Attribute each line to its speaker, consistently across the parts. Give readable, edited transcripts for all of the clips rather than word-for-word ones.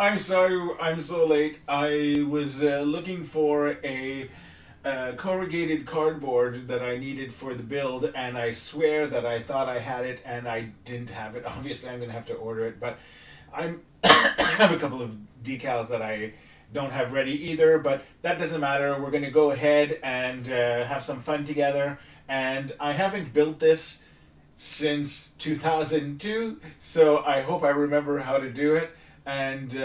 Speaker 1: I'm sorry I'm so late. I was looking for a corrugated cardboard that I needed for the build, and I swear that I thought I had it and I didn't have it. Obviously, I'm going to have to order it, but I'm I have a couple of decals that I don't have ready either, but that doesn't matter. We're going to go ahead and have some fun together. And I haven't built this since 2002, so I hope I remember how to do it. And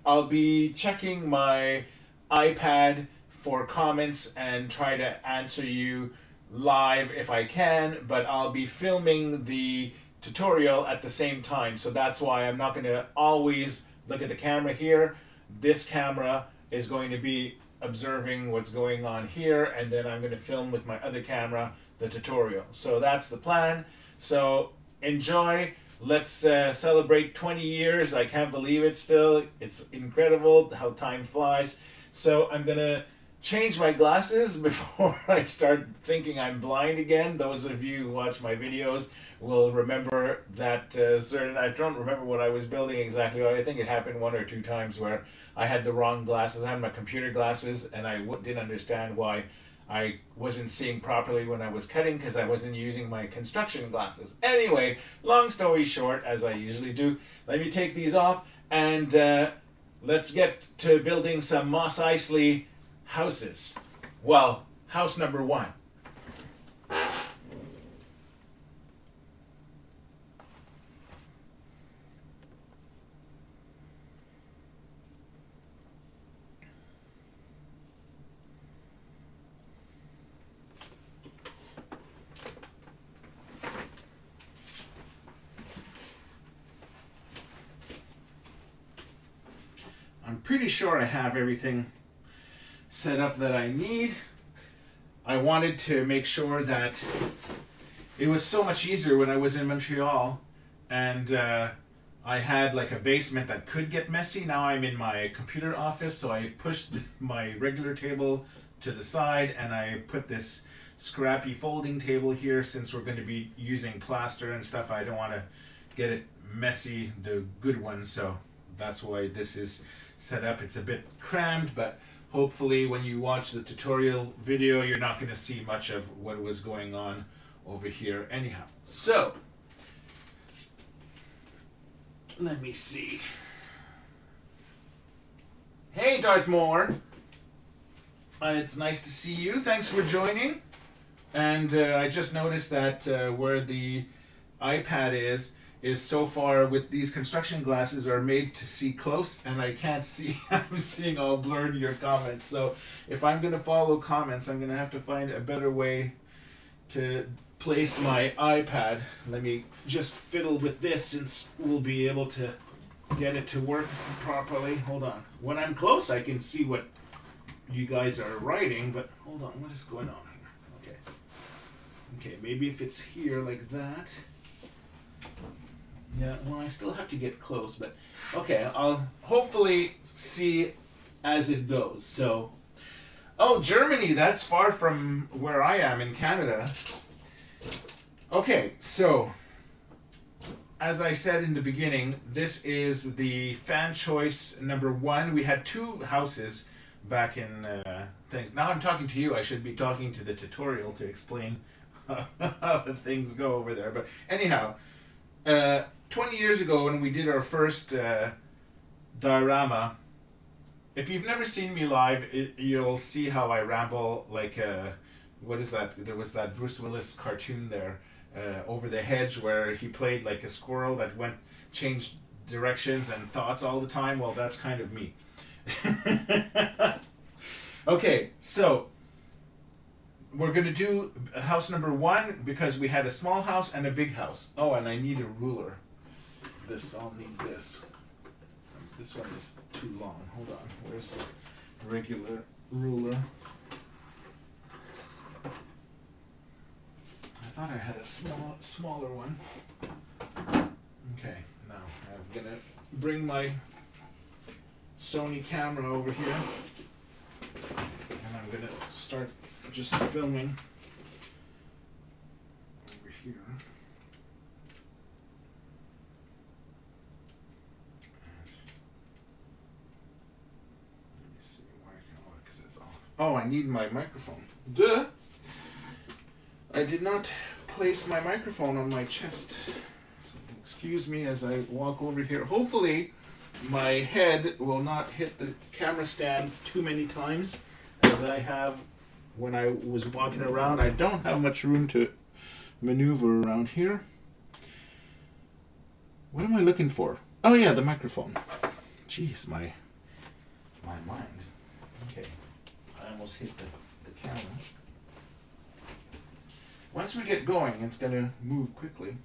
Speaker 1: I'll be checking my iPad for comments and try to answer you live if I can, but I'll be filming the tutorial at the same time, so that's why I'm not going to always look at the camera here. This camera is going to be observing what's going on here, and then I'm going to film with my other camera the tutorial. So that's the plan. So enjoy. Let's celebrate 20 years. I can't believe it still. It's incredible how time flies. So I'm going to change my glasses before I start thinking I'm blind again. Those of you who watch my videos will remember that certain, I don't remember what I was building exactly. I think it happened one or two times where I had the wrong glasses. I had my computer glasses and I didn't understand why I wasn't seeing properly when I was cutting because I wasn't using my construction glasses. Anyway, long story short, as I usually do, let me take these off and let's get to building some Mos Eisley houses. Well, house number one. I'm pretty sure I have everything set up that I need. I wanted to make sure that it was so much easier when I was in Montreal and I had like a basement that could get messy. Now I'm in my computer office, so I pushed my regular table to the side and I put this scrappy folding table here since we're going to be using plaster and stuff. I don't want to get it messy, the good one, so that's why this is set up. It's a bit crammed, but hopefully when you watch the tutorial video you're not going to see much of what was going on over here anyhow. So let me see. Hey Darth Moore, it's nice to see you. Thanks for joining. And I just noticed that where the iPad is so far with these construction glasses are made to see close, and I can't see. I'm seeing all blurred your comments. So if I'm going to follow comments, I'm going to have to find a better way to place my iPad. Let me just fiddle with this since we'll be able to get it to work properly. Hold on. When I'm close, I can see what you guys are writing, but hold on. What is going on here? Okay. Okay, maybe if it's here like that. Yeah, well, I still have to get close, but okay, I'll hopefully see as it goes. So, oh, Germany, that's far from where I am in Canada. Okay, so, as I said in the beginning, this is the fan choice number one. We had two houses back in things. Now I'm talking to you. I should be talking to the tutorial to explain how the things go over there. But anyhow, 20 years ago when we did our first diorama, if you've never seen me live, you'll see how I ramble like, what is that? There was that Bruce Willis cartoon there, Over the Hedge, where he played like a squirrel that changed directions and thoughts all the time. Well, that's kind of me. Okay, so we're going to do house number one because we had a small house and a big house. Oh, and I need a ruler. I'll need this. This one is too long. Hold on. Where's the regular ruler? I thought I had a smaller one. Okay, now I'm going to bring my Sony camera over here. And I'm going to start just filming over here. Oh, I need my microphone. Duh! I did not place my microphone on my chest. So excuse me as I walk over here. Hopefully my head will not hit the camera stand too many times as I have when I was walking around. I don't have much room to maneuver around here. What am I looking for? Oh yeah, the microphone. Jeez, my mind. Okay, I almost hit the camera. Once we get going, it's going to move quickly.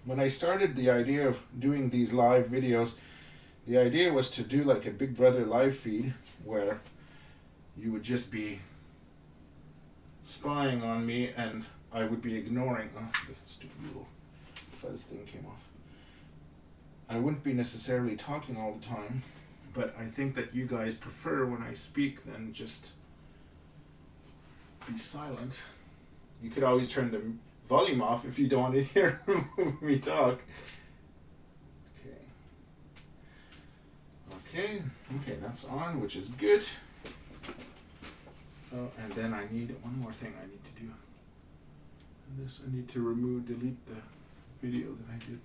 Speaker 1: When I started the idea of doing these live videos, the idea was to do like a Big Brother live feed where you would just be spying on me and I would be ignoring. Oh, this stupid little fuzz thing came off. I wouldn't be necessarily talking all the time, but I think that you guys prefer when I speak than just be silent. You could always turn the volume off if you don't want to hear me talk. Okay, that's on, which is good. Oh, and then I need one more thing I need to do. And this, I need to delete the video that I did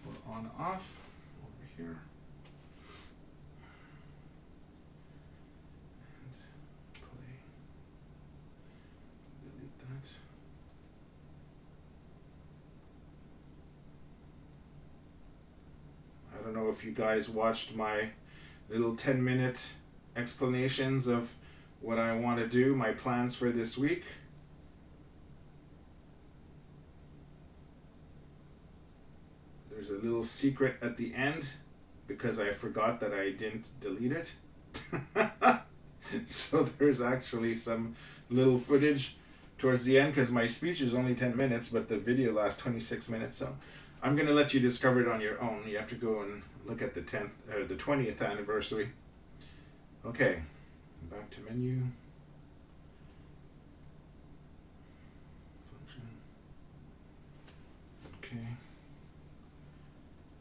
Speaker 1: for on off over here. And play. Delete that. I don't know if you guys watched my little 10-minute explanations of what I want to do, my plans for this week. There's a little secret at the end because I forgot that I didn't delete it. So there's actually some little footage towards the end because my speech is only 10 minutes, but the video lasts 26 minutes. So I'm going to let you discover it on your own. You have to go and look at the 20th anniversary. Okay, back to menu. Function. Okay.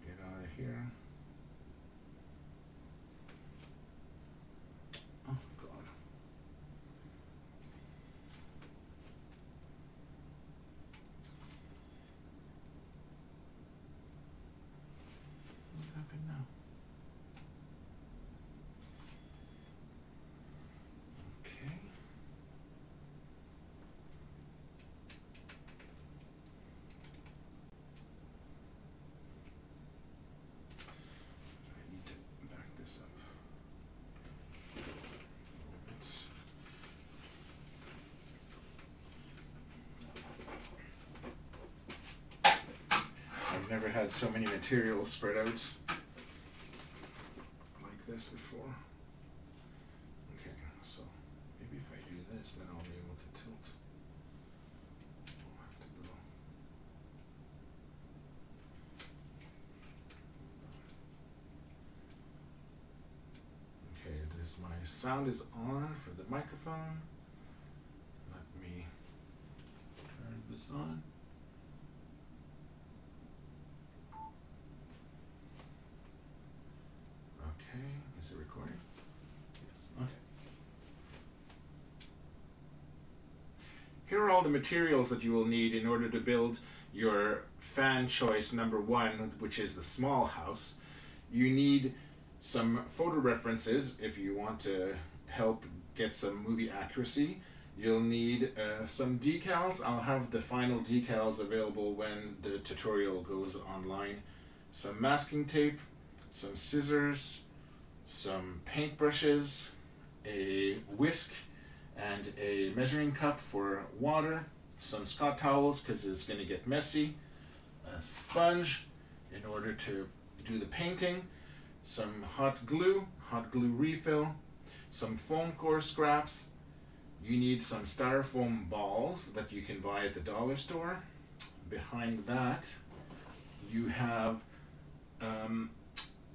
Speaker 1: Get out of here. Oh, God. What happened now? Okay. I need to back this up. I've never had so many materials spread out like this before. Okay, so maybe if I do this, then I'll be able to tilt. I'll have to go. Okay, my sound is on for the microphone. Let me turn this on. Okay, is it recording? Yes, okay. Here are all the materials that you will need in order to build your fan choice number 1, which is the small house. You need some photo references if you want to help get some movie accuracy. You'll need some decals. I'll have the final decals available when the tutorial goes online. Some masking tape, some scissors, some paintbrushes, a whisk and a measuring cup for water, some Scott towels because it's going to get messy, a sponge in order to do the painting, some hot glue refill, some foam core scraps. You need some styrofoam balls that you can buy at the dollar store. Behind that you have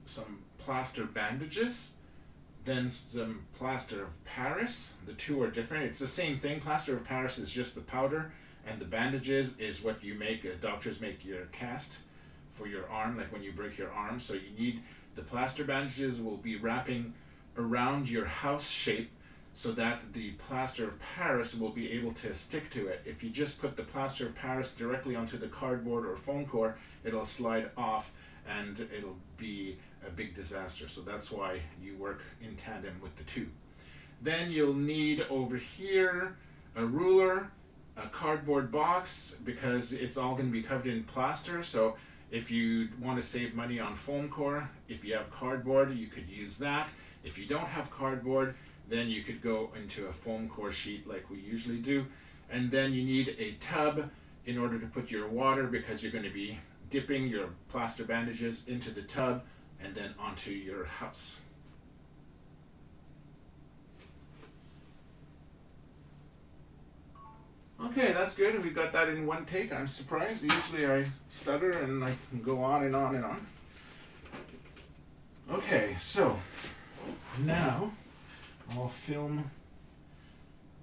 Speaker 1: some plaster bandages, then some plaster of Paris. The two are different. It's the same thing. Plaster of Paris is just the powder, and the bandages is what you make, doctors make your cast for your arm, like when you break your arm. So you need The plaster bandages will be wrapping around your house shape so that the plaster of Paris will be able to stick to it. If you just put the plaster of Paris directly onto the cardboard or foam core, it'll slide off and it'll be a big disaster. So that's why you work in tandem with the two. Then you'll need over here a ruler, a cardboard box, because it's all going to be covered in plaster. So if you want to save money on foam core, if you have cardboard, you could use that. If you don't have cardboard, then you could go into a foam core sheet like we usually do. And then you need a tub in order to put your water, because you're going to be dipping your plaster bandages into the tub and then onto your house. Okay, that's good. We got that in one take. I'm surprised. Usually I stutter and I can go on and on and on. Okay, so now I'll film.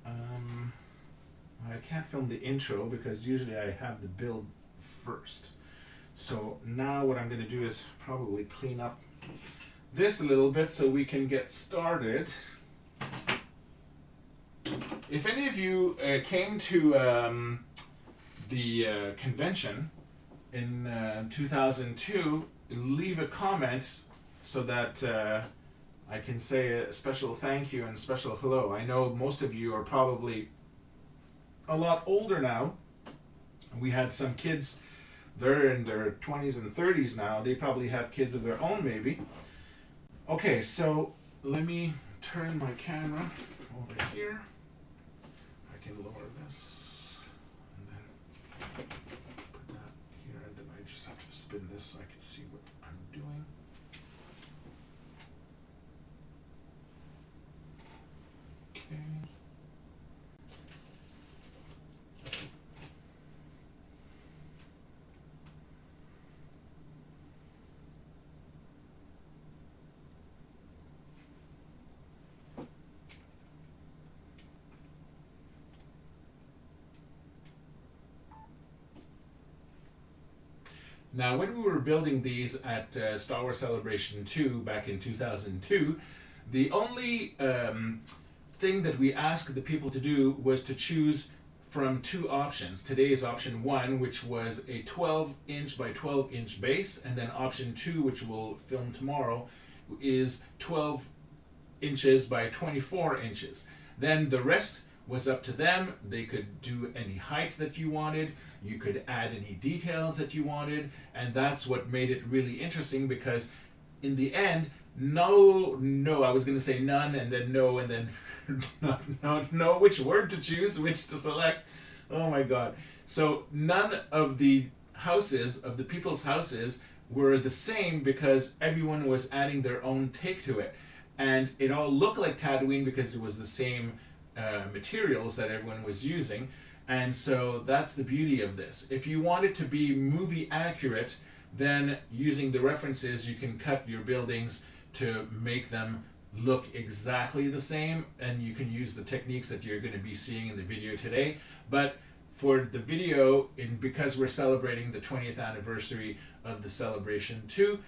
Speaker 1: I can't film the intro because usually I have the build first. So now what I'm going to do is probably clean up this a little bit so we can get started. If any of you came to the convention in 2002, leave a comment so that I can say a special thank you and special hello. I know most of you are probably a lot older now. We had some kids, they're in their 20s and 30s now. They probably have kids of their own maybe. Okay, so let me turn my camera over here. I can lower this and then put that here, and then I just have to spin this so I can see what I'm doing. Okay. Now, when we were building these at Star Wars Celebration 2 back in 2002, the only thing that we asked the people to do was to choose from two options. Today's option 1, which was a 12-inch by 12-inch base, and then option 2, which we'll film tomorrow, is 12 inches by 24 inches. Then the rest was up to them. They could do any height that you wanted. You could add any details that you wanted. And that's what made it really interesting, because in the end, no, I was going to say none and then no and then no, which word to choose, which to select. Oh my God. So none of the houses, of the people's houses, were the same because everyone was adding their own take to it. And it all looked like Tatooine because it was the same materials that everyone was using. And so that's the beauty of this. If you want it to be movie accurate, then using the references, you can cut your buildings to make them look exactly the same, and you can use the techniques that you're going to be seeing in the video today. But for the video, because we're celebrating the 20th anniversary of the Celebration 2,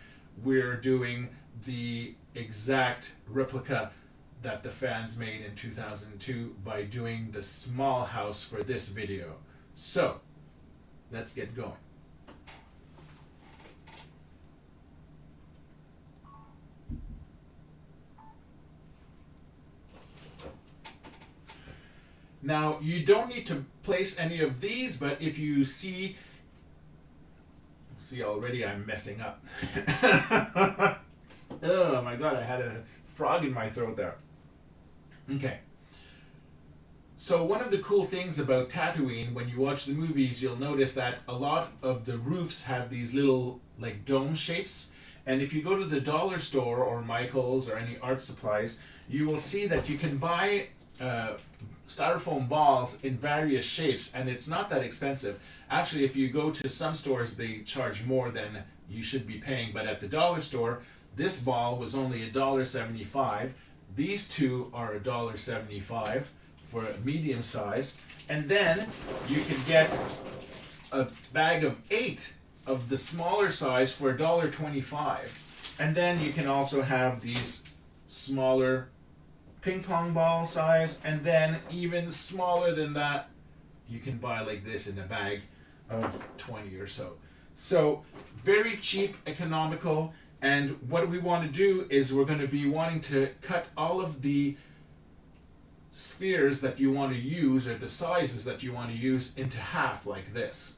Speaker 1: we're doing the exact replica that the fans made in 2002 by doing the small house for this video. So, let's get going. Now, you don't need to place any of these, but if you see already I'm messing up. Oh my God, I had a frog in my throat there. Okay. So one of the cool things about Tatooine, when you watch the movies, you'll notice that a lot of the roofs have these little like dome shapes. And if you go to the dollar store or Michael's or any art supplies, you will see that you can buy styrofoam balls in various shapes, and it's not that expensive. Actually, if you go to some stores, they charge more than you should be paying. But at the dollar store, this ball was only $1.75. These two are $1.75 for a medium size. And then you can get a bag of 8 of the smaller size for $1.25. And then you can also have these smaller ping pong ball size, and then even smaller than that, you can buy like this in a bag of 20 or so. So very cheap, economical, and what we want to do is we're going to be wanting to cut all of the spheres that you want to use, or the sizes that you want to use, into half like this.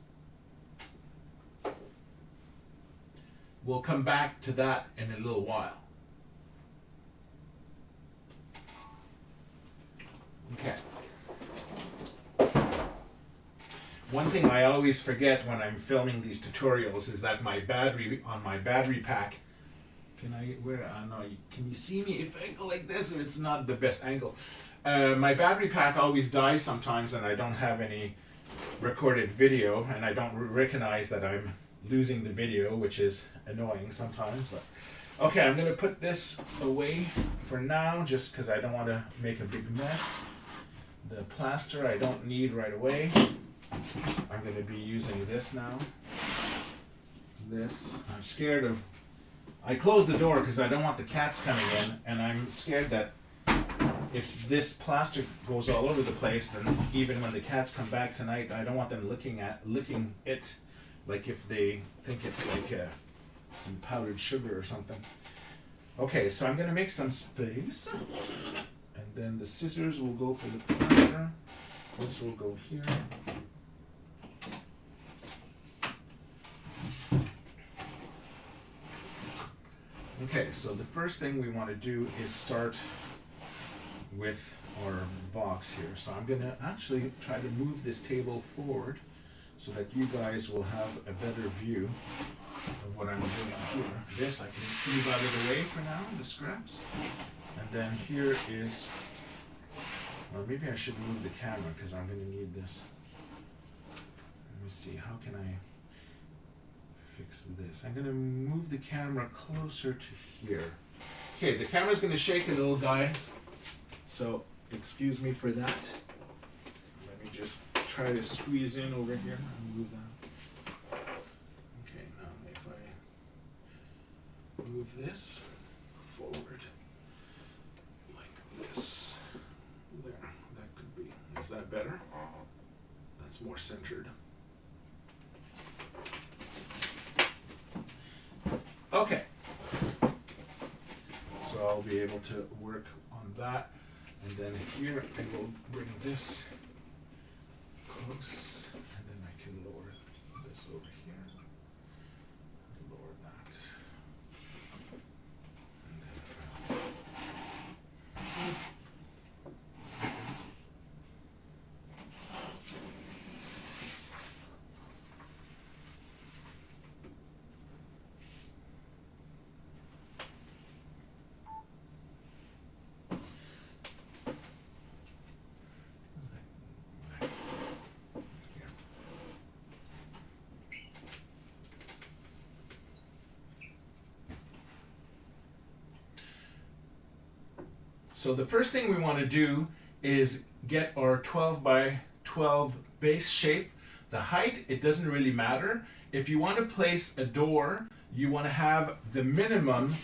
Speaker 1: We'll come back to that in a little while. Okay. One thing I always forget when I'm filming these tutorials is that my battery, on my battery pack, can you see me if I go like this? If it's not the best angle. My battery pack always dies sometimes, and I don't have any recorded video, and I don't recognize that I'm losing the video, which is annoying sometimes. But okay, I'm gonna put this away for now, just because I don't want to make a big mess. The plaster I don't need right away. I'm going to be using this now. This, I'm scared of, I closed the door because I don't want the cats coming in, and I'm scared that if this plaster goes all over the place, then even when the cats come back tonight, I don't want them licking it, like if they think it's like some powdered sugar or something. Okay, so I'm going to make some space, and then the scissors will go for the plaster. This will go here. Okay, so the first thing we want to do is start with our box here. So I'm going to actually try to move this table forward so that you guys will have a better view of what I'm doing here. This I can move out of the way for now, the scraps. And then here is, or maybe I should move the camera because I'm going to need this. Let me see, how can I fix this? I'm going to move the camera closer to here. Okay, the camera's going to shake a little, guys, so excuse me for that. Let me just try to squeeze in over here and move that. Okay, now if I move this forward like this, there, that could be, is that better? That's more centered. Okay, so I'll be able to work on that, and then here I will bring this close, and then I can lower this over here, and lower that. And then so the first thing we want to do is get our 12 by 12 base shape. The height, it doesn't really matter. If you want to place a door, you want to have the minimum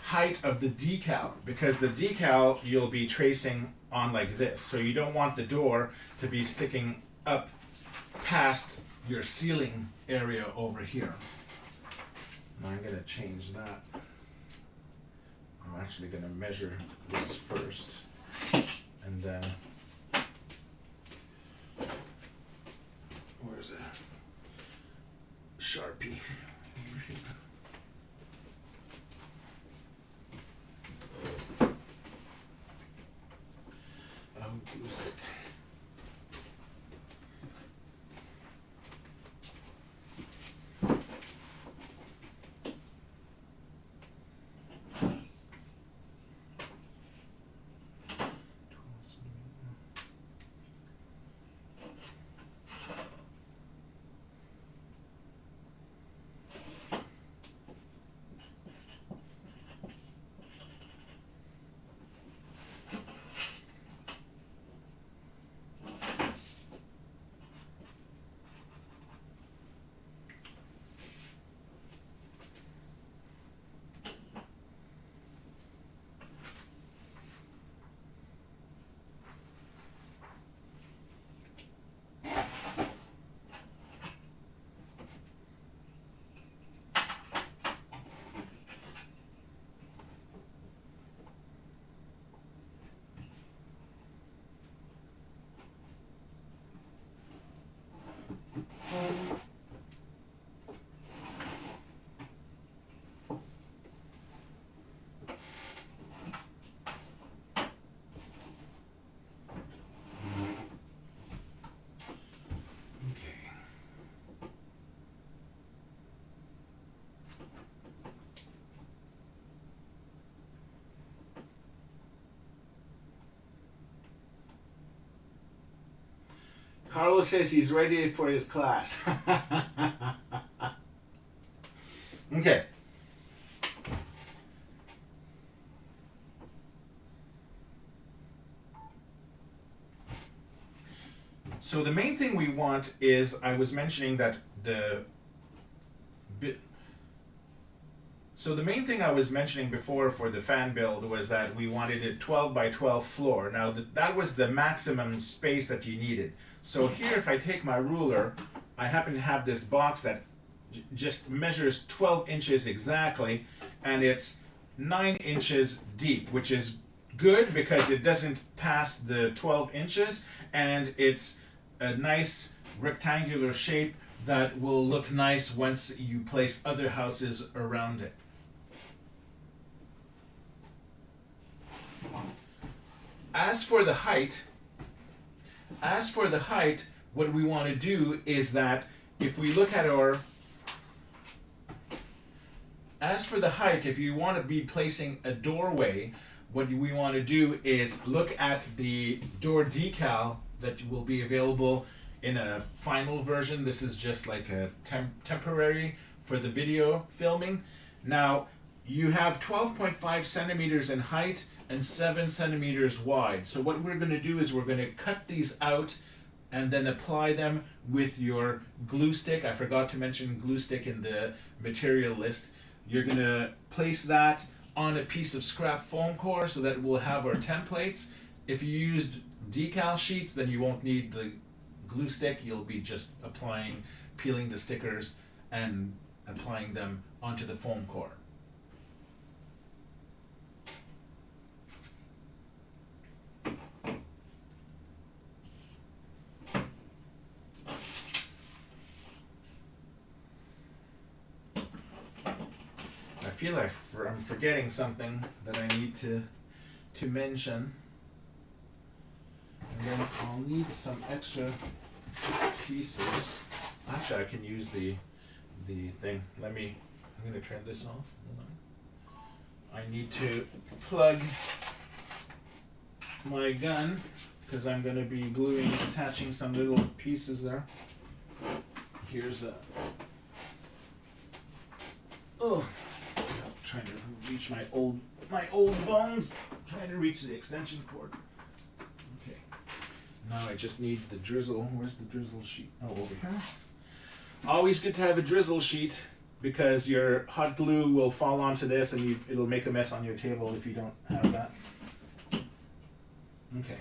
Speaker 1: height of the decal, because the decal you'll be tracing on like this. So you don't want the door to be sticking up past your ceiling area over here. Now I'm going to change that. I'm actually going to measure this first, and then, where's a Sharpie? Over here. Glue stick. Carlos says he's ready for his class. Okay. So the main thing we want is, I was mentioning that so the main thing I was mentioning before for the fan build was that we wanted a 12 by 12 floor. Now that was the maximum space that you needed. So here, if I take my ruler, I happen to have this box that just measures 12 inches exactly, and it's 9 inches deep, which is good because it doesn't pass the 12 inches, and it's a nice rectangular shape that will look nice once you place other houses around it. As for the height, what we want to do is that if we look at if you want to be placing a doorway, what we want to do is look at the door decal that will be available in a final version. This is just like a temporary for the video filming. Now, you have 12.5 centimeters in height and 7 centimeters wide. So what we're going to do is we're going to cut these out and then apply them with your glue stick. I forgot to mention glue stick in the material list. You're going to place that on a piece of scrap foam core so that we'll have our templates. If you used decal sheets, then you won't need the glue stick. You'll be just peeling the stickers and applying them onto the foam core. I feel like I'm forgetting something that I need to mention. And then I'll need some extra pieces. Actually, I can use the thing. I'm going to turn this off. Hold on. I need to plug my gun because I'm going to be attaching some little pieces there. Here's a... Oh, I'm trying to reach my old bones. I'm trying to reach the extension cord. Okay. Now I just need the drizzle. Where's the drizzle sheet? Oh, over here. Always good to have a drizzle sheet because your hot glue will fall onto this and it'll make a mess on your table if you don't have that. Okay.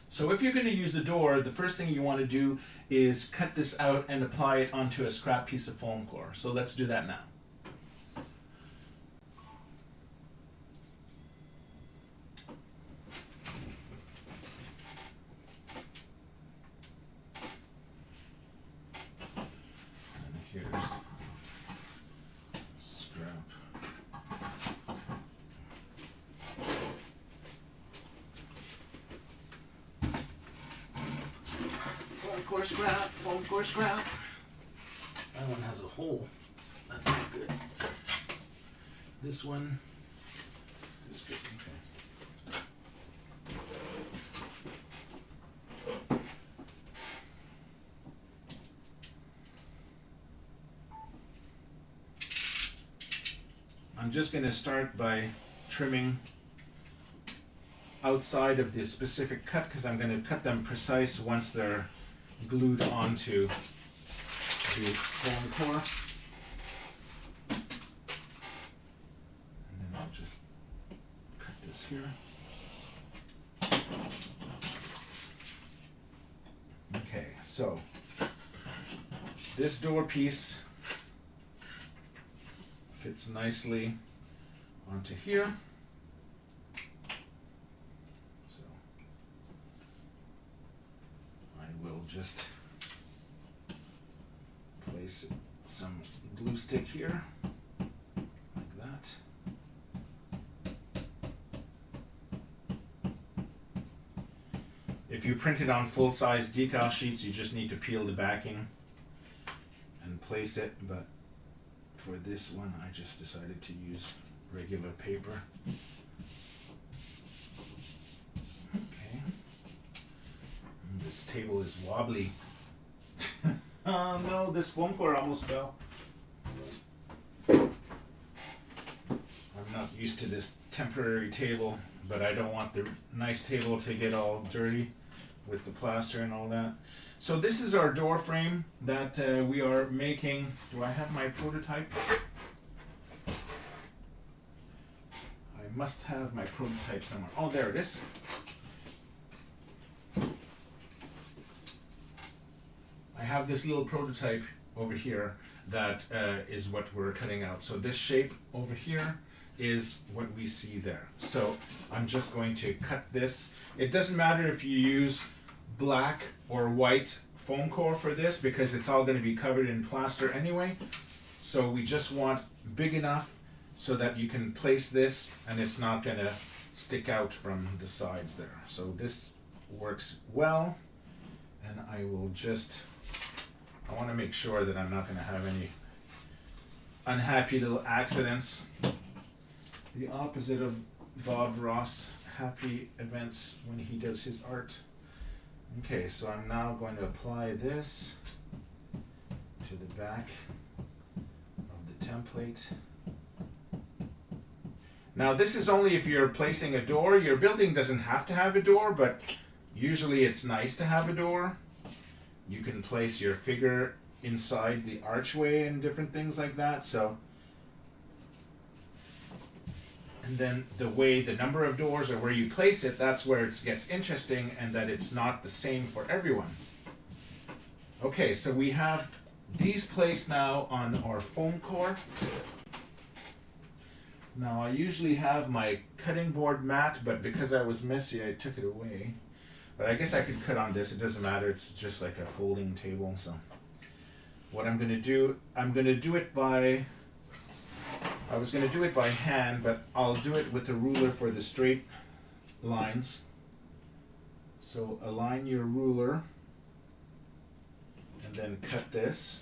Speaker 1: So if you're going to use the door, the first thing you want to do is cut this out and apply it onto a scrap piece of foam core. So let's do that now. And here's scrap. Foam core scrap. That one has a hole. That's not good. This one is good. Okay. I'm just going to start by trimming outside of the specific cut because I'm going to cut them precise once they're glued onto the foam core. And then I'll just cut this here. Okay, so this door piece fits nicely onto here. So I will just place some glue stick here, like that. If you print it on full-size decal sheets, you just need to peel the backing and place it, but for this one I just decided to use regular paper. Okay. And this table is wobbly. Oh no, this foam core almost fell. I'm not used to this temporary table, but I don't want the nice table to get all dirty with the plaster and all that. So this is our door frame that we are making. Do I have my prototype? I must have my prototype somewhere. Oh, there it is. I have this little prototype over here that is what we're cutting out. So this shape over here is what we see there. So I'm just going to cut this. It doesn't matter if you use black or white foam core for this because it's all going to be covered in plaster anyway. So we just want big enough so that you can place this and it's not going to stick out from the sides there. So this works well, and I will just, I want to make sure that I'm not going to have any unhappy little accidents. The opposite of Bob Ross, happy events when he does his art. Okay, so I'm now going to apply this to the back of the template. Now this is only if you're placing a door. Your building doesn't have to have a door, but usually it's nice to have a door. You can place your figure inside the archway and different things like that. So, and then the number of doors or where you place it, that's where it gets interesting, and that it's not the same for everyone. Okay, so we have these placed now on our foam core. Now I usually have my cutting board mat, but because I was messy, I took it away. But I guess I could cut on this, it doesn't matter, it's just like a folding table. So what I'm gonna do, I was gonna do it by hand, but I'll do it with a ruler for the straight lines. So align your ruler and then cut this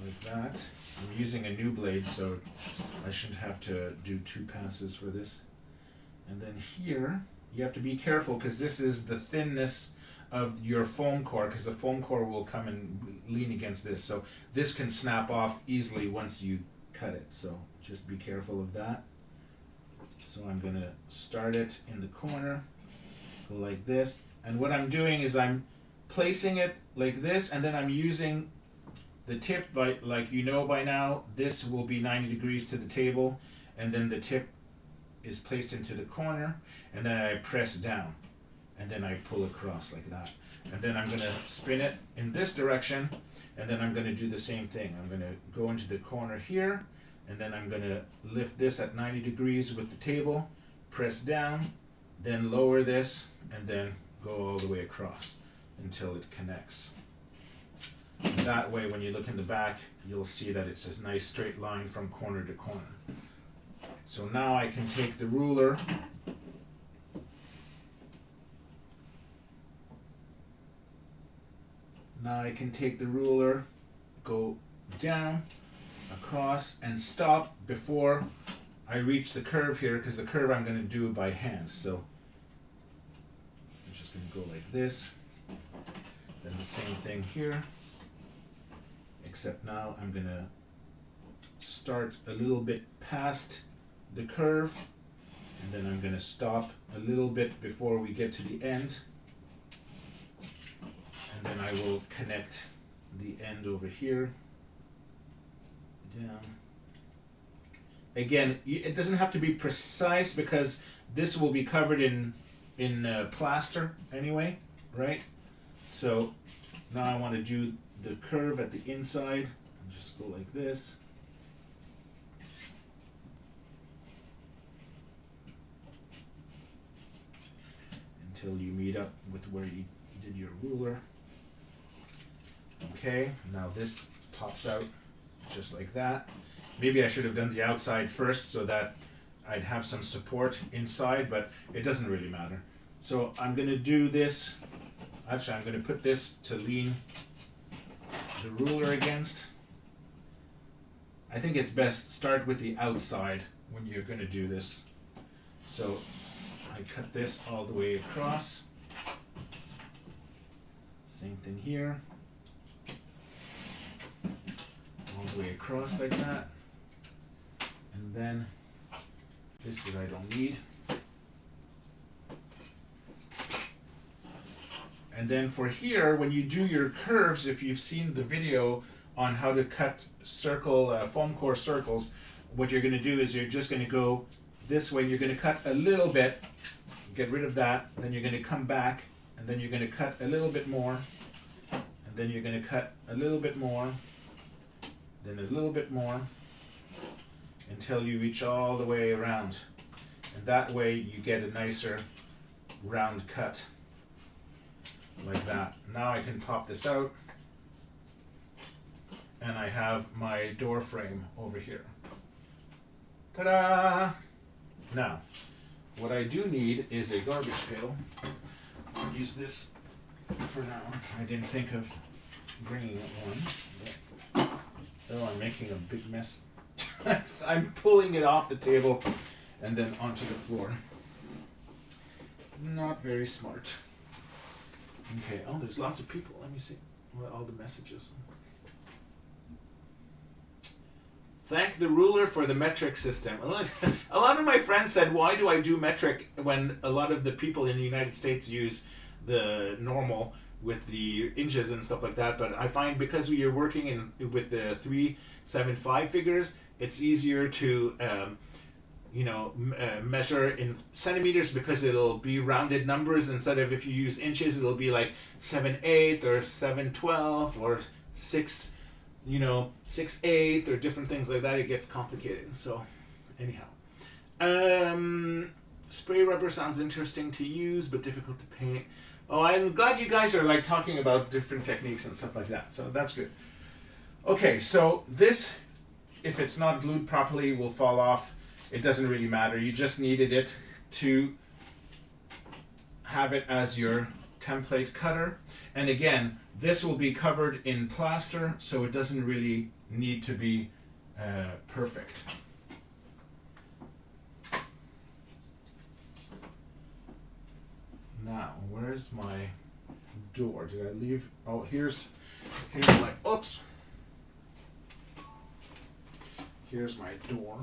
Speaker 1: like that. I'm using a new blade, so I shouldn't have to do 2 passes for this. And then here, you have to be careful because this is the thinness of your foam core, because the foam core will come and lean against this. So this can snap off easily once you cut it. So just be careful of that. So I'm going to start it in the corner, go like this. And what I'm doing is I'm placing it like this, and then I'm using the tip, by, like you know by now, this will be 90 degrees to the table, and then the tip is placed into the corner, and then I press down, and then I pull across like that. And then I'm going to spin it in this direction, and then I'm going to do the same thing. I'm going to go into the corner here, and then I'm going to lift this at 90 degrees with the table, press down, then lower this, and then go all the way across until it connects. And that way, when you look in the back, you'll see that it's a nice straight line from corner to corner. So now I can take the ruler go down, across, and stop before I reach the curve here, because the curve I'm going to do by hand. So I'm just going to go like this. Then the same thing here, except now I'm going to start a little bit past the curve, and then I'm going to stop a little bit before we get to the end, and then I will connect the end over here down. Again, it doesn't have to be precise because this will be covered in plaster anyway, right? So now I want to do the curve at the inside, and just go like this. Until you meet up with where you did your ruler. Okay, now this pops out just like that. Maybe I should have done the outside first so that I'd have some support inside, but it doesn't really matter. So I'm going to do this. Actually, I'm going to put this to lean the ruler against. I think it's best start with the outside when you're going to do this. So I cut this all the way across. Same thing here. All the way across like that. And then this is I don't need. And then for here, when you do your curves, if you've seen the video on how to cut circle, foam core circles, what you're going to do is you're just going to go this way. You're going to cut a little bit, get rid of that, then you're going to come back, and then you're going to cut a little bit more, and then you're going to cut a little bit more, then a little bit more, until you reach all the way around. And that way you get a nicer round cut. Like that. Now I can pop this out and I have my door frame over here. Ta-da! Now, what I do need is a garbage pail. I'll use this for now. I didn't think of bringing one. Oh, I'm making a big mess. I'm pulling it off the table and then onto the floor. Not very smart. Okay, oh, there's lots of people. Let me see what all the messages. Thank the ruler for the metric system. A lot of my friends said, why do I do metric when a lot of the people in the United States use the normal with the inches and stuff like that? But I find because we are working with the 375 figures, it's easier to measure in centimeters because it'll be rounded numbers instead of if you use inches, it'll be like 7/8 or 7/12 or 6/8 or different things like that. It gets complicated. So anyhow, spray rubber sounds interesting to use but difficult to paint. Oh, I'm glad you guys are like talking about different techniques and stuff like that. So that's good. Okay, so this, if it's not glued properly, will fall off. It doesn't really matter. You just needed it to have it as your template cutter. And again, this will be covered in plaster, so it doesn't really need to be perfect. Now, where's my door? Did I leave? Oh, here's my, oops. Here's my door.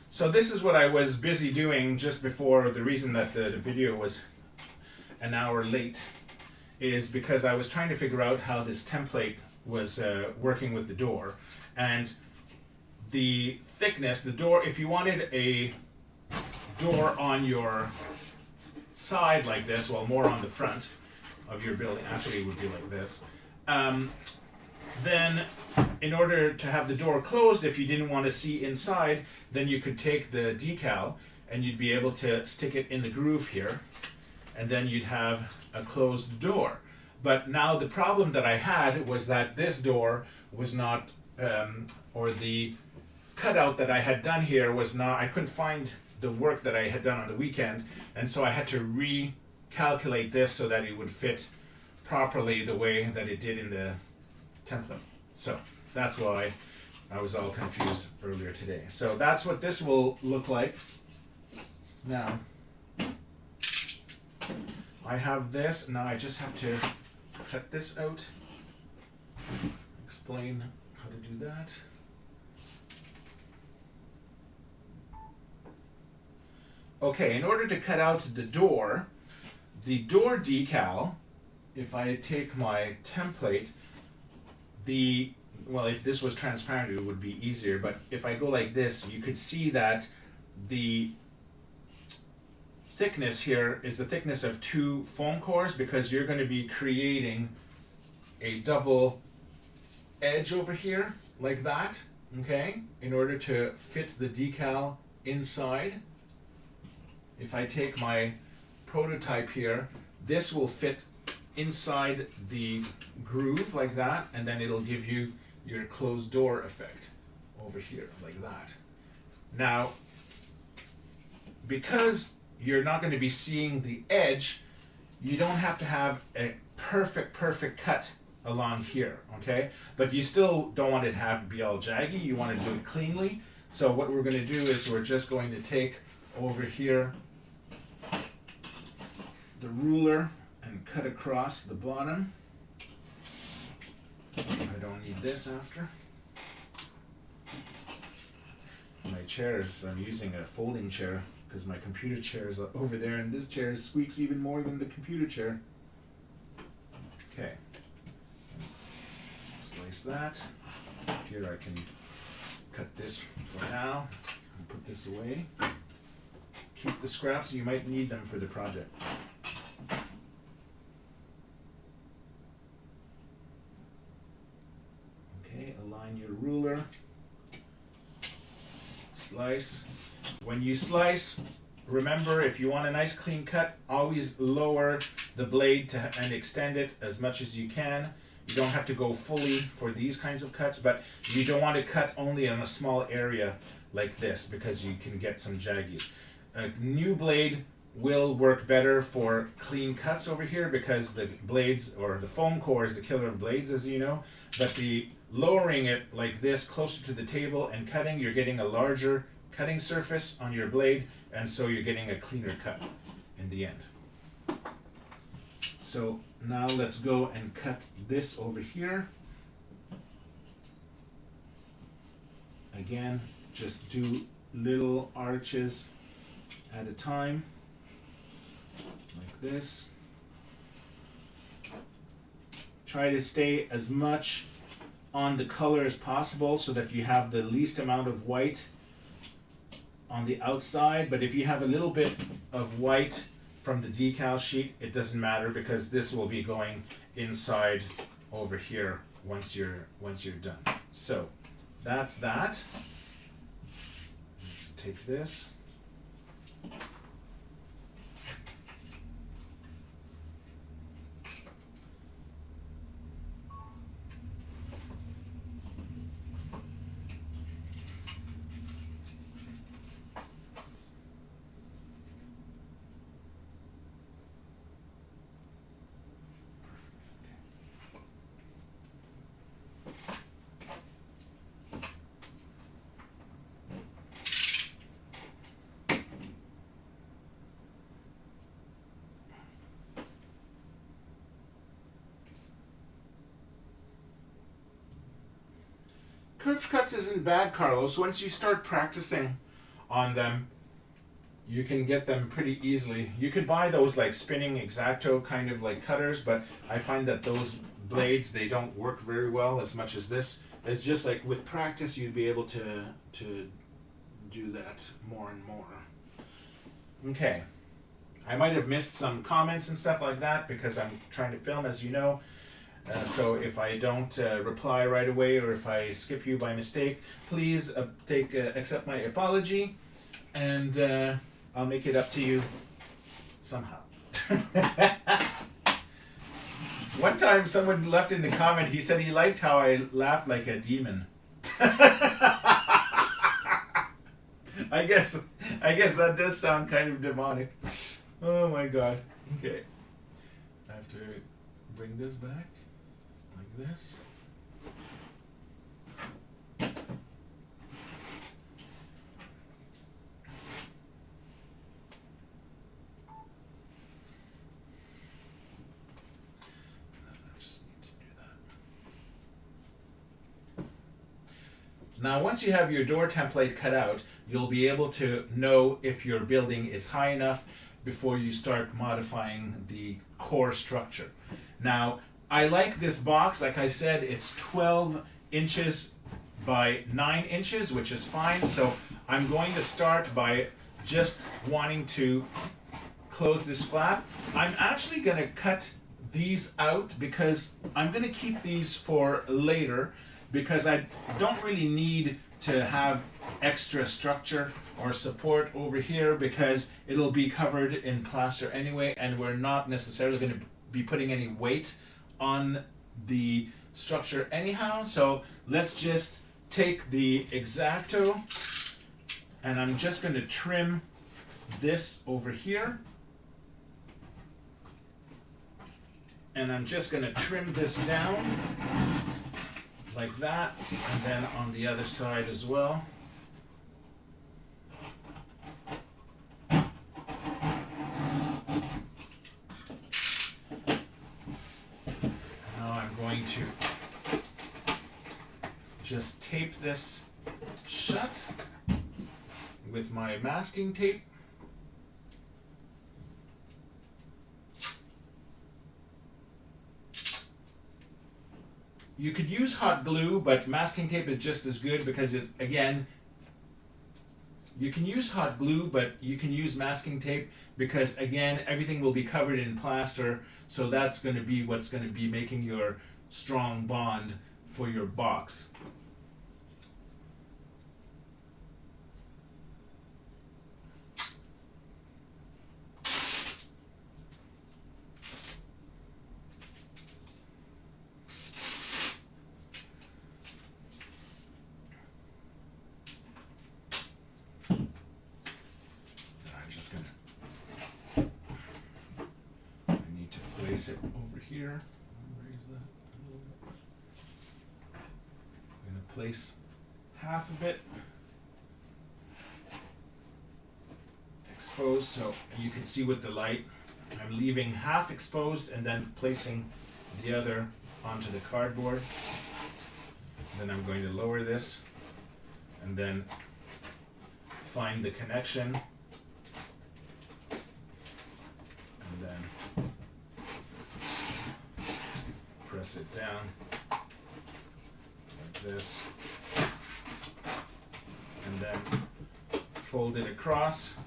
Speaker 1: So this is what I was busy doing just before. The reason that the video was an hour late is because I was trying to figure out how this template was working with the door. And the thickness, the door, if you wanted a door on your side like this, well, more on the front of your building, actually it would be like this, then in order to have the door closed, if you didn't want to see inside, then you could take the decal and you'd be able to stick it in the groove here, and then you'd have a closed door. But now the problem that I had was that this door was not, or the cutout that I had done here was not, I couldn't find the work that I had done on the weekend, and so I had to recalculate this so that it would fit properly the way that it did in the template. So that's why I was all confused earlier today. So that's what this will look like. Now, I have this. Now I just have to cut this out. Explain how to do that. Okay, in order to cut out the door decal, if I take my template, well, if this was transparent, it would be easier, but if I go like this, you could see that the thickness here is the thickness of 2 foam cores, because you're going to be creating a double edge over here, like that, okay, in order to fit the decal inside. If I take my prototype here, this will fit inside the groove like that, and then it'll give you your closed door effect over here, like that. Now, because you're not going to be seeing the edge, you don't have to have a perfect cut along here, okay? But you still don't want it to have be all jaggy. You want to do it cleanly. So what we're going to do is we're just going to take over here the ruler and cut across the bottom. I don't need this after. My chairs, I'm using a folding chair because my computer chair is over there, and this chair squeaks even more than the computer chair. Okay. Slice that. Here I can cut this for now and put this away. Keep the scraps, you might need them for the project. Okay, align your ruler. Slice. When you slice, remember, if you want a nice clean cut, always lower the blade and extend it as much as you can. You don't have to go fully for these kinds of cuts, but you don't want to cut only in a small area like this because you can get some jaggies. A new blade will work better for clean cuts over here because the blades, or the foam core, is the killer of blades, as you know. But the lowering it like this closer to the table and cutting, you're getting a larger cutting surface on your blade, and so you're getting a cleaner cut in the end. So now let's go and cut this over here. Again, just do little arches at a time, like this. Try to stay as much on the color as possible so that you have the least amount of white on the outside, but if you have a little bit of white from the decal sheet, it doesn't matter because this will be going inside over here once you're done. So that's that. Let's take this. Curved cuts isn't bad, Carlos. Once you start practicing on them, you can get them pretty easily. You could buy those like spinning X-Acto kind of like cutters, but I find that those blades, they don't work very well as much as this. It's just like with practice, you'd be able to do that more and more. Okay. I might have missed some comments and stuff like that because I'm trying to film, as you know. So if I don't reply right away, or if I skip you by mistake, please accept my apology, and I'll make it up to you somehow. One time someone left in the comment, he said he liked how I laughed like a demon. I guess that does sound kind of demonic. Oh my god. Okay. I have to bring this back. Like this. Now, once you have your door template cut out, you'll be able to know if your building is high enough before you start modifying the core structure. Now, I like this box. Like I said, it's 12 inches by 9 inches, which is fine. So I'm going to start by just wanting to close this flap. I'm actually going to cut these out because I'm going to keep these for later, because I don't really need to have extra structure or support over here because it'll be covered in plaster anyway, and we're not necessarily going to be putting any weight on the structure anyhow. So let's just take the X-Acto and I'm just going to trim this over here. And I'm just going to trim this down like that, and then on the other side as well. Now I'm going to just tape this shut with my masking tape. You could use hot glue, but masking tape is just as good because it's, again, you can use hot glue, but you can use masking tape because, again, everything will be covered in plaster, so that's going to be what's going to be making your strong bond for your box. It over here. Raise that a little bit. I'm going to place half of it exposed so you can see with the light. I'm leaving half exposed and then placing the other onto the cardboard. Then I'm going to lower this and then find the connection and then press it down like this, and then fold it across.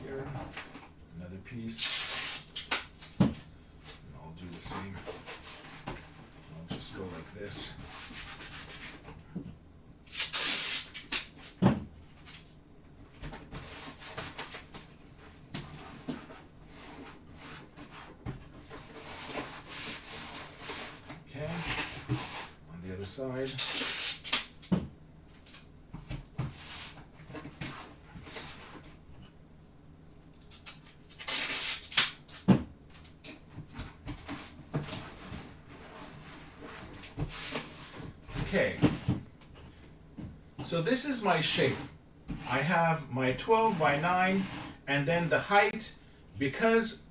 Speaker 1: Here, another piece, and I'll do the same. I'll just go like this. Side. Okay, so this is my shape. I have my 12 by 9, and then the height, because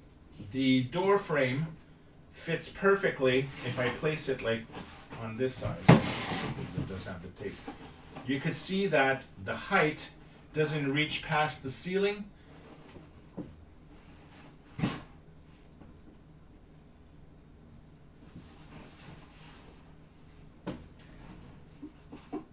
Speaker 1: the door frame fits perfectly if I place it like on this side, it does have the tape. You could see that the height doesn't reach past the ceiling.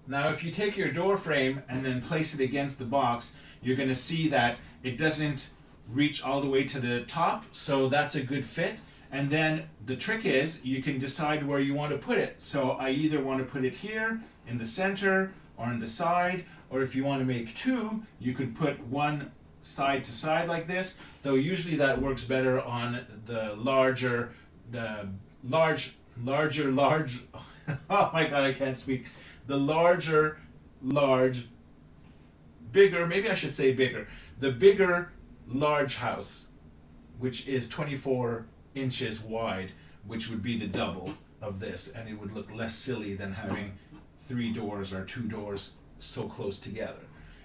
Speaker 1: Now if you take your door frame and then place it against the box, you're going to see that it doesn't reach all the way to the top, so that's a good fit. And then the trick is you can decide where you want to put it. So I either want to put it here in the center or on the side, or if you want to make two, you could put one side to side like this, though usually that works better on the larger, oh my god, I can't speak. The bigger, maybe I should say bigger, the bigger large house, which is 24 inches wide, which would be the double of this, and it would look less silly than having 3 doors or 2 doors so close together.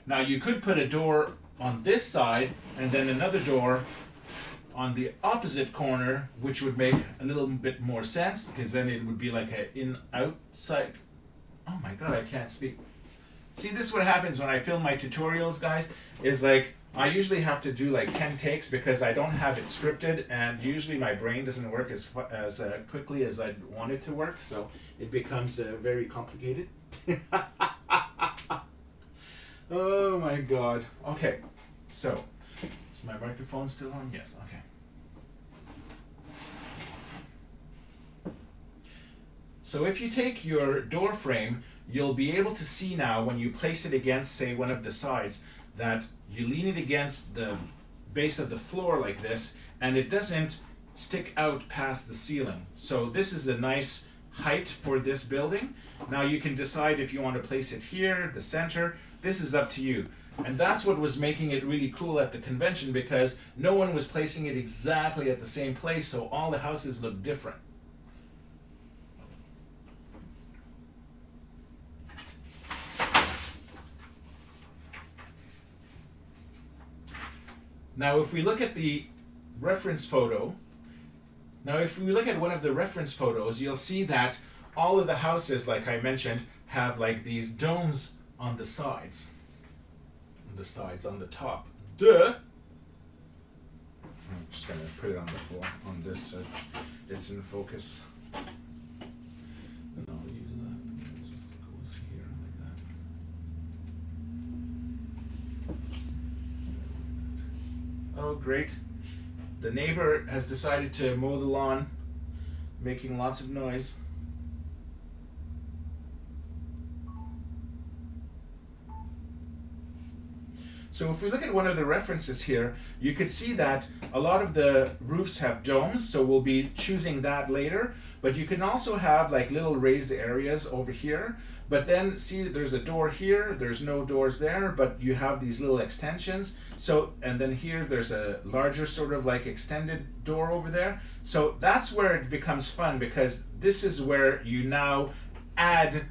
Speaker 1: Now you could put a door on this side and then another door on the opposite corner, which would make a little bit more sense, because then it would be like a in-outside. Oh my god, I can't speak. See, this is what happens when I film my tutorials, guys, is like I usually have to do like 10 takes because I don't have it scripted, and usually my brain doesn't work as quickly as I'd want it to work, so it becomes very complicated. Oh my god. Okay, so is my microphone still on? Yes, okay. So if you take your door frame, you'll be able to see now when you place it against, say, one of the sides, that you lean it against the base of the floor like this, and it doesn't stick out past the ceiling. So this is a nice height for this building. Now you can decide if you want to place it here, the center. This is up to you. And that's what was making it really cool at the convention, because no one was placing it exactly at the same place, so all the houses look different. Now if we look at the reference photo, one of the reference photos, you'll see that all of the houses, like I mentioned, have like these domes on the sides. On the top. Duh! I'm just gonna put it on the floor, on this so it's in focus. And I'll use that. It just goes here like that. Oh, great. The neighbor has decided to mow the lawn, making lots of noise. So if we look at one of the references here, you could see that a lot of the roofs have domes, so we'll be choosing that later. But you can also have like little raised areas over here. But then see, there's a door here, there's no doors there, but you have these little extensions. So, and then here there's a larger sort of like extended door over there. So that's where it becomes fun, because this is where you now add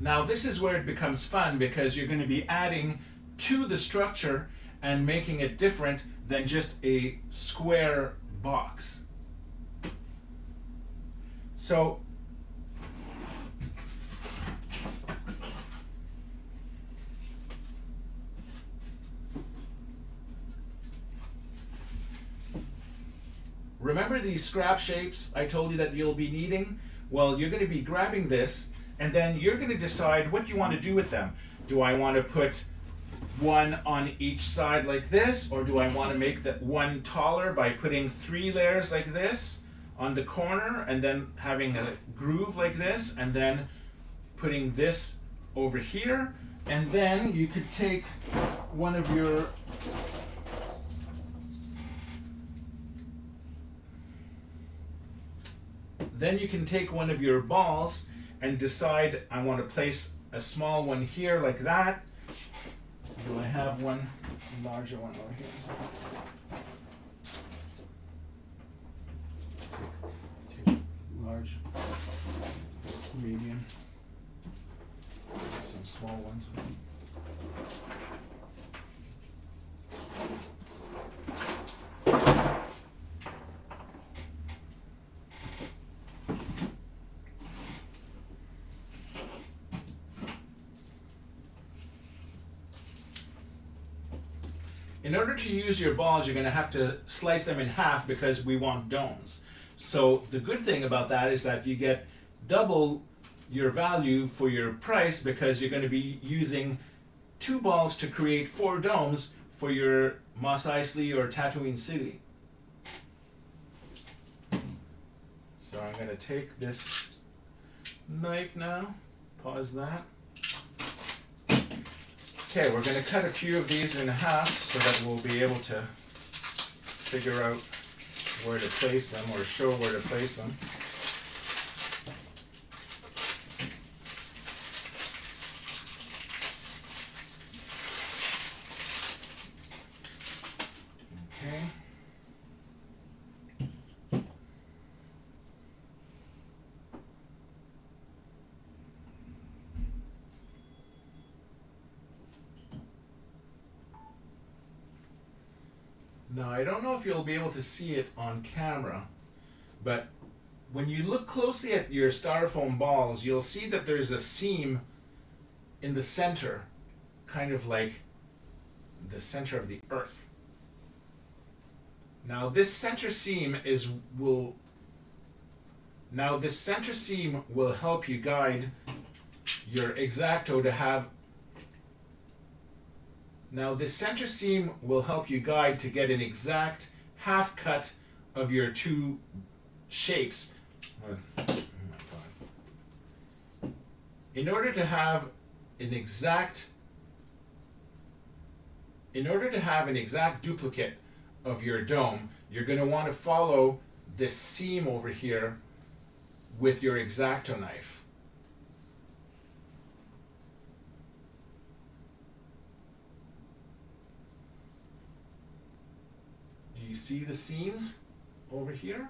Speaker 1: Now this is where it becomes fun, because you're going to be adding to the structure and making it different than just a square box. So remember these scrap shapes I told you that you'll be needing? Well, you're going to be grabbing this, and then you're going to decide what you want to do with them. Do I want to put one on each side like this, or do I want to make that one taller by putting 3 layers like this on the corner, and then having a groove like this, and then putting this over here? And then you could take one of your balls and decide, I want to place a small one here like that. Do I have one larger one over here? Take large, medium, some small ones. In order to use your balls, you're going to have to slice them in half, because we want domes. So the good thing about that is that you get double your value for your price, because you're going to be using 2 balls to create 4 domes for your Mos Eisley or Tatooine city. So I'm going to take this knife now, pause that. Okay, we're going to cut a few of these in half so that we'll be able to figure out where to place them, or show where to place them. Okay. Now, I don't know if you'll be able to see it on camera, but when you look closely at your styrofoam balls, you'll see that there's a seam in the center, kind of like the center of the earth. Now, this center seam will Now this center seam will help you guide your X-Acto to have. Now this center seam will help you guide to get an exact half cut of your two shapes. Oh my God. In order to have an exact duplicate of your dome, you're going to want to follow this seam over here with your X-Acto knife. Do you see the seams over here?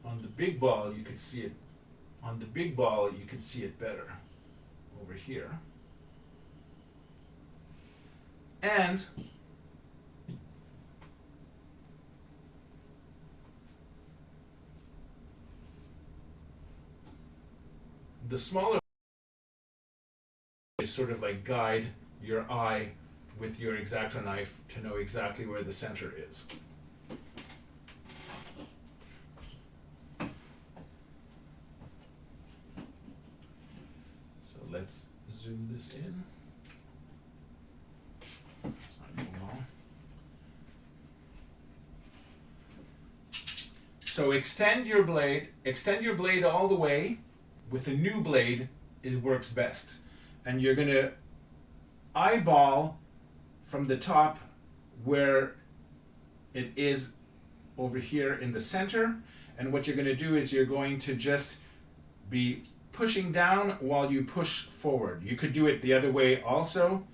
Speaker 1: On the big ball, you could see it. On the big ball, you could see it better over here. And the smaller is sort of like guide your eye with your X-Acto knife to know exactly where the center is. So let's zoom this in. So extend your blade all the way. With a new blade, it works best. And you're going to eyeball from the top where it is over here in the center. And what you're going to do is you're going to just be pushing down while you push forward. You could do it the other way also,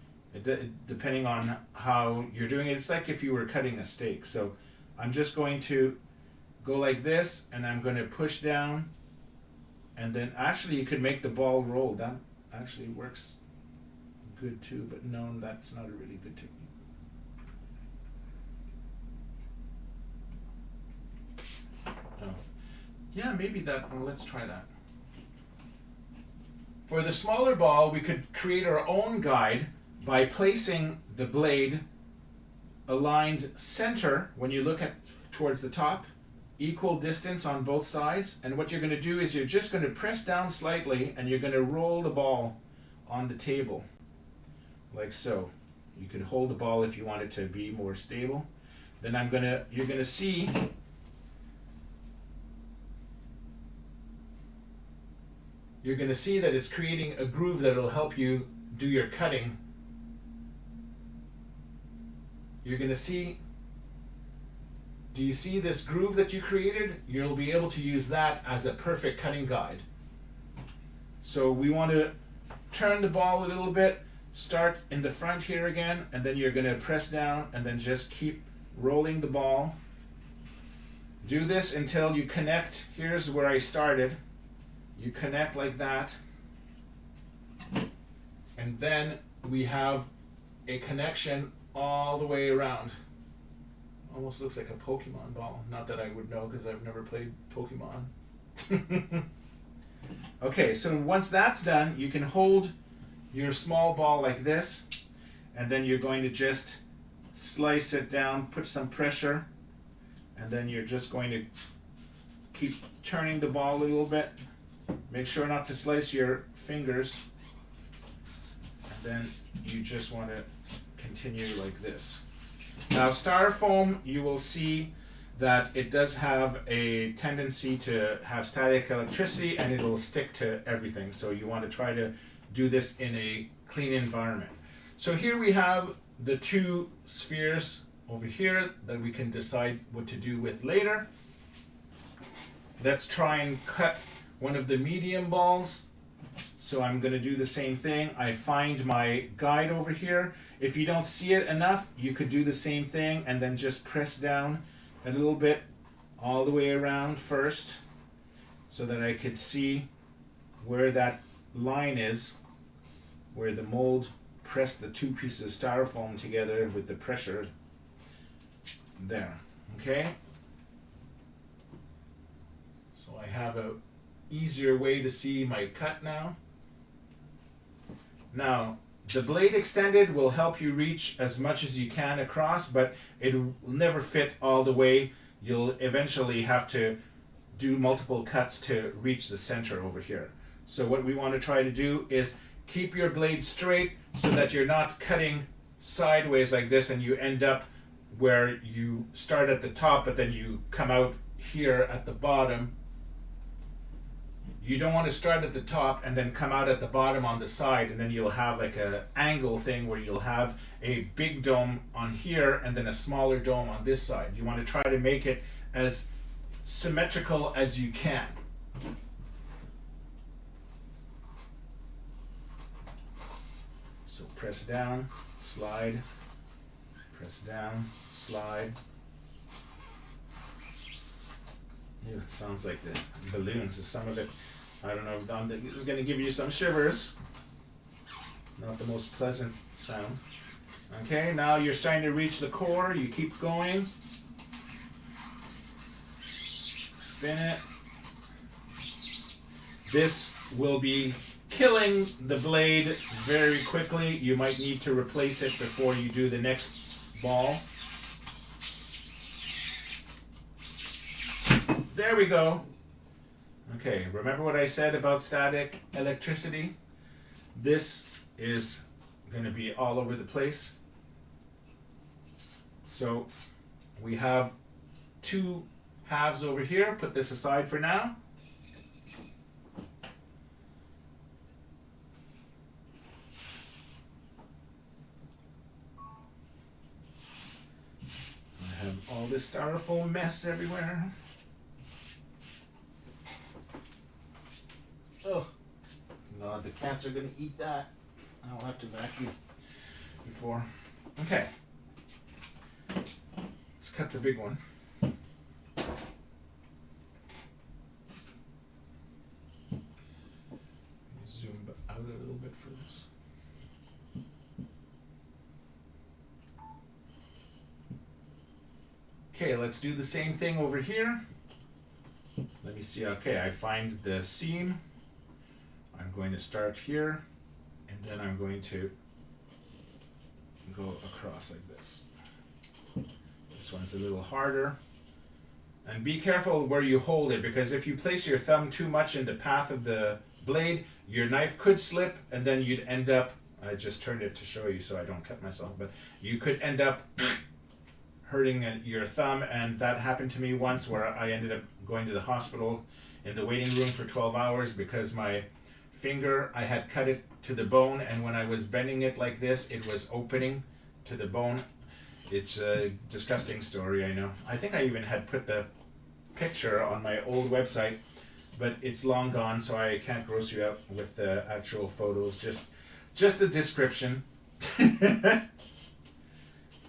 Speaker 1: depending on how you're doing it. It's like if you were cutting a steak. So I'm just going to go like this, and I'm going to push down. And then actually you could make the ball roll. That actually works good too, but no, that's not a really good technique. Oh. Yeah, maybe that, well, let's try that. For the smaller ball, we could create our own guide by placing the blade aligned center when you look at towards the top, equal distance on both sides, and what you're going to do is you're just going to press down slightly and you're going to roll the ball on the table like so. You could hold the ball if you want it to be more stable. Then you're going to see that it's creating a groove that will help you do your cutting. You're going to see. Do you see this groove that you created? You'll be able to use that as a perfect cutting guide. So we want to turn the ball a little bit, start in the front here again, and then you're going to press down and then just keep rolling the ball. Do this until you connect. Here's where I started. You connect like that. And then we have a connection all the way around. Almost looks like a Pokemon ball. Not that I would know because I've never played Pokemon. Okay, so once that's done, you can hold your small ball like this, and then you're going to just slice it down, put some pressure, and then you're just going to keep turning the ball a little bit. Make sure not to slice your fingers, and then you just want to continue like this. Now, styrofoam, you will see that it does have a tendency to have static electricity and it will stick to everything. So you want to try to do this in a clean environment. So here we have the two spheres over here that we can decide what to do with later. Let's try and cut one of the medium balls. So I'm going to do the same thing. I find my guide over here. If you don't see it enough, you could do the same thing and then just press down a little bit all the way around first so that I could see where that line is, where the mold pressed the two pieces of styrofoam together with the pressure there. Okay? So I have a easier way to see my cut now. Now, The blade extended will help you reach as much as you can across, but it will never fit all the way. You'll eventually have to do multiple cuts to reach the center over here. So what we want to try to do is keep your blade straight so that you're not cutting sideways like this and you end up where you start at the top but then you come out here at the bottom. You don't want to start at the top and then come out at the bottom on the side, and then you'll have like a angle thing where you'll have a big dome on here and then a smaller dome on this side. You want to try to make it as symmetrical as you can. So press down, slide, press down, slide. Ew, it sounds like the balloons. Some of it, I don't know, this is going to give you some shivers. Not the most pleasant sound. Okay, now you're starting to reach the core. You keep going. Spin it. This will be killing the blade very quickly. You might need to replace it before you do the next ball. There we go. Okay, remember what I said about static electricity? This is going to be all over the place. So we have two halves over here. Put this aside for now. I have all this styrofoam mess everywhere. Oh, God, the cats are going to eat that. I'll have to vacuum before. Okay. Let's cut the big one. Zoom out a little bit for this. Okay, let's do the same thing over here. Let me see. Okay, I find the seam. I'm going to start here, and then I'm going to go across like this. This one's a little harder. And be careful where you hold it, because if you place your thumb too much in the path of the blade, your knife could slip, and then you'd end up, I just turned it to show you so I don't cut myself, but you could end up hurting your thumb, and that happened to me once where I ended up going to the hospital in the waiting room for 12 hours because my finger, I had cut it to the bone, and when I was bending it like this, it was opening to the bone. It's a disgusting story, I know. I think I even had put the picture on my old website, but it's long gone, so I can't gross you out with the actual photos, just the description.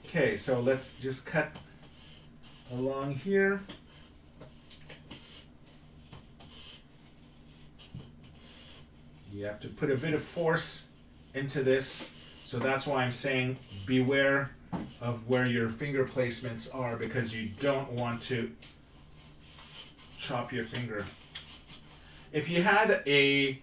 Speaker 1: Okay, so let's just cut along here. You have to put a bit of force into this, so that's why I'm saying beware of where your finger placements are, because you don't want to chop your finger. If you had a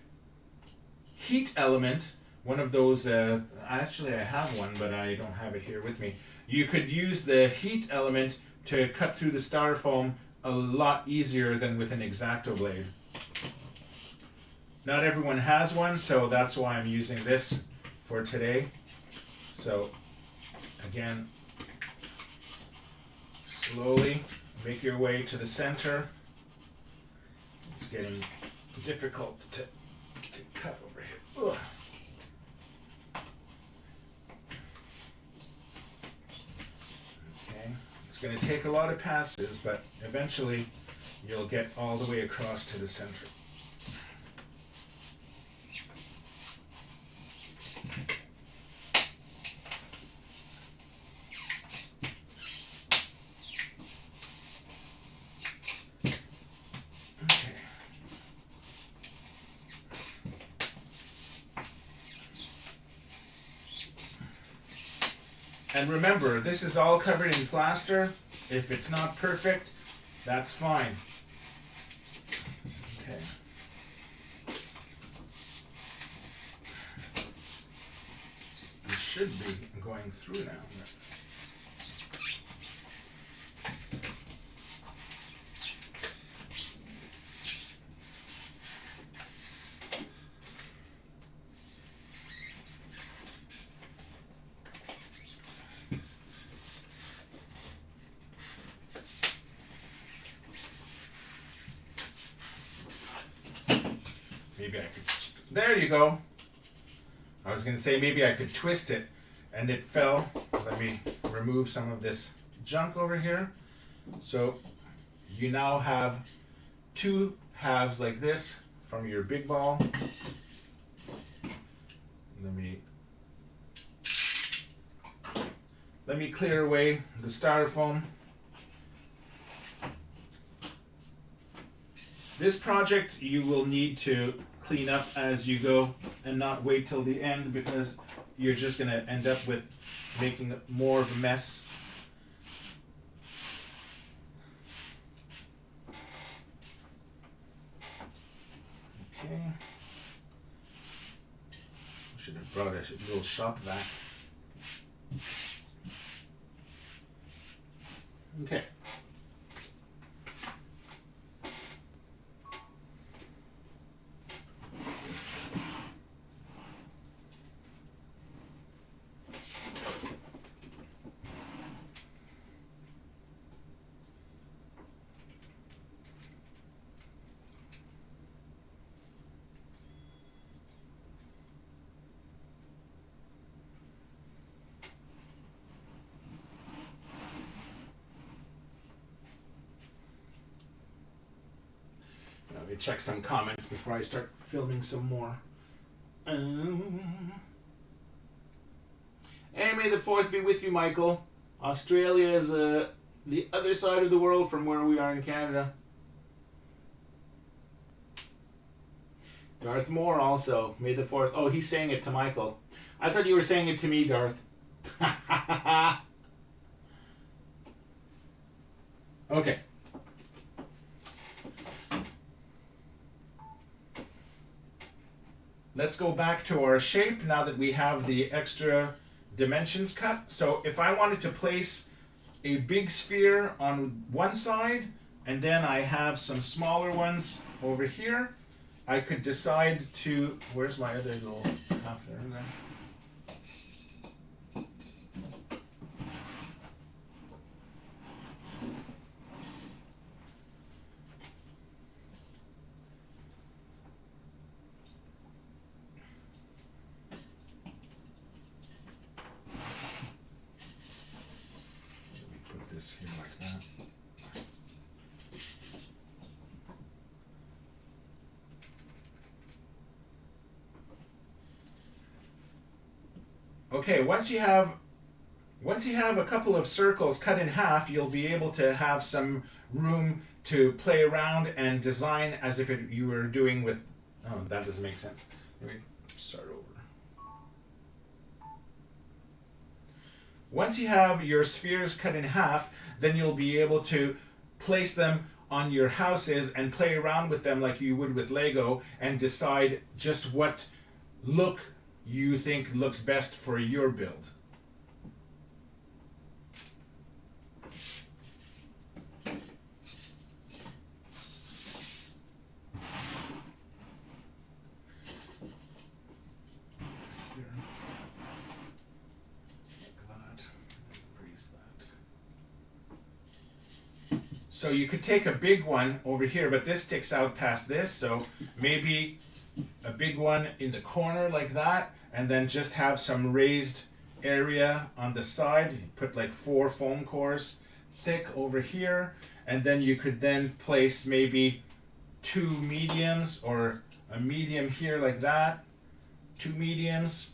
Speaker 1: heat element, one of those, actually I have one, but I don't have it here with me. You could use the heat element to cut through the styrofoam a lot easier than with an X-Acto blade. Not everyone has one, so that's why I'm using this for today. So, again, slowly make your way to the center. It's getting difficult to cut over here. Ugh. Okay, it's going to take a lot of passes, but eventually you'll get all the way across to the center. And remember, this is all covered in plaster. If it's not perfect, that's fine. Okay. should be going through now. Maybe I could, there you go. I was going to say maybe I could twist it and it fell. Let me remove some of this junk over here. So you now have two halves like this from your big ball. Let me clear away the styrofoam. This project you will need to clean up as you go and not wait till the end, because you're just going to end up with making more of a mess. Okay. Should have brought a little shop vac. Okay. Let me check some comments before I start filming some more. Hey, may the 4th be with you, Michael. Australia is the other side of the world from where we are in Canada. Darth Moore also. May the 4th. Oh, he's saying it to Michael. I thought you were saying it to me, Darth. Okay. Let's go back to our shape now that we have the extra dimensions cut. So if I wanted to place a big sphere on one side and then I have some smaller ones over here, I could decide to, where's my other little half there? Here like that. Okay, once you have a couple of circles cut in half, you'll be able to have some room to play around and design as if you were doing with. Oh, that doesn't make sense. Let me start over. Once you have your spheres cut in half, then you'll be able to place them on your houses and play around with them like you would with Lego and decide just what look you think looks best for your build. So you could take a big one over here, but this sticks out past this, so maybe a big one in the corner like that, and then just have some raised area on the side. You put like 4 foam cores thick over here, and then you could then place maybe 2 mediums or a medium here like that, 2 mediums,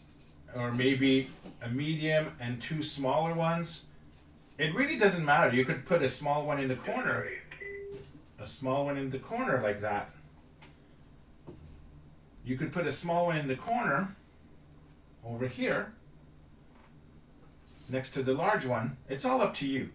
Speaker 1: or maybe a medium and 2 smaller ones. It really doesn't matter. You could put a small one in the corner. A small one in the corner like that. You could put a small one in the corner over here next to the large one. It's all up to you.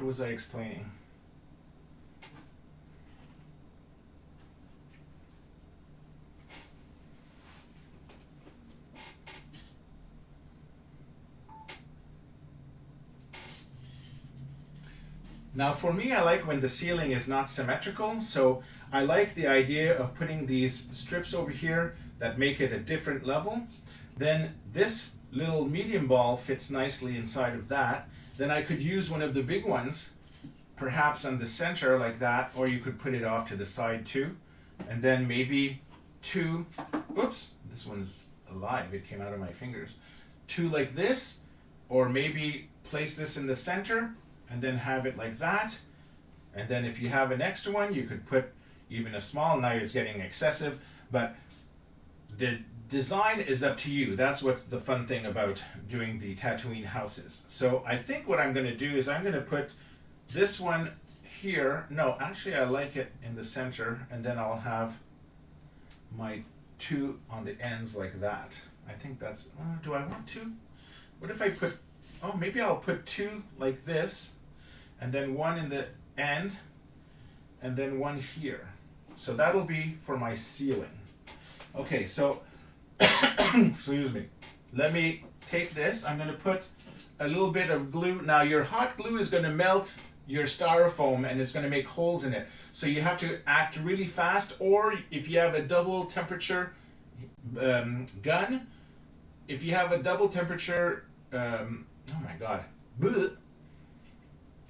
Speaker 1: was I explaining? Now for me, I like when the ceiling is not symmetrical, so I like the idea of putting these strips over here that make it a different level. Then this little medium ball fits nicely inside of that. Then I could use one of the big ones, perhaps on the center like that, or you could put it off to the side too. And then maybe two, oops, this one's alive, it came out of my fingers. Two like this, or maybe place this in the center and then have it like that. And then if you have an extra one, you could put even a small, now it's getting excessive, but the design is up to you. That's what's the fun thing about doing the Tatooine houses. So I think what I'm gonna do is I'm gonna put this one here. No, actually I like it in the center, and then I'll have my two on the ends like that. I think that's, do I want two? What if I put, oh, maybe I'll put two like this, and then one in the end, and then one here. So that'll be for my ceiling. Okay, so, excuse me. Let me take this. I'm gonna put a little bit of glue. Now your hot glue is gonna melt your styrofoam and it's gonna make holes in it. So you have to act really fast, or if you have a double temperature gun, if you have a double temperature, oh my God. Blech.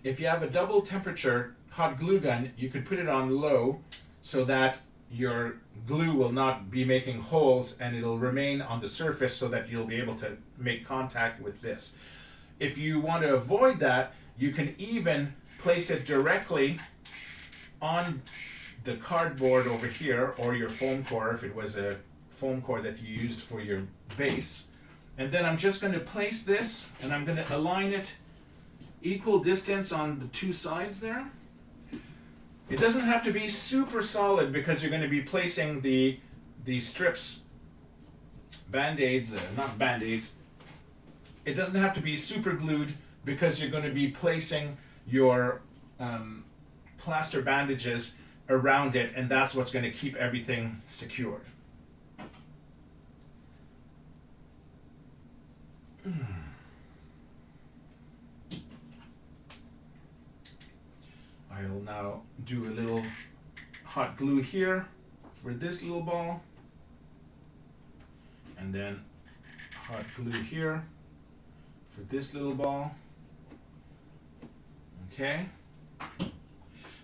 Speaker 1: If you have a double temperature hot glue gun, you could put it on low so that your glue will not be making holes and it'll remain on the surface so that you'll be able to make contact with this. If you want to avoid that, you can even place it directly on the cardboard over here, or your foam core if it was a foam core that you used for your base. And then I'm just going to place this and I'm going to align it equal distance on the two sides there. It doesn't have to be super solid because you're going to be placing the strips, band-aids, not band-aids. It doesn't have to be super glued because you're going to be placing your plaster bandages around it, and that's what's going to keep everything secured. I'll now do a little hot glue here for this little ball, and then hot glue here for this little ball. Okay.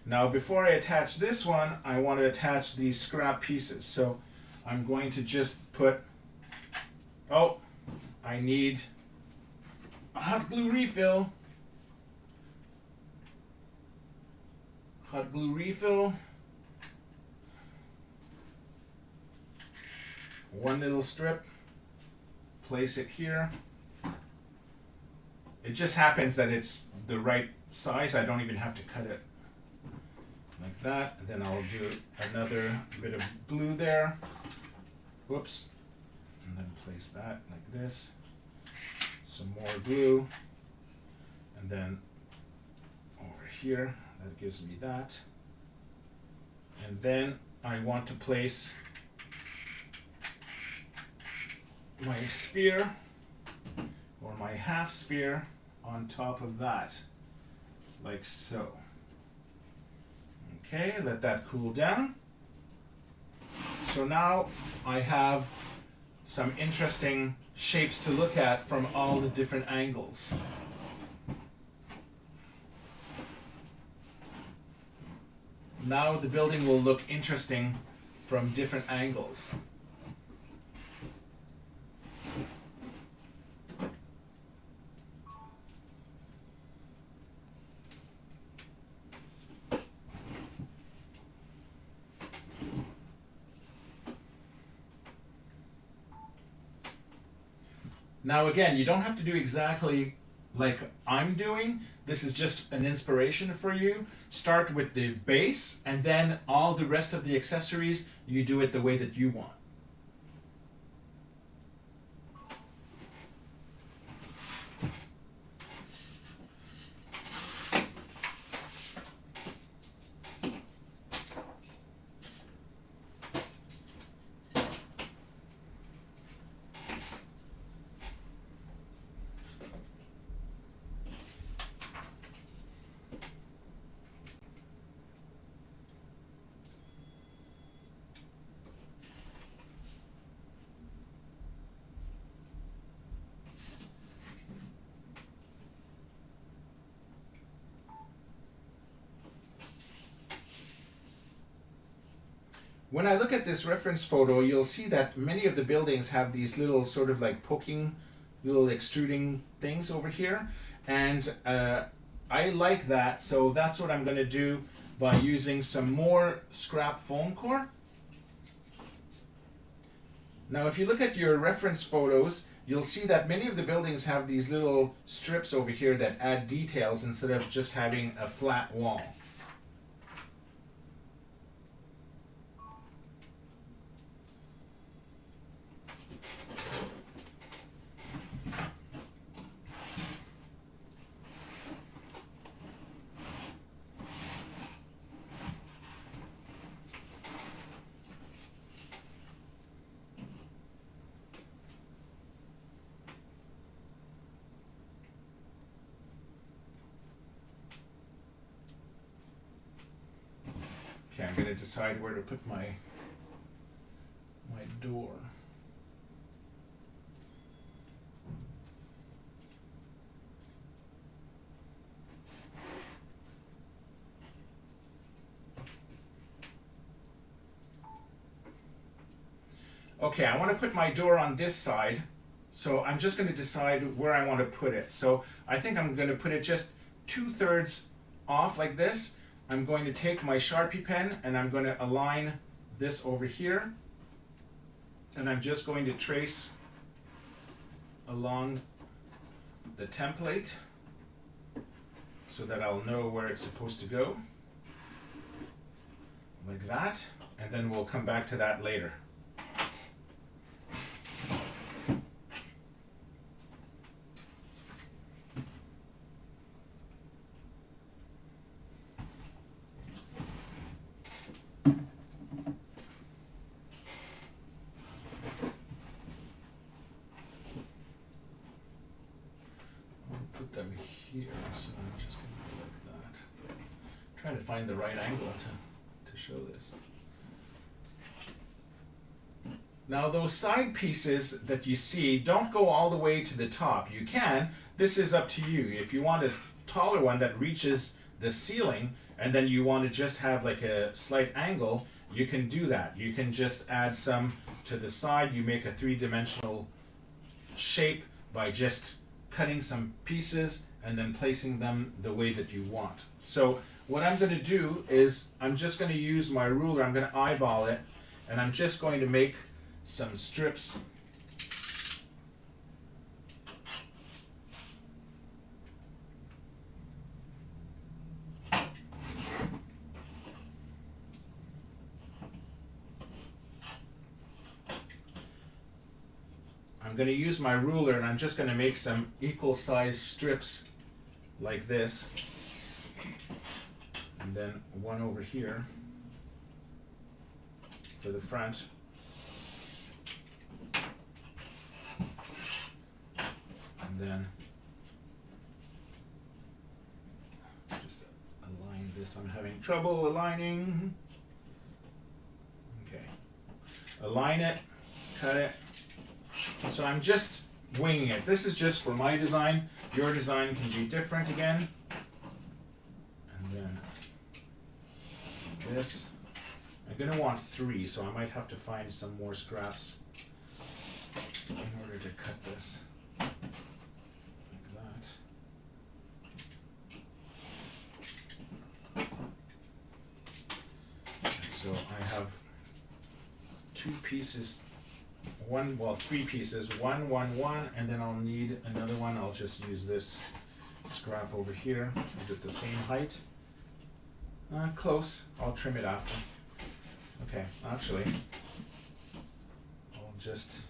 Speaker 1: Now before I attach this one, I want to attach these scrap pieces. So I'm going to just put, oh, I need a hot glue refill. Hot glue refill. One little strip. Place it here. It just happens that it's the right size. I don't even have to cut it like that. And then I'll do another bit of glue there. Whoops. And then place that like this. Some more glue. And then over here. That gives me that. And then I want to place my sphere or my half sphere on top of that, like so. Okay, let that cool down. So now I have some interesting shapes to look at from all the different angles. Now the building will look interesting from different angles. Now again, you don't have to do exactly like I'm doing. This is just an inspiration for you. Start with the base, and then all the rest of the accessories, you do it the way that you want. when I look at this reference photo, you'll see that many of the buildings have these little sort of like poking, little extruding things over here. And I like that, so that's what I'm going to do by using some more scrap foam core. Now if you look at your reference photos, you'll see that many of the buildings have these little strips over here that add details instead of just having a flat wall. Okay, I'm going to decide where to put my door. Okay, I want to put my door on this side, so I'm just going to decide where I want to put it. So I think I'm going to put it just 2/3 off like this. I'm going to take my Sharpie pen and I'm going to align this over here, and I'm just going to trace along the template so that I'll know where it's supposed to go, like that, and then we'll come back to that later. Them here, so I'm just going to do like that. Trying to find the right angle to show this. Now those side pieces that you see don't go all the way to the top. You can, this is up to you. If you want a taller one that reaches the ceiling and then you want to just have like a slight angle, you can do that. You can just add some to the side. You make a three-dimensional shape by just cutting some pieces and then placing them the way that you want. So what I'm going to do is I'm just going to use my ruler, I'm going to eyeball it, and I'm just going to make some strips. I'm going to use my ruler and I'm just going to make some equal size strips like this, and then one over here for the front, and then just align this. I'm having trouble aligning. Okay, align it, cut it. So I'm just winging it. This is just for my design. Your design can be different again. And then this. I'm going to want 3, so I might have to find some more scraps in order to cut this. Like that. So I have 2 pieces. 3 pieces, one, and then I'll need another one. I'll just use this scrap over here. Is it the same height? Close. I'll trim it after. Okay, actually, I'll just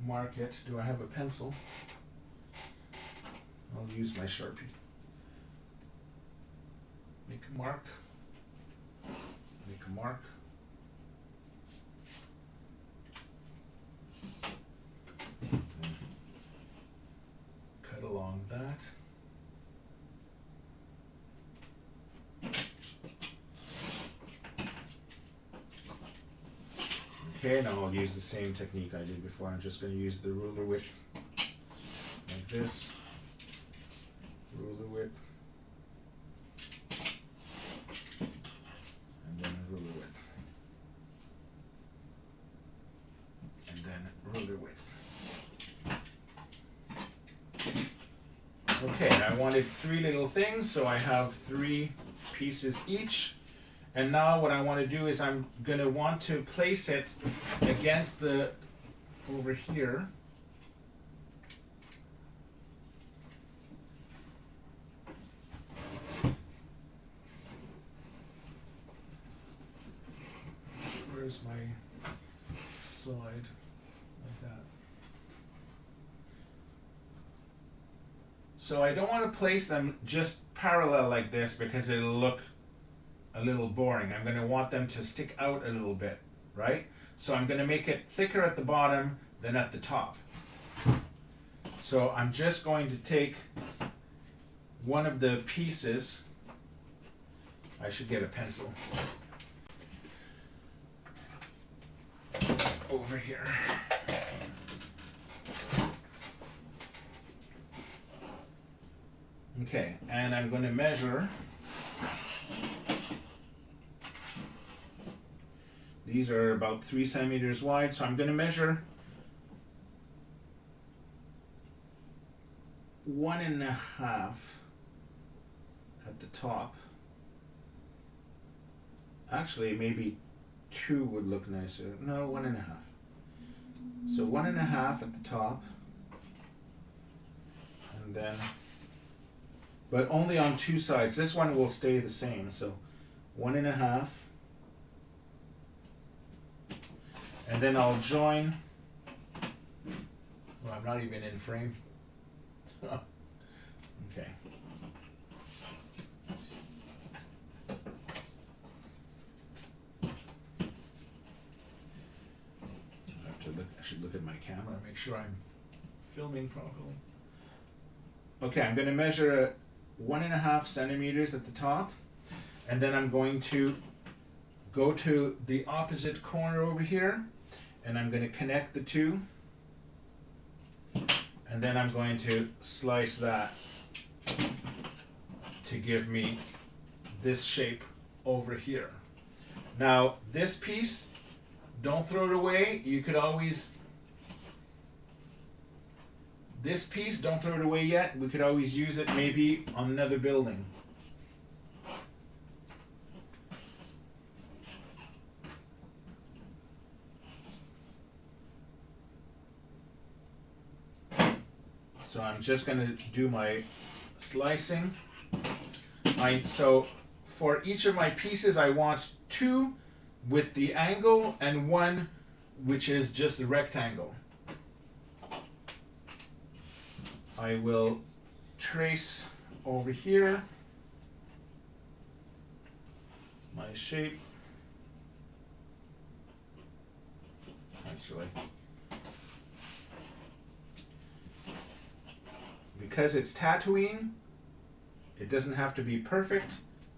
Speaker 1: mark it. Do I have a pencil? I'll use my Sharpie. Make a mark. Make a mark. Along that. Okay, now I'll use the same technique I did before. I'm just going to use the ruler width like this. Ruler width. And then a ruler width. Okay, I wanted 3 little things, so I have 3 pieces each. And now what I want to do is I'm going to want to place it against the, over here. Where's my slide? Like that. So I don't want to place them just parallel like this because it'll look a little boring. I'm going to want them to stick out a little bit, right? So I'm going to make it thicker at the bottom than at the top. So I'm just going to take one of the pieces. I should get a pencil. Over here. Okay, and I'm going to measure. These are about 3 centimeters wide, so I'm going to measure 1.5 at the top. Actually, maybe 2 would look nicer. No, 1.5. So 1.5 at the top, and then, but only on 2 sides. This one will stay the same. So 1.5. And then I'll join. Well, I'm not even in frame. Okay. I should look at my camera, make sure I'm filming properly. Okay, I'm going to measure 1.5 centimeters at the top, and then I'm going to go to the opposite corner over here, and I'm going to connect the 2, and then I'm going to slice that to give me this shape over here. Now this piece, don't throw it away. You could always, this piece, don't throw it away yet. We could always use it maybe on another building. So I'm just going to do my slicing. So for each of my pieces, I want 2 with the angle and 1 which is just a rectangle. I will trace over here my shape. Actually, because it's Tatooine, it doesn't have to be perfect.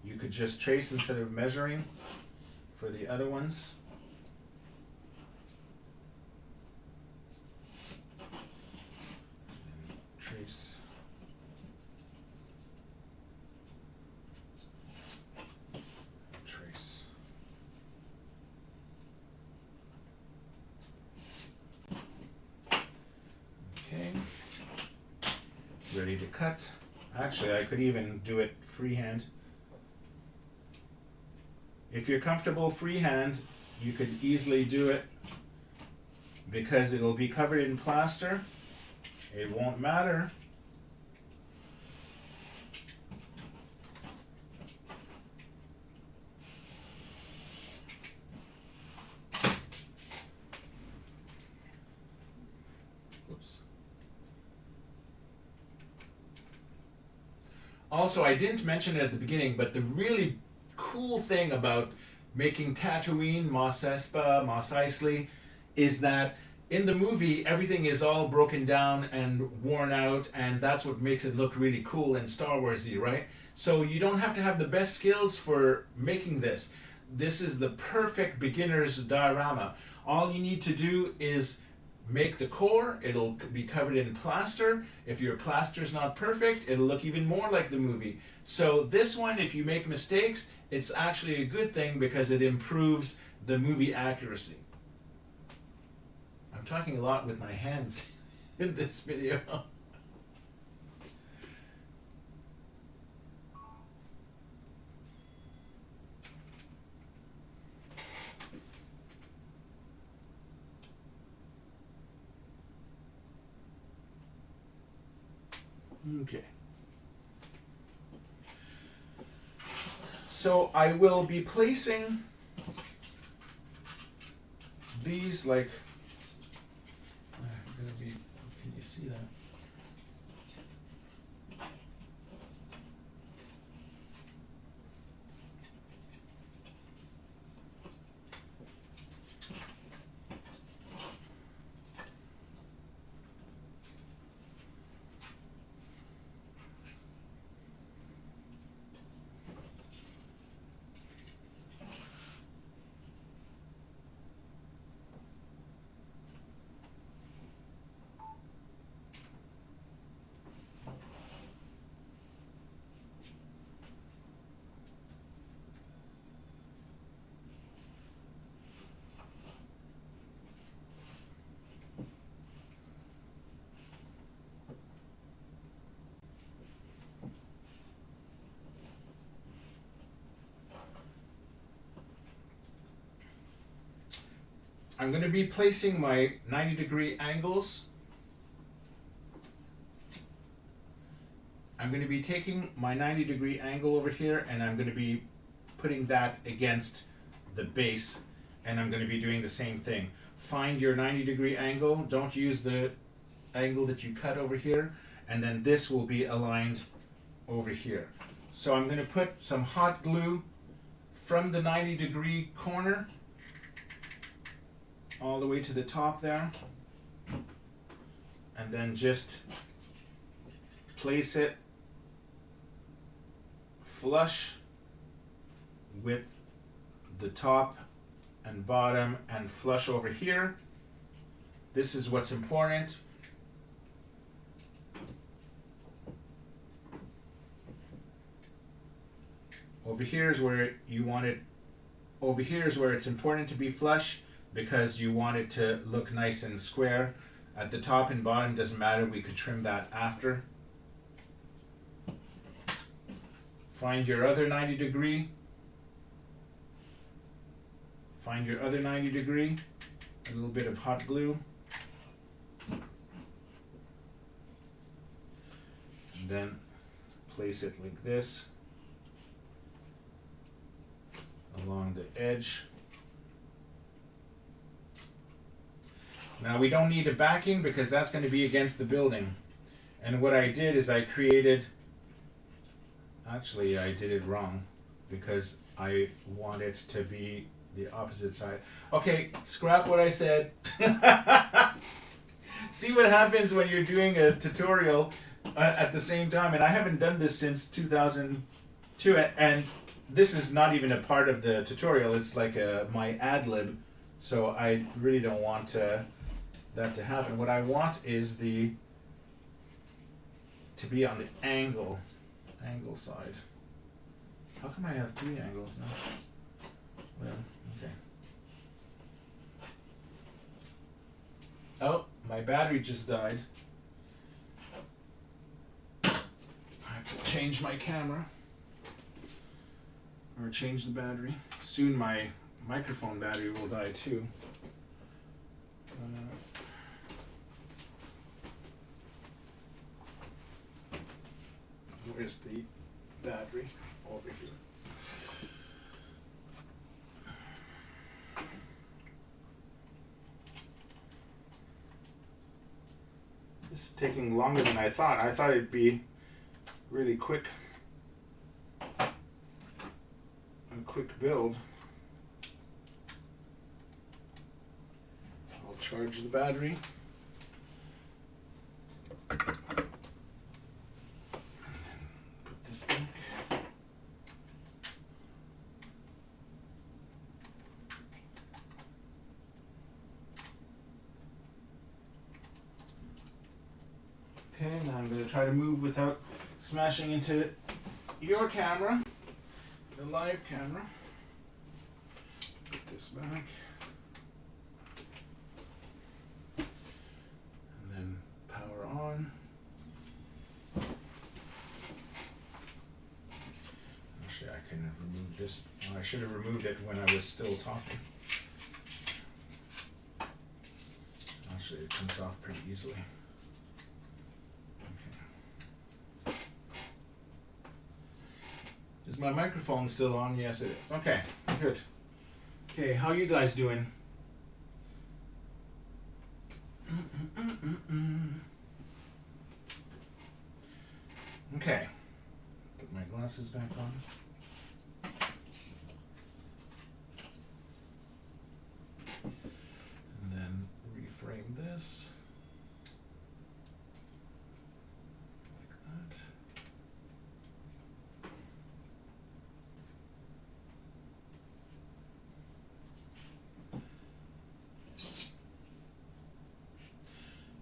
Speaker 1: You could just trace instead of measuring for the other ones. And trace. Trace. Okay. Ready to cut. Actually, I could even do it freehand. If you're comfortable freehand, you could easily do it because it'll be covered in plaster. It won't matter. Oops. Also, I didn't mention it at the beginning, but the really cool thing about making Tatooine, Mos Eisley, is that in the movie everything is all broken down and worn out, and that's what makes it look really cool and Star Warsy, right? So you don't have to have the best skills for making this. This is the perfect beginner's diorama. All you need to do is make the core. It'll be covered in plaster. If your plaster's not perfect, it'll look even more like the movie. So this one, if you make mistakes, it's actually a good thing because it improves the movie accuracy. I'm talking a lot with my hands in this video. Okay. So I will be placing these like, can you see that? I'm going to be placing my 90-degree angles. I'm going to be taking my 90-degree angle over here and I'm going to be putting that against the base, and I'm going to be doing the same thing. Find your 90-degree angle, don't use the angle that you cut over here, and then this will be aligned over here. So I'm going to put some hot glue from the 90-degree corner all the way to the top there, and then just place it flush with the top and bottom and flush over here. This is what's important. Over here is where you want it, over here is where it's important to be flush, because you want it to look nice and square. At the top and bottom doesn't matter, we could trim that after. Find your other 90-degree. Find your other 90-degree. A little bit of hot glue. And then place it like this along the edge. Now we don't need a backing because that's going to be against the building. And what I did is I created, actually I did it wrong because I want it to be the opposite side. Okay, scrap what I said. See what happens when you're doing a tutorial at the same time. And I haven't done this since 2002, and this is not even a part of the tutorial. It's like my ad lib. So I really don't want that to happen. What I want is to be on the angle side. How come I have 3 angles now? Well, okay. Oh, my battery just died. I have to change my camera. Or change the battery. Soon my microphone battery will die too. Where's the battery? Over here. This is taking longer than I thought. I thought it'd be really quick. A quick build. I'll charge the battery. Okay, now I'm going to try to move without smashing into your camera, the live camera. Put this back. And then power on. Actually, I can remove this. Oh, I should have removed it when I was still talking. Actually, it comes off pretty easily. Is my microphone still on? Yes, it is. Okay, good. Okay, how you guys doing? Okay, put my glasses back on. And then reframe this. Like that.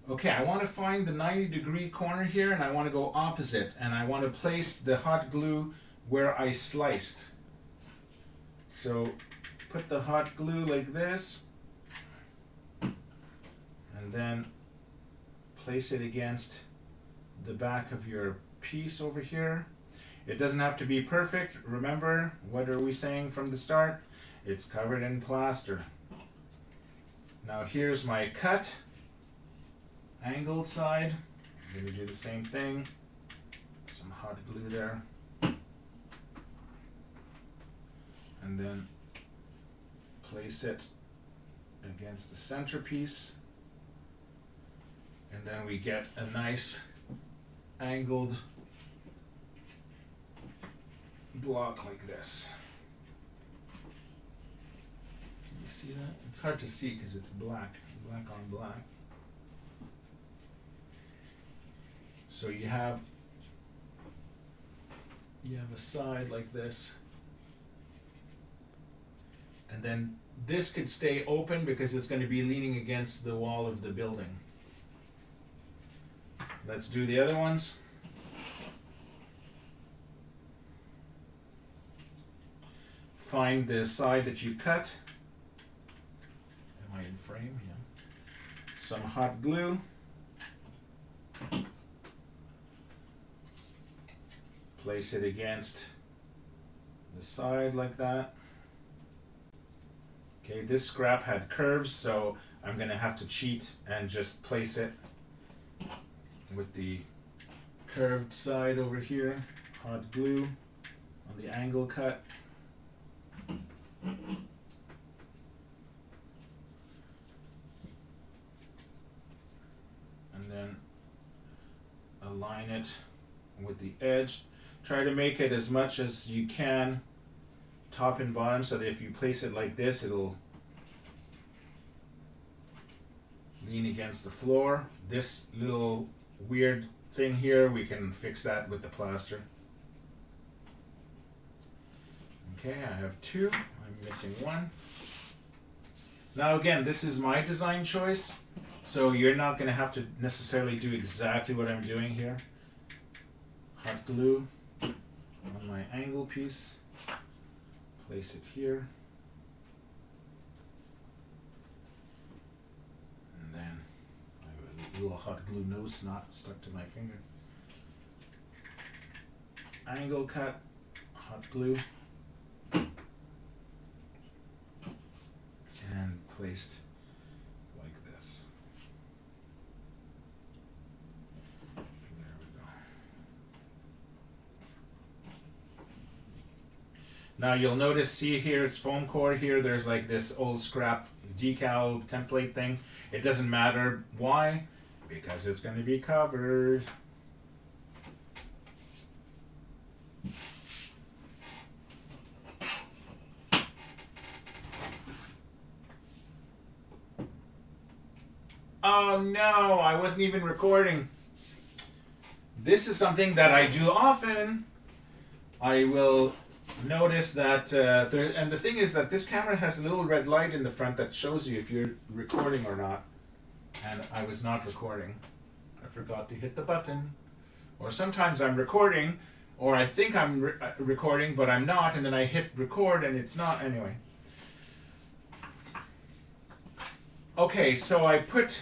Speaker 1: Okay, I want to find the 90-degree corner here, and I want to go opposite, and I want to place the hot glue where I sliced. So put the hot glue like this, and then place it against the back of your piece over here. It doesn't have to be perfect. Remember, what are we saying from the start? It's covered in plaster. Now here's my cut. Angled side, I'm going to do the same thing. Some hot glue there. And then place it against the centerpiece. And then we get a nice angled block like this. Can you see that? It's hard to see because it's black on black. So you have a side like this, and then this could stay open because it's going to be leaning against the wall of the building. Let's do the other ones. Find the side that you cut. Am I in frame? Yeah. Some hot glue. Place it against the side like that. Okay, this scrap had curves, so I'm going to have to cheat and just place it with the curved side over here. Hot glue on the angle cut. And then align it with the edge. Try to make it as much as you can top and bottom so that if you place it like this, it'll lean against the floor. This little weird thing here, we can fix that with the plaster. Okay, I have two. I'm missing one. Now again, this is my design choice, so you're not going to have to necessarily do exactly what I'm doing here. Hot glue on my angle piece, place it here, and then I have a little hot glue nose knot stuck to my finger. Angle cut, hot glue, and placed like this. Now you'll notice, see here, it's foam core here, there's like this old scrap decal template thing. It doesn't matter. Why? Because it's going to be covered. Oh no, I wasn't even recording. This is something that I do often. I will notice that, and the thing is that this camera has a little red light in the front that shows you if you're recording or not. And I was not recording. I forgot to hit the button. Or sometimes I'm recording, or I think I'm recording, but I'm not, and then I hit record and it's not. Anyway. Okay, so I put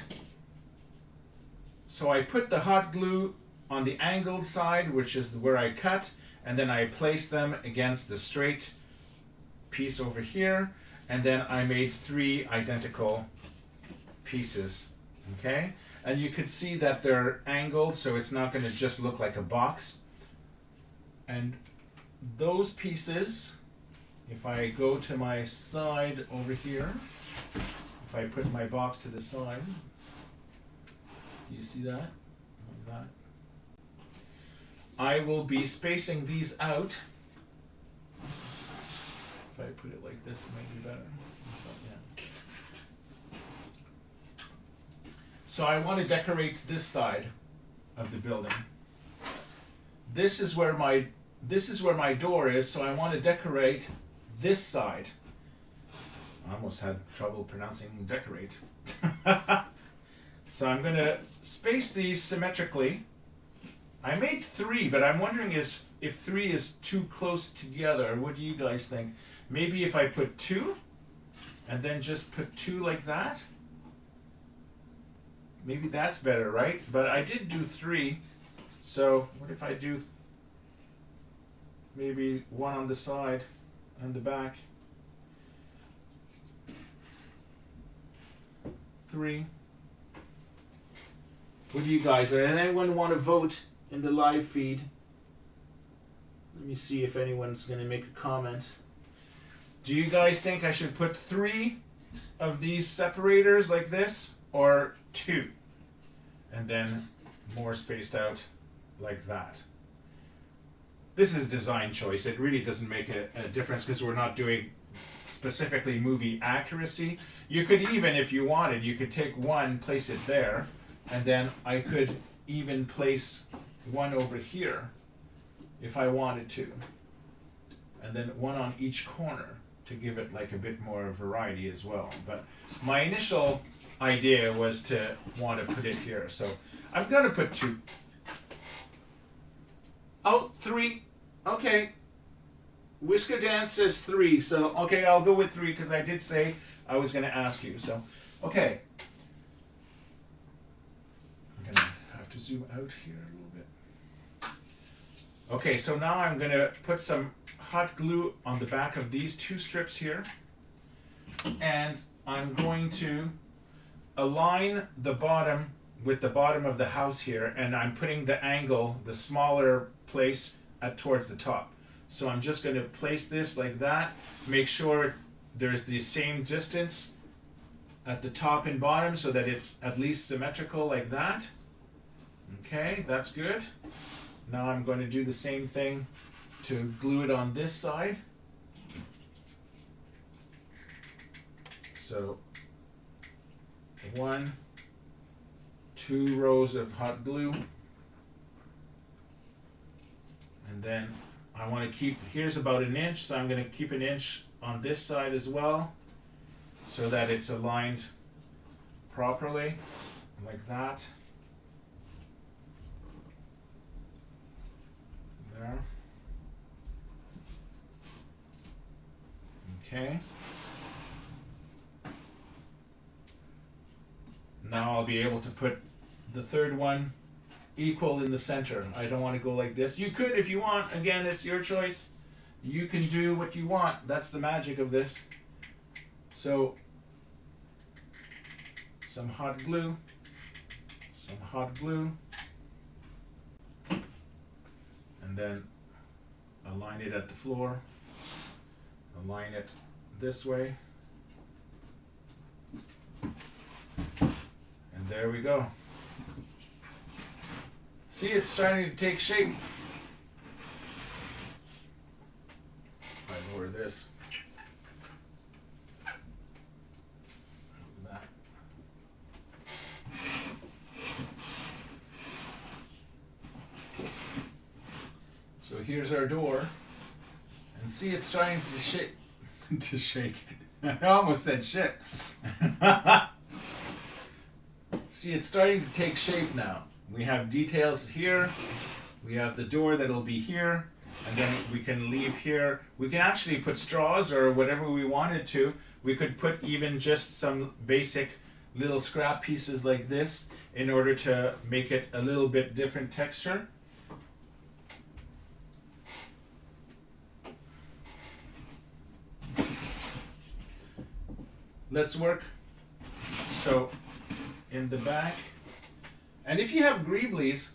Speaker 1: the hot glue on the angled side, which is where I cut, and then I placed them against the straight piece over here, and then I made 3 identical pieces, okay? And you could see that they're angled, so it's not going to just look like a box. And those pieces, if I go to my side over here, if I put my box to the side, do you see that? Like that. I will be spacing these out. If I put it like this, it might be better. So, yeah. So I want to decorate this side of the building. This is where my door is, so I want to decorate this side. I almost had trouble pronouncing decorate. So I'm going to space these symmetrically. I made 3, but I'm wondering if 3 is too close together. What do you guys think? Maybe if I put 2 and then just put 2 like that? Maybe that's better, right? But I did do 3. So what if I do maybe 1 on the side and the back? 3. What do you guys? Does anyone want to vote in the live feed? Let me see if anyone's going to make a comment. Do you guys think I should put 3 of these separators like this, or 2? And then more spaced out like that. This is design choice. It really doesn't make a difference because we're not doing specifically movie accuracy. You could even, if you wanted, you could take 1, place it there, and then I could even place 1 over here if I wanted to. And then 1 on each corner to give it like a bit more variety as well. But my initial idea was to want to put it here. So I'm going to put 2. Oh, 3. Okay. Whisker Dan says 3. So, okay, I'll go with 3 because I did say I was going to ask you. So, okay. I'm going to have to zoom out here a little bit. Okay, so now I'm going to put some hot glue on the back of these 2 strips here. And I'm going to align the bottom with the bottom of the house here, and I'm putting the angle, the smaller place, towards the top. So I'm just going to place this like that, make sure there's the same distance at the top and bottom so that it's at least symmetrical like that. Okay, that's good. Now I'm going to do the same thing to glue it on this side. So 1, 2 rows of hot glue. And then I want to keep, here's about 1 inch, so I'm going to keep 1 inch on this side as well so that it's aligned properly, like that. There. Okay. Now I'll be able to put the 3rd one equal in the center. I don't want to go like this. You could if you want. Again, it's your choice. You can do what you want. That's the magic of this. So, some hot glue. Some hot glue. And then align it at the floor. Align it this way. And there we go. See, it's starting to take shape. If I lower this. Like that. So here's our door. And see, it's starting to shake. To shake. I almost said shit. See, it's starting to take shape now. We have details here, we have the door that'll be here, and then we can leave here. We can actually put straws or whatever we wanted to. We could put even just some basic little scrap pieces like this in order to make it a little bit different texture. Let's work. So, in the back. And if you have greeblies,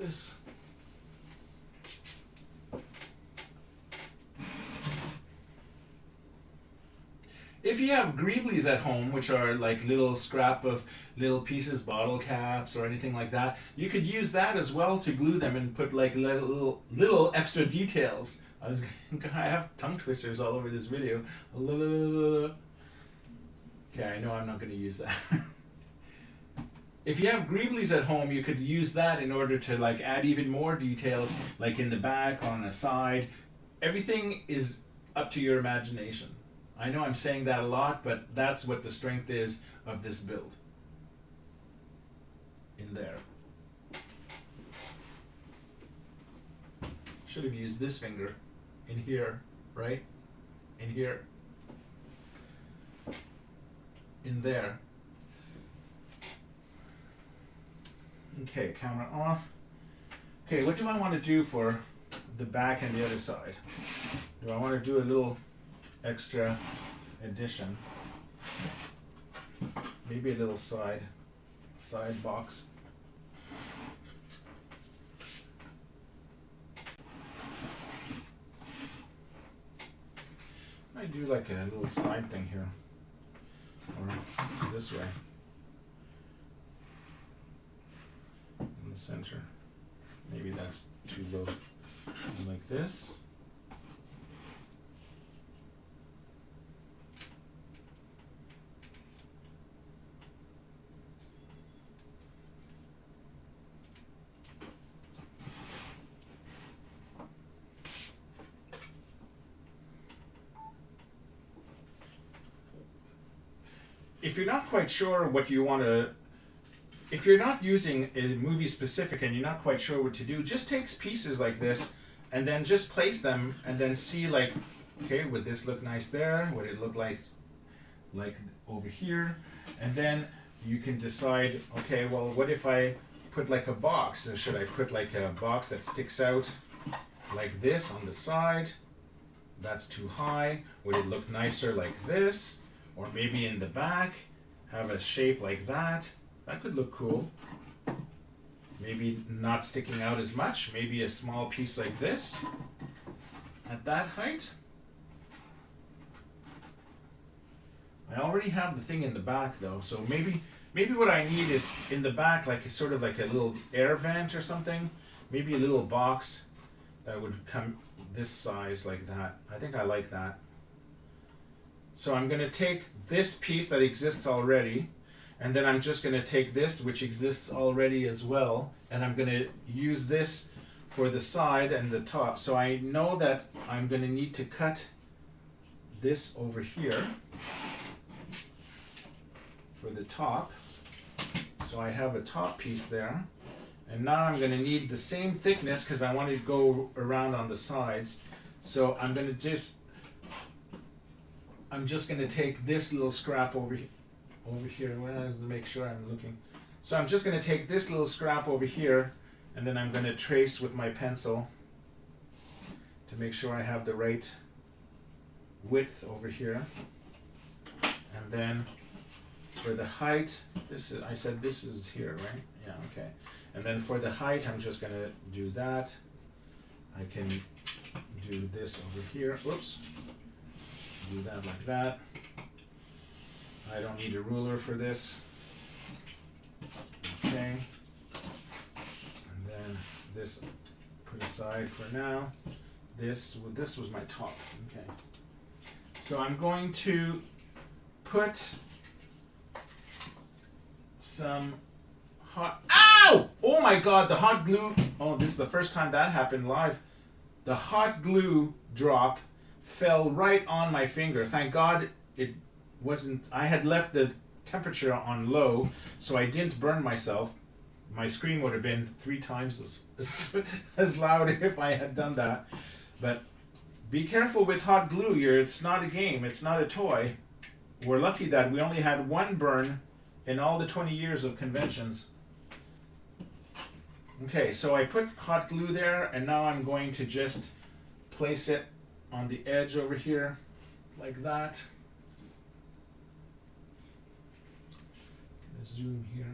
Speaker 1: this. If you have greeblies at home, which are like little scrap of little pieces, bottle caps or anything like that, you could use that as well to glue them and put like little extra details. I have tongue twisters all over this video. Okay, I know I'm not going to use that. If you have greeblies at home, you could use that in order to like add even more details, like in the back, on the side. Everything is up to your imagination. I know I'm saying that a lot, but that's what the strength is of this build. In there. Should have used this finger. In here, right? In here. In there. Okay, camera off. Okay, what do I want to do for the back and the other side? Do I want to do a little extra addition? Maybe a little side box. I do like a little side thing here, or this way, in the center. Maybe that's too low. Like this. If you're not quite sure what you want to, if you're not using a movie specific and you're not quite sure what to do, just take pieces like this and then just place them and then see like, okay, would this look nice there? Would it look like over here? And then you can decide, okay, well, what if I put like a box? So should I put like a box that sticks out like this on the side? That's too high. Would it look nicer like this? Or maybe in the back, have a shape like that. That could look cool. Maybe not sticking out as much. Maybe a small piece like this at that height. I already have the thing in the back though, so maybe what I need is in the back, like sort of like a little air vent or something. Maybe a little box that would come this size like that. I think I like that. So I'm going to take this piece that exists already, and then I'm just going to take this, which exists already as well, and I'm going to use this for the side and the top. So I know that I'm going to need to cut this over here for the top. So I have a top piece there. And now I'm going to need the same thickness because I want to go around on the sides. So I'm just going to take this little scrap over here. To make sure I'm looking. So I'm just going to take this little scrap over here, and then I'm going to trace with my pencil to make sure I have the right width over here. And then for the height, I said this is here, right? Yeah, okay. And then for the height, I'm just going to do that. I can do this over here. Oops. Do that like that. I don't need a ruler for this. Okay. And then this put aside for now. This was my top. Okay. So I'm going to put some hot. Ow! Oh my God! The hot glue. Oh, this is the first time that happened live. The hot glue drop fell right on my finger. Thank God it wasn't. I had left the temperature on low, so I didn't burn myself. My scream would have been 3 times as loud if I had done that. But be careful with hot glue. It's not a game. It's not a toy. We're lucky that we only had 1 burn in all the 20 years of conventions. Okay, so I put hot glue there, and now I'm going to just place it on the edge over here, like that. Zoom here.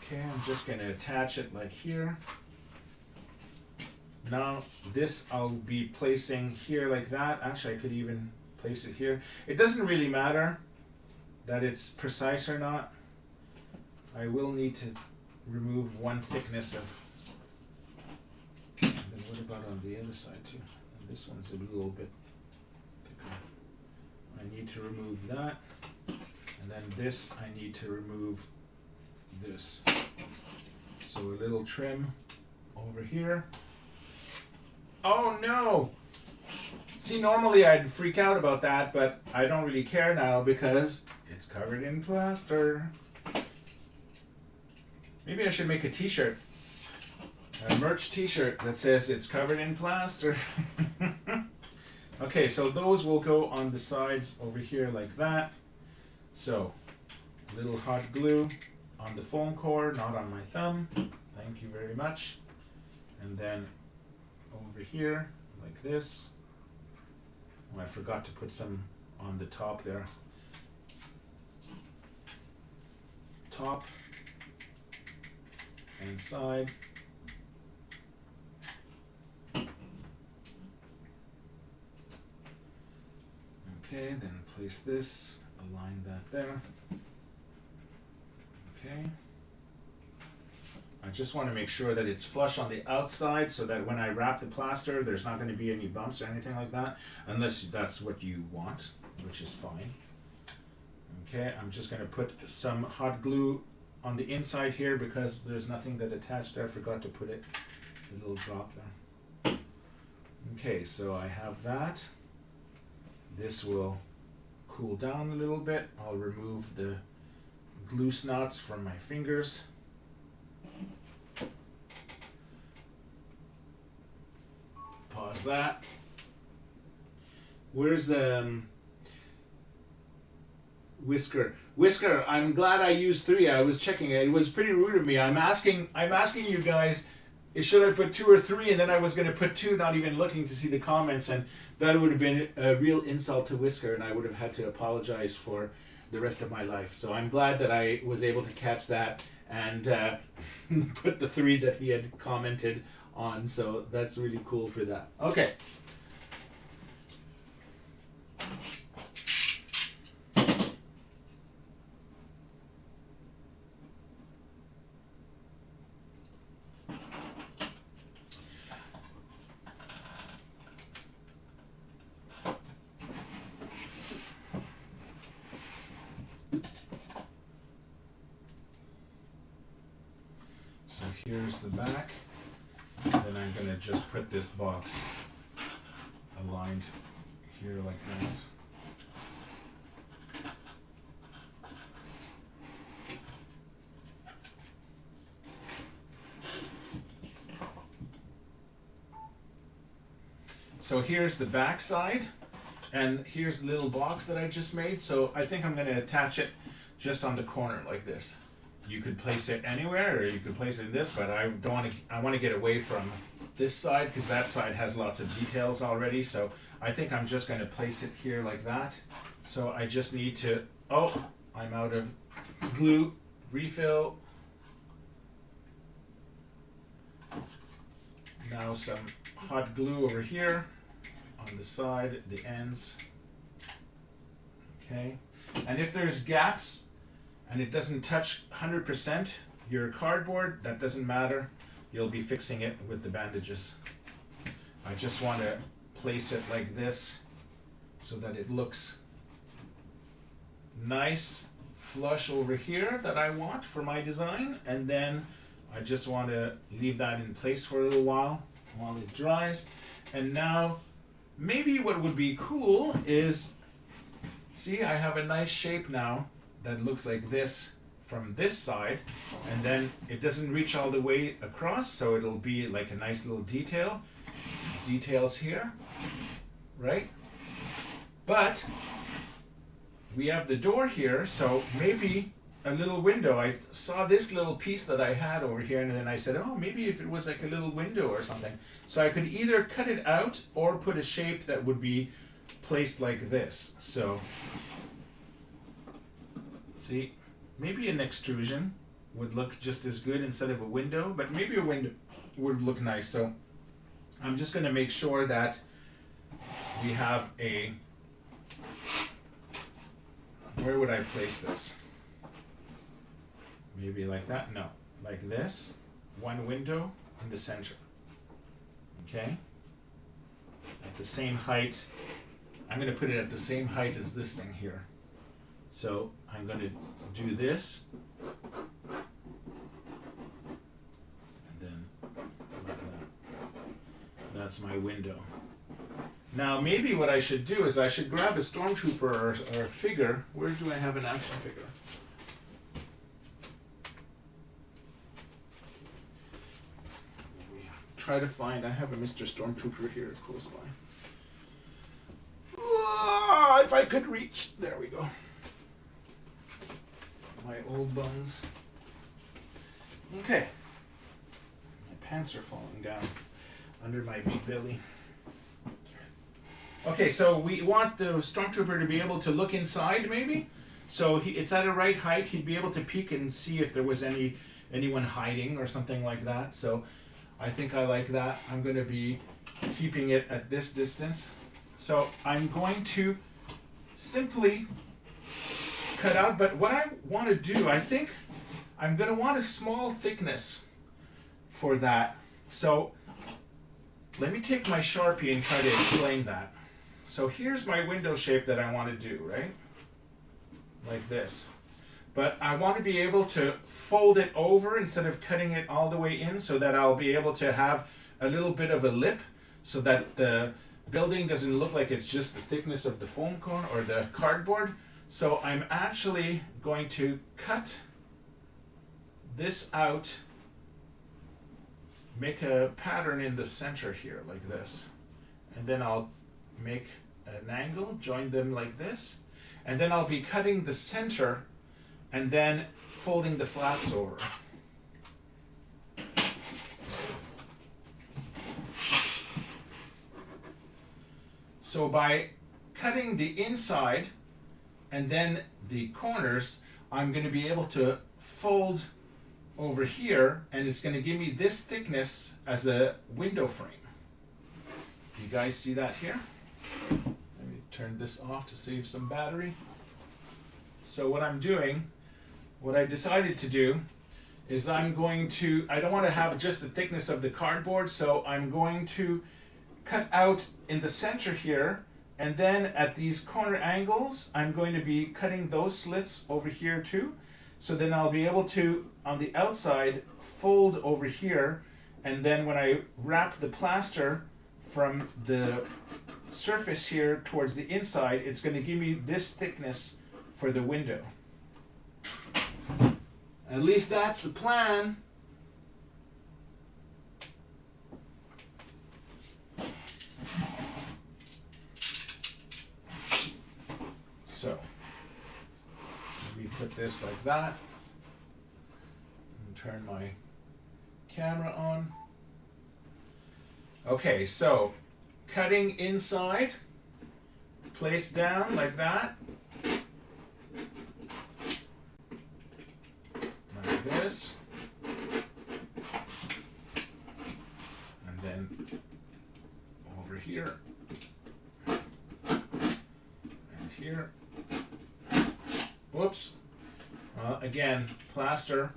Speaker 1: Okay, I'm just going to attach it like here. Now this I'll be placing here like that. Actually, I could even place it here. It doesn't really matter that it's precise or not. I will need to remove one thickness of. And then what about on the other side too? And this one's a little bit thicker. I need to remove that. And then this I need to remove this. So a little trim over here. Oh no! See, normally I'd freak out about that, but I don't really care now because it's covered in plaster. Maybe I should make a t-shirt. A merch t-shirt that says it's covered in plaster. Okay, so those will go on the sides over here like that. So, a little hot glue on the foam core, not on my thumb. Thank you very much. And then over here, like this. Oh, I forgot to put some on the top there. Top and side. Okay, then place this, align that there. Okay. I just want to make sure that it's flush on the outside so that when I wrap the plaster, there's not going to be any bumps or anything like that, unless that's what you want, which is fine. Okay, I'm just going to put some hot glue on the inside here because there's nothing that attached there. I forgot to put it, a little drop there. Okay, so I have that. This will cool down a little bit. I'll remove the glue snots from my fingers. Pause that. Where's Whisker? Whisker, I'm glad I used 3. I was checking it. It was pretty rude of me. I'm asking you guys, should I put 2 or 3? And then I was going to put 2, not even looking to see the comments, and that would have been a real insult to Whisker, and I would have had to apologize for the rest of my life. So I'm glad that I was able to catch that and put the 3 that he had commented on. So that's really cool for that. Okay. Here's the back, and then I'm going to just put this box aligned here like that. So here's the back side, and here's the little box that I just made. So I think I'm going to attach it just on the corner like this. You could place it anywhere, or you could place it in this, but I don't want to. I want to get away from this side because that side has lots of details already. So I think I'm just going to place it here like that. So I just need to. Oh, I'm out of glue. Refill. Now some hot glue over here on the side, the ends. Okay, and if there's gaps and it doesn't touch 100% your cardboard, that doesn't matter. You'll be fixing it with the bandages. I just want to place it like this so that it looks nice, flush over here that I want for my design. And then I just want to leave that in place for a little while it dries. And now, maybe what would be cool is, see, I have a nice shape now that looks like this from this side, and then it doesn't reach all the way across, so it'll be like a nice little details here, right? But we have the door here, so maybe a little window. I saw this little piece that I had over here, and then I said, oh, maybe if it was like a little window or something. So I could either cut it out or put a shape that would be placed like this. So see, maybe an extrusion would look just as good instead of a window, but maybe a window would look nice. So I'm just going to make sure that we have a, where would I place this? Maybe like that? No, like this. One window in the center. Okay? At the same height. I'm going to put it at the same height as this thing here. So I'm going to do this. And then like that. That's my window. Now maybe what I should do is I should grab a stormtrooper or a figure. Where do I have an action figure? Try to find, I have a Mr. Stormtrooper here close by. If I could reach, there we go. My old bones. Okay. My pants are falling down under my big belly. Okay, so we want the Stormtrooper to be able to look inside maybe. So it's at a right height. He'd be able to peek and see if there was anyone hiding or something like that. So I think I like that. I'm going to be keeping it at this distance. So I'm going to simply cut out, but what I want to do, I think I'm going to want a small thickness for that. So let me take my Sharpie and try to explain that. So here's my window shape that I want to do, right? Like this. But I want to be able to fold it over instead of cutting it all the way in, so that I'll be able to have a little bit of a lip so that the building doesn't look like it's just the thickness of the foam cone or the cardboard. So I'm actually going to cut this out, make a pattern in the center here like this, and then I'll make an angle, join them like this, and then I'll be cutting the center and then folding the flats over. So by cutting the inside and then the corners, I'm going to be able to fold over here, and it's going to give me this thickness as a window frame. Do you guys see that here? Let me turn this off to save some battery. So what I'm doing, what I decided to do is I don't want to have just the thickness of the cardboard, so I'm going to cut out in the center here, and then at these corner angles, I'm going to be cutting those slits over here too. So then I'll be able to, on the outside, fold over here, and then when I wrap the plaster from the surface here towards the inside, it's going to give me this thickness for the window. At least that's the plan. So, let me put this like that, and turn my camera on. Okay, so cutting inside, place down like that, like this, and then over here, and here. Whoops. Again, plaster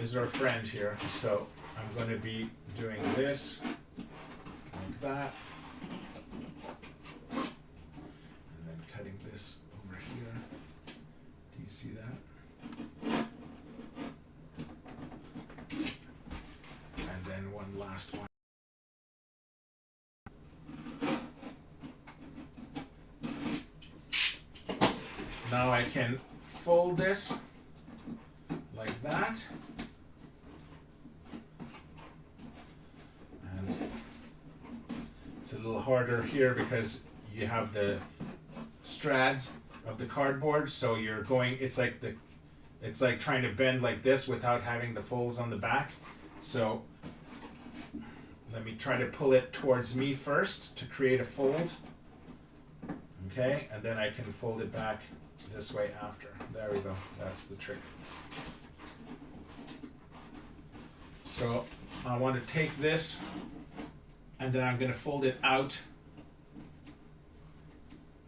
Speaker 1: is our friend here, so I'm going to be doing this like that, and then cutting this over here. Do you see that? And then one last one. Now I can fold this like that, and it's a little harder here because you have the strads of the cardboard, so you're going, it's like trying to bend like this without having the folds on the back. So let me try to pull it towards me first to create a fold. Okay, and then I can fold it back this way after. There we go. That's the trick. So I want to take this and then I'm going to fold it out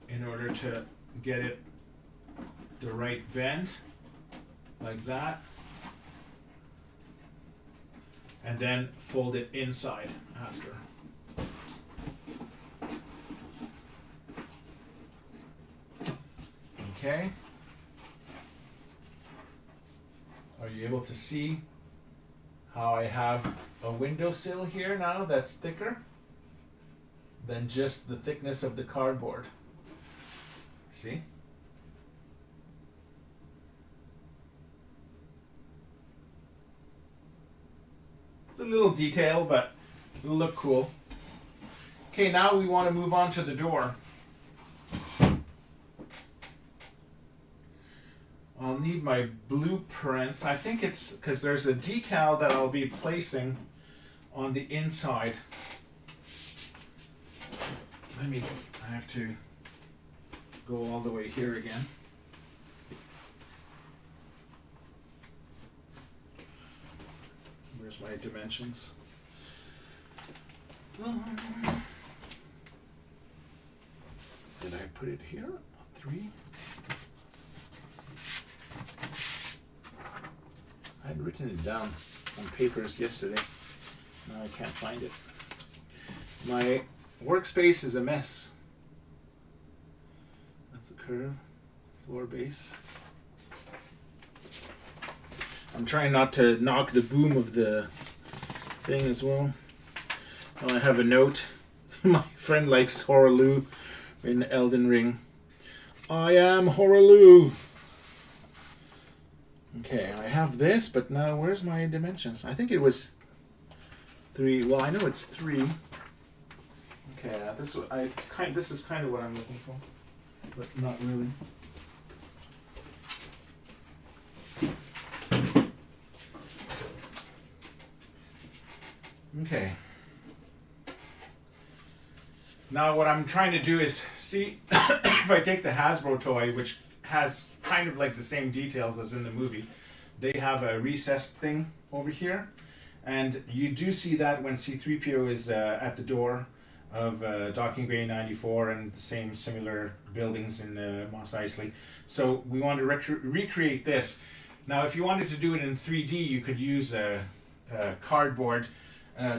Speaker 1: in order to get it the right bend, like that. And then fold it inside after. Okay. Are you able to see how I have a windowsill here now that's thicker than just the thickness of the cardboard? See? It's a little detail, but it'll look cool. Okay, now we want to move on to the door. I'll need my blueprints. I think it's because there's a decal that I'll be placing on the inside. I have to go all the way here again. Where's my dimensions? Did I put it here? 3? I had written it down on papers yesterday. Now I can't find it. My workspace is a mess. That's the curve, floor base. I'm trying not to knock the boom of the thing as well. I have a note. My friend likes Horaloo in Elden Ring. I am Horaloo. Okay, I have this, but now where's my dimensions? I think it was 3. Well, I know it's 3. Okay, this is kind of what I'm looking for, but not really. Okay. Now what I'm trying to do is see if I take the Hasbro toy, which has kind of like the same details as in the movie. They have a recessed thing over here, and you do see that when C-3PO is at the door of Docking Bay 94 and the same similar buildings in Mos Eisley. So we want to recreate this. Now if you wanted to do it in 3D, you could use a cardboard,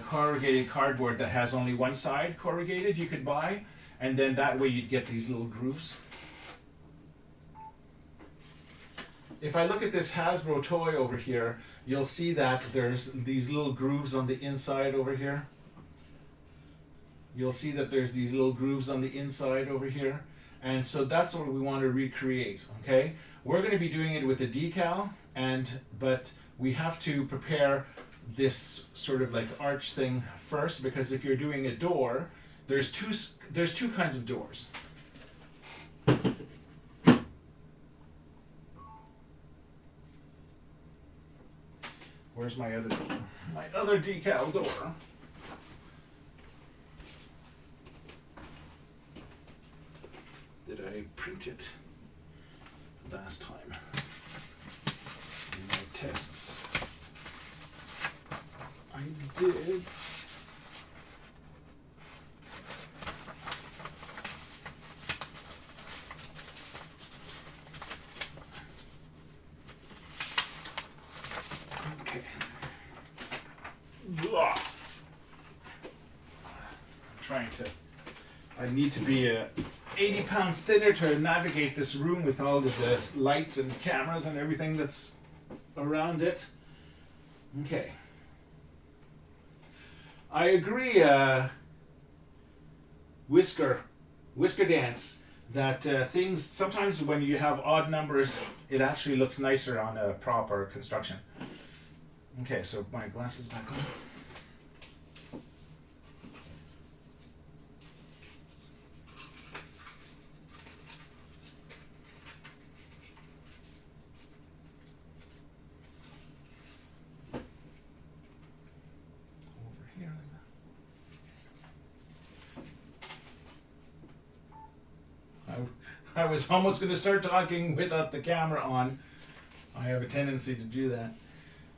Speaker 1: corrugated cardboard that has only one side corrugated you could buy, and then that way you'd get these little grooves. If I look at this Hasbro toy over here, you'll see that there's these little grooves on the inside over here. You'll see that there's these little grooves on the inside over here. And so that's what we want to recreate, okay? We're going to be doing it with a decal, but we have to prepare this sort of like arch thing first, because if you're doing a door, there's two kinds of doors. Where's my other decal door? Did I print it last time in my tests? I did. Okay. Blah. I need to be 80 pounds thinner to navigate this room with all of the lights and cameras and everything that's around it. Okay. I agree, Whisker Dance, that things, sometimes when you have odd numbers, it actually looks nicer on a proper construction. Okay, so my glasses back on. I was almost going to start talking without the camera on. I have a tendency to do that.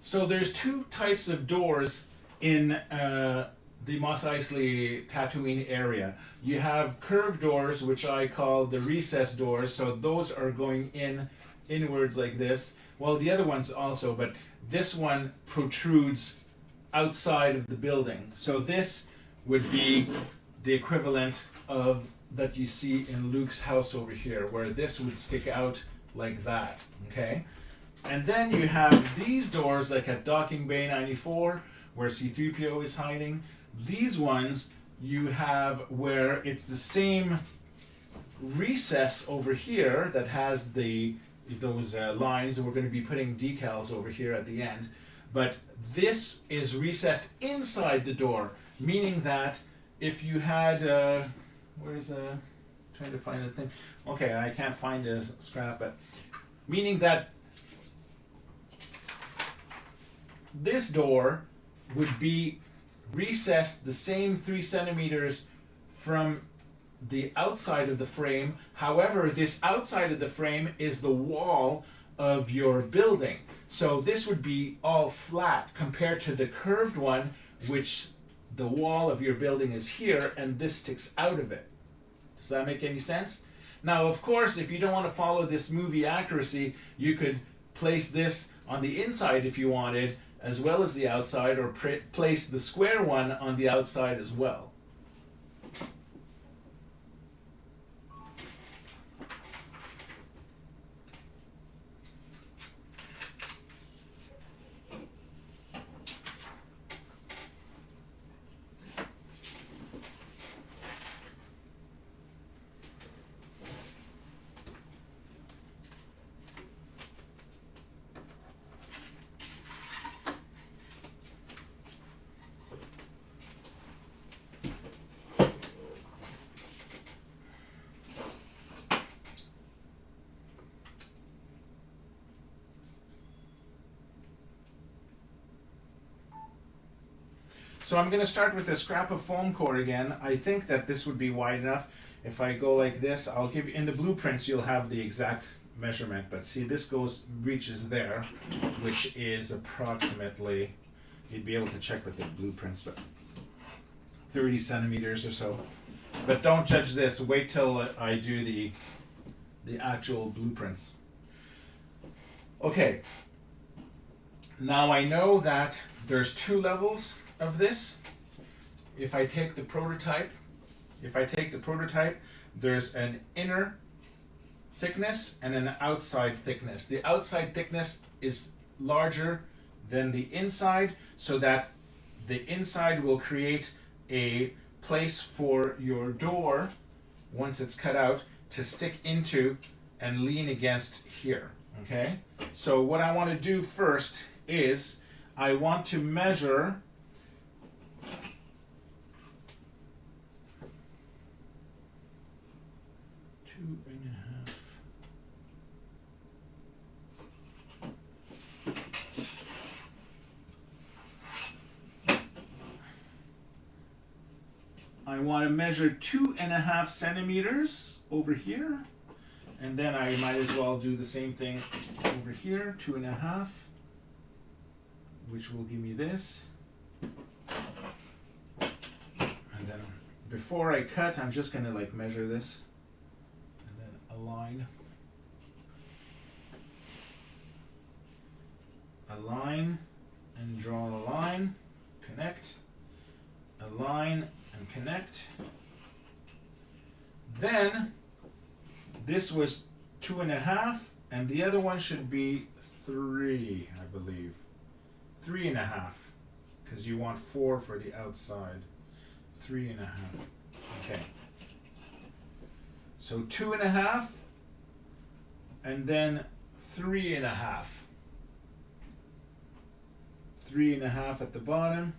Speaker 1: So there's two types of doors in the Mos Eisley Tatooine area. You have curved doors, which I call the recess doors. So those are going inwards like this. Well, the other ones also, but this one protrudes outside of the building. So this would be the equivalent of that you see in Luke's house over here, where this would stick out like that, okay? And then you have these doors, like at Docking Bay 94, where C-3PO is hiding. These ones you have where it's the same recess over here that has those lines, and we're going to be putting decals over here at the end. But this is recessed inside the door, meaning that if you had, where's trying to find the thing. Okay, I can't find a scrap, but meaning that this door would be recessed the same 3 centimeters from the outside of the frame. However, this outside of the frame is the wall of your building. So this would be all flat compared to the curved one, which the wall of your building is here and this sticks out of it. Does that make any sense? Now, of course, if you don't want to follow this movie accuracy, you could place this on the inside if you wanted, as well as the outside, or place the square one on the outside as well. So I'm going to start with a scrap of foam core again. I think that this would be wide enough. If I go like this, I'll give you, in the blueprints you'll have the exact measurement, but see, this reaches there, which is approximately, you'd be able to check with the blueprints, but 30 centimeters or so. But don't judge this, wait till I do the actual blueprints. Okay, now I know that there's 2 levels of this. If I take the prototype, there's an inner thickness and an outside thickness. The outside thickness is larger than the inside, so that the inside will create a place for your door, once it's cut out, to stick into and lean against here, okay? So what I want to do first is I want to measure I want to measure 2.5 centimeters over here, and then I might as well do the same thing over here, 2.5, which will give me this. And then before I cut, I'm just going to like measure this and then align. Align and draw a line, connect, align and connect. Then this was 2.5, and the other one should be 3, I believe. 3.5, because you want 4 for the outside. 3.5. Okay. So 2.5, and then 3.5. 3.5 at the bottom.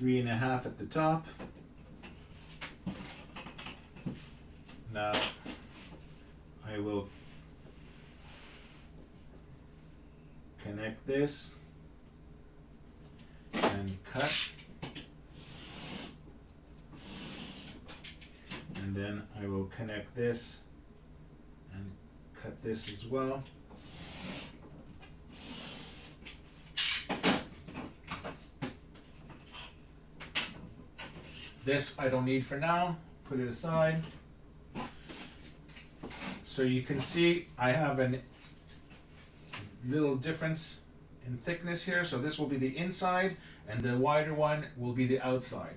Speaker 1: 3.5 at the top. Now I will connect this and cut, and then I will connect this and cut this as well. This I don't need for now, put it aside. So you can see I have a little difference in thickness here. So this will be the inside and the wider one will be the outside.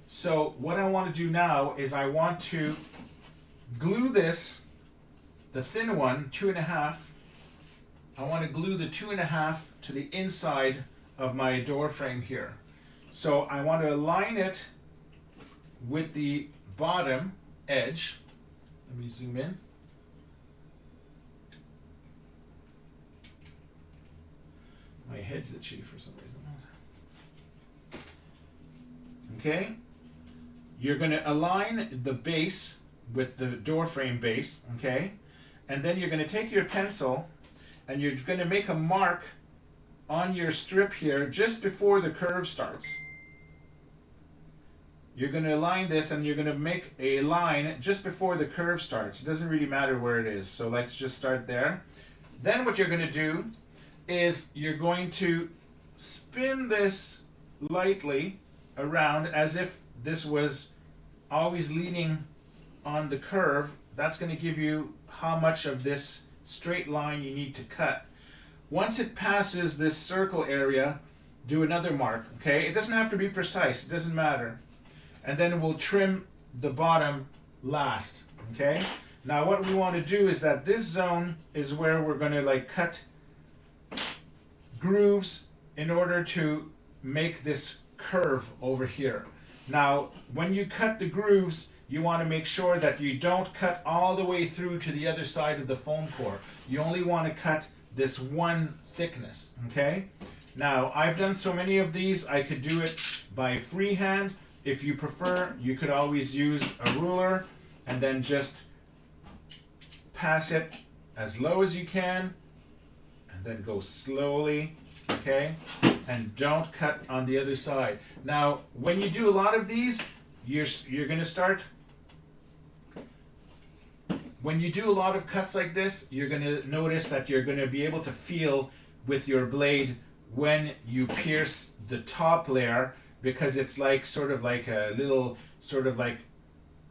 Speaker 1: So what I want to do now is I want to glue this, the thin one, 2.5. I want to glue the 2.5 to the inside of my door frame here. So I want to align it with the bottom edge. Let me zoom in. My head's itchy for some reason. Okay. You're going to align the base with the door frame base, okay? And then you're going to take your pencil and you're going to make a mark on your strip here just before the curve starts. You're going to align this and you're going to make a line just before the curve starts. It doesn't really matter where it is, so let's just start there. Then what you're going to do is you're going to spin this lightly around as if this was always leaning on the curve. That's going to give you how much of this straight line you need to cut. Once it passes this circle area, do another mark, okay? It doesn't have to be precise, it doesn't matter. And then we'll trim the bottom last, okay? Now what we want to do is that this zone is where we're going to like cut grooves in order to make this curve over here. Now when you cut the grooves, you want to make sure that you don't cut all the way through to the other side of the foam core. You only want to cut this one thickness, okay? Now I've done so many of these, I could do it by freehand. If you prefer, you could always use a ruler and then just pass it as low as you can and then go slowly, okay? And don't cut on the other side. Now, when you do a lot of these, you're going to start, when you do a lot of cuts like this, you're going to notice that you're going to be able to feel with your blade when you pierce the top layer, because it's like sort of like a little sort of like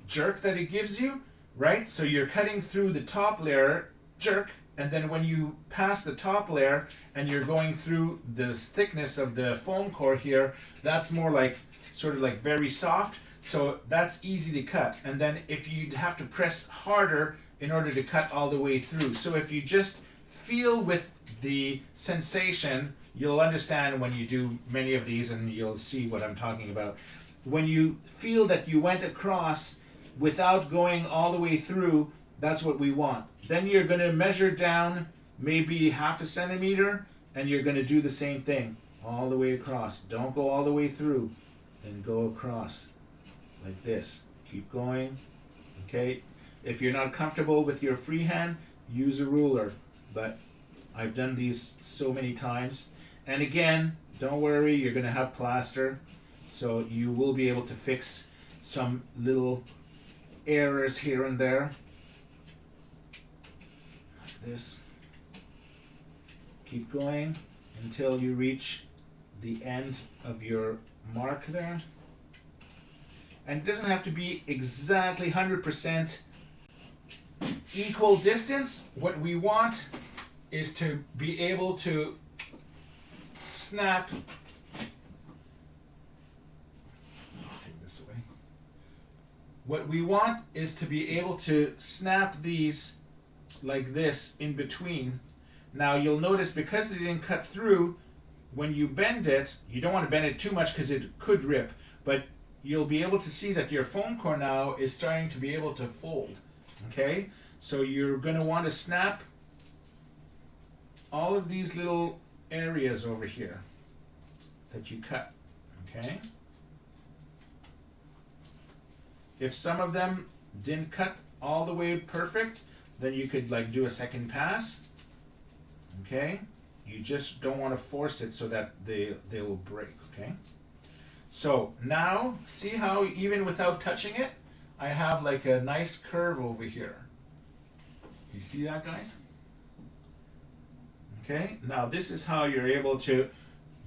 Speaker 1: jerk that it gives you, right? So you're cutting through the top layer, jerk, and then when you pass the top layer and you're going through the thickness of the foam core here, that's more like sort of like very soft, so that's easy to cut. And then if you have to press harder in order to cut all the way through. So if you just feel with the sensation, you'll understand when you do many of these and you'll see what I'm talking about. When you feel that you went across without going all the way through, that's what we want. Then you're going to measure down maybe 0.5 centimeter and you're going to do the same thing all the way across. Don't go all the way through, then go across like this. Keep going, okay? If you're not comfortable with your freehand, use a ruler, but I've done these so many times. And again, don't worry, you're going to have plaster, so you will be able to fix some little errors here and there. Like this. Keep going until you reach the end of your mark there. And it doesn't have to be exactly 100% equal distance. What we want is to be able to snap. Take this away. What we want is to be able to snap these like this in between. Now you'll notice because they didn't cut through, when you bend it, you don't want to bend it too much because it could rip, but you'll be able to see that your foam core now is starting to be able to fold. Okay? So you're going to want to snap all of these little areas over here that you cut. Okay? If some of them didn't cut all the way perfect, then you could like do a second pass. Okay? You just don't want to force it so that they will break. Okay? So now, see how even without touching it, I have like a nice curve over here. You see that, guys? Okay, now this is how you're able to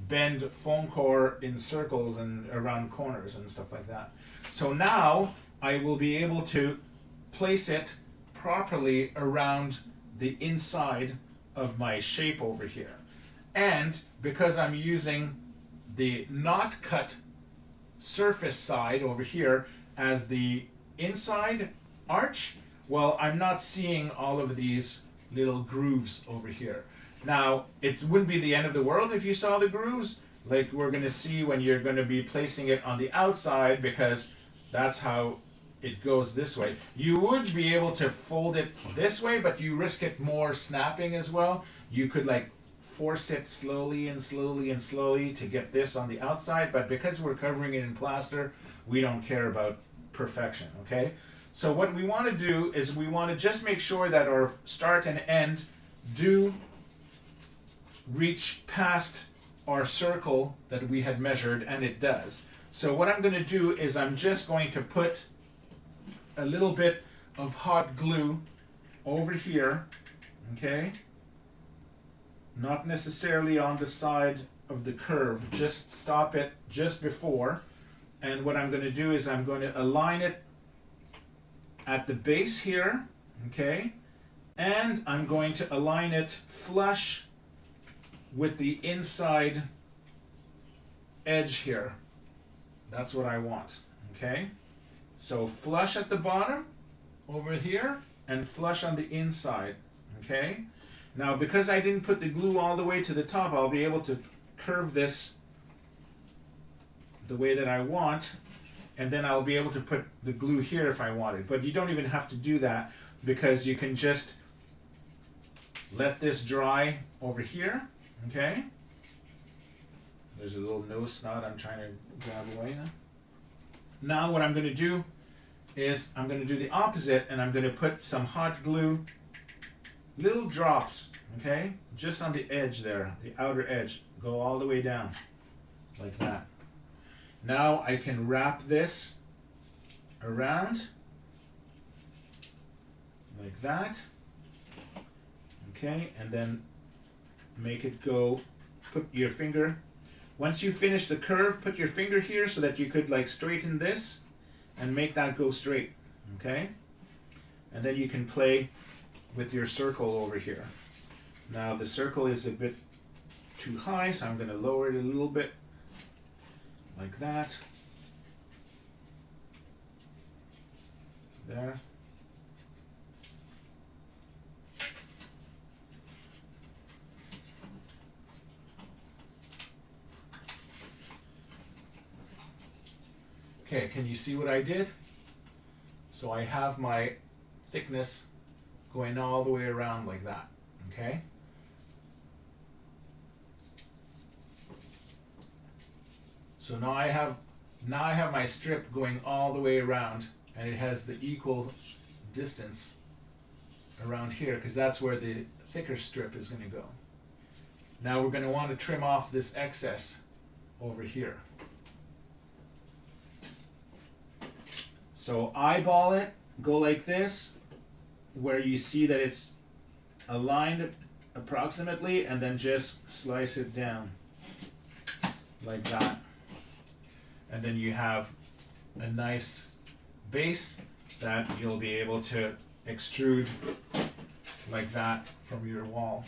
Speaker 1: bend foam core in circles and around corners and stuff like that. So now I will be able to place it properly around the inside of my shape over here. And because I'm using the not cut surface side over here as the inside arch, well, I'm not seeing all of these little grooves over here. Now, it wouldn't be the end of the world if you saw the grooves, like we're going to see when you're going to be placing it on the outside, because that's how it goes this way. You would be able to fold it this way, but you risk it more snapping as well. You could like force it slowly and slowly and slowly to get this on the outside, but because we're covering it in plaster, we don't care about perfection, okay? So what we want to do is we want to just make sure that our start and end do reach past our circle that we had measured, and it does. So what I'm going to do is I'm just going to put a little bit of hot glue over here, okay? Not necessarily on the side of the curve, just stop it just before. And what I'm going to do is I'm going to align it at the base here, okay? And I'm going to align it flush with the inside edge here. That's what I want, okay? So flush at the bottom over here and flush on the inside, okay? Now because I didn't put the glue all the way to the top, I'll be able to curve this the way that I want, and then I'll be able to put the glue here if I wanted. But you don't even have to do that, because you can just let this dry over here. Okay, there's a little nose snot I'm trying to grab away now. Now what I'm going to do is I'm going to do the opposite, and I'm going to put some hot glue, little drops, okay, just on the edge there, the outer edge, go all the way down, like that. Now I can wrap this around, like that, okay, and then make it go, put your finger, once you finish the curve, put your finger here so that you could like straighten this and make that go straight, okay? And then you can play with your circle over here. Now the circle is a bit too high, so I'm going to lower it a little bit, like that. There. Okay, can you see what I did? So I have my thickness going all the way around like that, okay? So now I have my strip going all the way around, and it has the equal distance around here, because that's where the thicker strip is going to go. Now we're going to want to trim off this excess over here. So eyeball it, go like this, where you see that it's aligned approximately, and then just slice it down like that. And then you have a nice base that you'll be able to extrude like that from your wall,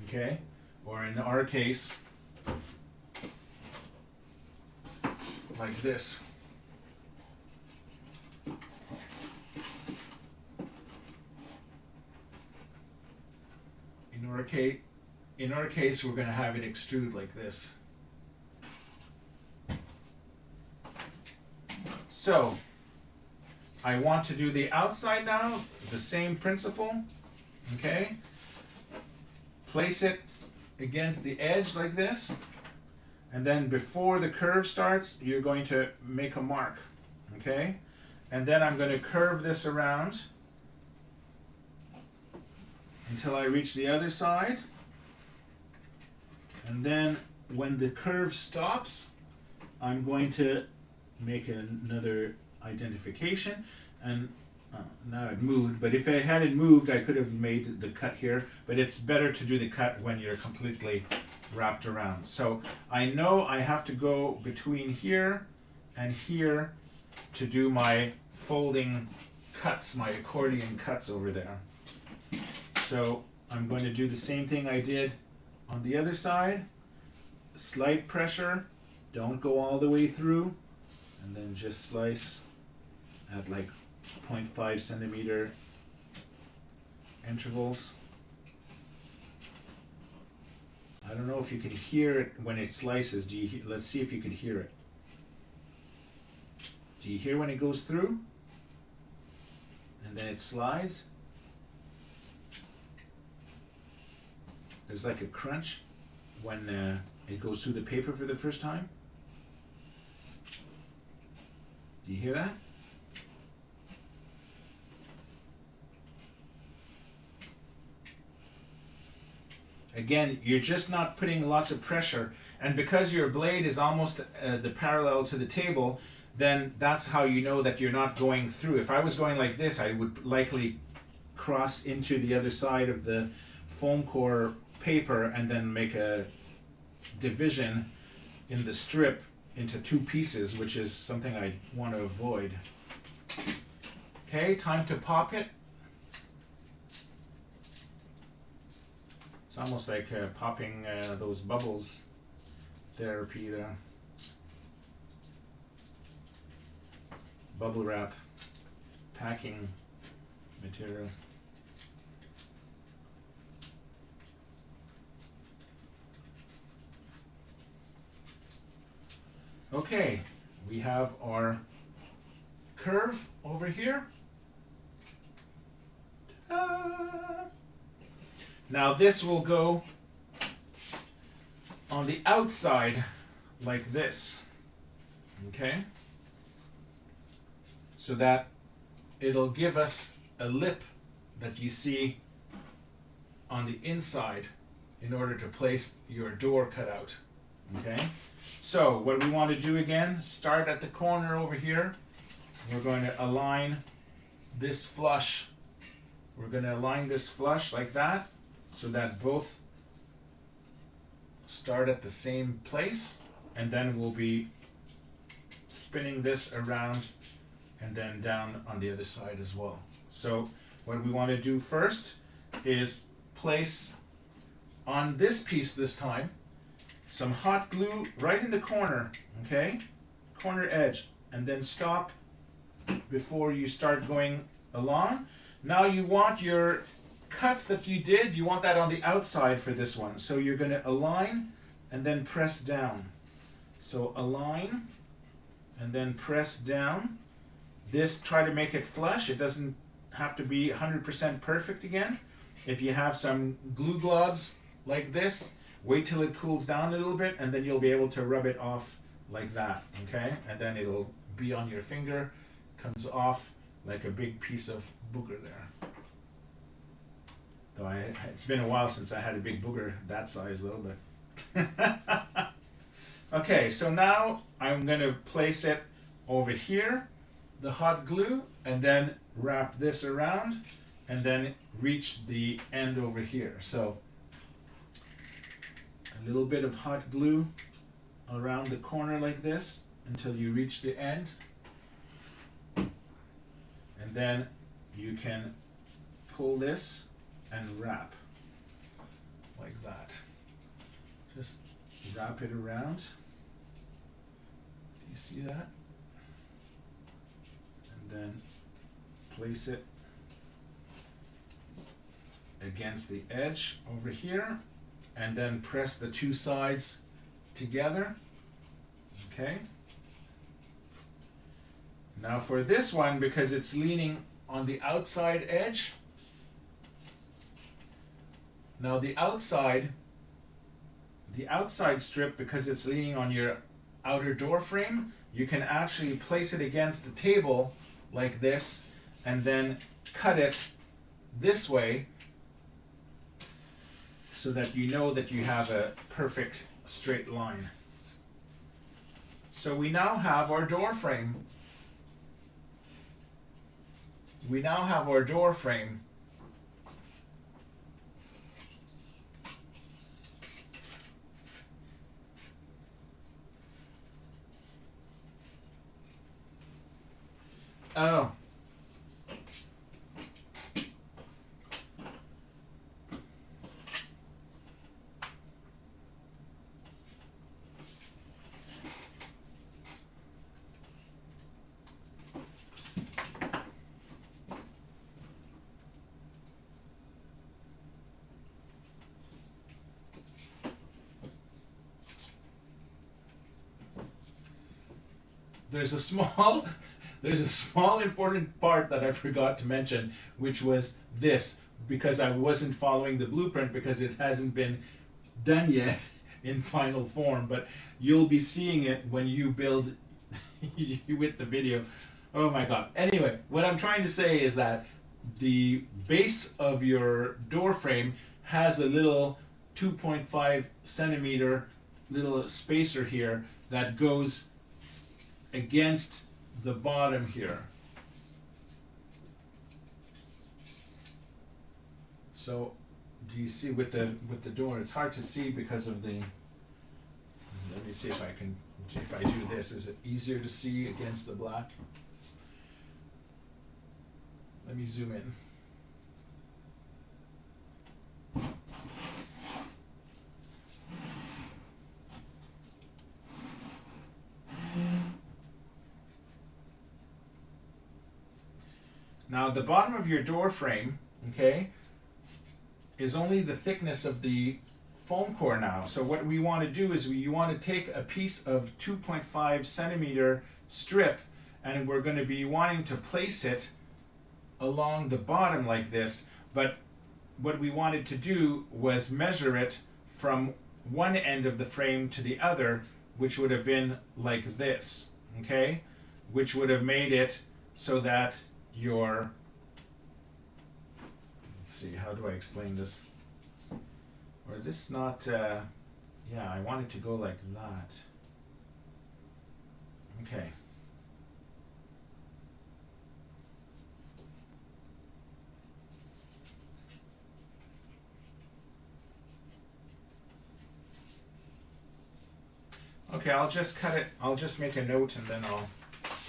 Speaker 1: okay? Or in our case, like this. In our case, we're going to have it extrude like this. So, I want to do the outside now, the same principle, okay? Place it against the edge like this, and then before the curve starts, you're going to make a mark, okay? And then I'm going to curve this around until I reach the other side, and then when the curve stops, I'm going to make another identification. And now it moved, but if it hadn't moved, I could have made the cut here, but it's better to do the cut when you're completely wrapped around. So I know I have to go between here and here to do my folding cuts, my accordion cuts over there. So I'm going to do the same thing I did on the other side. Slight pressure, don't go all the way through, and then just slice at like 0.5 centimeter intervals. I don't know if you can hear it when it slices. Let's see if you can hear it. Do you hear when it goes through? And then it slides? There's like a crunch when it goes through the paper for the first time. Do you hear that? Again, you're just not putting lots of pressure, and because your blade is almost the parallel to the table, then that's how you know that you're not going through. If I was going like this, I would likely cross into the other side of the foam core paper and then make a division in the strip into two pieces, which is something I want to avoid. Okay, time to pop it. It's almost like popping those bubbles therapy there. Bubble wrap packing material. Okay, we have our curve over here. Ta-da! Now this will go on the outside like this, okay? So that it'll give us a lip that you see on the inside in order to place your door cutout, okay? So what we want to do again, start at the corner over here. We're going to align this flush. We're going to align this flush like that, so that both start at the same place, and then we'll be spinning this around and then down on the other side as well. So what we want to do first is place on this piece this time some hot glue right in the corner, okay? Corner edge, and then stop before you start going along. Now you want your cuts that you did, you want that on the outside for this one. So you're going to align and then press down. So align and then press down. This, try to make it flush. It doesn't have to be 100% perfect again. If you have some glue globs like this, wait till it cools down a little bit, and then you'll be able to rub it off like that, okay? And then it'll be on your finger, comes off like a big piece of booger there. Though it's been a while since I had a big booger that size though, but. Okay, so now I'm going to place it over here, the hot glue, and then wrap this around, and then reach the end over here. So a little bit of hot glue around the corner like this until you reach the end, and then you can pull this and wrap like that. Just wrap it around. Do you see that? And then place it against the edge over here, and then press the two sides together. Okay. Now for this one, because it's leaning on the outside edge, now the outside strip, because it's leaning on your outer door frame, you can actually place it against the table like this and then cut it this way so that you know that you have a perfect straight line. So we now have our door frame. we now have our door frame. Oh. There's a small important part that I forgot to mention, which was this, because I wasn't following the blueprint because it hasn't been done yet in final form, but you'll be seeing it when you build with the video. Oh my god. Anyway, what I'm trying to say is that the base of your door frame has a little 2.5 centimeter little spacer here that goes against the bottom here. So do you see with the door? It's hard to see because of the. Let me see if I can. If I do this, is it easier to see against the black? Let me zoom in. Now the bottom of your door frame, okay, is only the thickness of the foam core now. So what we want to do is we want to take a piece of 2.5 centimeter strip, and we're going to be wanting to place it along the bottom like this. But what we wanted to do was measure it from one end of the frame to the other, which would have been like this, okay, which would have made it so that your, let's see, how do I explain this? Or this not, yeah, I want it to go like that. Okay. Okay, I'll just cut it, I'll just make a note and then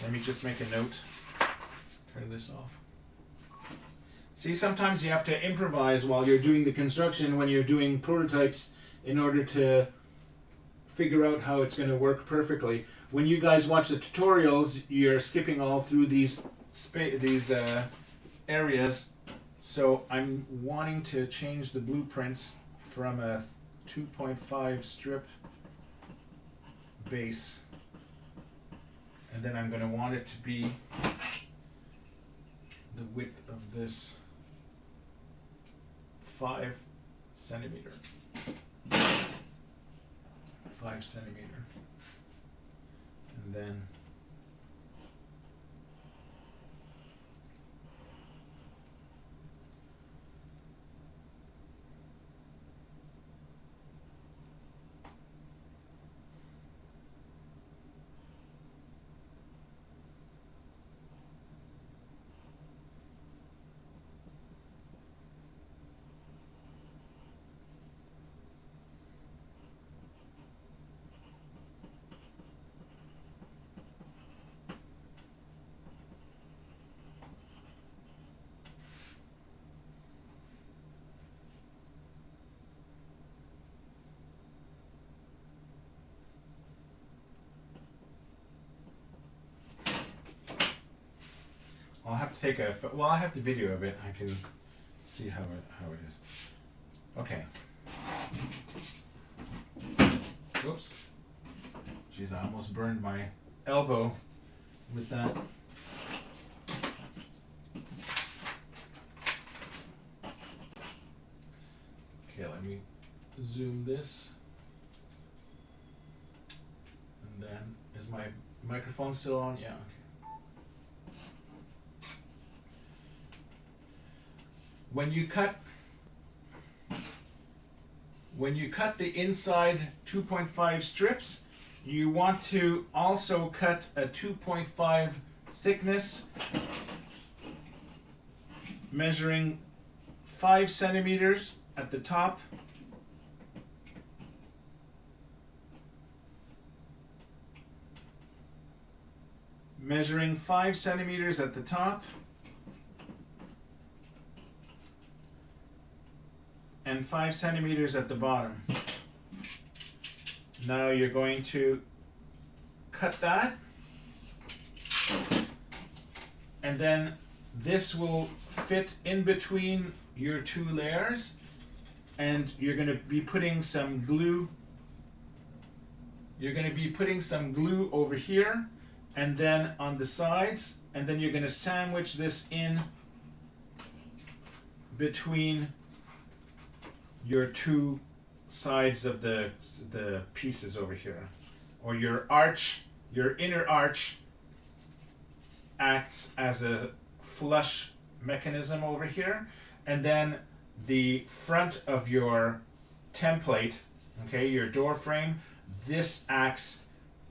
Speaker 1: let me just make a note. Turn this off. See, sometimes you have to improvise while you're doing the construction, when you're doing prototypes, in order to figure out how it's going to work perfectly. When you guys watch the tutorials, you're skipping all through these areas. So I'm wanting to change the blueprint from a 2.5 strip base, and then I'm going to want it to be the width of this 5 centimeter. 5 centimeter. And then I'll have to take well, I have the video of it. I can see how it is. Okay. Oops. Jeez, I almost burned my elbow with that. Okay, let me zoom this. And then, is my microphone still on? Yeah, okay. When you cut the inside 2.5 strips, you want to also cut a 2.5 thickness measuring 5 centimeters at the top. Measuring 5 centimeters at the top. And 5 centimeters at the bottom. Now you're going to cut that. And then this will fit in between your two layers. And you're going to be putting some glue. You're going to be putting some glue over here. And then on the sides, and then you're going to sandwich this in between your two sides of the pieces over here. Or your arch, your inner arch acts as a flush mechanism over here. And then the front of your template, okay, your door frame, this acts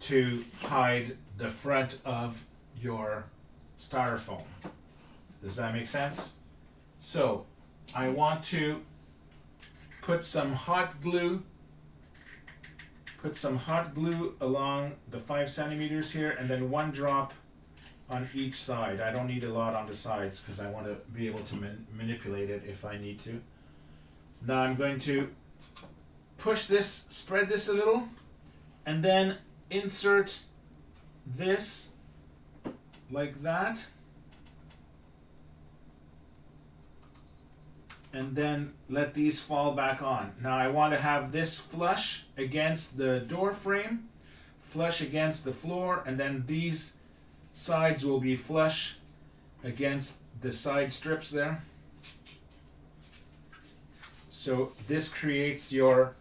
Speaker 1: to hide the front of your styrofoam. Does that make sense? So I want to put some hot glue along the 5 centimeters here, and then 1 drop on each side. I don't need a lot on the sides because I want to be able to manipulate it if I need to. Now I'm going to push this, spread this a little, and then insert this like that, and then let these fall back on. Now I want to have this flush against the door frame, flush against the floor, and then these sides will be flush against the side strips there. So this creates your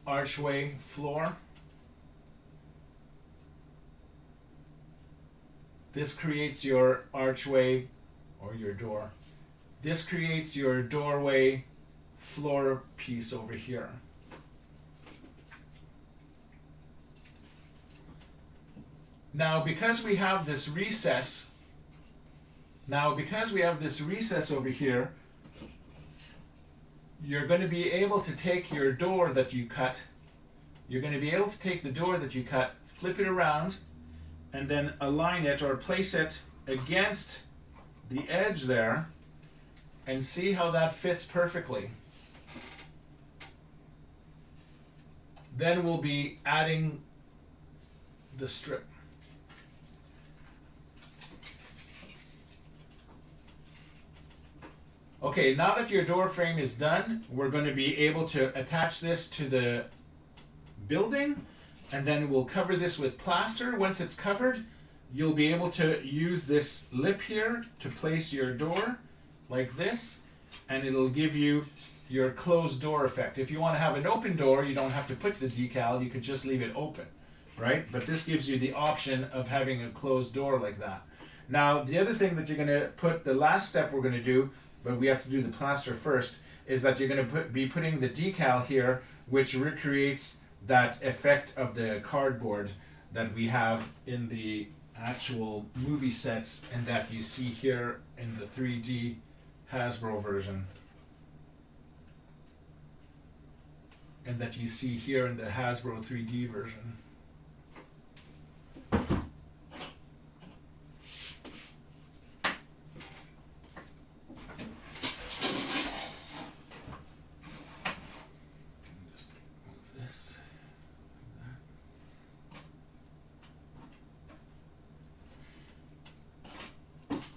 Speaker 1: archway floor. This creates your archway or your door. This creates your doorway floor piece over here. Now because we have this recess, over here, you're going to be able to take your door that you cut, flip it around, and then align it or place it against the edge there, and see how that fits perfectly. Then we'll be adding the strip. Okay, now that your door frame is done, we're going to be able to attach this to the building, and then we'll cover this with plaster. Once it's covered, you'll be able to use this lip here to place your door like this, and it'll give you your closed door effect. If you want to have an open door, you don't have to put the decal, you could just leave it open, right? But this gives you the option of having a closed door like that. Now, the other thing that you're going to put, the last step we're going to do, but we have to do the plaster first, is that you're going to be putting the decal here, which recreates that effect of the cardboard that we have in the actual movie sets and that you see here in the 3D Hasbro version. And that you see here in the Hasbro 3D version.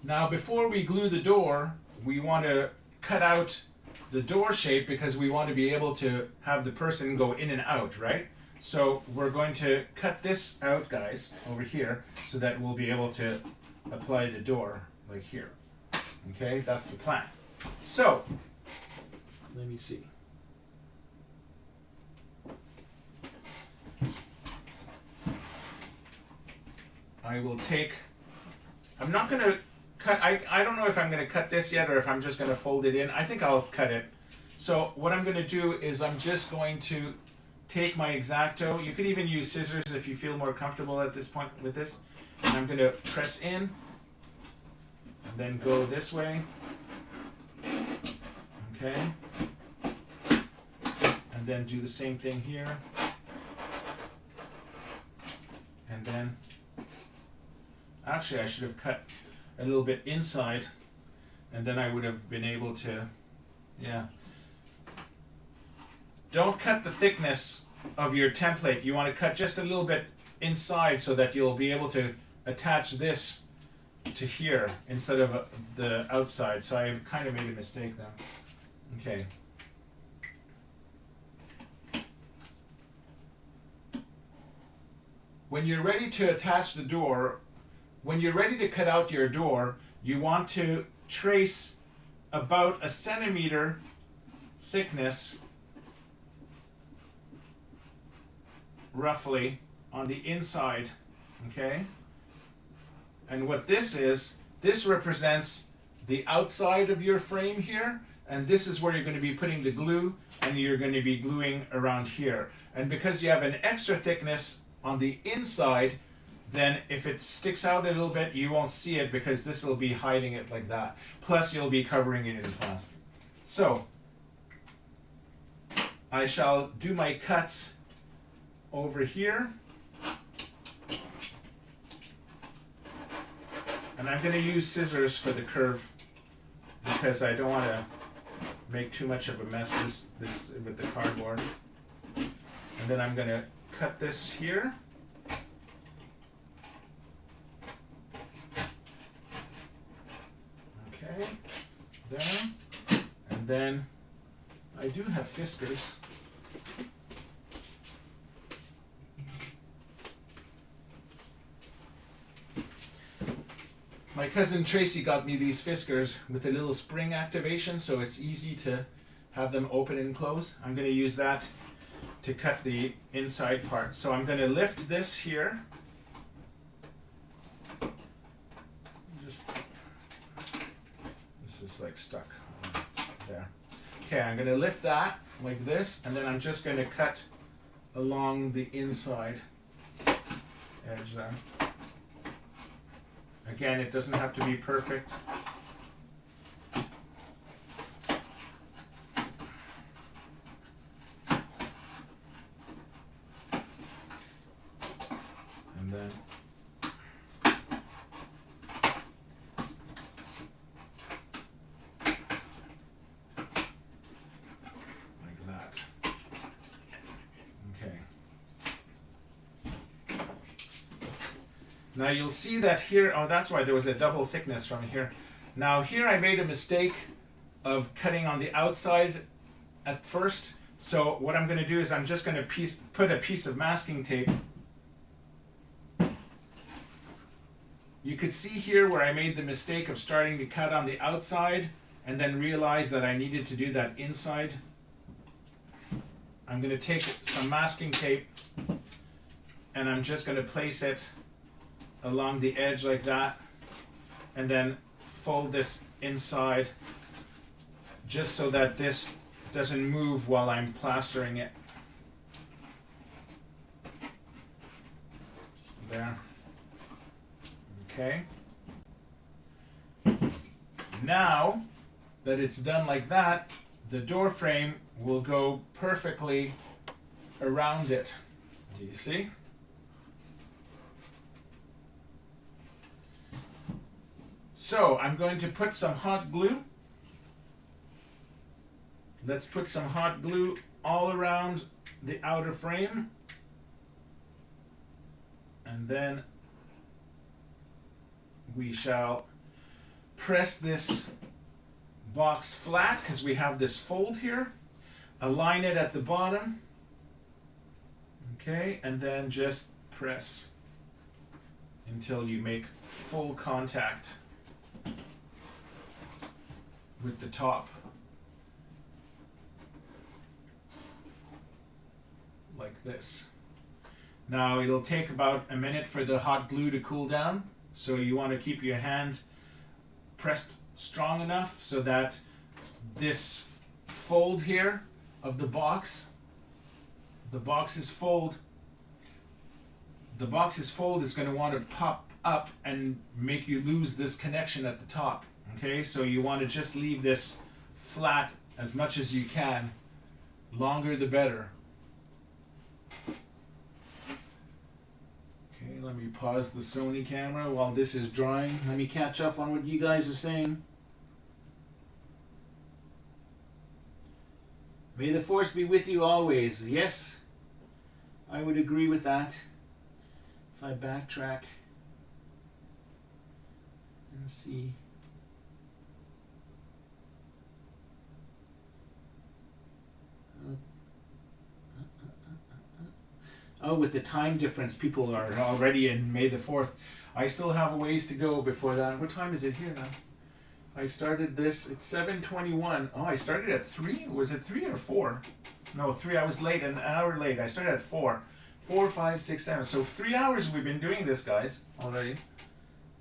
Speaker 1: Now before we glue the door, we want to cut out the door shape because we want to be able to have the person go in and out, right? So we're going to cut this out, guys, over here, so that we'll be able to apply the door like here. Okay, that's the plan. So, let me see. I will take, I'm not going to cut, I don't know if I'm going to cut this yet or if I'm just going to fold it in. I think I'll cut it. So what I'm going to do is I'm just going to take my X-Acto. You could even use scissors if you feel more comfortable at this point with this. And I'm going to press in. and then go this way. Okay. And then do the same thing here. And then, actually I should have cut a little bit inside, and then I would have been able to, yeah. Don't cut the thickness of your template. You want to cut just a little bit inside so that you'll be able to attach this to here instead of the outside. So I kind of made a mistake there. Okay. When you're ready to attach the door, when you're ready to cut out your door, you want to trace about a centimeter thickness roughly on the inside, okay? And what this is, this represents the outside of your frame here, and this is where you're going to be putting the glue, and you're going to be gluing around here. And because you have an extra thickness on the inside, then if it sticks out a little bit, you won't see it because this will be hiding it like that. Plus you'll be covering it in plastic. So I shall do my cuts over here. And I'm going to use scissors for the curve because I don't want to make too much of a mess this with the cardboard. And then I'm going to cut this here. Okay, there. And then I do have fiskars. My cousin Tracy got me these fiskars with a little spring activation, so it's easy to have them open and close. I'm going to use that to cut the inside part. So I'm going to lift this here. Just, this is like stuck there. Okay, I'm going to lift that like this, and then I'm just going to cut along the inside edge there. Again, it doesn't have to be perfect. And then like that. Okay. Now you'll see that here, oh that's why there was a double thickness from here. Now here I made a mistake of cutting on the outside at first. So what I'm going to do is I'm just going to put a piece of masking tape. You could see here where I made the mistake of starting to cut on the outside and then realize that I needed to do that inside. I'm going to take some masking tape and I'm just going to place it along the edge like that, and then fold this inside just so that this doesn't move while I'm plastering it. There. Okay. Now that it's done like that, the door frame will go perfectly around it. Do you see? So I'm going to put some hot glue. Let's put some hot glue all around the outer frame. And then we shall press this box flat because we have this fold here. Align it at the bottom. Okay, and then just press until you make full contact with the top, like this. Now it'll take about a minute for the hot glue to cool down, so you want to keep your hand pressed strong enough so that this fold here of the box's fold is going to want to pop up and make you lose this connection at the top. Okay, so you want to just leave this flat as much as you can. Longer the better. Okay, let me pause the Sony camera while this is drying. Let me catch up on what you guys are saying. May the force be with you always. Yes, I would agree with that. If I backtrack and see. Oh, with the time difference, people are already in May the 4th. I still have a ways to go before that. What time is it here now? I started this, it's 7:21. Oh, I started at 3? Was it 3 or 4? No, 3. I was late, an hour late. I started at 4. 4, 5, 6, 7. So 3 hours we've been doing this, guys, already.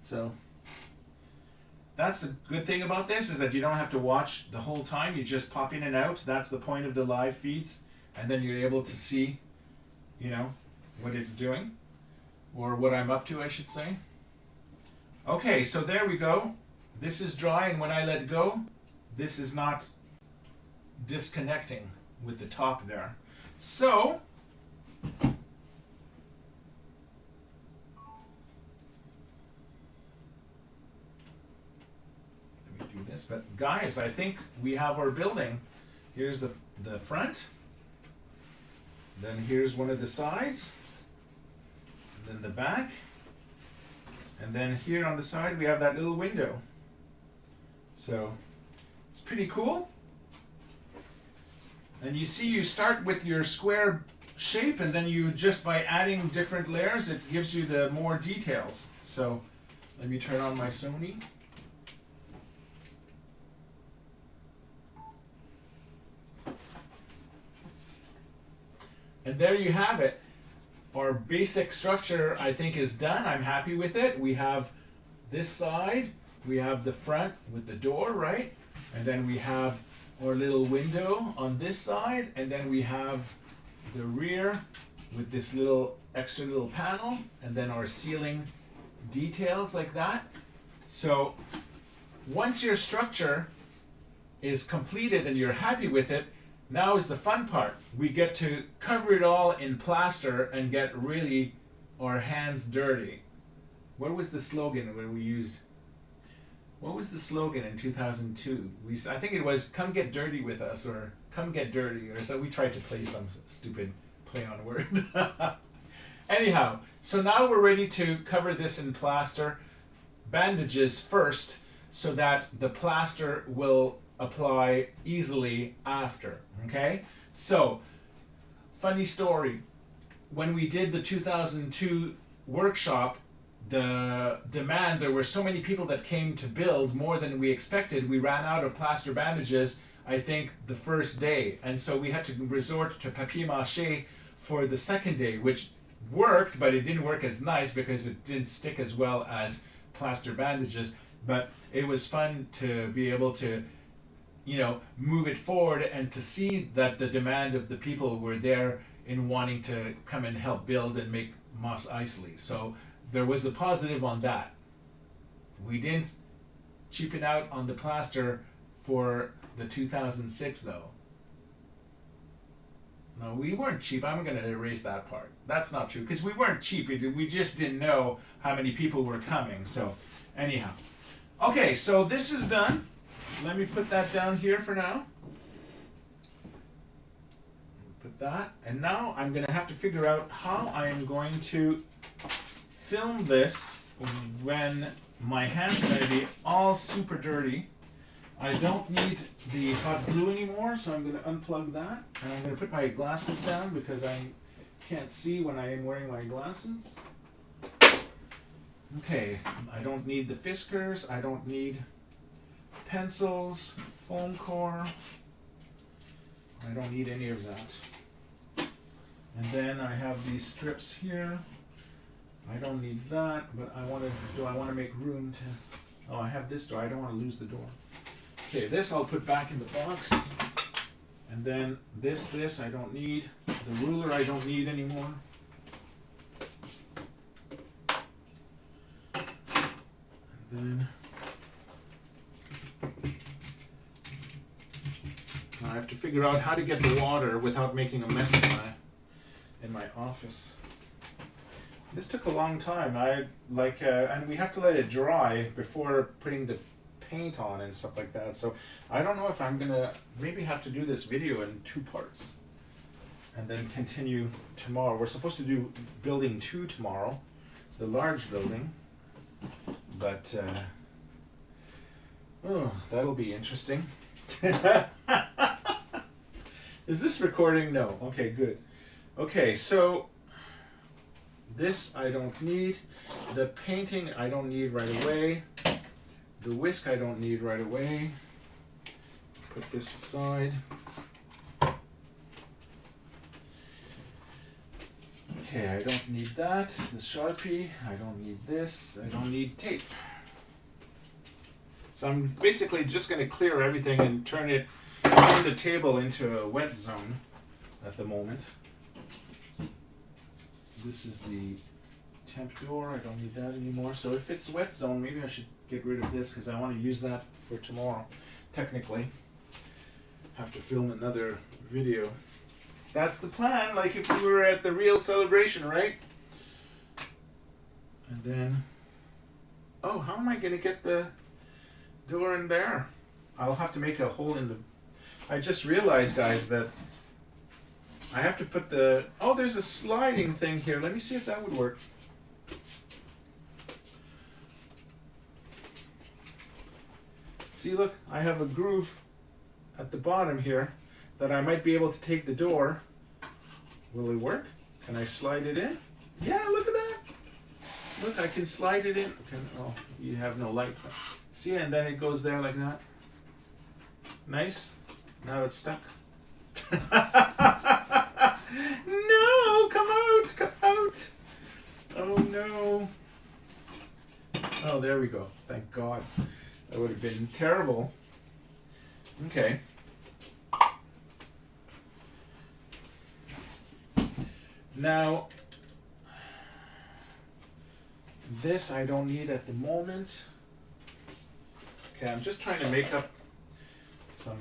Speaker 1: So that's the good thing about this, is that you don't have to watch the whole time. You just pop in and out. That's the point of the live feeds. And then you're able to see, you know, what it's doing, or what I'm up to, I should say. Okay, so there we go. This is dry, and when I let go, this is not disconnecting with the top there. So let me do this. But guys, I think we have our building. Here's the front. Then here's one of the sides, and then the back, and then here on the side we have that little window. So it's pretty cool. And you see, you start with your square shape, and then you just by adding different layers, it gives you the more details. So let me turn on my Sony. And there you have it. Our basic structure, I think, is done. I'm happy with it. We have this side, we have the front with the door, right? And then we have our little window on this side, and then we have the rear with this little extra little panel, and then our ceiling details like that. So once your structure is completed and you're happy with it, now is the fun part. We get to cover it all in plaster and get really our hands dirty. What was the slogan when we used? What was the slogan in 2002? I think it was "Come get dirty with us" or "Come get dirty," or so. We tried to play some stupid play on word. Anyhow, so now we're ready to cover this in plaster. Bandages first, so that the plaster will apply easily after. Okay, so funny story, when we did the 2002 workshop, the demand, there were so many people that came to build, more than we expected. We ran out of plaster bandages, I think, the first day, and so we had to resort to papier mâché for the second day, which worked, but it didn't work as nice because it didn't stick as well as plaster bandages. But it was fun to be able to, you know, move it forward and to see that the demand of the people were there in wanting to come and help build and make Mos Eisley. So there was a positive on that. We didn't cheapen out on the plaster for the 2006 though. No, we weren't cheap. I'm going to erase that part. That's not true, because we weren't cheap. We just didn't know how many people were coming. So anyhow. Okay, so this is done. Let me put that down here for now. Put that. And now I'm going to have to figure out how I am going to film this when my hands are going to be all super dirty. I don't need the hot glue anymore, so I'm going to unplug that. And I'm going to put my glasses down because I can't see when I am wearing my glasses. Okay, I don't need the Fiskars. I don't need pencils, foam core. I don't need any of that. And then I have these strips here. I don't need that, but I want to make room to, oh, I have this door. I don't want to lose the door. Okay, this I'll put back in the box. And then this I don't need. The ruler I don't need anymore. Then I have to figure out how to get the water without making a mess in my office. This took a long time. And we have to let it dry before putting the paint on and stuff like that. So I don't know if I'm gonna maybe have to do this video in 2 parts and then continue tomorrow. We're supposed to do building 2 tomorrow, the large building, but oh, that'll be interesting. Is this recording? No. Okay, good. Okay, so this I don't need. The painting I don't need right away. The whisk I don't need right away. Put this aside. Okay, I don't need that. The Sharpie, I don't need this. I don't need tape. So I'm basically just going to clear everything and turn the table into a wet zone at the moment. This is the temp door. I don't need that anymore. So if it's wet zone, maybe I should get rid of this because I want to use that for tomorrow. Technically, have to film another video. That's the plan, like if we were at the real celebration, right? And then, oh, how am I going to get the door in there? I'll have to make a hole in the... I just realized, guys, that I have to put the... Oh, there's a sliding thing here. Let me see if that would work. See, look, I have a groove at the bottom here that I might be able to take the door. Will it work? Can I slide it in? Yeah, look at that. Look, I can slide it in. Okay, oh, you have no light. See, and then it goes there like that. Nice. Now it's stuck. No, come out, come out. Oh no. Oh, there we go. Thank God. That would have been terrible. Okay. Now, this I don't need at the moment. Okay, I'm just trying to make up some,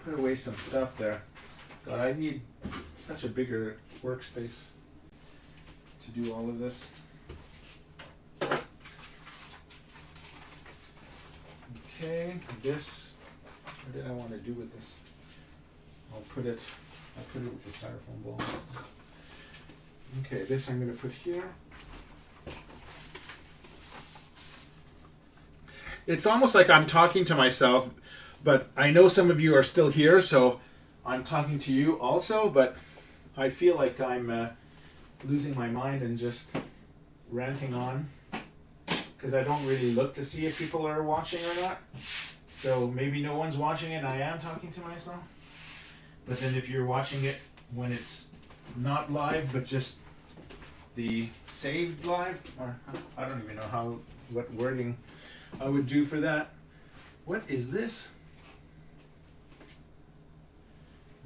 Speaker 1: put away some stuff there. God, I need such a bigger workspace to do all of this. Okay, this, what did I want to do with this? I'll put it with the styrofoam ball. Okay, this I'm going to put here. It's almost like I'm talking to myself, but I know some of you are still here, so I'm talking to you also, but I feel like I'm losing my mind and just ranting on, because I don't really look to see if people are watching or not. So maybe no one's watching it and I am talking to myself. But then if you're watching it when it's not live, but just the saved live, or I don't even know what wording I would do for that. What is this?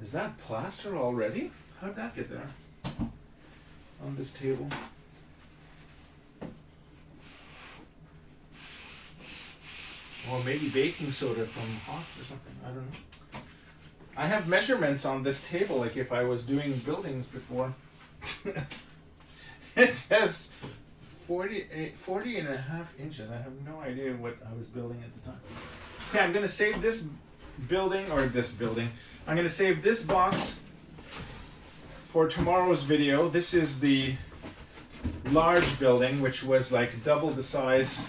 Speaker 1: Is that plaster already? How'd that get there? On this table. Or maybe baking soda from Hoff or something, I don't know. I have measurements on this table, like if I was doing buildings before. It says 40 and a half inches. I have no idea what I was building at the time. Okay, I'm going to save this building, I'm going to save this box for tomorrow's video. This is the large building, which was like double the size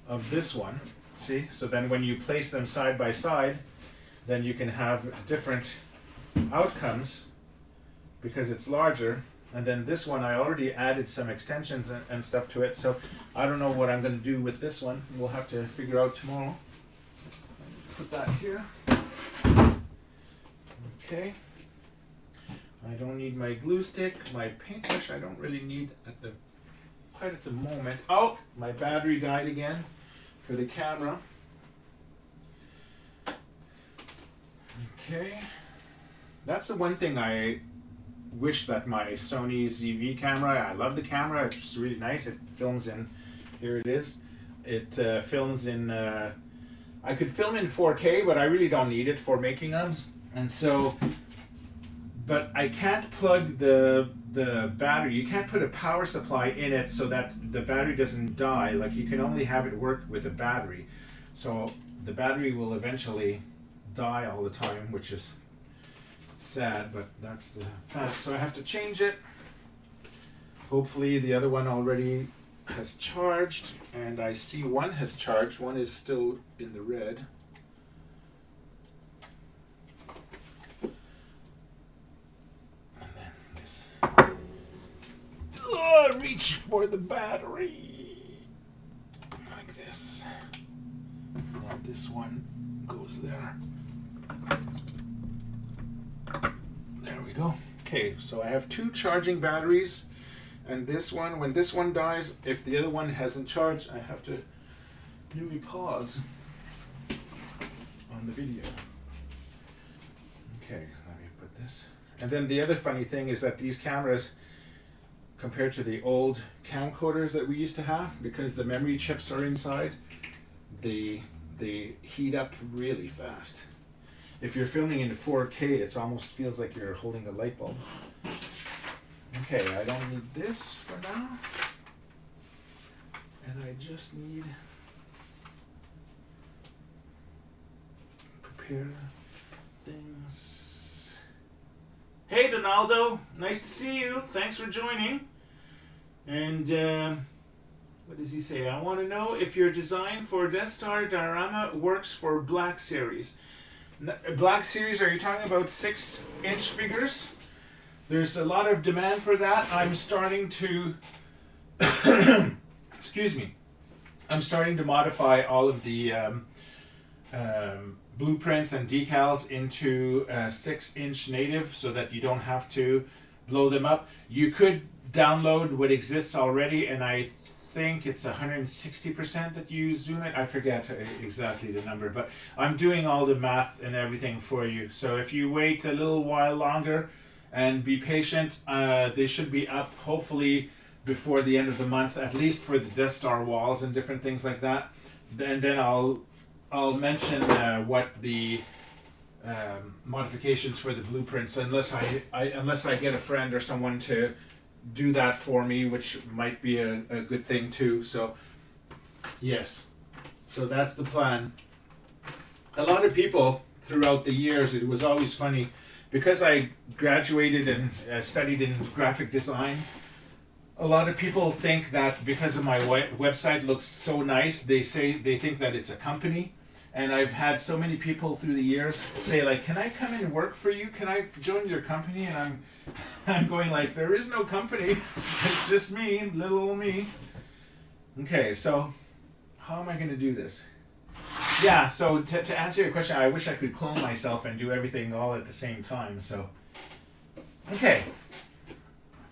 Speaker 1: of this one. See? So then when you place them side by side, then you can have different outcomes because it's larger. And then this one, I already added some extensions and stuff to it, so I don't know what I'm going to do with this one. We'll have to figure out tomorrow. Put that here. Okay. I don't need my glue stick. My paintbrush I don't really need quite at the moment. Oh, my battery died again for the camera. Okay. That's the one thing I wish that my Sony ZV camera, I love the camera, it's really nice, it films in Here it is. It films in, I could film in 4K, but I really don't need it for making ofs. And so, but I can't plug the battery. You can't put a power supply in it so that the battery doesn't die. Like, you can only have it work with a battery. So the battery will eventually die all the time, which is sad, but that's the fact. So I have to change it. Hopefully the other one already has charged, and I see one has charged, one is still in the red. And then this. Reach for the battery. Like this. Now this one goes there. There we go. Okay, so I have 2 charging batteries. And this one, when this one dies, if the other one hasn't charged, I have to really pause on the video. Okay, let me put this. And then the other funny thing is that these cameras, compared to the old camcorders that we used to have, because the memory chips are inside, they heat up really fast. If you're filming in 4K, it almost feels like you're holding a light bulb. Okay, I don't need this for now. And I just need prepare things. Hey Donaldo, nice to see you. Thanks for joining. And what does he say? I want to know if your design for Death Star diorama works for Black Series. Black Series, are you talking about 6-inch figures? There's a lot of demand for that. I'm starting to, excuse me, I'm starting to modify all of the blueprints and decals into 6-inch native so that you don't have to blow them up. You could download what exists already, and I think it's 160% that you zoom it. I forget exactly the number, but I'm doing all the math and everything for you. So if you wait a little while longer, and be patient. They should be up hopefully before the end of the month, at least for the Death Star walls and different things like that. Then I'll mention what the modifications for the blueprints, unless I get a friend or someone to do that for me, which might be a good thing too. So yes, so that's the plan. A lot of people throughout the years, it was always funny, because I graduated and studied in graphic design, a lot of people think that because of my website looks so nice, they think that it's a company. And I've had so many people through the years say, like, can I come in and work for you? Can I join your company? And I'm going like, there is no company. It's just me, little old me. Okay, so how am I going to do this? Yeah, so to answer your question, I wish I could clone myself and do everything all at the same time. So, okay.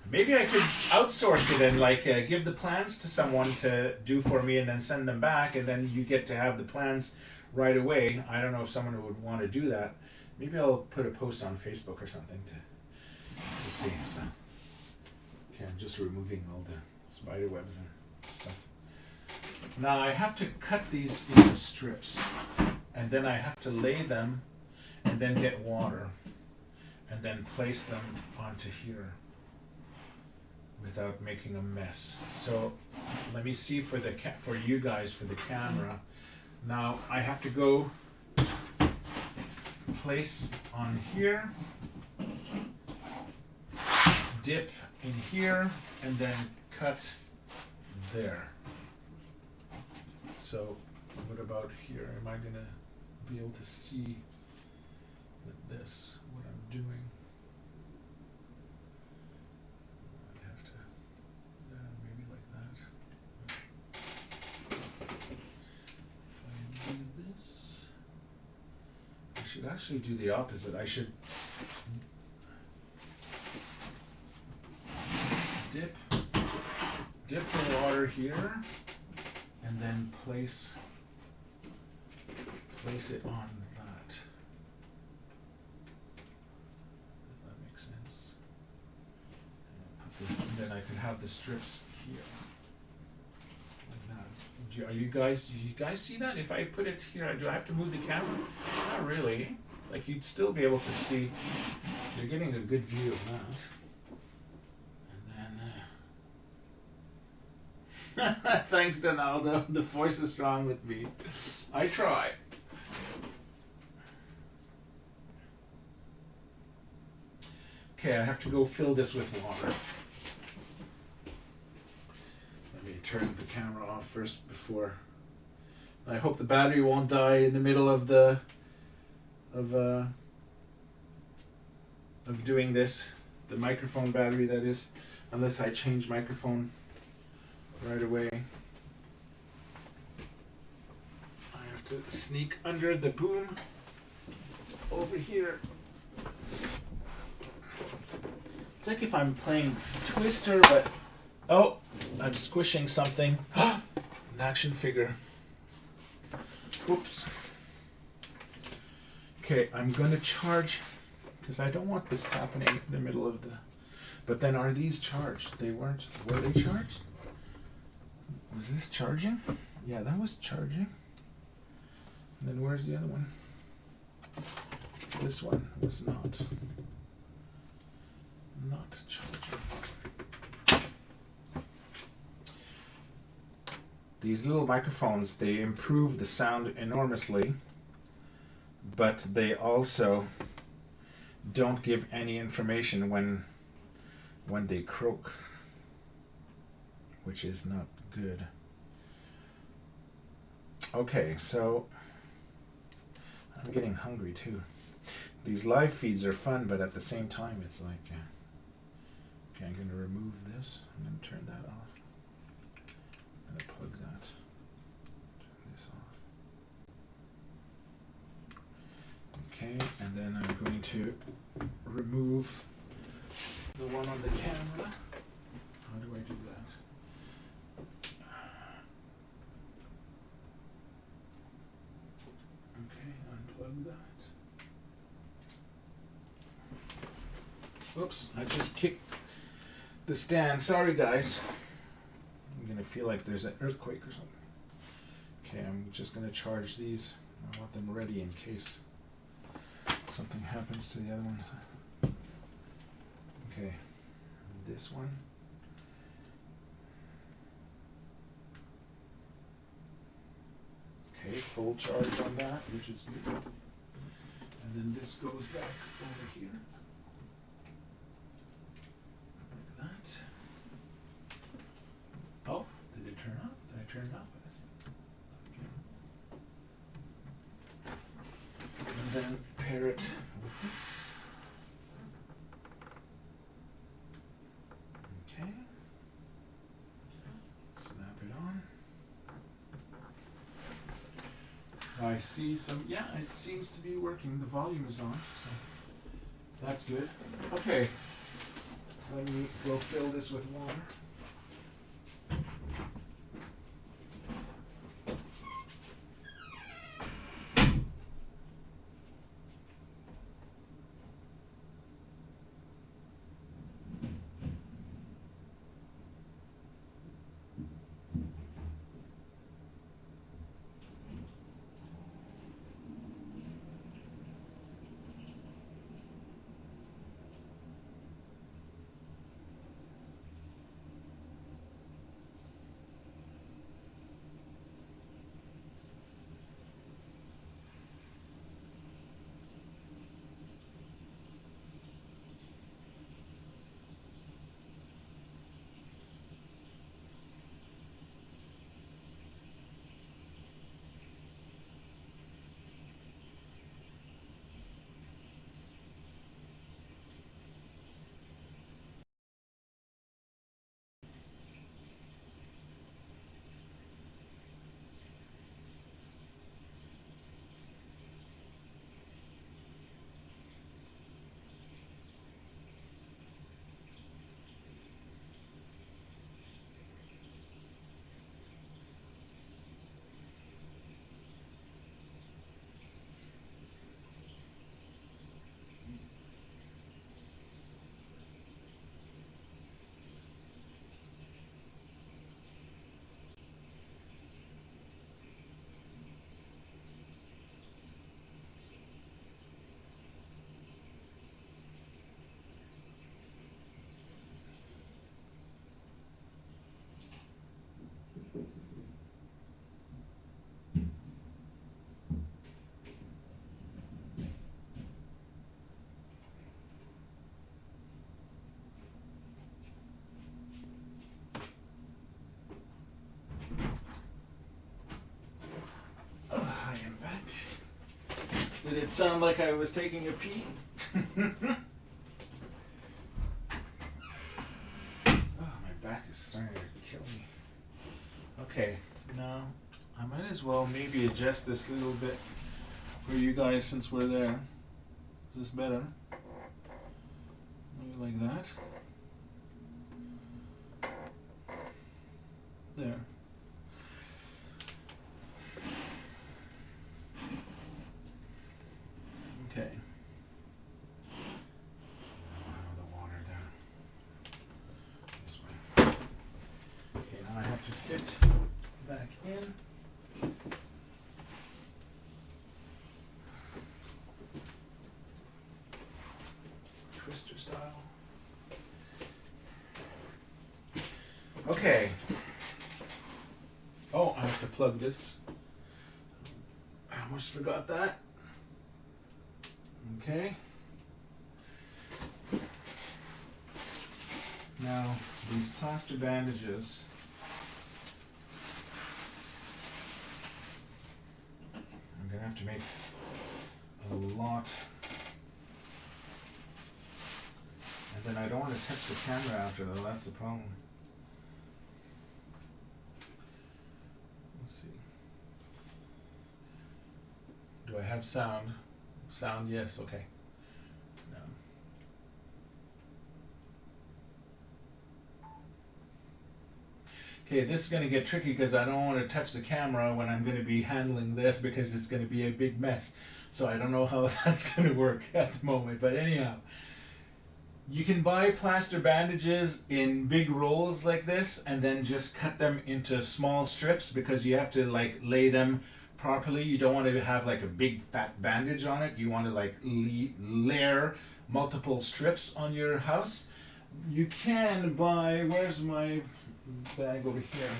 Speaker 1: Maybe I could outsource it and like give the plans to someone to do for me and then send them back, and then you get to have the plans right away. I don't know if someone would want to do that. Maybe I'll put a post on Facebook or something to see. So, okay, I'm just removing all the spider webs and stuff. Now I have to cut these into strips, and then I have to lay them and then get water and then place them onto here without making a mess. So let me see for you guys for the camera. Now I have to go place on here, dip in here, and then cut there. So what about here? Am I gonna be able to see with this what I'm doing? I'd have to, maybe like that. If I do this, I should actually do the opposite. I should dip the water here, and then place it on that. Does that make sense? And then I could have the strips here, like that. Do you guys see that? If I put it here, do I have to move the camera? Not really. Like, you'd still be able to see. You're getting a good view of that. And then, thanks, Donaldo. The force is strong with me. I try. Okay, I have to go fill this with water. Let me turn the camera off first before. I hope the battery won't die in the middle of the of doing this. The microphone battery, that is, unless I change microphone right away. I have to sneak under the boom over here. It's like if I'm playing Twister, but oh, I'm squishing something. An action figure. Oops. Okay, I'm gonna charge, because I don't want this happening in the middle of the. But then, are these charged? They weren't. Were they charged? Was this charging? Yeah, that was charging. And then where's the other one? This one was not. Not charging. These little microphones, they improve the sound enormously, but they also don't give any information when they croak, which is not good. Okay, so I'm getting hungry too. These live feeds are fun, but at the same time, it's like, okay, I'm going to remove this. I'm going to turn that off. I'm going to plug that. Turn this off. Okay, and then I'm going to remove the one on the camera. How do I do that? Okay, unplug that. Oops, I just kicked the stand. Sorry, guys. I'm going to feel like there's an earthquake or something. Okay, I'm just going to charge these. I want them ready in case something happens to the other ones. Okay, this one. Okay, full charge on that, which is good. And then this goes back over here. Like that. Oh, did it turn off? Did I turn it off? Okay. And then pair it with this. Okay. Snap it on. I see some, yeah, it seems to be working. The volume is on, so that's good. Okay, let me go fill this with water. am back. Did it sound like I was taking a pee? Oh, my back is starting to kill me. Okay, now I might as well maybe adjust this a little bit for you guys since we're there. Is this better? Maybe like that. There. Okay. The water there. This way. Okay, now I have to fit back in. Twister style. Okay. Oh, I have to plug this. I almost forgot that. Okay. Now, these plaster bandages. I'm going to have to make a lot. And then I don't want to touch the camera after though, that's the problem. Let's see. Do I have sound? Sound, yes, okay. No. Okay, this is going to get tricky because I don't want to touch the camera when I'm going to be handling this because it's going to be a big mess. So I don't know how that's going to work at the moment. But anyhow, you can buy plaster bandages in big rolls like this and then just cut them into small strips because you have to like lay them properly. You don't want to have like a big fat bandage on it. You want to like layer multiple strips on your house. You can buy, where's my bag over here?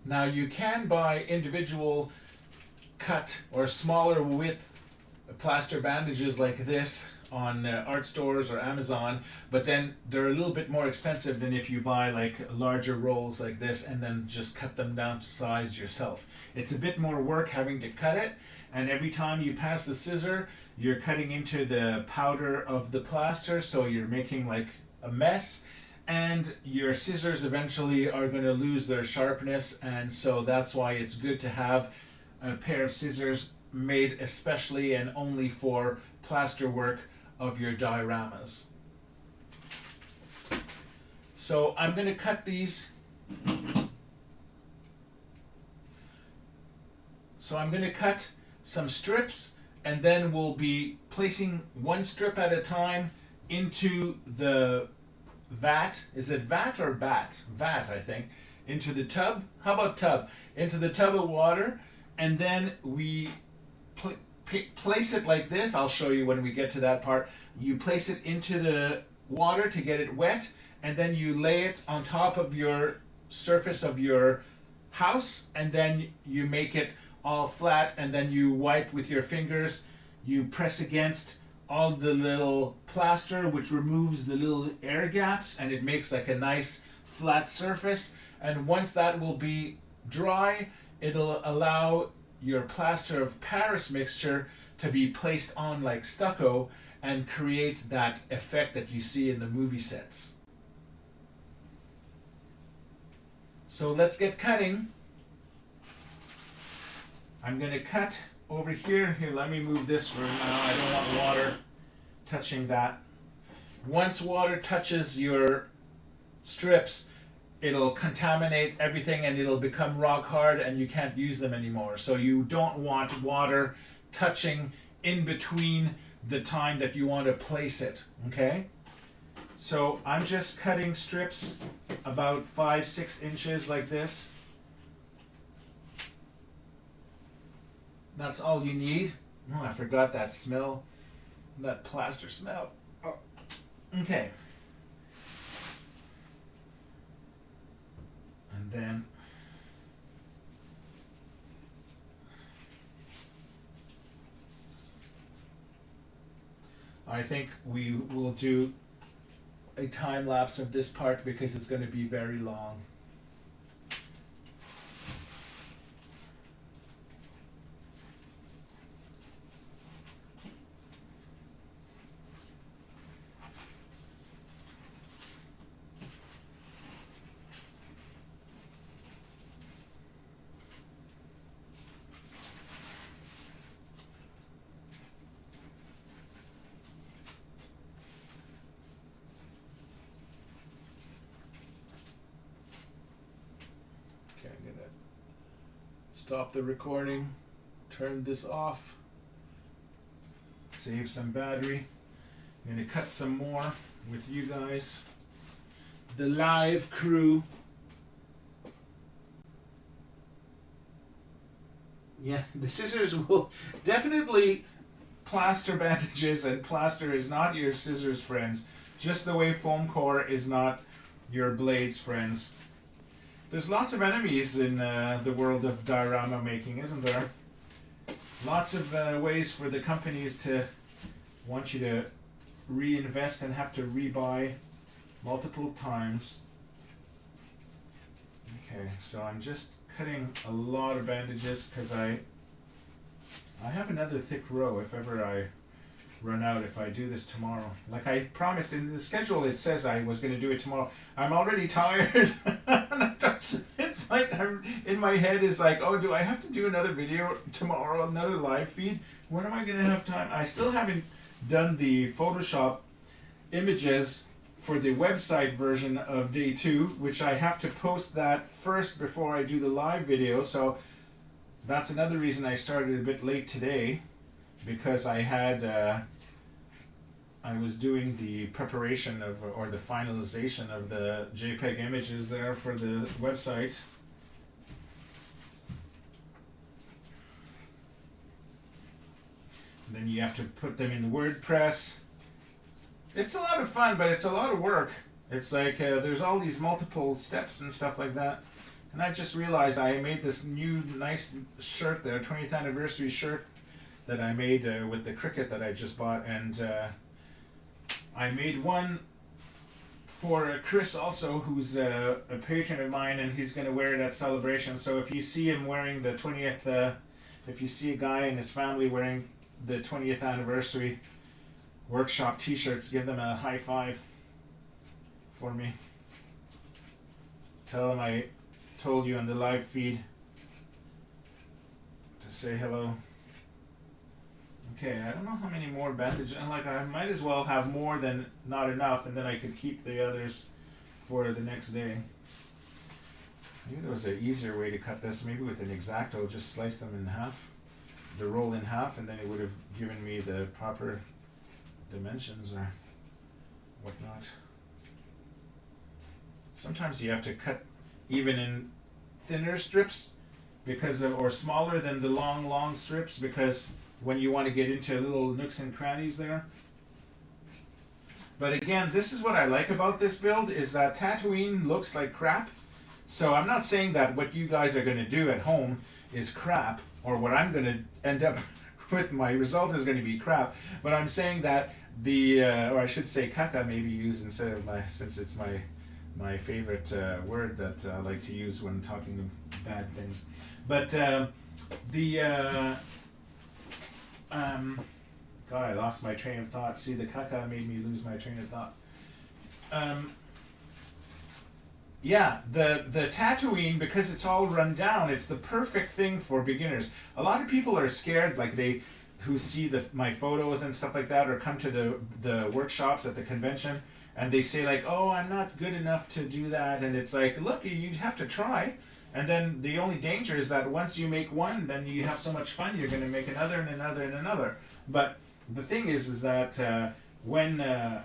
Speaker 1: Now you can buy individual cut or smaller width plaster bandages like this on art stores or Amazon, but then they're a little bit more expensive than if you buy like larger rolls like this and then just cut them down to size yourself. It's a bit more work having to cut it, and every time you pass the scissor you're cutting into the powder of the plaster, so you're making like a mess, and your scissors eventually are going to lose their sharpness, and so that's why it's good to have a pair of scissors made especially and only for plaster work of your dioramas. So I'm going to cut these. So I'm going to cut some strips, and then we'll be placing one strip at a time into the vat. Is it vat or bat? Vat, I think. Into the tub. How about tub? Into the tub of water, and then we place it like this. I'll show you when we get to that part. You place it into the water to get it wet, and then you lay it on top of your surface of your house, and then you make it all flat, and then you wipe with your fingers. You press against all the little plaster, which removes the little air gaps, and it makes like a nice flat surface. And once that will be dry, it'll allow your plaster of Paris mixture to be placed on like stucco and create that effect that you see in the movie sets. So let's get cutting. I'm going to cut over here. Here, let me move this for now. I don't want water touching that. Once water touches your strips, it'll contaminate everything and it'll become rock hard and you can't use them anymore. So you don't want water touching in between the time that you want to place it, okay? So I'm just cutting strips about 5-6 inches like this. That's all you need. Oh, I forgot that smell, that plaster smell. Oh. Okay. And then I think we will do a time lapse of this part because it's going to be very long. Stop the recording, turn this off, save some battery. I'm going to cut some more with you guys, the live crew. Yeah, the scissors will definitely plaster bandages, and plaster is not your scissors friends, just the way foam core is not your blades friends. There's lots of enemies in the world of diorama making, isn't there? Lots of ways for the companies to want you to reinvest and have to rebuy multiple times. Okay, so I'm just cutting a lot of bandages because I have another thick row if ever I run out, if I do this tomorrow. Like I promised in the schedule, it says I was going to do it tomorrow. I'm already tired. It's like I'm in my head is like, oh, do I have to do another video tomorrow, another live feed? When am I going to have time? I still haven't done the Photoshop images for the website version of day 2, which I have to post that first before I do the live video. So that's another reason I started a bit late today, because I had I was doing the preparation of, or the finalization of the JPEG images there for the website. And then you have to put them in WordPress. It's a lot of fun, but it's a lot of work. It's like there's all these multiple steps and stuff like that. And I just realized I made this new nice shirt there, 20th anniversary shirt that I made with the cricket that I just bought, and I made one for Chris also, who's a patron of mine, and he's going to wear it at celebration. So if you see him wearing the 20th, if you see a guy and his family wearing the 20th anniversary workshop t-shirts, give them a high five for me. Tell them I told you on the live feed to say hello. Okay, I don't know how many more bandages, and like I might as well have more than not enough, and then I could keep the others for the next day. Maybe there was an easier way to cut this, maybe with an X-Acto, just slice them in half, the roll in half, and then it would have given me the proper dimensions or whatnot. Sometimes you have to cut even in thinner strips because of, or smaller than the long strips, because when you want to get into little nooks and crannies there. But again, this is what I like about this build, is that Tatooine looks like crap. So I'm not saying that what you guys are going to do at home is crap, or what I'm going to end up with, my result is going to be crap. But I'm saying that the, or I should say caca maybe used instead of my, since it's my favorite word that I like to use when talking bad things. But God, I lost my train of thought. See, the caca made me lose my train of thought. Yeah, the Tatooine, because it's all run down, it's the perfect thing for beginners. A lot of people are scared, like who see my photos and stuff like that, or come to the workshops at the convention, and they say like, oh, I'm not good enough to do that, and it's like, look, you have to try. And then the only danger is that once you make one, then you have so much fun, you're going to make another and another and another. But the thing is that when a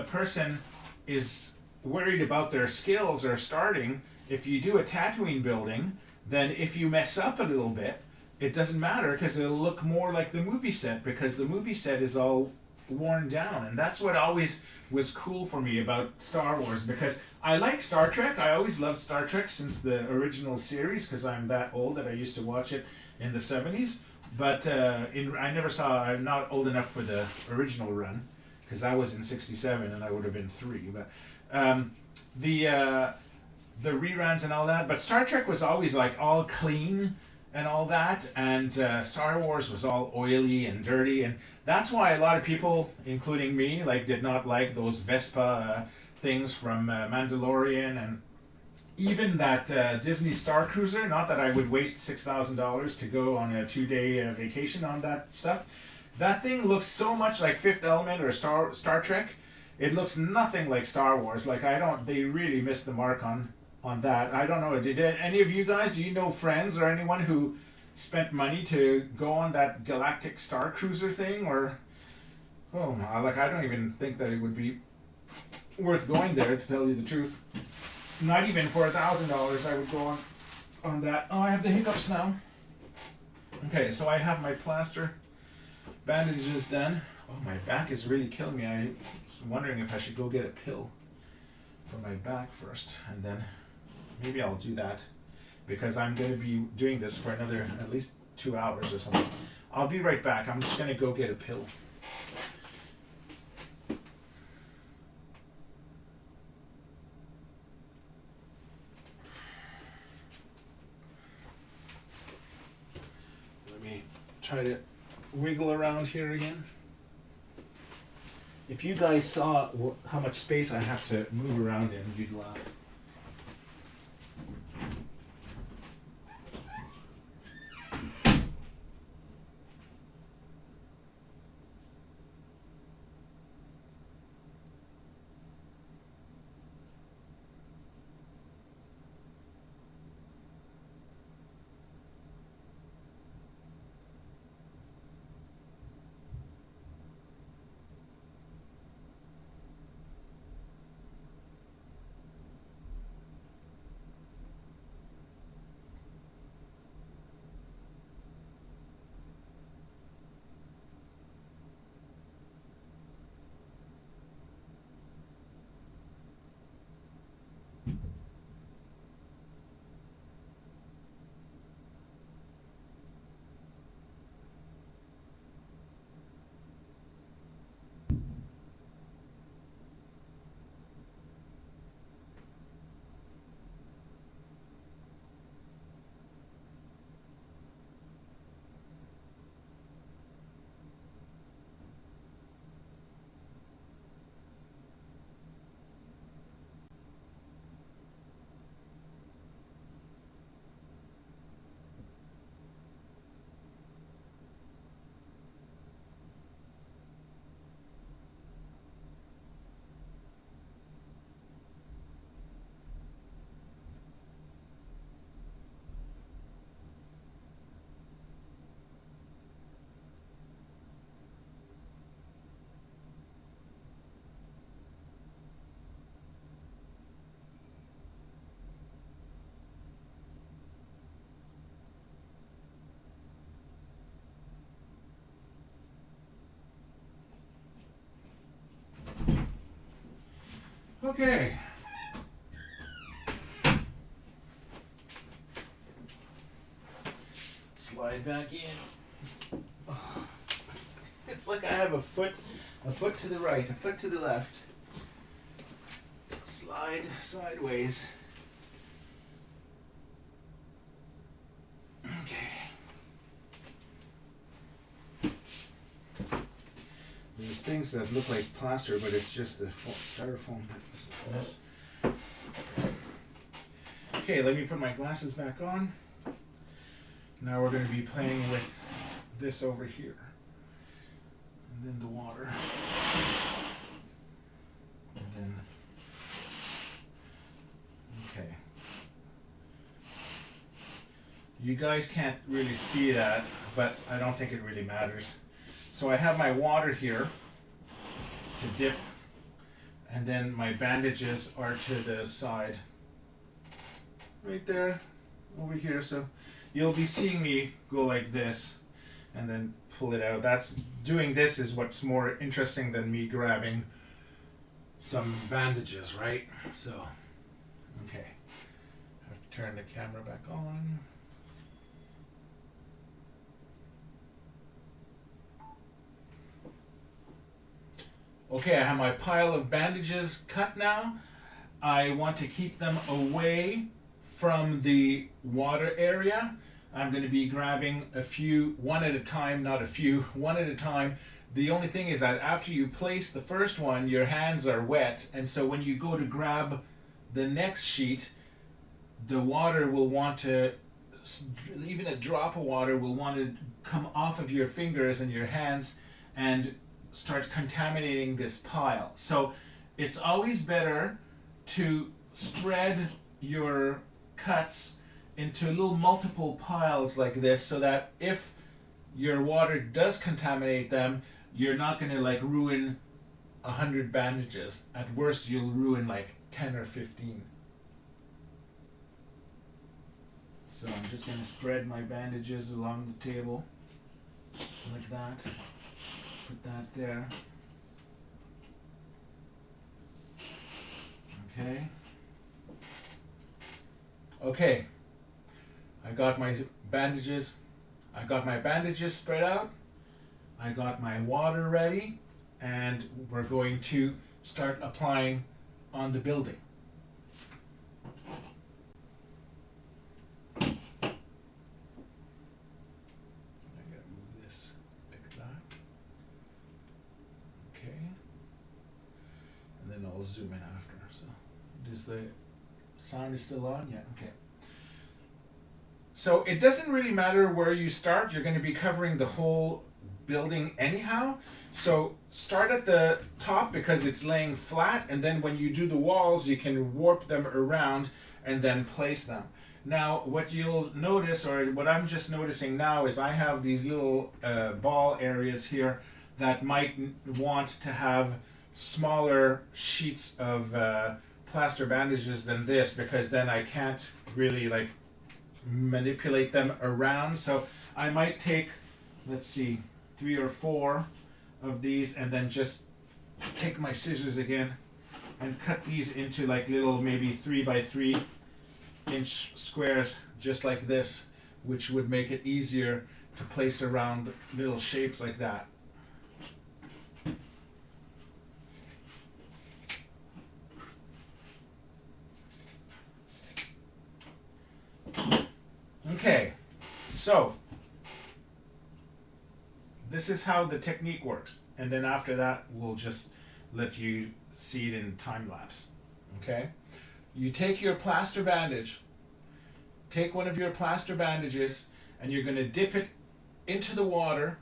Speaker 1: person is worried about their skills or starting, if you do a Tatooine building, then if you mess up a little bit, it doesn't matter, because it'll look more like the movie set, because the movie set is all worn down. And that's what always was cool for me about Star Wars, because I like Star Trek. I always loved Star Trek since the original series, because I'm that old that I used to watch it in the 70s. But I never saw, I'm not old enough for the original run. because that was in '67 and I would have been 3. But the reruns and all that. But Star Trek was always like all clean and all that, and Star Wars was all oily and dirty, and that's why a lot of people, including me, like did not like those Vespa things from Mandalorian, and even that Disney Star Cruiser. Not that I would waste $6,000 to go on a 2-day vacation on that stuff. That thing looks so much like Fifth Element or Star Trek. It looks nothing like Star Wars. Like they really missed the mark on that. I don't know. Did any of you guys? Do you know friends or anyone who spent money to go on that Galactic Star Cruiser thing? Or I don't even think that it would be worth going there, to tell you the truth. Not even for $1,000 I would go on that. Oh, I have the hiccups now. Okay, so I have my plaster bandages done. Oh, my back is really killing me. I was wondering if I should go get a pill for my back first, and then maybe I'll do that, because I'm going to be doing this for another at least 2 hours or something. I'll be right back. I'm just going to go get a pill. Let me try to wiggle around here again. If you guys saw how much space I have to move around in, you'd laugh. Okay. Slide back in. It's like I have a foot to the right, a foot to the left. Slide sideways. Okay. There's things that look like plaster, but it's just the styrofoam that is this. Okay, let me put my glasses back on. Now we're going to be playing with this over here. And then the water. And then, okay. You guys can't really see that, but I don't think it really matters. So I have my water here to dip, and then my bandages are to the side. Right there, over here. So you'll be seeing me go like this and then pull it out. Doing this is what's more interesting than me grabbing some bandages, right? So, okay. I have to turn the camera back on. Okay, I have my pile of bandages cut now. I want to keep them away from the water area. I'm going to be grabbing a few, one at a time, not a few, one at a time. The only thing is that after you place the first one, your hands are wet, and so when you go to grab the next sheet, the water will want to, even a drop of water will want to come off of your fingers and your hands and start contaminating this pile. So it's always better to spread your cuts into little multiple piles like this, so that if your water does contaminate them, you're not going to like ruin 100 bandages. At worst, you'll ruin like 10 or 15. So I'm just going to spread my bandages along the table like that. Put that there. Okay. Okay. I got my bandages. I got my bandages spread out. I got my water ready, and we're going to start applying on the building. I gotta move this like that. Okay. And then I'll zoom in after. So, does the sound is still on? Yeah, okay. So it doesn't really matter where you start. You're going to be covering the whole building anyhow. So start at the top because it's laying flat, and then when you do the walls, you can warp them around and then place them. Now, what you'll notice, or what I'm just noticing now, is I have these little ball areas here that might want to have smaller sheets of plaster bandages than this, because then I can't really like manipulate them around. So I might take, let's see, 3 or 4 of these, and then just take my scissors again and cut these into like little maybe 3 by 3 inch squares, just like this, which would make it easier to place around little shapes like that. Okay, so this is how the technique works, and then after that we'll just let you see it in time lapse. Okay, you take your plaster bandage, take one of your plaster bandages, and you're going to dip it into the water,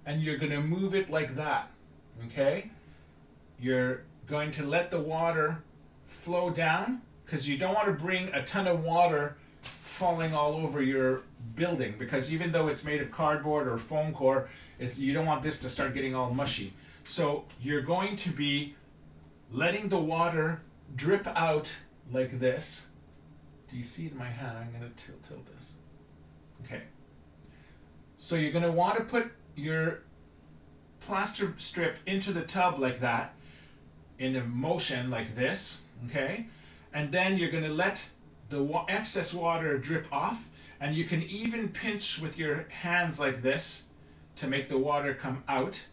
Speaker 1: and you're going to move it like that. Okay, you're going to let the water flow down, because you don't want to bring a ton of water falling all over your building, because even though it's made of cardboard or foam core, you don't want this to start getting all mushy. So you're going to be letting the water drip out like this. Do you see it in my hand? I'm going to tilt this. Okay. So you're going to want to put your plaster strip into the tub like that, in a motion like this, okay? And then you're going to let the excess water drip off, and you can even pinch with your hands like this to make the water come out,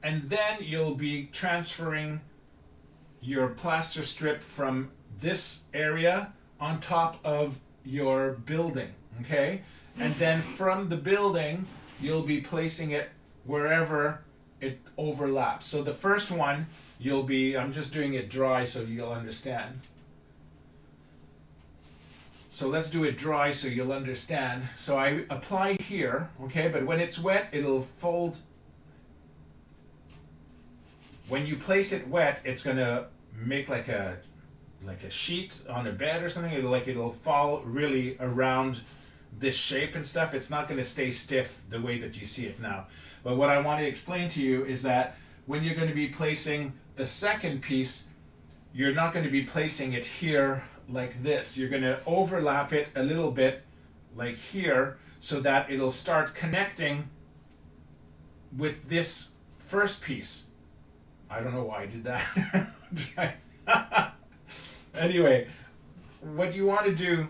Speaker 1: and then you'll be transferring your plaster strip from this area on top of your building, okay? And then from the building, you'll be placing it wherever it overlaps. So the first one, I'm just doing it dry so you'll understand. So let's do it dry so you'll understand. So I apply here, okay, but when it's wet, it'll fold. When you place it wet, it's gonna make like a sheet on a bed or something. It'll fall really around this shape and stuff. It's not gonna stay stiff the way that you see it now. But what I want to explain to you is that when you're going to be placing the second piece, you're not going to be placing it here like this. You're going to overlap it a little bit like here, so that it'll start connecting with this first piece. I don't know why I did that. Anyway, what you want to do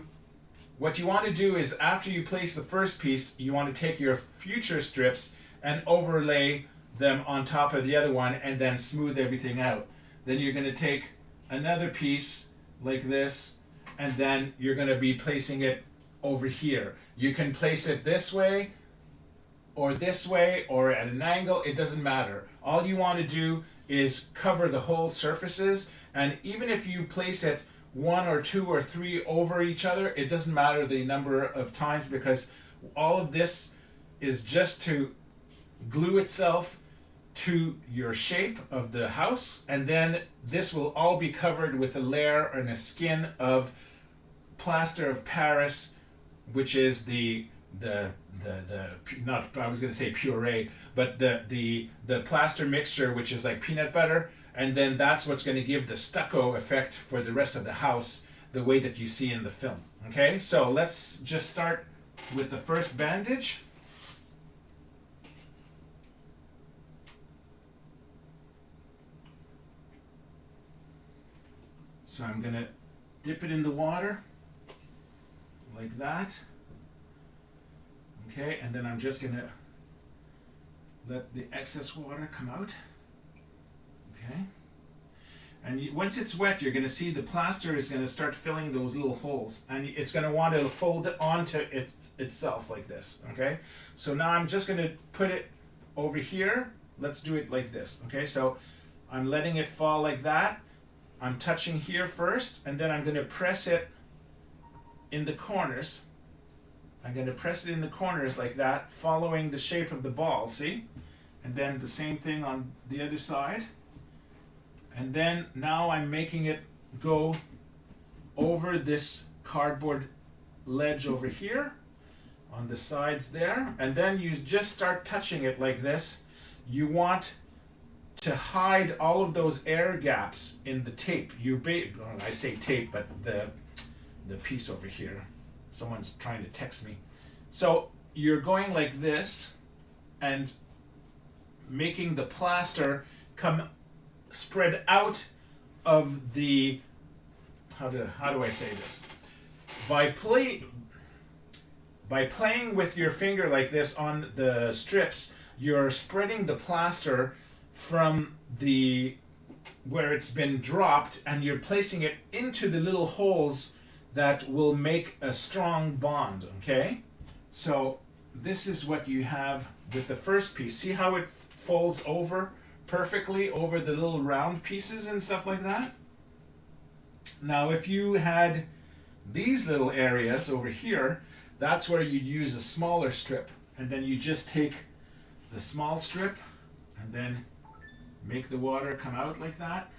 Speaker 1: is, after you place the first piece, you want to take your future strips and overlay them on top of the other one and then smooth everything out. Then you're going to take another piece like this, and then you're going to be placing it over here. You can place it this way or at an angle. It doesn't matter. All you want to do is cover the whole surfaces, and even if you place it 1 or 2 or 3 over each other, it doesn't matter the number of times, because all of this is just to glue itself to your shape of the house, and then this will all be covered with a layer and a skin of plaster of Paris, which is the not, I was going to say puree, but the plaster mixture, which is like peanut butter, and then that's what's going to give the stucco effect for the rest of the house, the way that you see in the film. Okay, so let's just start with the first bandage. So I'm going to dip it in the water like that. Okay, and then I'm just going to let the excess water come out. Okay. And once it's wet, you're going to see the plaster is going to start filling those little holes, and it's going to want to fold it onto itself like this. Okay, so now I'm just going to put it over here. Let's do it like this. Okay, so I'm letting it fall like that. I'm touching here first, and then I'm going to press it in the corners. I'm going to press it in the corners like that, following the shape of the ball, see? And then the same thing on the other side. And then now I'm making it go over this cardboard ledge over here on the sides there. And then you just start touching it like this. You want to hide all of those air gaps in the tape. I say tape, but the piece over here. Someone's trying to text me. So you're going like this and making the plaster come spread out of the, how do I say this? By playing with your finger like this on the strips, you're spreading the plaster from the where it's been dropped, and you're placing it into the little holes that will make a strong bond. Okay, so this is what you have with the first piece. See how it folds over perfectly over the little round pieces and stuff like that? Now if you had these little areas over here, that's where you'd use a smaller strip, and then you just take the small strip and then make the water come out like that.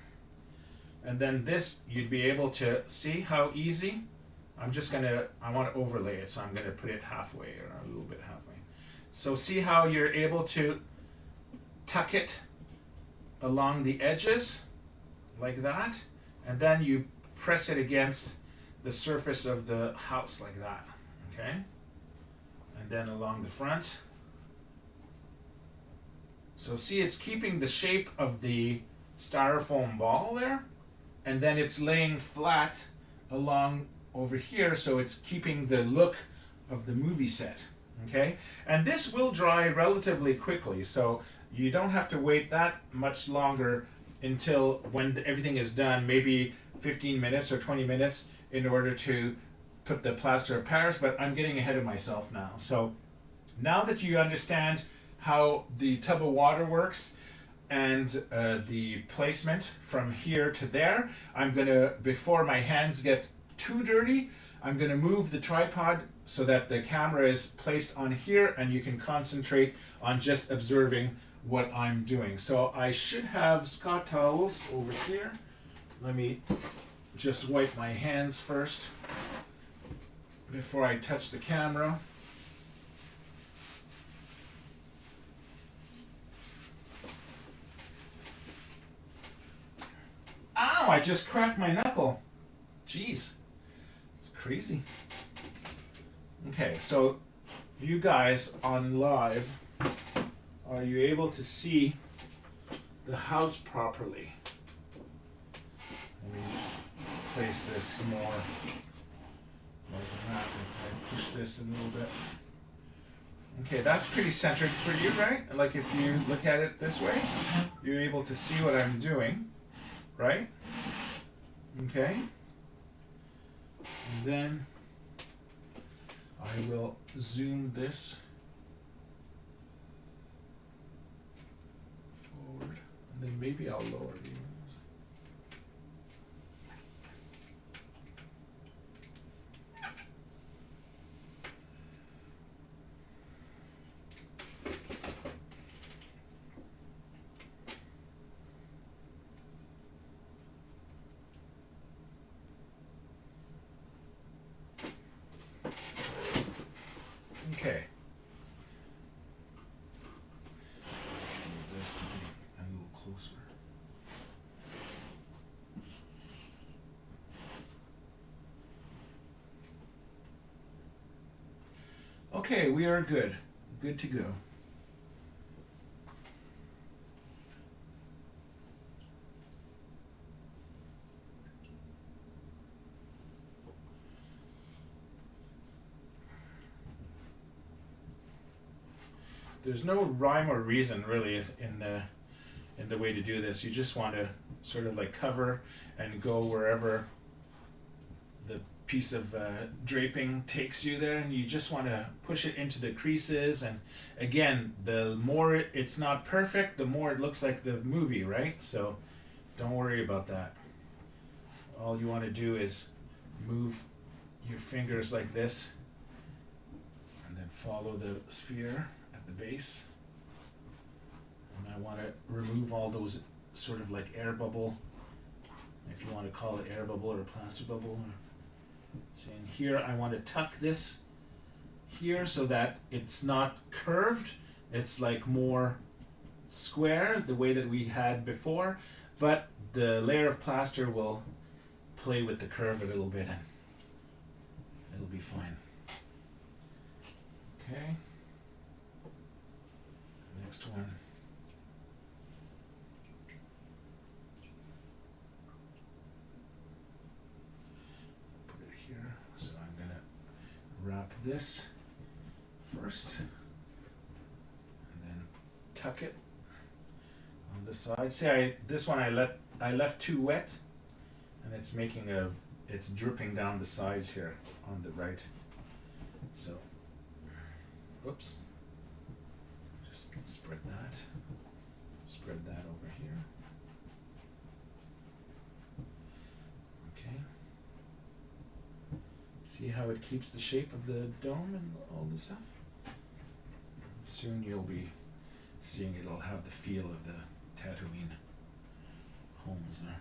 Speaker 1: And then this, you'd be able to see how easy. I want to overlay it, so I'm going to put it halfway, or a little bit halfway. So see how you're able to tuck it along the edges like that, and then you press it against the surface of the house like that. Okay, and then along the front. So see, it's keeping the shape of the styrofoam ball there, and then it's laying flat along over here, so it's keeping the look of the movie set. Okay, and this will dry relatively quickly, so you don't have to wait that much longer until when everything is done, maybe 15 minutes or 20 minutes in order to put the plaster of Paris, but I'm getting ahead of myself now. So now that you understand how the tub of water works and the placement from here to there, I'm gonna, before my hands get too dirty, I'm gonna move the tripod so that the camera is placed on here and you can concentrate on just observing what I'm doing. So I should have Scott towels over here. Let me just wipe my hands first before I touch the camera. Ow, I just cracked my knuckle. Jeez, it's crazy. Okay, so you guys on live, are you able to see the house properly? Let me place this more like that if I push this a little bit. Okay, that's pretty centered for you, right? Like if you look at it this way, you're able to see what I'm doing, right? Okay. And then I will zoom this forward, and then maybe I'll lower the. Okay. Let's move this to be a little closer. Okay, we are good. Good to go. There's no rhyme or reason really in the way to do this. You just want to sort of like cover and go wherever the piece of draping takes you there, and you just want to push it into the creases. And again, the more it's not perfect, the more it looks like the movie, right? So don't worry about that. All you want to do is move your fingers like this and then follow the sphere at the base. And I want to remove all those sort of like air bubble, if you want to call it air bubble or plaster bubble. So in here I want to tuck this here so that it's not curved, it's like more square the way that we had before, but the layer of plaster will play with the curve a little bit and it'll be fine. Okay. Next one. Put it here. So I'm gonna wrap this first and then tuck it on the side. See, this one I left too wet, and it's making it's dripping down the sides here on the right. So, whoops. Just spread that over here. Okay. See how it keeps the shape of the dome and all this stuff? Soon you'll be seeing it'll have the feel of the Tatooine homes there.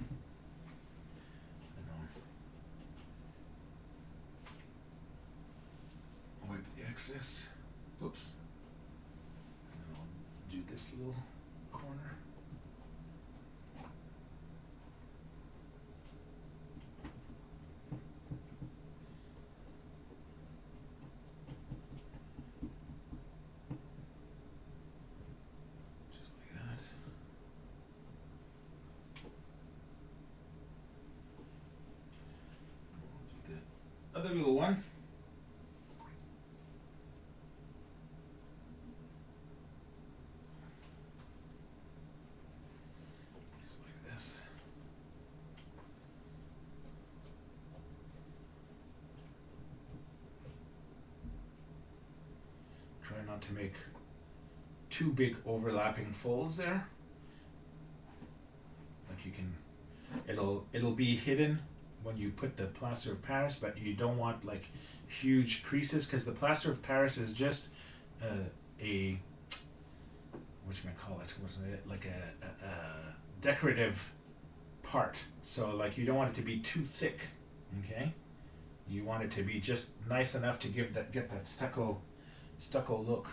Speaker 1: Wipe the excess. Whoops. And then I'll do this little corner. Just like that. I'll do the other little one. Try not to make too big overlapping folds there. Like you can, it'll be hidden when you put the plaster of Paris, but you don't want like huge creases because the plaster of Paris is just a like a decorative part. So like you don't want it to be too thick, okay? You want it to be just nice enough to get that stucco look.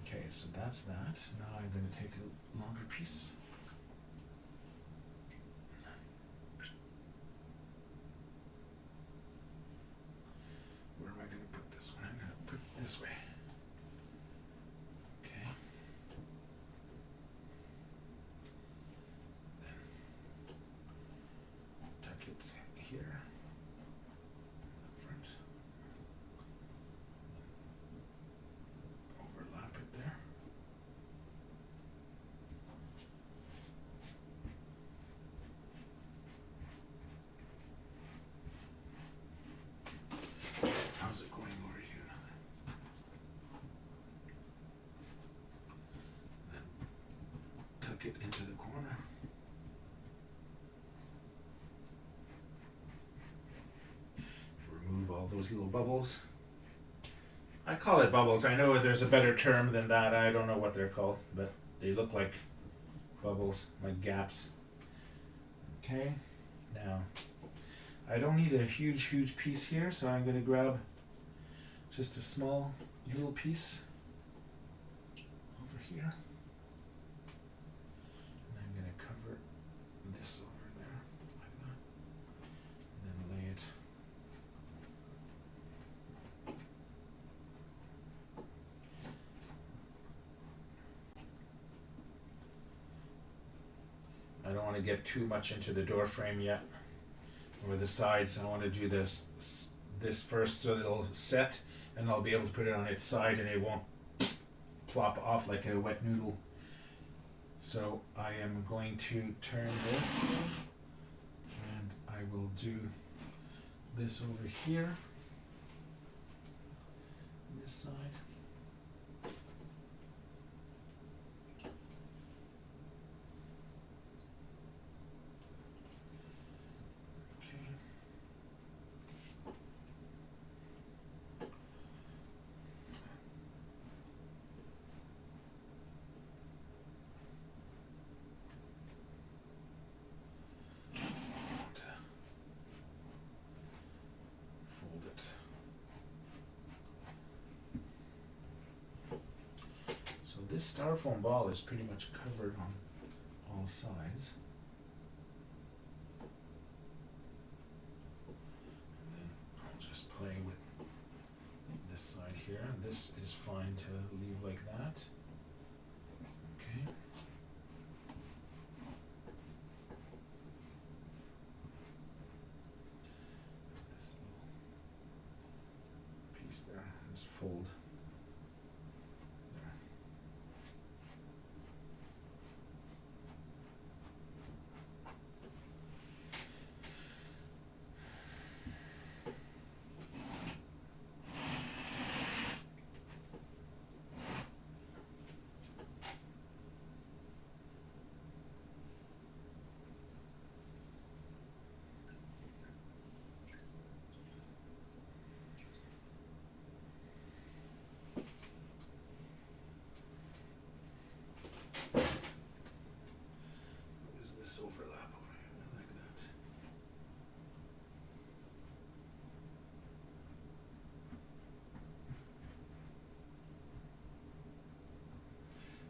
Speaker 1: Okay, so that's that. Now I'm going to take a longer piece. Where am I going to put this one? I'm going to put it this way. Okay. Then tuck it here. Front. it into the corner. Remove all those little bubbles. I call it bubbles. I know there's a better term than that. I don't know what they're called, but they look like bubbles, like gaps. Okay, now I don't need a huge piece here, so I'm going to grab just a small little piece over here. And I'm going to cover this over there, like that. And then lay it. I don't want to get too much into the door frame yet, or the sides. I want to do this first so it'll set, and I'll be able to put it on its side and it won't plop off like a wet noodle. So I am going to turn this, and I will do this over here, this side. This styrofoam ball is pretty much covered on all sides. And then I'll just play with this side here. This is fine to leave like that. Okay. This little piece there, this fold.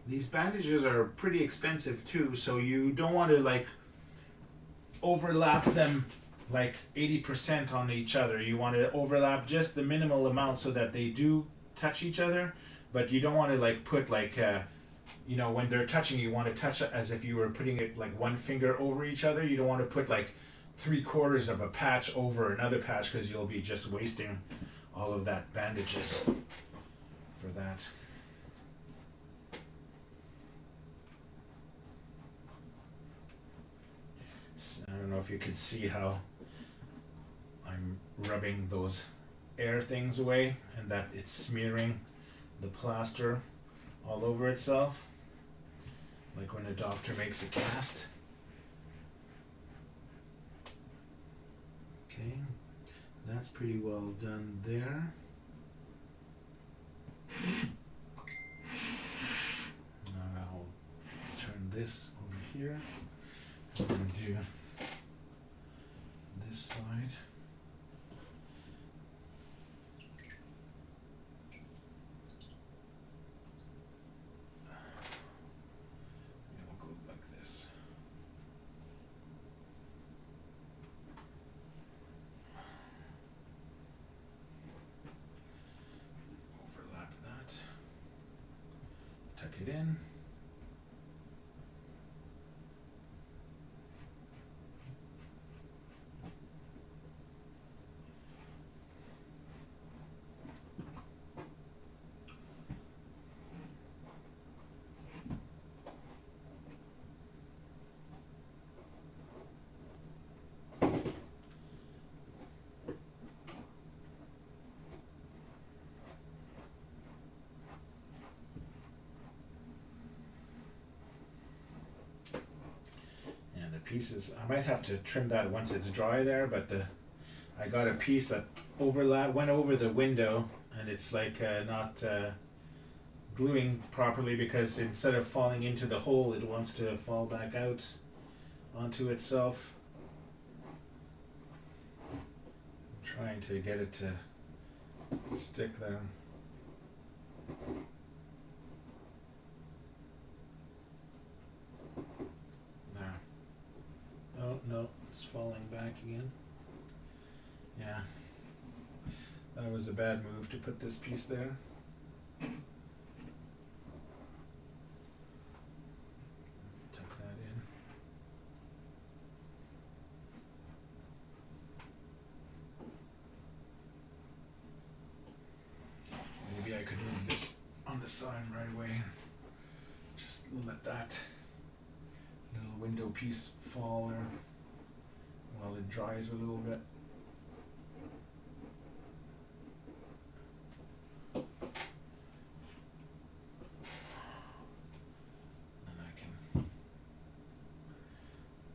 Speaker 1: These bandages are pretty expensive too, so you don't want to like overlap them like 80% on each other. You want to overlap just the minimal amount so that they do touch each other, but you don't want to like put like you know, when they're touching, you want to touch it as if you were putting it like one finger over each other. You don't want to put like 3/4 of a patch over another patch, because you'll be just wasting all of that bandages for that. I don't know if you can see how I'm rubbing those air things away, and that it's smearing the plaster all over itself, like when a doctor makes a cast. Okay, that's pretty well done there. Now I'll turn this over here and then do this side. It'll go like this. Overlap that. Tuck it in. pieces. I might have to trim that once it's dry there, but I got a piece that went over the window, and it's like not gluing properly because instead of falling into the hole, it wants to fall back out onto itself. I'm trying to get it to stick there. Oh no, it's falling back again. Yeah, that was a bad move to put this piece there. Tuck that in. Maybe I could move this on the side right away. Just let that little window piece fall there while it dries a little bit. Then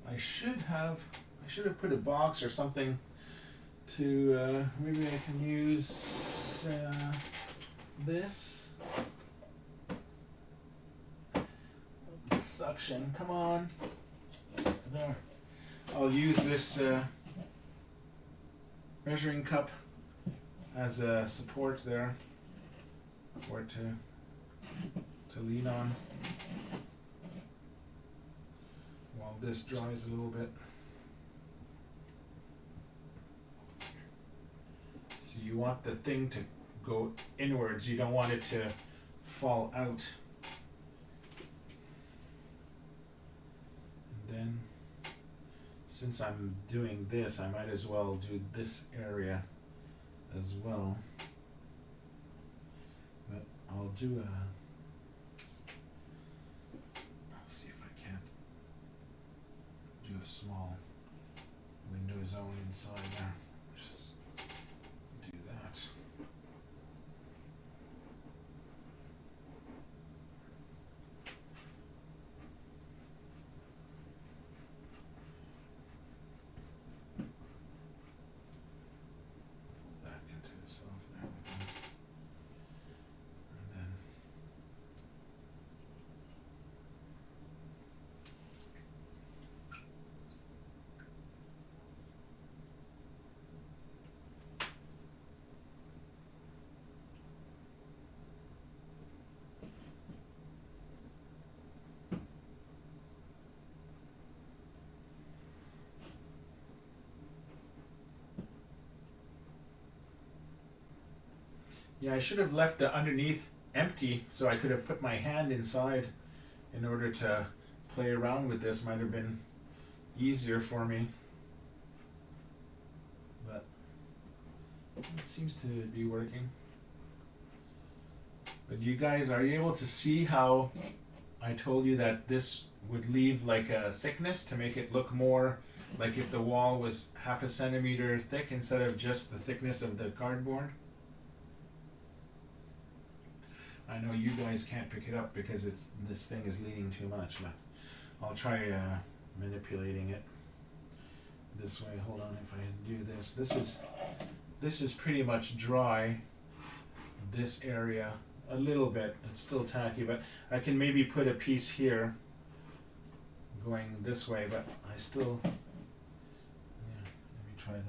Speaker 1: I should have put a box or something to maybe I can use this suction. Come on. There. I'll use this measuring cup as a support there for it to lean on while this dries a little bit. So you want the thing to go inwards, you don't want it to fall out. And then since I'm doing this, I might as well do this area as well. But I'll do I'll see if I can't do a small window zone inside there. Just do that. Yeah, I should have left the underneath empty so I could have put my hand inside in order to play around with this. Might have been easier for me. But it seems to be working. But you guys, are you able to see how I told you that this would leave like a thickness to make it look more like if the wall was 1/2 centimeter thick instead of just the thickness of the cardboard? I know you guys can't pick it up because this thing is leaning too much, but I'll try manipulating it this way. Hold on, if I do this. This is pretty much dry, this area, a little bit. It's still tacky, but I can maybe put a piece here going this way, but I still, yeah, let me try that.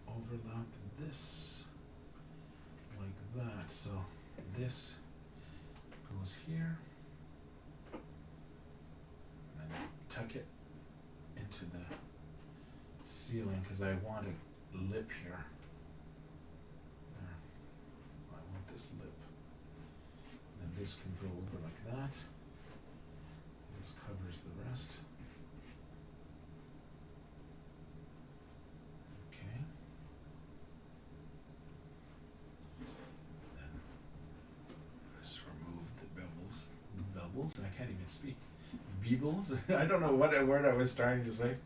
Speaker 1: Overlap this like that, so this goes here, and then tuck it into the ceiling because I want a lip here. There. I want this lip. And then this can go over like that. This covers the rest. I can't even speak. Beebles? I don't know what word I was trying to say.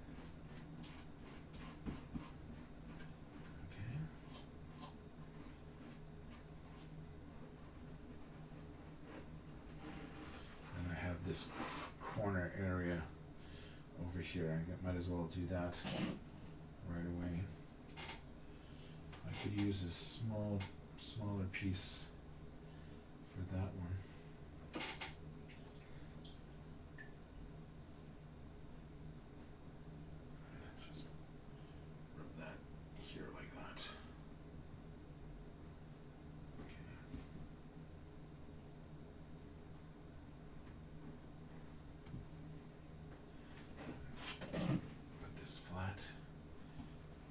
Speaker 1: here. I might as well do that right away. I could use a smaller piece for that one. Just rub that here like that. Okay. Put this flat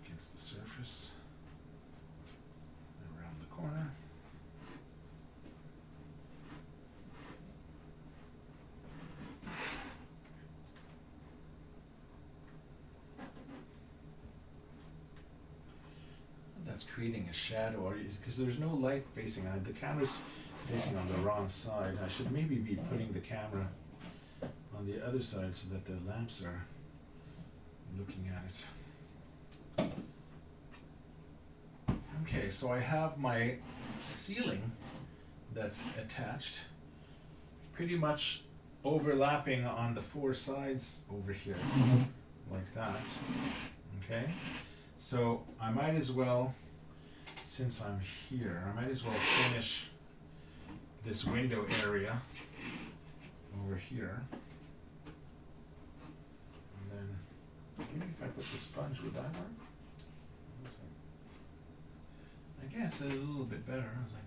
Speaker 1: against the surface. Around the corner. That's creating a shadow, because there's no light facing on it. The camera's facing on the wrong side. I should maybe be putting the camera on the other side so that the lamps are looking at it. Okay, so I have my ceiling that's attached, pretty much overlapping on the four sides over here, like that. Okay, so I might as well, since I'm here, I might as well finish this window area over here. And then, maybe if I put the sponge, would that work? I guess a little bit better. I was like,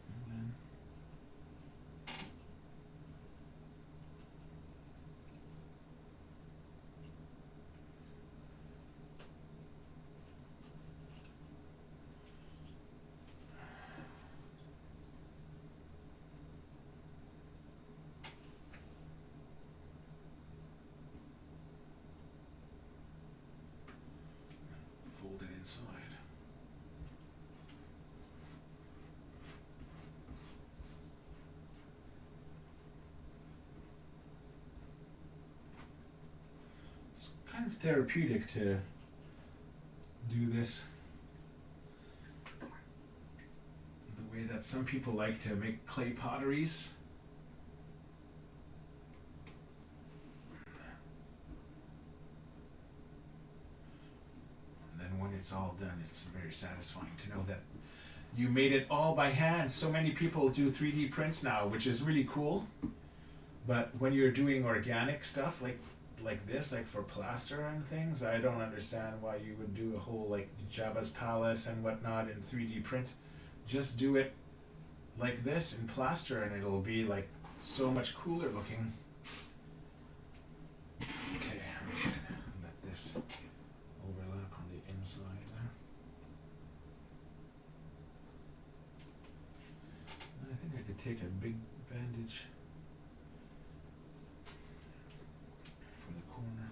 Speaker 1: and then fold it inside. It's kind of therapeutic to do this the way that some people like to make clay potteries. When it's all done, it's very satisfying to know that you made it all by hand. So many people do 3D prints now, which is really cool. But when you're doing organic stuff like this, like for plaster and things, I don't understand why you would do a whole like Jabba's palace and whatnot in 3D print. Just do it like this in plaster and it'll be like so much cooler looking. Okay, I'm just gonna let this overlap on the inside there. I think I could take a big bandage for the corner.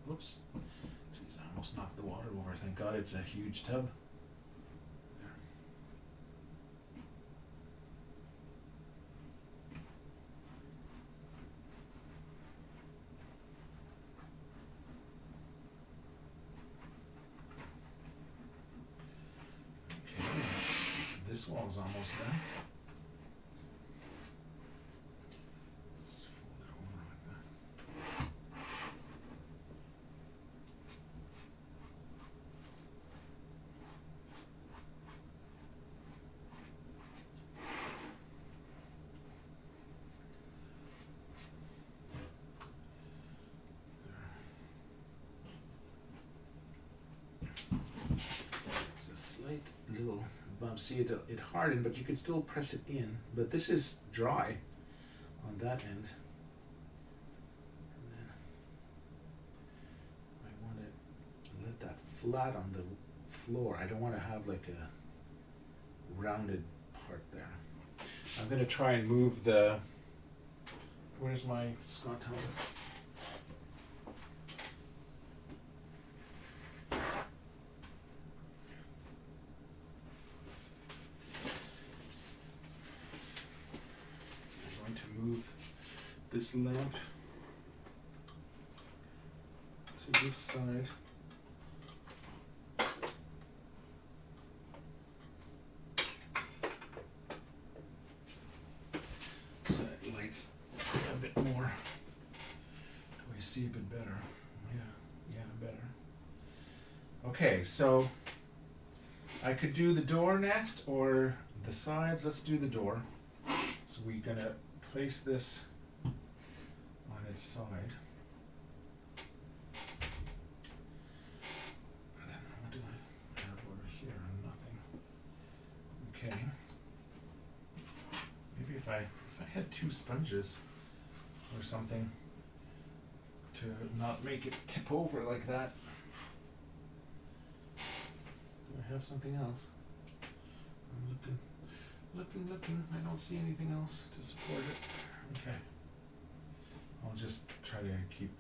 Speaker 1: Whoops. Jeez, I almost knocked the water over. Thank God it's a huge tub. There. Okay. This wall's almost done. Little bump. See, it hardened, but you could still press it in. But this is dry on that end. And then I want to let that flat on the floor. I don't want to have like a rounded part there. I'm going to try and move the Where's my Scott Talbot? I'm going to move this lamp to this side. So that lights a bit more. Do we see a bit better? Yeah, better. Okay, so I could do the door next or the sides. Let's do the door. So we're gonna place this on its side. And then what do I have over here? Nothing. Okay. Maybe if I had two sponges or something to not make it tip over like that. Do I have something else? I'm looking. I don't see anything else to support it. Okay. I'll just try to keep,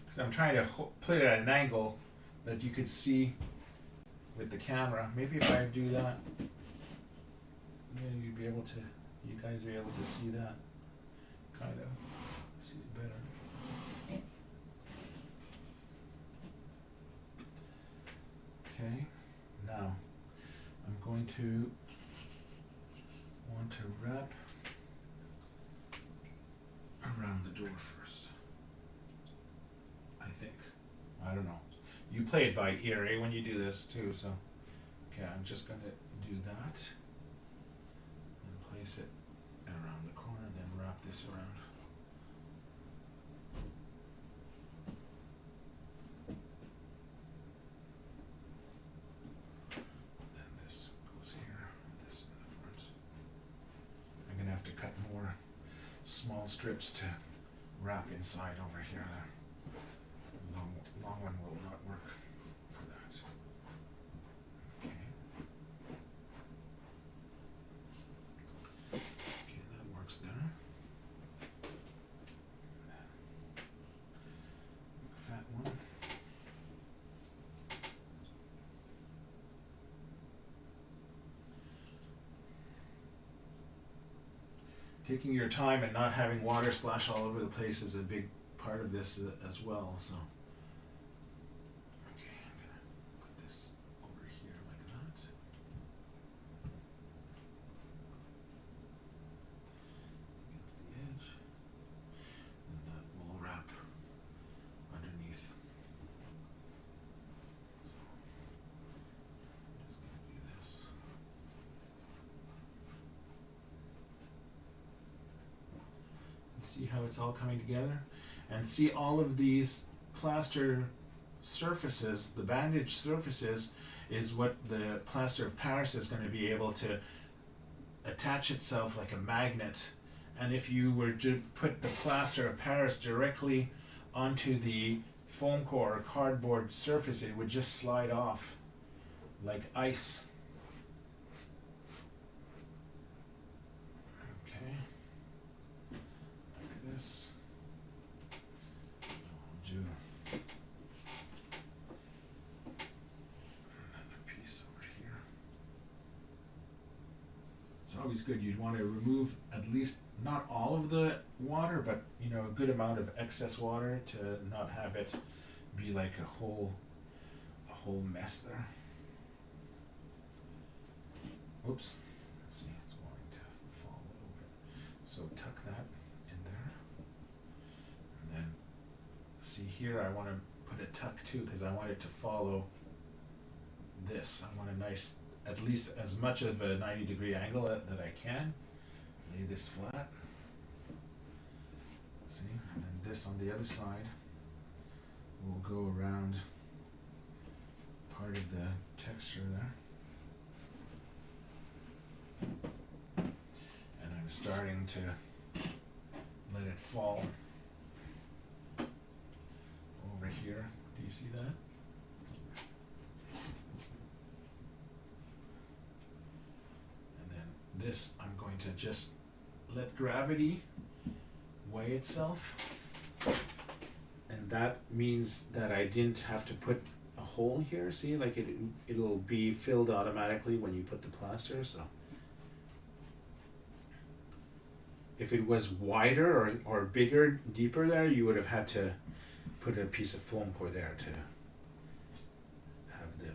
Speaker 1: because I'm trying to put it at an angle that you could see with the camera. Maybe if I do that, you'd be able to, you guys be able to see that, kind of see it better. Okay, now I'm going to want to wrap around the door first. I think. I don't know. You play it by ear, when you do this too, so. Okay, I'm just going to do that. And place it around the corner, then wrap this around. Then this goes here, this in the front. I'm gonna have to cut more small strips to wrap inside over here. The long one will not work for that. Okay. Okay, that works there. Fat one. Taking your time and not having water splash all over the place is a big part of this as well, so. Okay, I'm gonna put this over here like that. Against the edge. And that will wrap underneath. So, I'm just gonna do this. See how it's all coming together, and see all of these plaster surfaces, the bandage surfaces is what the plaster of Paris is going to be able to attach itself like a magnet. And if you were to put the plaster of Paris directly onto the foam core or cardboard surface, it would just slide off like ice. This. I'll do another piece over here. It's always good. You'd want to remove at least not all of the water, but a good amount of excess water to not have it be like a whole mess there. Oops. Let's see, it's wanting to fall a little bit. So tuck that. See here, I want to put a tuck too because I want it to follow this. I want a nice, at least as much of a 90-degree angle that I can. Lay this flat. See, and then this on the other side will go around part of the texture there. And I'm starting to let it fall over here. Do you see that? And then this, I'm going to just let gravity away itself. And that means that I didn't have to put a hole here, see, like it'll be filled automatically when you put the plaster. So if it was wider or bigger, deeper there, you would have had to put a piece of foam core there to have the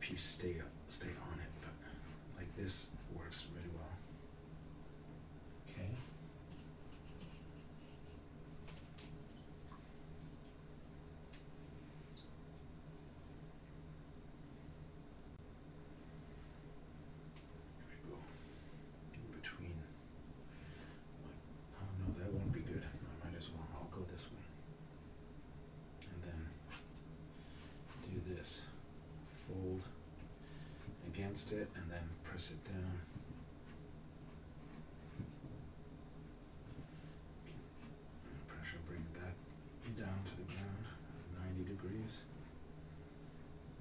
Speaker 1: piece stay on it, but like this works really well. Okay. There we go. In between. Oh no, that won't be good. I might as well. I'll go this way. And then do this. Fold against it and then press it down. Pressure bring that down to the ground, 90 degrees.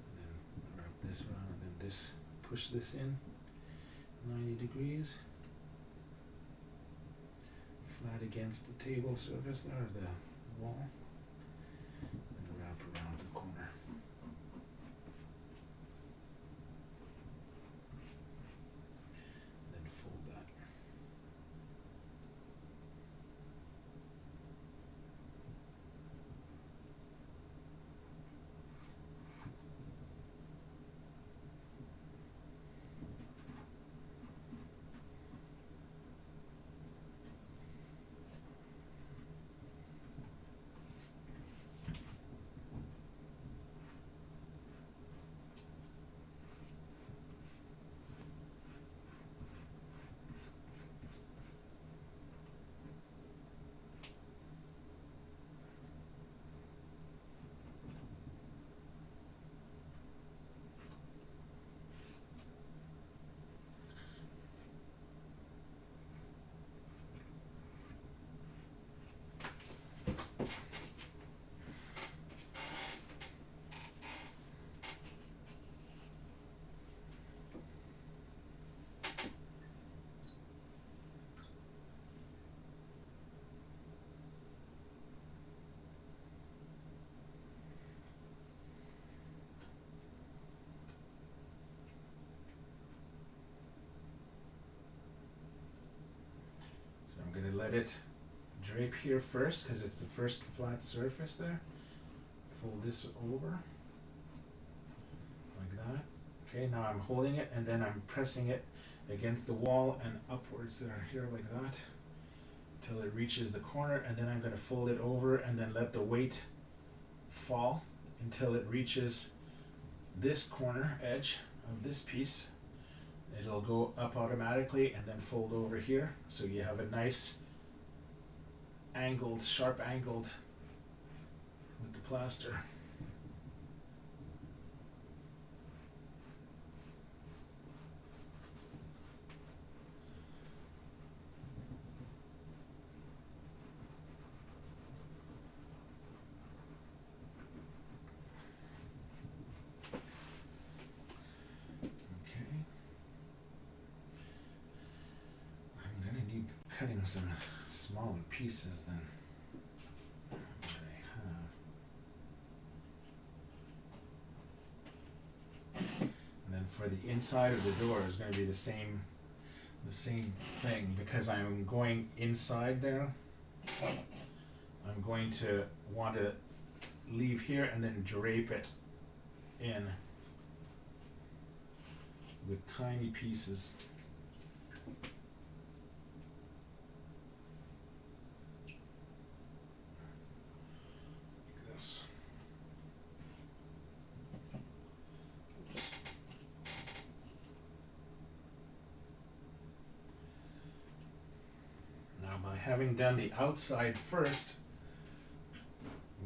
Speaker 1: And then wrap this around and then this, push this in, 90 degrees. Flat against the table surface there, or the wall. And wrap around the corner. Fold that. I'm going to let it drape here first because it's the first flat surface there. Fold this over like that. Okay, now I'm holding it and then I'm pressing it against the wall and upwards there, here like that, till it reaches the corner, and then I'm going to fold it over and then let the weight fall until it reaches this corner edge of this piece. It'll go up automatically and then fold over here, so you have a nice angled, sharp angled with the plaster. Cutting some smaller pieces than what I have. And then for the inside of the door is going to be the same thing, because I'm going inside there. I'm going to want to leave here and then drape it in with tiny pieces. Having done the outside first,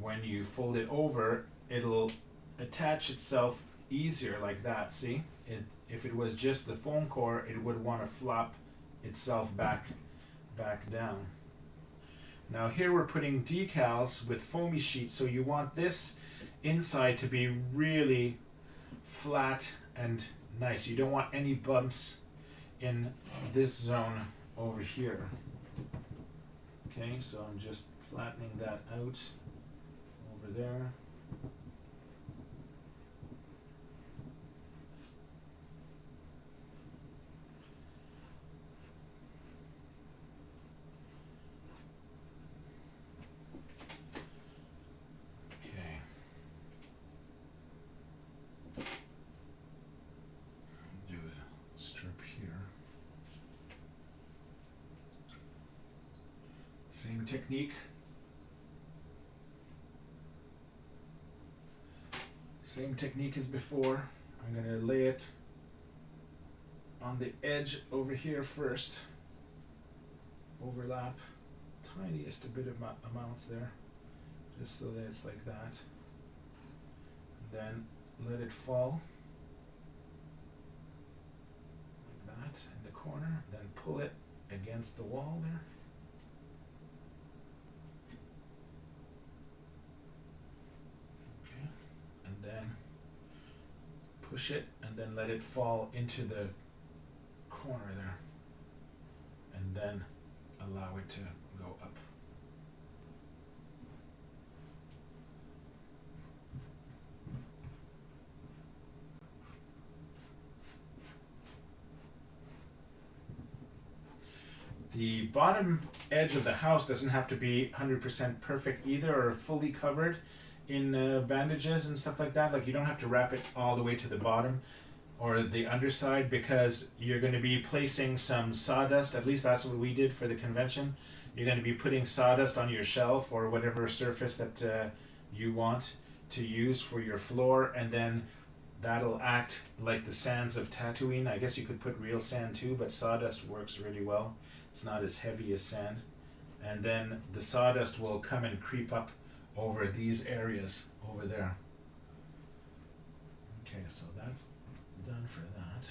Speaker 1: when you fold it over, it'll attach itself easier like that, see? If it was just the foam core, it would want to flop itself back down. Now here we're putting decals with foamy sheets, so you want this inside to be really flat and nice. You don't want any bumps in this zone over here. Okay, so I'm just flattening that out over there. Okay. Do a strip here. Same technique. Same technique as before. I'm going to lay it on the edge over here first. Overlap tiniest a bit of amounts there, just so that it's like that. Then let it fall like that in the corner. Then pull it against the wall there. And then push it and then let it fall into the corner there, and then allow it to go up. The bottom edge of the house doesn't have to be 100% perfect either, or fully covered in bandages and stuff like that. Like, you don't have to wrap it all the way to the bottom or the underside, because you're going to be placing some sawdust. At least that's what we did for the convention. You're going to be putting sawdust on your shelf or whatever surface that you want to use for your floor, and then that'll act like the sands of Tatooine. I guess you could put real sand too, but sawdust works really well. It's not as heavy as sand. And then the sawdust will come and creep up over these areas over there. Okay, so that's done for that.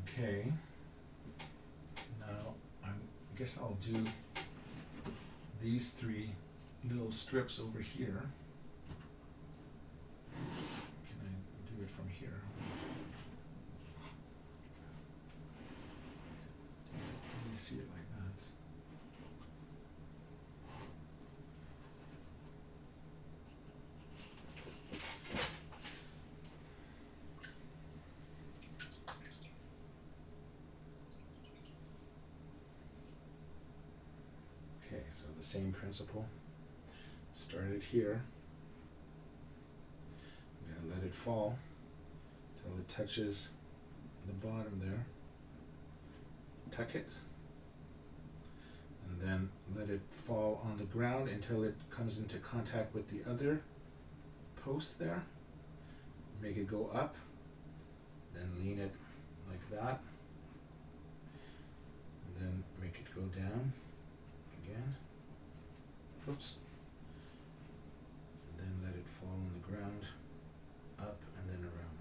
Speaker 1: Okay. Now I guess I'll do these three little strips over here. Can I do it from here? Let me see it like that. Okay, so the same principle. Start it here. I'm going to let it fall until it touches the bottom there. Tuck it. And then let it fall on the ground until it comes into contact with the other post there. Make it go up. Then lean it like that. And then make it go down again. Oops. And then let it fall on the ground, up and then around.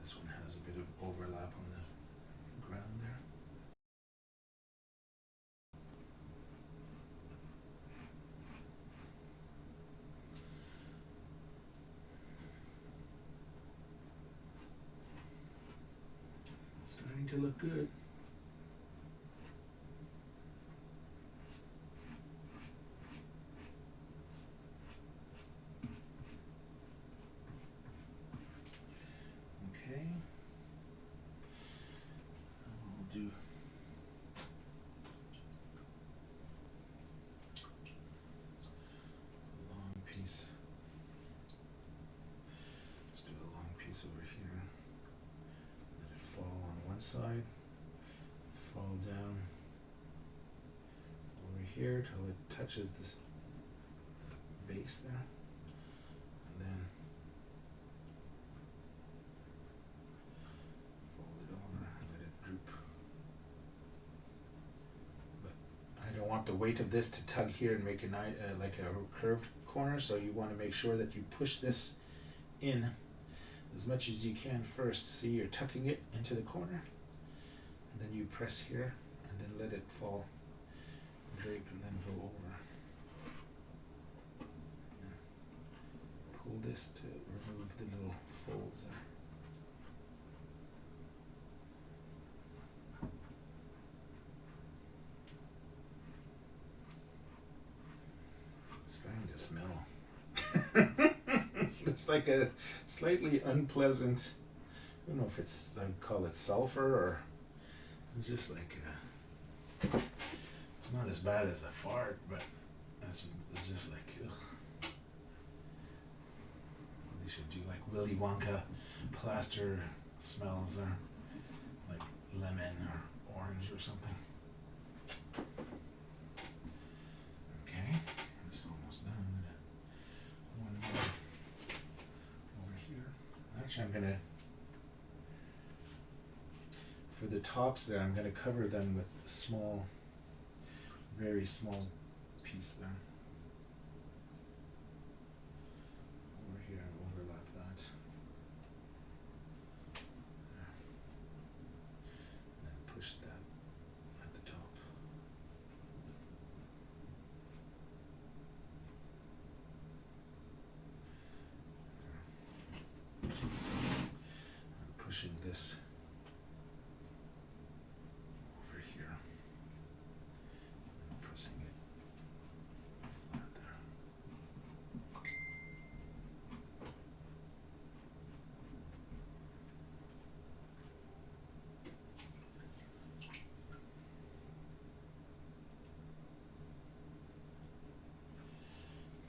Speaker 1: This one has a bit of overlap on the ground there. Starting to look good. Okay. We'll do a long piece. Let's do a long piece over here. Let it fall on one side, fall down over here till it touches this base there, and then fold it over, let it droop. But I don't want the weight of this to tug here and make a like a curved corner, so you want to make sure that you push this in as much as you can first. See, you're tucking it into the corner, and then you press here and then let it fall, drape, and then go over. Pull this to remove the little folds there. It's starting to smell. It's like a slightly unpleasant, I don't know if it's, I'd call it sulfur or it's just like, it's not as bad as a fart, but it's just like, ugh. They should do like Willy Wonka plaster smells or like lemon or orange or something. Okay, this is almost done. One more over here. Actually, I'm gonna, for the tops there, I'm gonna cover them with small, very small piece there. Over here and overlap that. There. And then push that at the top. So I'm pushing this over here and pressing it flat there.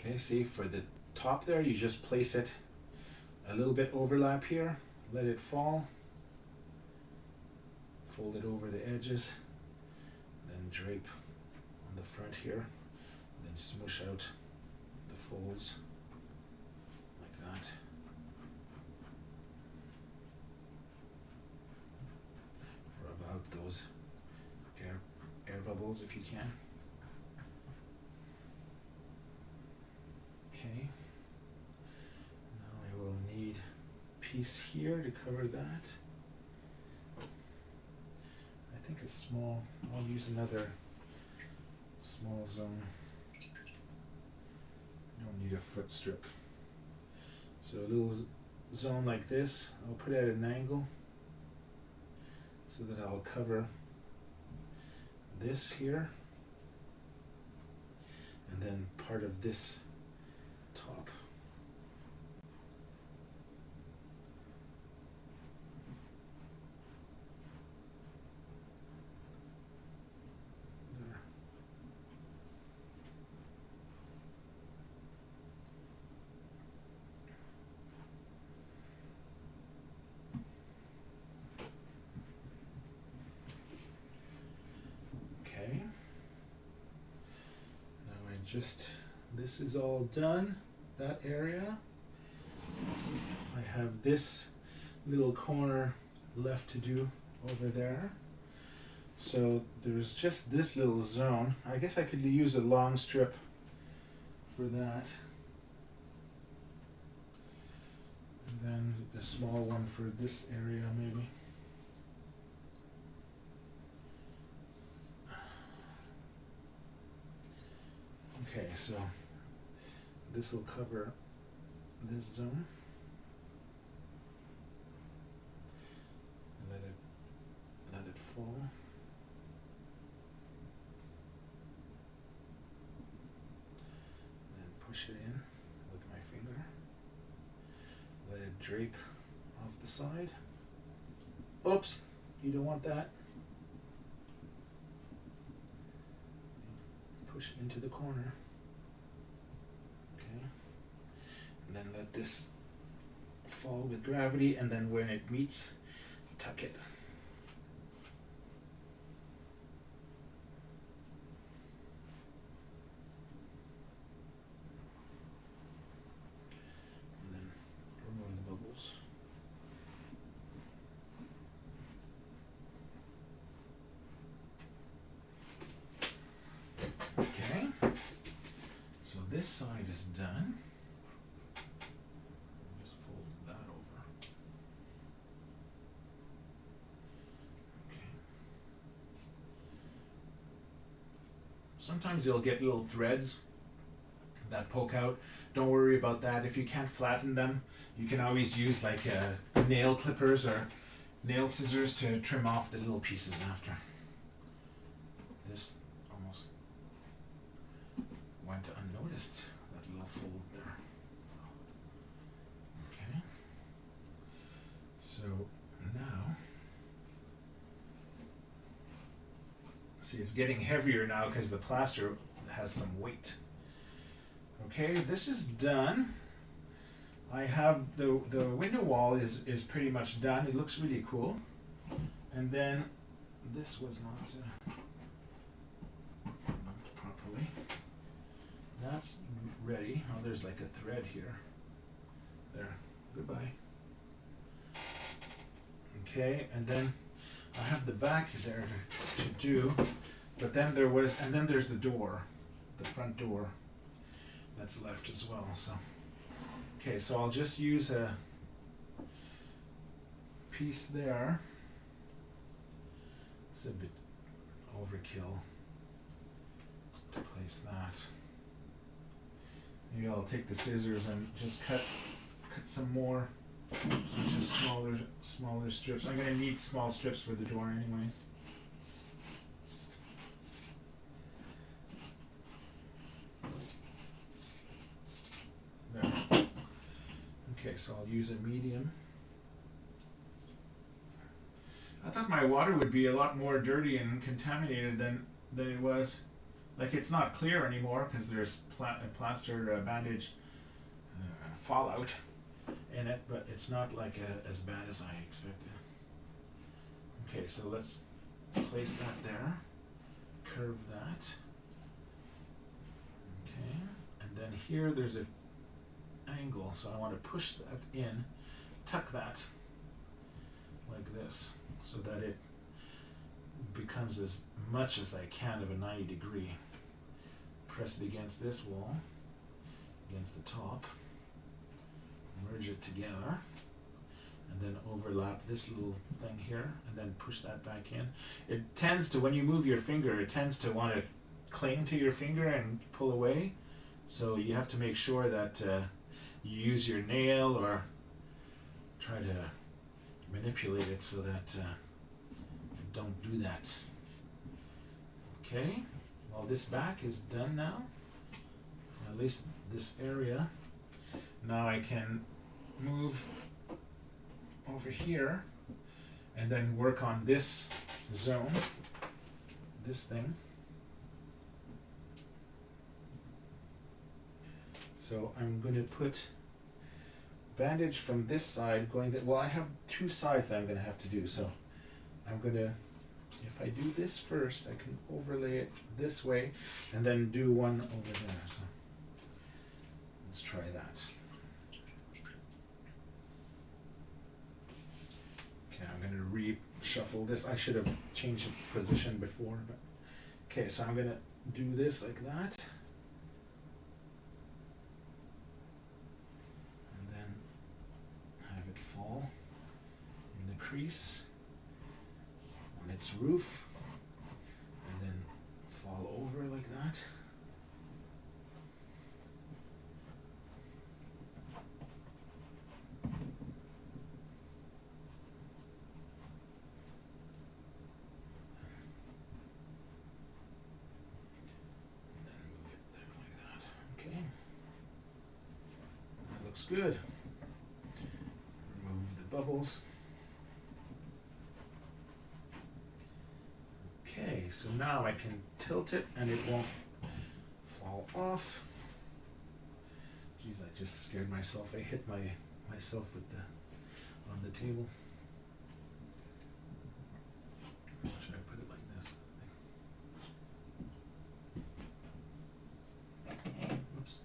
Speaker 1: Okay, see, for the top there, you just place it a little bit overlap here, let it fall, fold it over the edges, then drape on the front here, then smush out the folds like that. Rub out those air bubbles if you can. Okay. Now I will need a piece here to cover that. I think a small, I'll use another small zone. I don't need a foot strip. So a little zone like this, I'll put it at an angle so that I'll cover this here and then part of this top. There. Okay. Now this is all done. That area. I have this little corner left to do over there. So there's just this little zone. I guess I could use a long strip for that. And then a small one for this area maybe. Okay, so this will cover this zone. Let it fall. Then push it in with my finger. Let it drape off the side. Oops, you don't want that. Push it into the corner. Okay. And then let this fall with gravity, and then when it meets, tuck it. And then remove the bubbles. Okay, so this side is done. Just fold that over. Okay. Sometimes you'll get little threads that poke out. Don't worry about that. If you can't flatten them, you can always use like nail clippers or nail scissors to trim off the little pieces after. This almost went unnoticed. See, it's getting heavier now because the plaster has some weight. Okay, this is done. I have the window wall is pretty much done. It looks really cool. And then this was not properly. That's ready. Oh, there's like a thread here. There. Goodbye. Okay, and then I have the back there to do, but then there's the door, the front door that's left as well. So, okay, so I'll just use a piece there. It's a bit overkill to place that. Maybe I'll take the scissors and just cut some more, just smaller strips. I'm gonna need small strips for the door anyway. There. Okay, so I'll use a medium. I thought my water would be a lot more dirty and contaminated than it was. Like, it's not clear anymore because there's plaster bandage fallout in it, but it's not like as bad as I expected. Okay, so let's place that there, curve that. Okay, and then here there's an angle, so I want to push that in, tuck that like this, so that it becomes as much as I can of a 90 degree. Press it against this wall, against the top, merge it together, and then overlap this little thing here, and then push that back in. It tends to, when you move your finger, it tends to want to cling to your finger and pull away, so you have to make sure that you use your nail or try to manipulate it so that you don't do that. Okay, well, this back is done now, at least this area. Now I can move over here and then work on this zone, this thing. So I'm going to put bandage from this side going that, well, I have two sides that I'm going to have to do, so I'm going to, if I do this first, I can overlay it this way and then do one over there. So let's try that. Okay, I'm going to reshuffle this. I should have changed the position before, but okay, so I'm going to do this like that. And then have it fall in the crease on its roof, and then fall over like that. Good. Remove the bubbles. Okay, so now I can tilt it and it won't fall off. Geez, I just scared myself. I hit myself with on the table. Should I put it like this? Oops.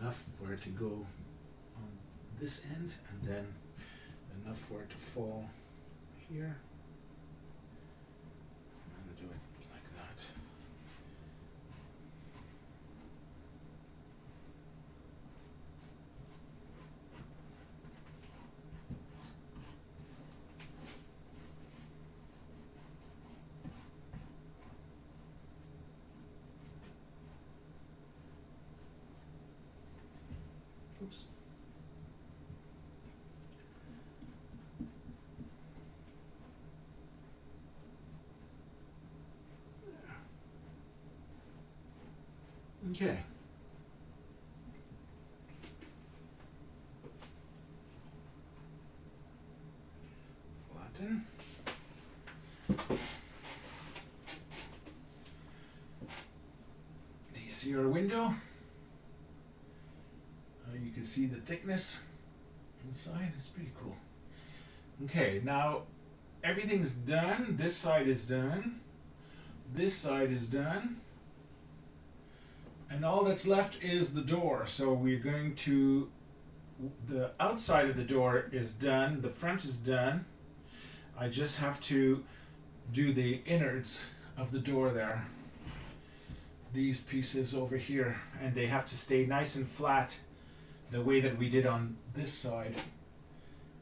Speaker 1: Enough for it to go on this end, and then enough for it to fall here. I'm going to do it like that. Okay. Flatten. Do you see our window? You can see the thickness inside. It's pretty cool. Okay, now everything's done. This side is done. This side is done. And all that's left is the door. So we're going to, the outside of the door is done. The front is done. I just have to do the innards of the door there. These pieces over here. And they have to stay nice and flat the way that we did on this side.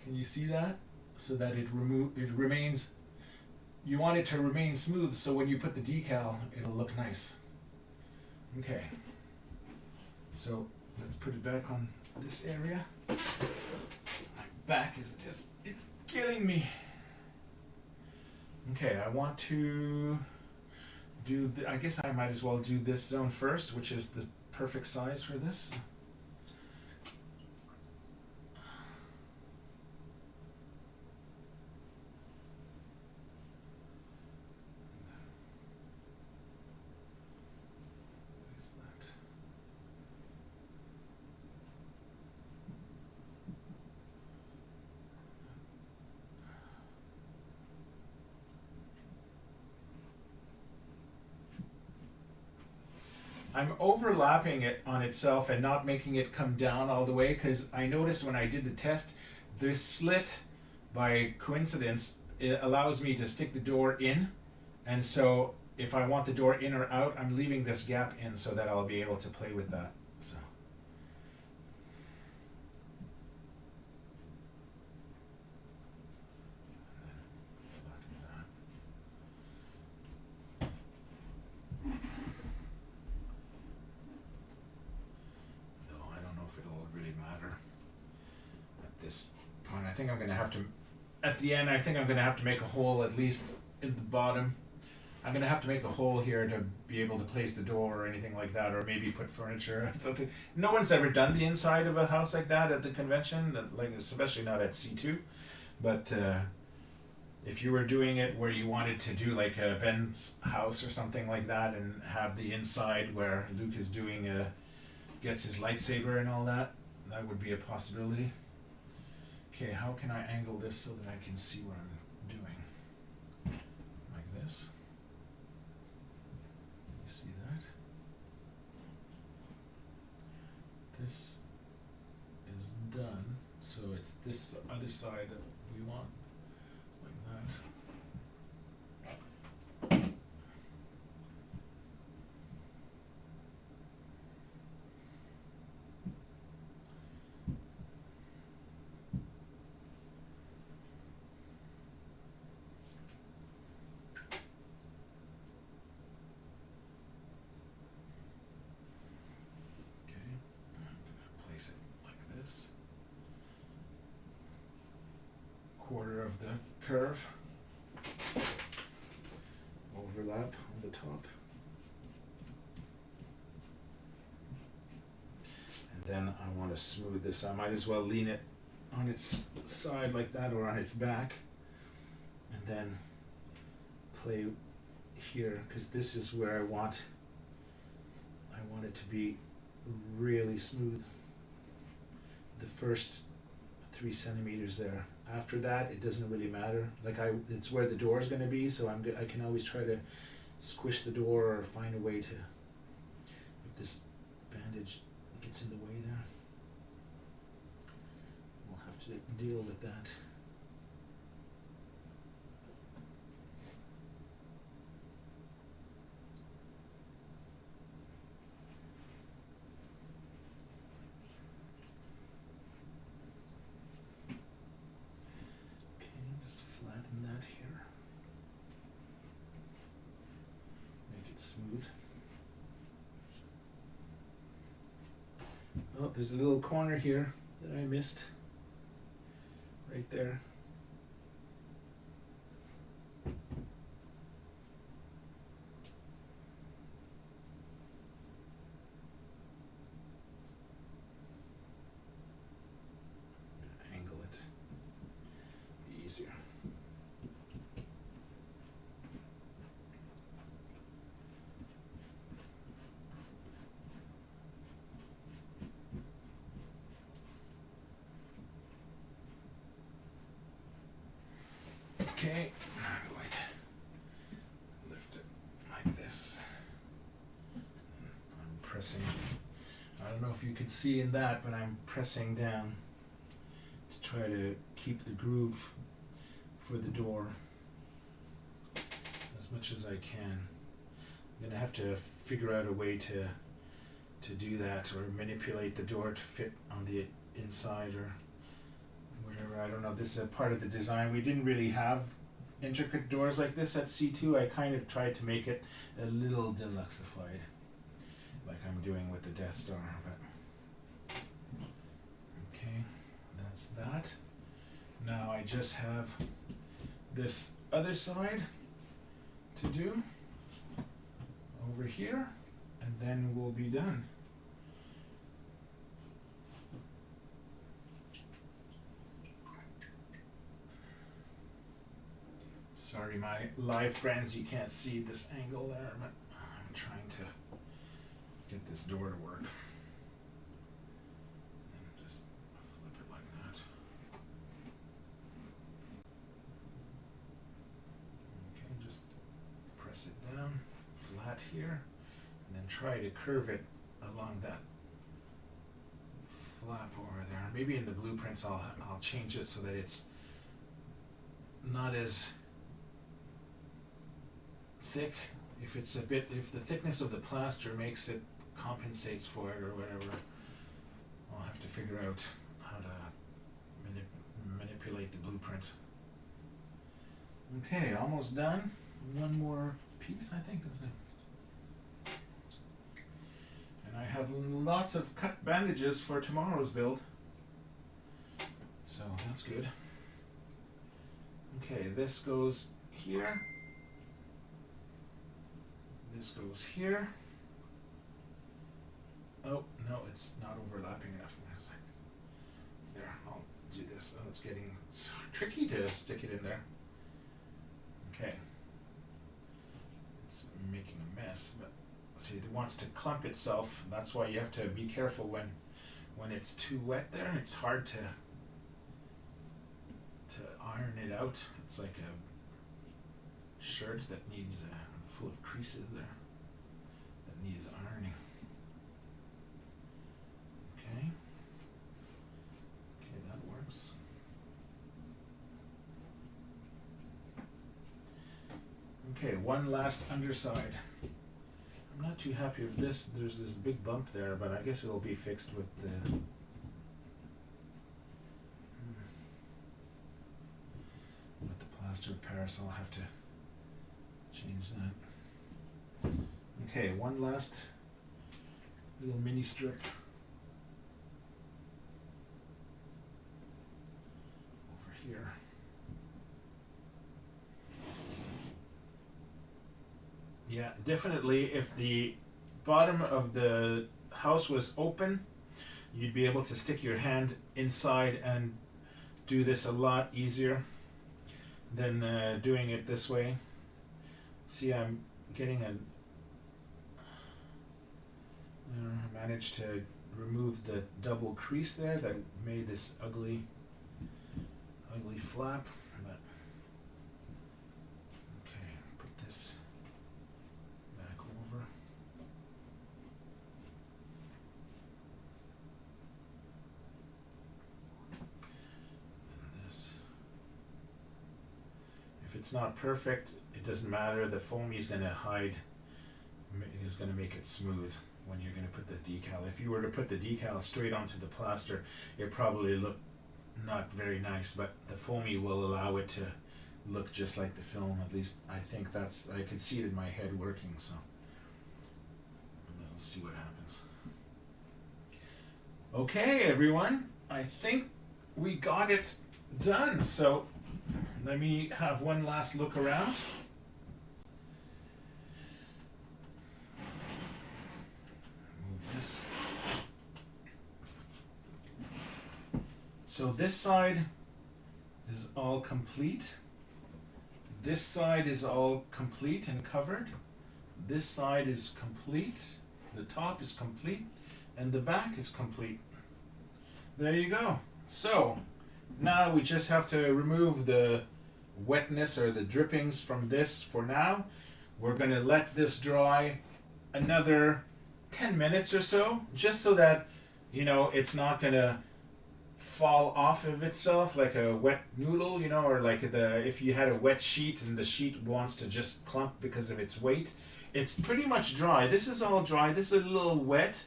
Speaker 1: Can you see that? So that it remains, you want it to remain smooth, so when you put the decal, it'll look nice. Okay. So let's put it back on this area. My back is just, it's killing me. Okay, I want to do, I guess I might as well do this zone first, which is the perfect size for this. I'm overlapping it on itself and not making it come down all the way, because I noticed when I did the test, this slit, by coincidence, it allows me to stick the door in, and so if I want the door in or out, I'm leaving this gap in so that I'll be able to play with that. So. I think I'm going to have to, at the end, I think I'm going to have to make a hole at least in the bottom. I'm going to have to make a hole here to be able to place the door or anything like that, or maybe put furniture. No one's ever done the inside of a house like that at the convention, like especially not at C2. But if you were doing it where you wanted to do like a Ben's house or something like that and have the inside where Luke is doing gets his lightsaber and all that, that would be a possibility. Okay, how can I angle this so that I can see what I'm doing? Like this. You see that? This is done, so it's this other side that we want, like that. Quarter of the curve, overlap on the top, and then I want to smooth this. I might as well lean it on its side like that or on its back, and then play here, because this is where I want it to be really smooth. The first 3 centimeters there. After that, it doesn't really matter. Like it's where the door is going to be, so I can always try to squish the door or find a way to, if this bandage gets in the way there, we'll have to deal with that. Smooth. Oh, there's a little corner here that I missed. Right there. pressing. I don't know if you could see in that, but I'm pressing down to try to keep the groove for the door as much as I can. I'm gonna have to figure out a way to do that, or manipulate the door to fit on the inside or whatever. I don't know. This is a part of the design. We didn't really have intricate doors like this at C2. I kind of tried to make it a little deluxeified, like I'm doing with the Death Star. But okay, that's that. Now I just have this other side to do over here, and then we'll be done. Sorry, my live friends, you can't see this angle there, but I'm trying to get this door to work. And just flip it like that. Okay, just press it down flat here, and then try to curve it along that flap over there. Maybe in the blueprints I'll change it so that it's not as thick. If the thickness of the plaster makes it, compensates for it or whatever, I'll have to figure out how to manipulate the blueprint. Okay, almost done. One more piece, I think, is it? And I have lots of cut bandages for tomorrow's build, so that's good. Okay, this goes here. This goes here. Oh, no, it's not overlapping enough. There, I'll do this. Oh, it's tricky to stick it in there. Okay. It's making a mess, but see, it wants to clump itself. That's why you have to be careful when it's too wet there. It's hard to iron it out. It's like a shirt that needs full of creases there that needs ironing. Okay, that works. Okay, one last underside. I'm not too happy with this. There's this big bump there, but I guess it'll be fixed with the plaster of Paris. I'll have to change that. Okay, one last little mini strip over here. Yeah, definitely if the bottom of the house was open, you'd be able to stick your hand inside and do this a lot easier than doing it this way. See, I'm getting I managed to remove the double crease there that made this ugly flap. But okay, put this back over. And this. If it's not perfect, it doesn't matter. The foamy is going to hide, is going to make it smooth when you're going to put the decal. If you were to put the decal straight onto the plaster, it probably look not very nice, but the foamy will allow it to look just like the film. At least I think I can see it in my head working, so let's see what happens. Okay, everyone, I think we got it done. So let me have one last look around. Move this. So this side is all complete. This side is all complete and covered. This side is complete. The top is complete. And the back is complete. There you go. So now we just have to remove the wetness or the drippings from this for now. We're going to let this dry another 10 minutes or so, just so that, you know, it's not gonna fall off of itself like a wet noodle, you know, or like if you had a wet sheet and the sheet wants to just clump because of its weight. It's pretty much dry. This is all dry. This is a little wet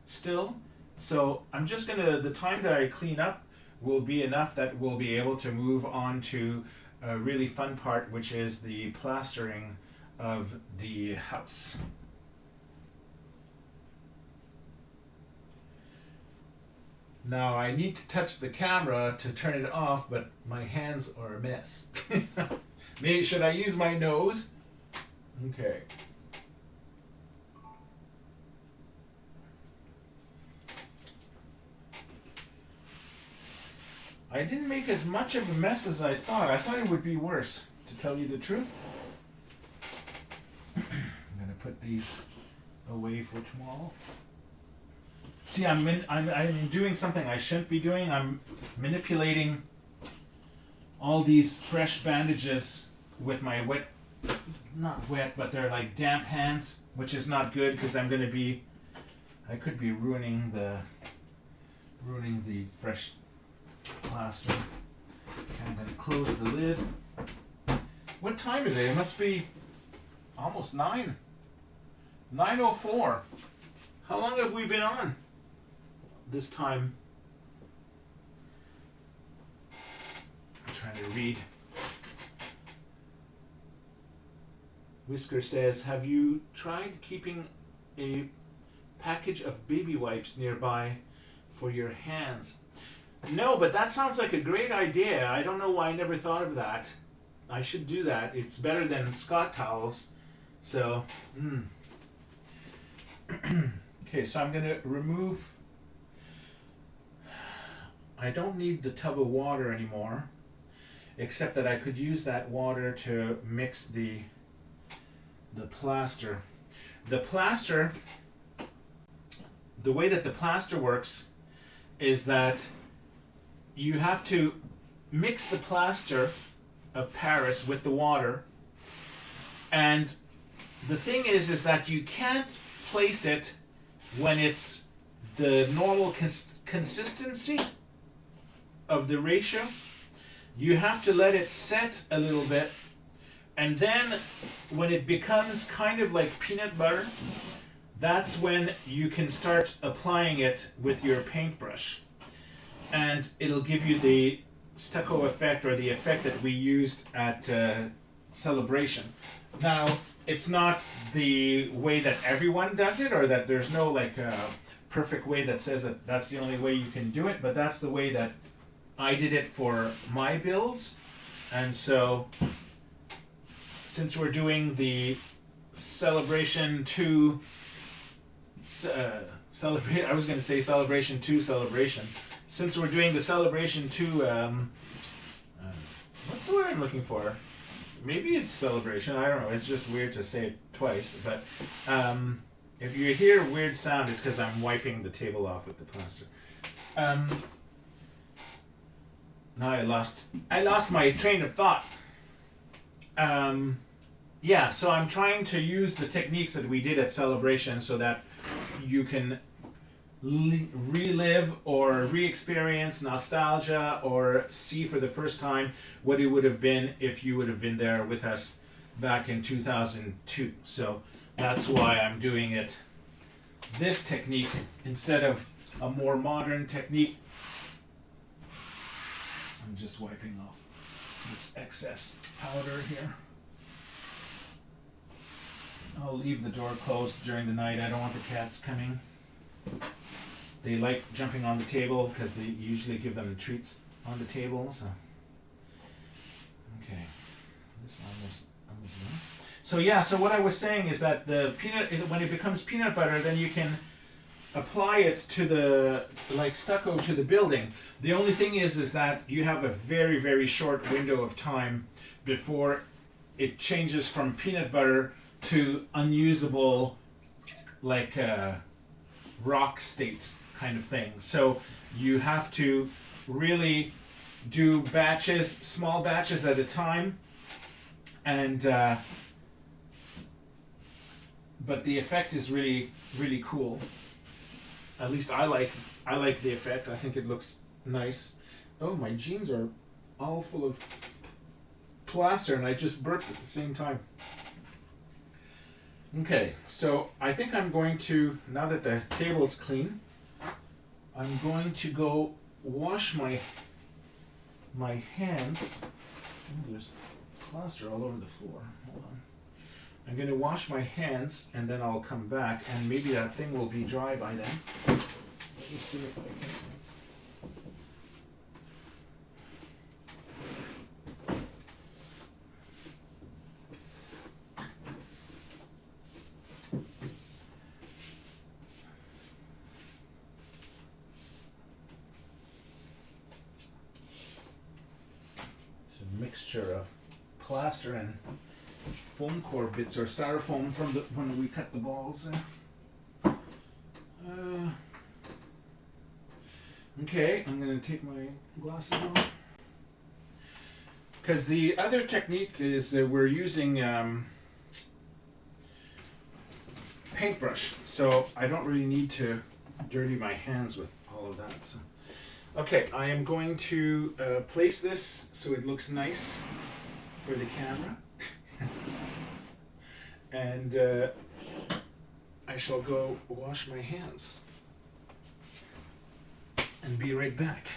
Speaker 1: still. So I'm just gonna, the time that I clean up will be enough that we'll be able to move on to a really fun part, which is the plastering of the house. Now I need to touch the camera to turn it off, but my hands are a mess. Maybe should I use my nose? Okay. I didn't make as much of a mess as I thought. I thought it would be worse, to tell you the truth. I'm gonna put these away for tomorrow. See, I'm doing something I shouldn't be doing. I'm manipulating all these fresh bandages with my wet, not wet, but they're like damp hands, which is not good because I could be ruining the fresh plaster. I'm going to close the lid. What time is it? It must be almost 9. 9:04. How long have we been on? This time, I'm trying to read. Whisker says, have you tried keeping a package of baby wipes nearby for your hands? No, but that sounds like a great idea. I don't know why I never thought of that. I should do that. It's better than Scott towels. So, okay, so I'm going to remove. I don't need the tub of water anymore, except that I could use that water to mix the plaster. The plaster, the way that the plaster works is that you have to mix the plaster of Paris with the water, and the thing is that you can't place it when it's the normal consistency of the ratio. You have to let it set a little bit, and then when it becomes kind of like peanut butter, that's when you can start applying it with your paintbrush, and it'll give you the stucco effect, or the effect that we used at Celebration. Now, it's not the way that everyone does it, or that there's no like perfect way that says that that's the only way you can do it, but that's the way that I did it for my builds. And so, since we're doing the Celebration 2 I was going to say Celebration 2 Celebration. Since we're doing the Celebration 2 what's the word I'm looking for? Maybe it's Celebration, I don't know, it's just weird to say it twice, but if you hear a weird sound, it's because I'm wiping the table off with the plaster. Now I lost my train of thought. Yeah, so I'm trying to use the techniques that we did at Celebration so that you can relive or re-experience nostalgia, or see for the first time what it would have been if you would have been there with us back in 2002. So that's why I'm doing it this technique instead of a more modern technique. I'm just wiping off this excess powder here. I'll leave the door closed during the night. I don't want the cats coming. They like jumping on the table because they usually give them treats on the table. So, okay, this almost done. So yeah, so what I was saying is that the peanut, when it becomes peanut butter, then you can apply it to the like stucco to the building. The only thing is that you have a very, very short window of time before it changes from peanut butter to unusable, like rock state kind of thing. So you have to really do batches, small batches at a time, and but the effect is really, really cool. At least I like the effect. I think it looks nice. Oh, my jeans are all full of plaster, and I just burped at the same time. Okay, so I think I'm going to, now that the table is clean, I'm going to go wash my hands. Oh, there's plaster all over the floor. Hold on. I'm going to wash my hands, and then I'll come back, and maybe that thing will be dry by then. Let me see if I can. Mixture of plaster and foam core bits or styrofoam from when we cut the balls. Okay, I'm going to take my glasses off. Because the other technique is that we're using paintbrush, so I don't really need to dirty my hands with all of that. So. Okay, I am going to place this so it looks nice for the camera. And I shall go wash my hands and be right back.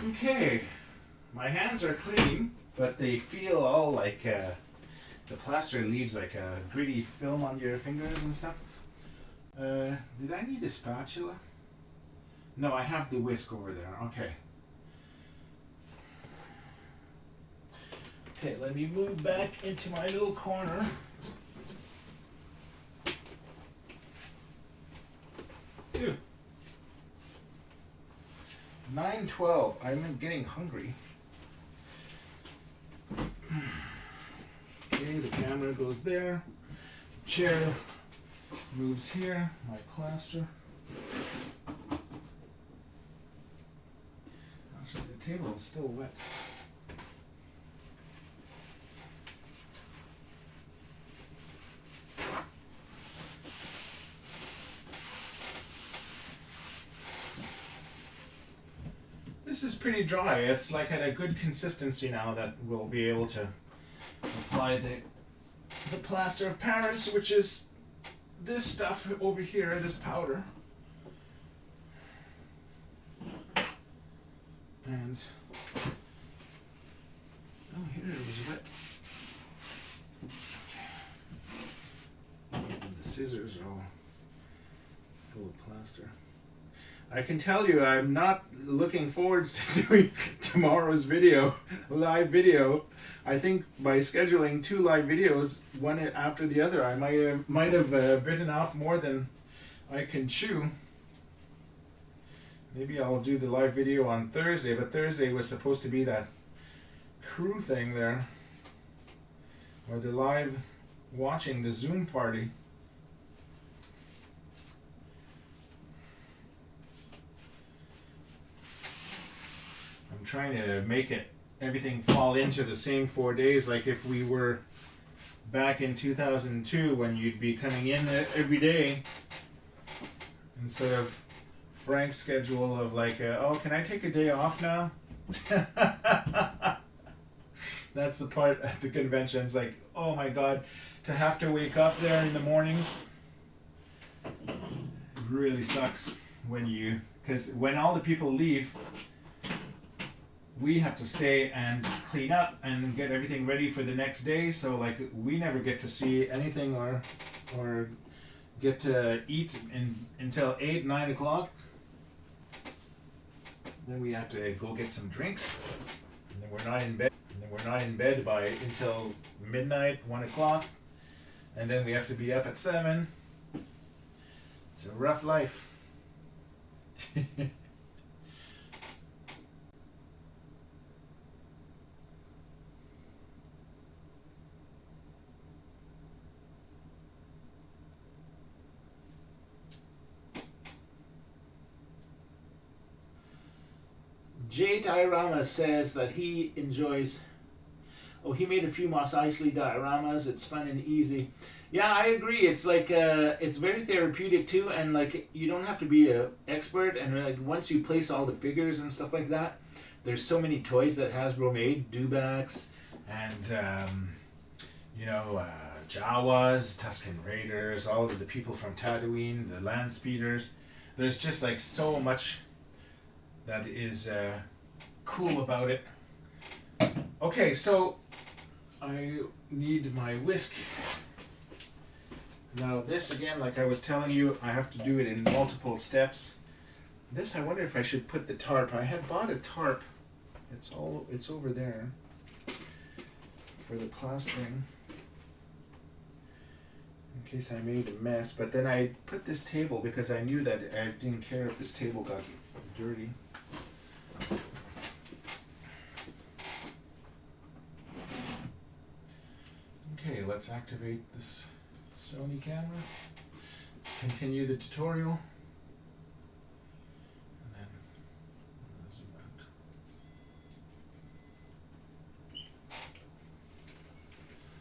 Speaker 1: Okay, my hands are clean, but they feel all like the plaster leaves like a gritty film on your fingers and stuff. Did I need a spatula? No, I have the whisk over there. Okay. Okay, let me move back into my little corner. Ew. 9:12. I'm getting hungry. Okay, the camera goes there. Chair moves here. My plaster. Actually, the table is still wet. This is pretty dry. It's like at a good consistency now that we'll be able to apply the plaster of Paris, which is this stuff over here, this powder. And oh, here it was wet. And the scissors are all full of plaster. I can tell you I'm not looking forward to doing tomorrow's video, live video. I think by scheduling 2 live videos, one after the other, I might have bitten off more than I can chew. Maybe I'll do the live video on Thursday, but Thursday was supposed to be that crew thing there, or the live watching the Zoom party. I'm trying to make everything fall into the same 4 days, like if we were back in 2002 when you'd be coming in every day instead of Frank's schedule of like, oh, can I take a day off now? That's the part at the convention. It's like, oh my God, to have to wake up there in the mornings really sucks because when all the people leave, we have to stay and clean up and get everything ready for the next day. So like we never get to see anything or get to eat until 8, 9 o'clock. Then we have to go get some drinks. And then we're not in bed. And then we're not in bed until midnight, 1 o'clock. And then we have to be up at 7. It's a rough life. Jay Diorama says that he enjoys, he made a few Mos Eisley dioramas. It's fun and easy. Yeah, I agree. It's like, it's very therapeutic too, and like, you don't have to be an expert, and like, once you place all the figures and stuff like that, there's so many toys that Hasbro made, Dewbacks, and, Jawas, Tusken Raiders, all of the people from Tatooine, the land speeders. There's just like so much that is cool about it. Okay, so I need my whisk. Now this again, like I was telling you, I have to do it in multiple steps. This, I wonder if I should put the tarp. I had bought a tarp. It's over there for the plastering, in case I made a mess. But then I put this table because I knew that I didn't care if this table got dirty. Okay, let's activate this Sony camera. Let's continue the tutorial. And then zoom out.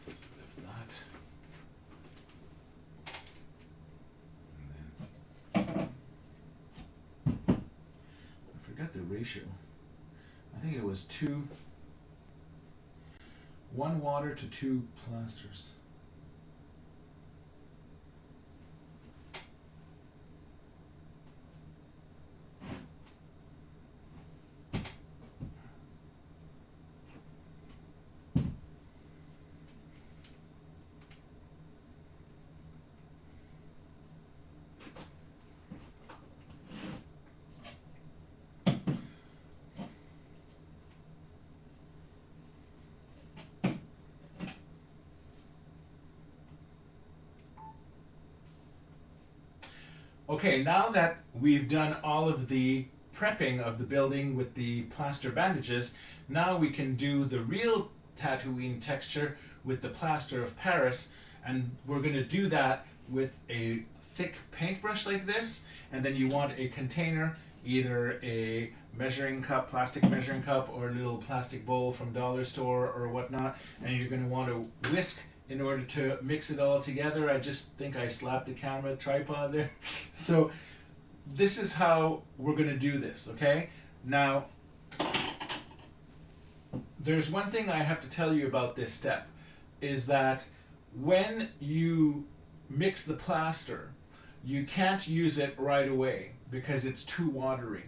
Speaker 1: Lift that. And then I forgot the ratio. I think it was 1 water to 2 plasters. Okay, now that we've done all of the prepping of the building with the plaster bandages, now we can do the real Tatooine texture with the plaster of Paris, and we're going to do that with a thick paintbrush like this, and then you want a container, either a measuring cup, plastic measuring cup, or a little plastic bowl from dollar store or whatnot, and you're going to want to whisk in order to mix it all together. I just think I slapped the camera tripod there. So this is how we're going to do this, okay? Now, there's one thing I have to tell you about this step, is that when you mix the plaster, you can't use it right away because it's too watery.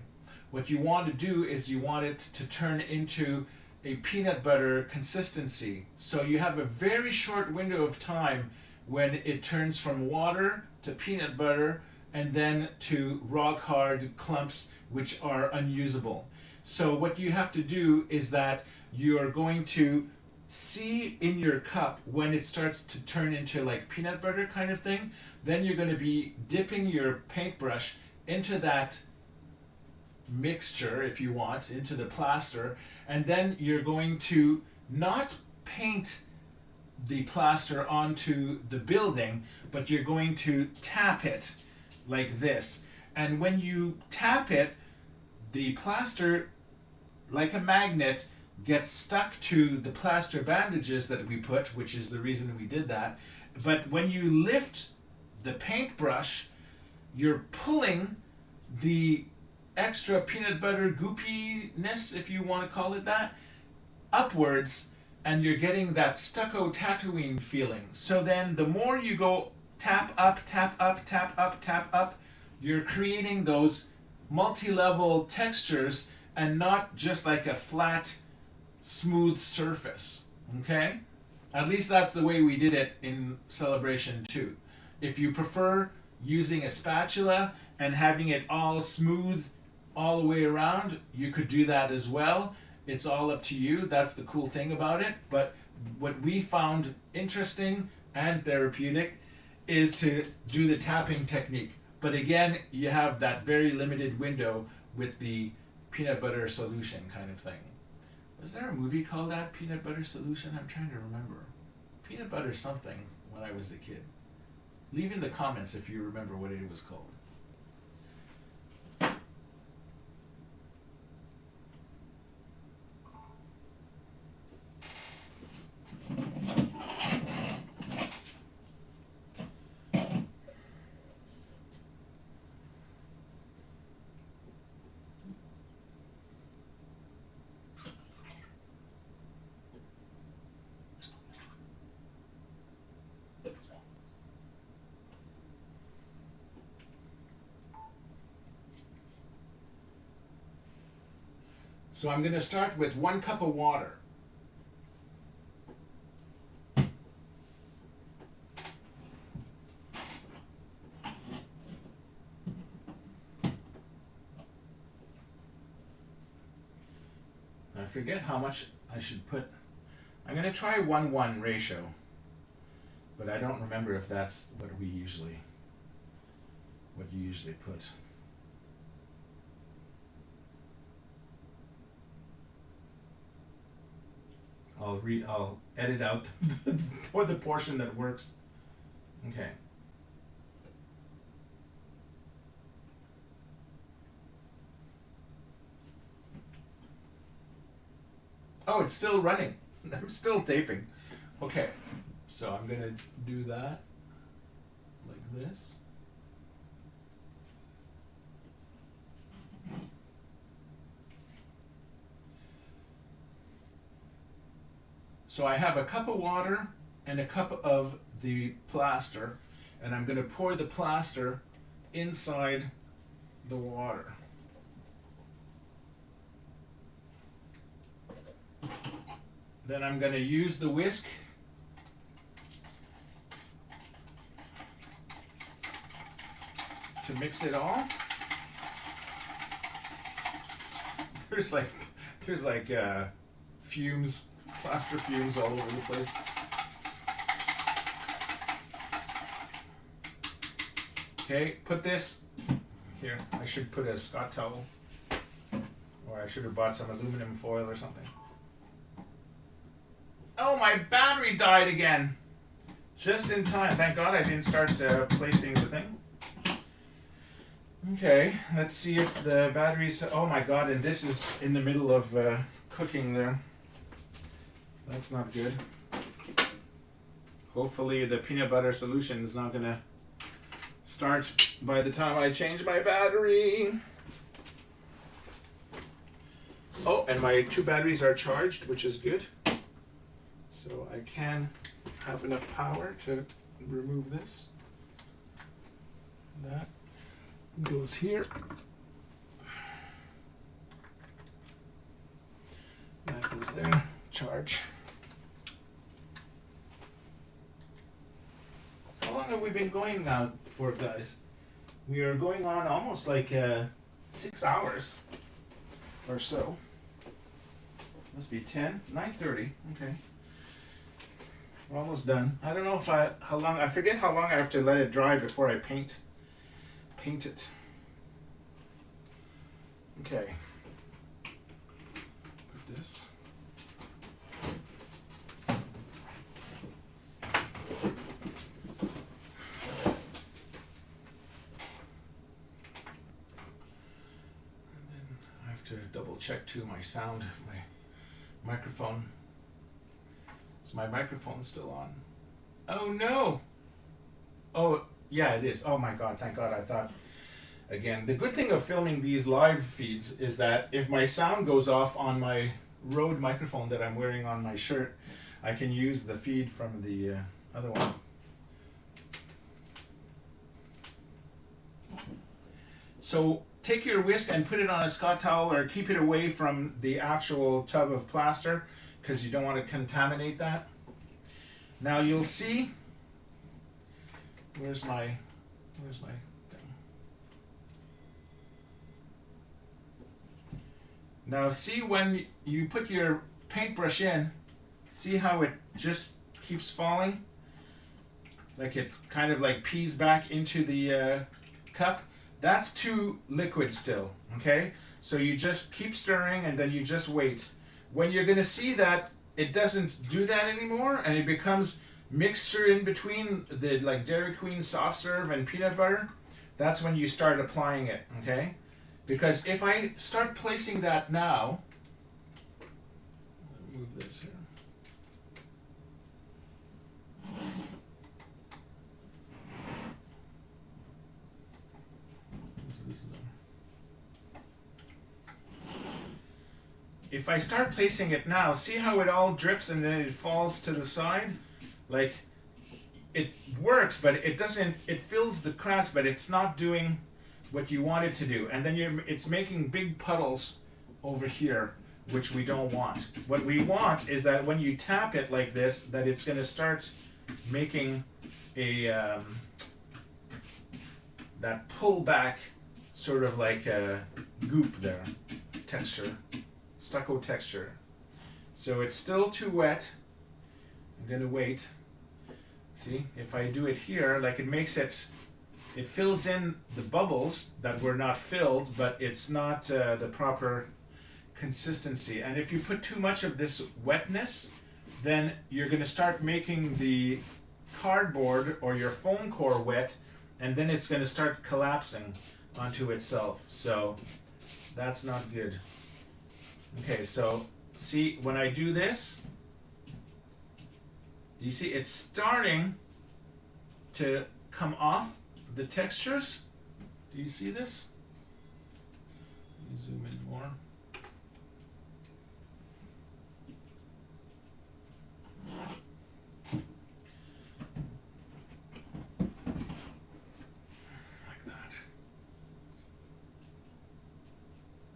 Speaker 1: What you want to do is you want it to turn into a peanut butter consistency. So you have a very short window of time when it turns from water to peanut butter and then to rock hard clumps which are unusable. So what you have to do is that you are going to see in your cup when it starts to turn into like peanut butter kind of thing. Then you're going to be dipping your paintbrush into that mixture, if you want, into the plaster, and then you're going to not paint the plaster onto the building, but you're going to tap it like this. And when you tap it, the plaster, like a magnet, gets stuck to the plaster bandages that we put, which is the reason we did that. But when you lift the paintbrush, you're pulling the extra peanut butter goopiness, if you want to call it that, upwards, and you're getting that stucco Tatooine feeling. So then the more you go tap up, tap up, tap up, tap up, you're creating those multi-level textures and not just like a flat, smooth surface. Okay? At least that's the way we did it in Celebration 2. If you prefer using a spatula and having it all smooth all the way around, you could do that as well. It's all up to you. That's the cool thing about it. But what we found interesting and therapeutic is to do the tapping technique. But again, you have that very limited window with the peanut butter solution kind of thing. Was there a movie called that, Peanut Butter Solution? I'm trying to remember. Peanut butter something when I was a kid. Leave in the comments if you remember what it was called. So I'm going to start with 1 cup of water. I forget how much I should put. I'm going to try 1:1 ratio, but I don't remember if that's what you usually put. I'll edit out for the portion that works. Okay. Oh, it's still running. I'm still taping. Okay. So I'm gonna do that like this. So I have a cup of water and a cup of the plaster, and I'm going to pour the plaster inside the water. Then I'm going to use the whisk to mix it all. There's like fumes. Plaster fumes all over the place. Okay, put this here. I should put a Scott towel, or I should have bought some aluminum foil or something. Oh, my battery died again. Just in time. Thank God I didn't start placing the thing. Okay, let's see if the battery's. Oh my God! And this is in the middle of cooking there. That's not good. Hopefully the peanut butter solution is not gonna start by the time I change my battery. Oh, Oh, and my 2 batteries are charged, which is good. So I can have enough power to remove this. That goes here. That goes there. Charge. How long have we been going now for, guys? We are going on almost like 6 hours or so. Must be 9:30. Okay. We're almost done. I don't know if how long, I forget how long I have to let it dry before I paint it. Okay. Put this. Double check too my sound, my microphone. Is my microphone still on? Oh no! Oh yeah, it is. Oh my god, thank god. I thought, again, the good thing of filming these live feeds is that if my sound goes off on my Rode microphone that I'm wearing on my shirt, I can use the feed from the other one. So take your whisk and put it on a Scott towel, or keep it away from the actual tub of plaster because you don't want to contaminate that. Now you'll see, where's my thing? Now see, when you put your paintbrush in, see how it just keeps falling? Like it kind of like pees back into the cup. That's too liquid still, okay? So you just keep stirring and then you just wait. When you're gonna see that it doesn't do that anymore and it becomes mixture in between the like Dairy Queen soft serve and peanut butter, that's when you start applying it, okay? Because if I start placing that now, let me move this here. If I start placing it now, see how it all drips and then it falls to the side? Like, it works, but it doesn't, it fills the cracks, but it's not doing what you want it to do. And then it's making big puddles over here, which we don't want. What we want is that when you tap it like this, that it's gonna start making a, that pull back, sort of like a goop there, texture. Stucco texture. So it's still too wet. I'm gonna wait. See, if I do it here, like it makes it, it fills in the bubbles that were not filled, but it's not the proper consistency. And if you put too much of this wetness, then you're gonna start making the cardboard or your foam core wet, and then it's gonna start collapsing onto itself. So that's not good. Okay, so see, when I do this, you see it's starting to come off the textures. Do you see this? Let me zoom in more. Like that.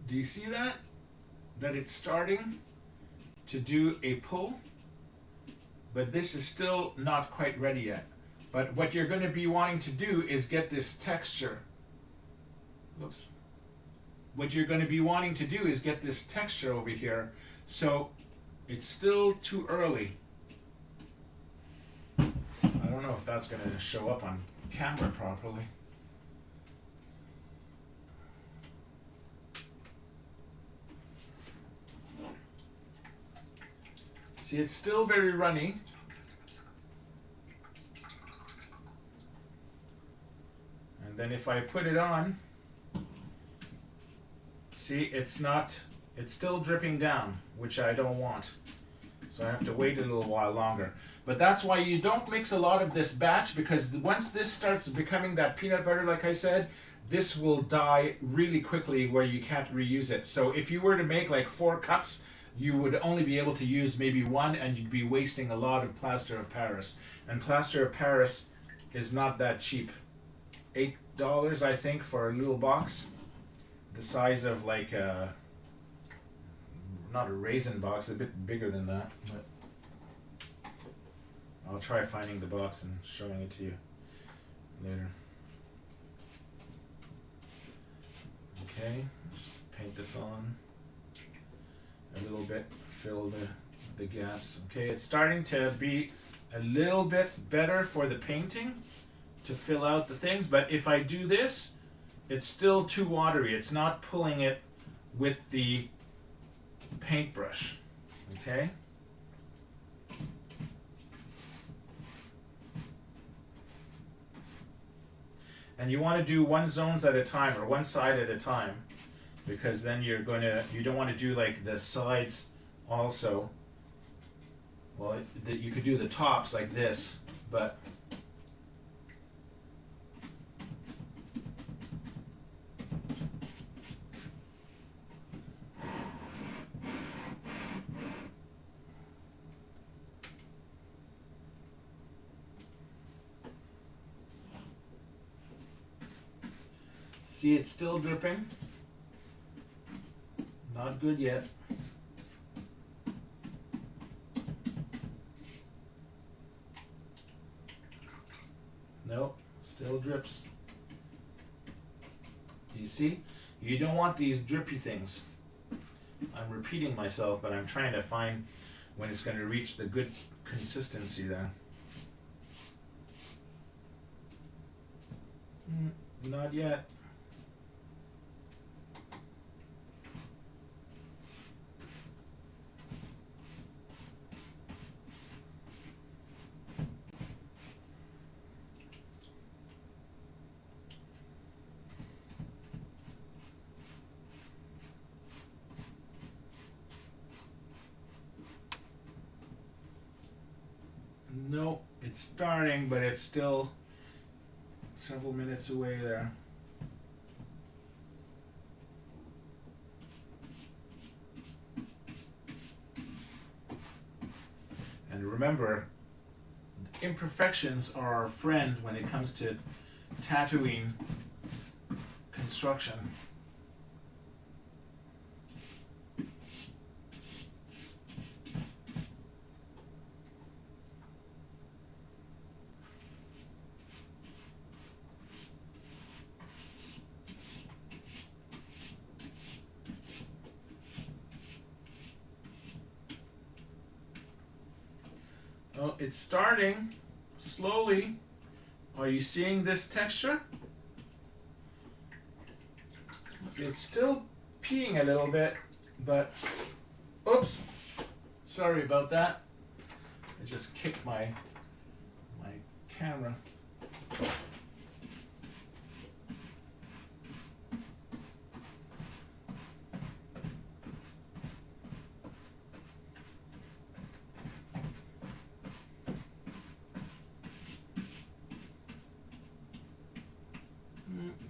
Speaker 1: Do you see that? That it's starting to do a pull, but this is still not quite ready yet. But what you're going to be wanting to do is get this texture. Oops. What you're going to be wanting to do is get this texture over here. So it's still too early. I don't know if that's going to show up on camera properly. See, it's still very runny. And then if I put it on, see, it's still dripping down, which I don't want. So I have to wait a little while longer. But that's why you don't mix a lot of this batch, because once this starts becoming that peanut butter, like I said, this will die really quickly where you can't reuse it. So if you were to make like 4 cups, you would only be able to use maybe 1, and you'd be wasting a lot of plaster of Paris. And plaster of Paris is not that cheap. $8, I think, for a little box, the size of like a, not a raisin box, a bit bigger than that. But I'll try finding the box and showing it to you later. Okay, just paint this on a little bit, fill the gaps. Okay, it's starting to be a little bit better for the painting to fill out the things, but if I do this, it's still too watery. It's not pulling it with the paintbrush. Okay? And you want to do 1 zones at a time, or 1 side at a time, because then you don't want to do like the sides also. Well, you could do the tops like this, but see, it's still dripping. Not good yet. Nope, still drips. Do you see? You don't want these drippy things. I'm repeating myself, but I'm trying to find when it's going to reach the good consistency there. Not yet. Nope, it's starting, but it's still several minutes away there. And remember, imperfections are our friend when it comes to Tatooine construction. Oh, it's starting slowly. Are you seeing this texture? See, it's still peeing a little bit, but oops, sorry about that. I just kicked my camera.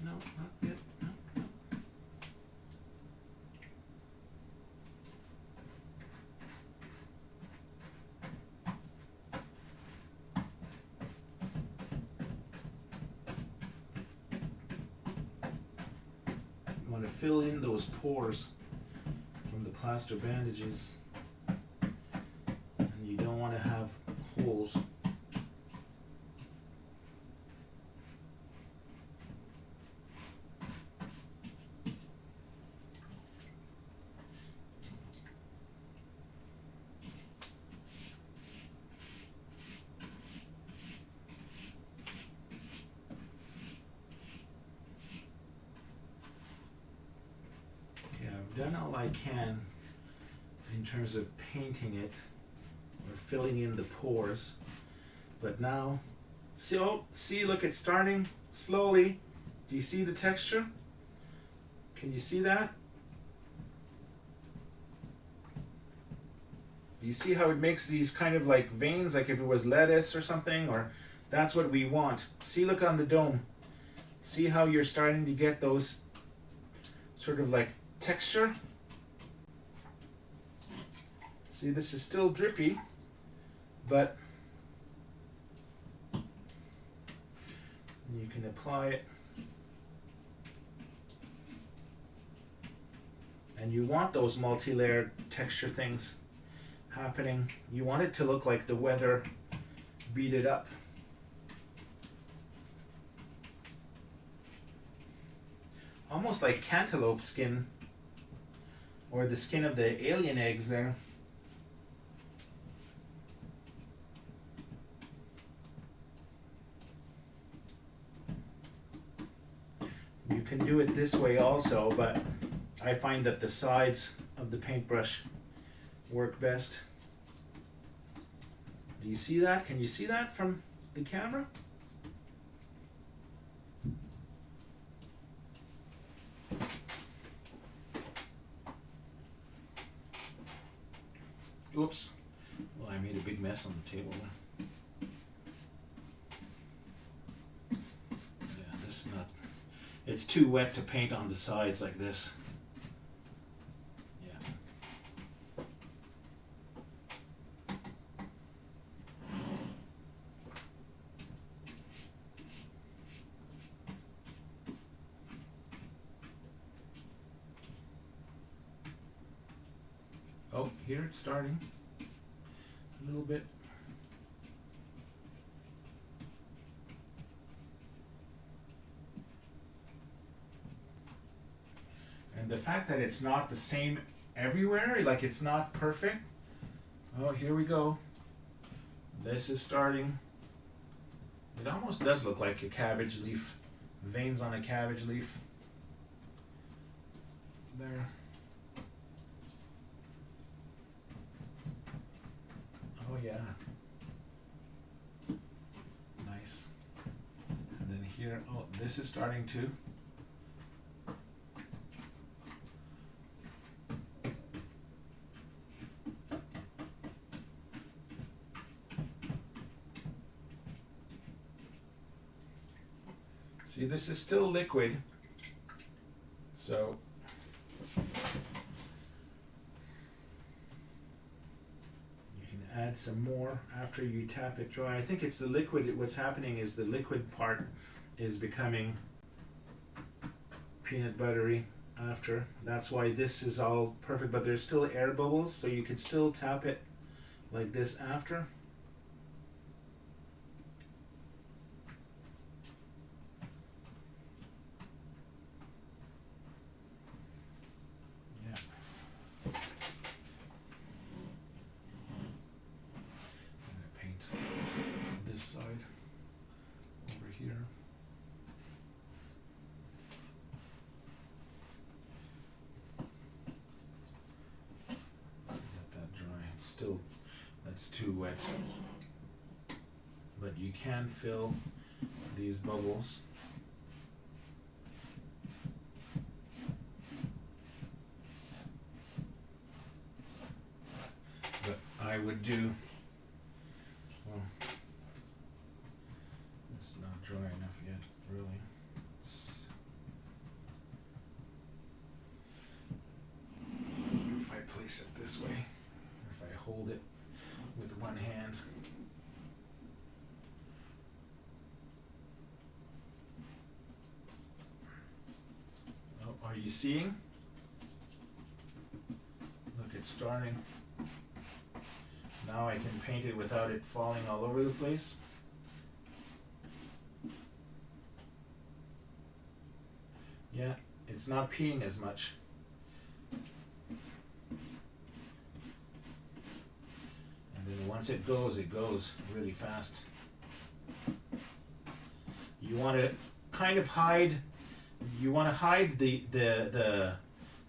Speaker 1: No, not yet. No, no. You want to fill in those pores from the plaster bandages, and you don't want to have holes. Done all I can in terms of painting it or filling in the pores, but now see, look, it's starting slowly. Do you see the texture? Can you see that? Do you see how it makes these kind of like veins, like if it was lettuce or something? Or that's what we want. See, look on the dome. See how you're starting to get those sort of like texture? See, this is still drippy, but you can apply it. And you want those multi-layered texture things happening. You want it to look like the weather beat it up. Almost like cantaloupe skin, or the skin of the alien eggs there. You can do it this way also, but I find that the sides of the paintbrush work best. Do you see that? Can you see that from the camera? Oops. Well, I made a big mess on the table there. Yeah, this is not... It's too wet to paint on the sides like this. Yeah. Oh, here it's starting. A little bit. And the fact that it's not the same everywhere, like it's not perfect. Oh, here we go. This is starting. It almost does look like a cabbage leaf. Veins on a cabbage leaf. There. Oh yeah. Nice. And then here, oh, this is starting too. See, this is still liquid, so you can add some more after you tap it dry. I think it's the liquid. What's happening is the liquid part is becoming peanut buttery after. That's why this is all perfect, but there's still air bubbles, so you could still tap it like this after. Still, that's too wet, but you can fill these bubbles. But I would do, well, it's not dry enough yet, really. If I place it this way, hold it with one hand. Oh, are you seeing? Look, it's starting. Now I can paint it without it falling all over the place. Yeah, it's not peeing as much. Once it goes really fast. You want to kind of hide, the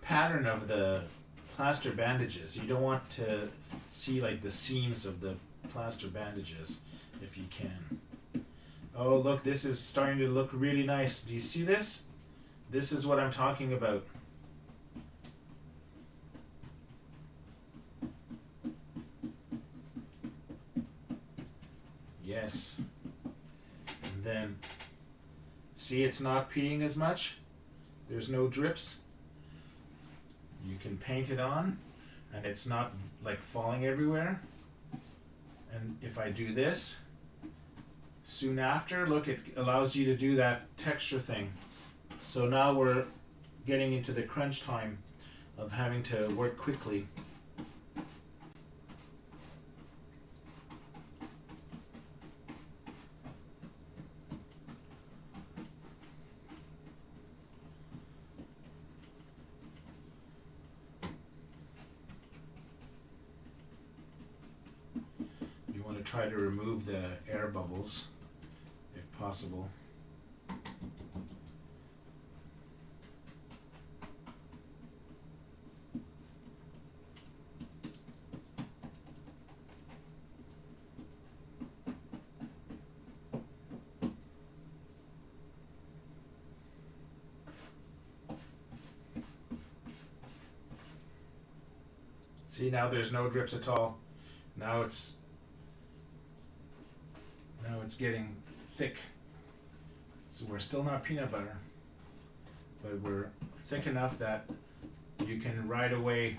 Speaker 1: pattern of the plaster bandages. You don't want to see like the seams of the plaster bandages if you can. Oh, look, this is starting to look really nice. Do you see this? This is what I'm talking about. Yes. And then See, it's not peeing as much. There's no drips. You can paint it on and it's not like falling everywhere. And if I do this, soon after, look, it allows you to do that texture thing. So now we're getting into the crunch time of having to work quickly. You want to try to remove the air bubbles if possible. See, now there's no drips at all. Now it's getting thick. So we're still not peanut butter, but we're thick enough that you can right away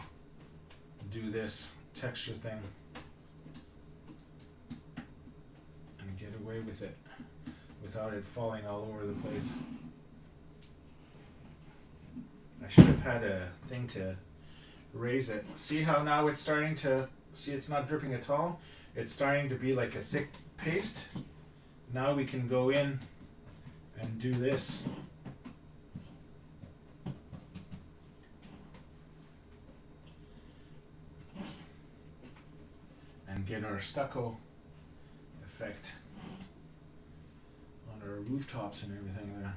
Speaker 1: do this texture thing and get away with it without it falling all over the place. I should have had a thing to raise it. See how now it's starting to, see it's not dripping at all? It's starting to be like a thick paste. Now we can go in and do this. And get our stucco effect on our rooftops and everything there.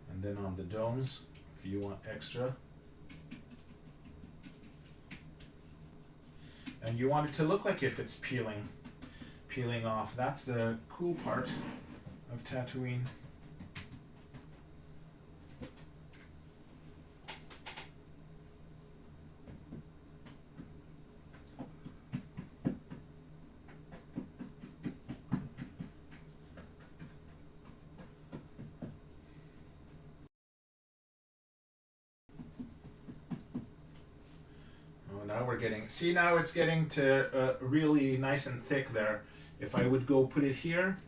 Speaker 1: And then on the domes, if you want extra. And you want it to look like if it's peeling off. That's the cool part of Tatooine. Now we're getting, see, now it's getting to really nice and thick there. If I would go put it here,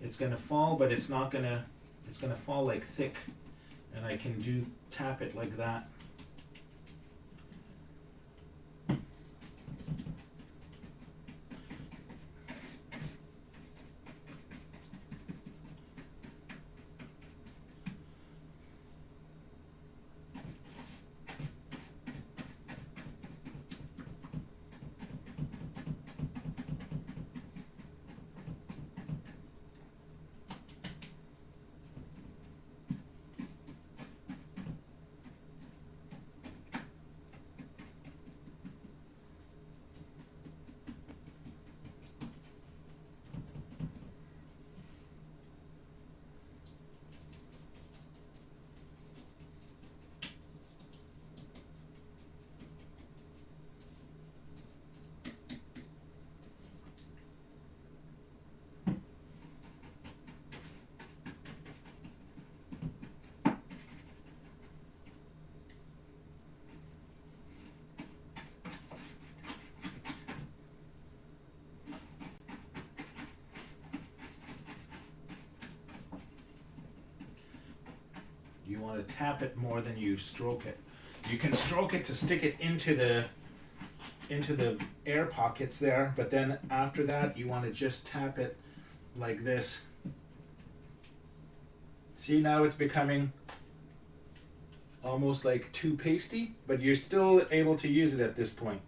Speaker 1: it's gonna fall, but it's not gonna, it's gonna fall like thick, and I can tap it like that. You want to tap it more than you stroke it. You can stroke it to stick it into the air pockets there, but then after that you want to just tap it like this. See, now it's becoming almost like too pasty, but you're still able to use it at this point.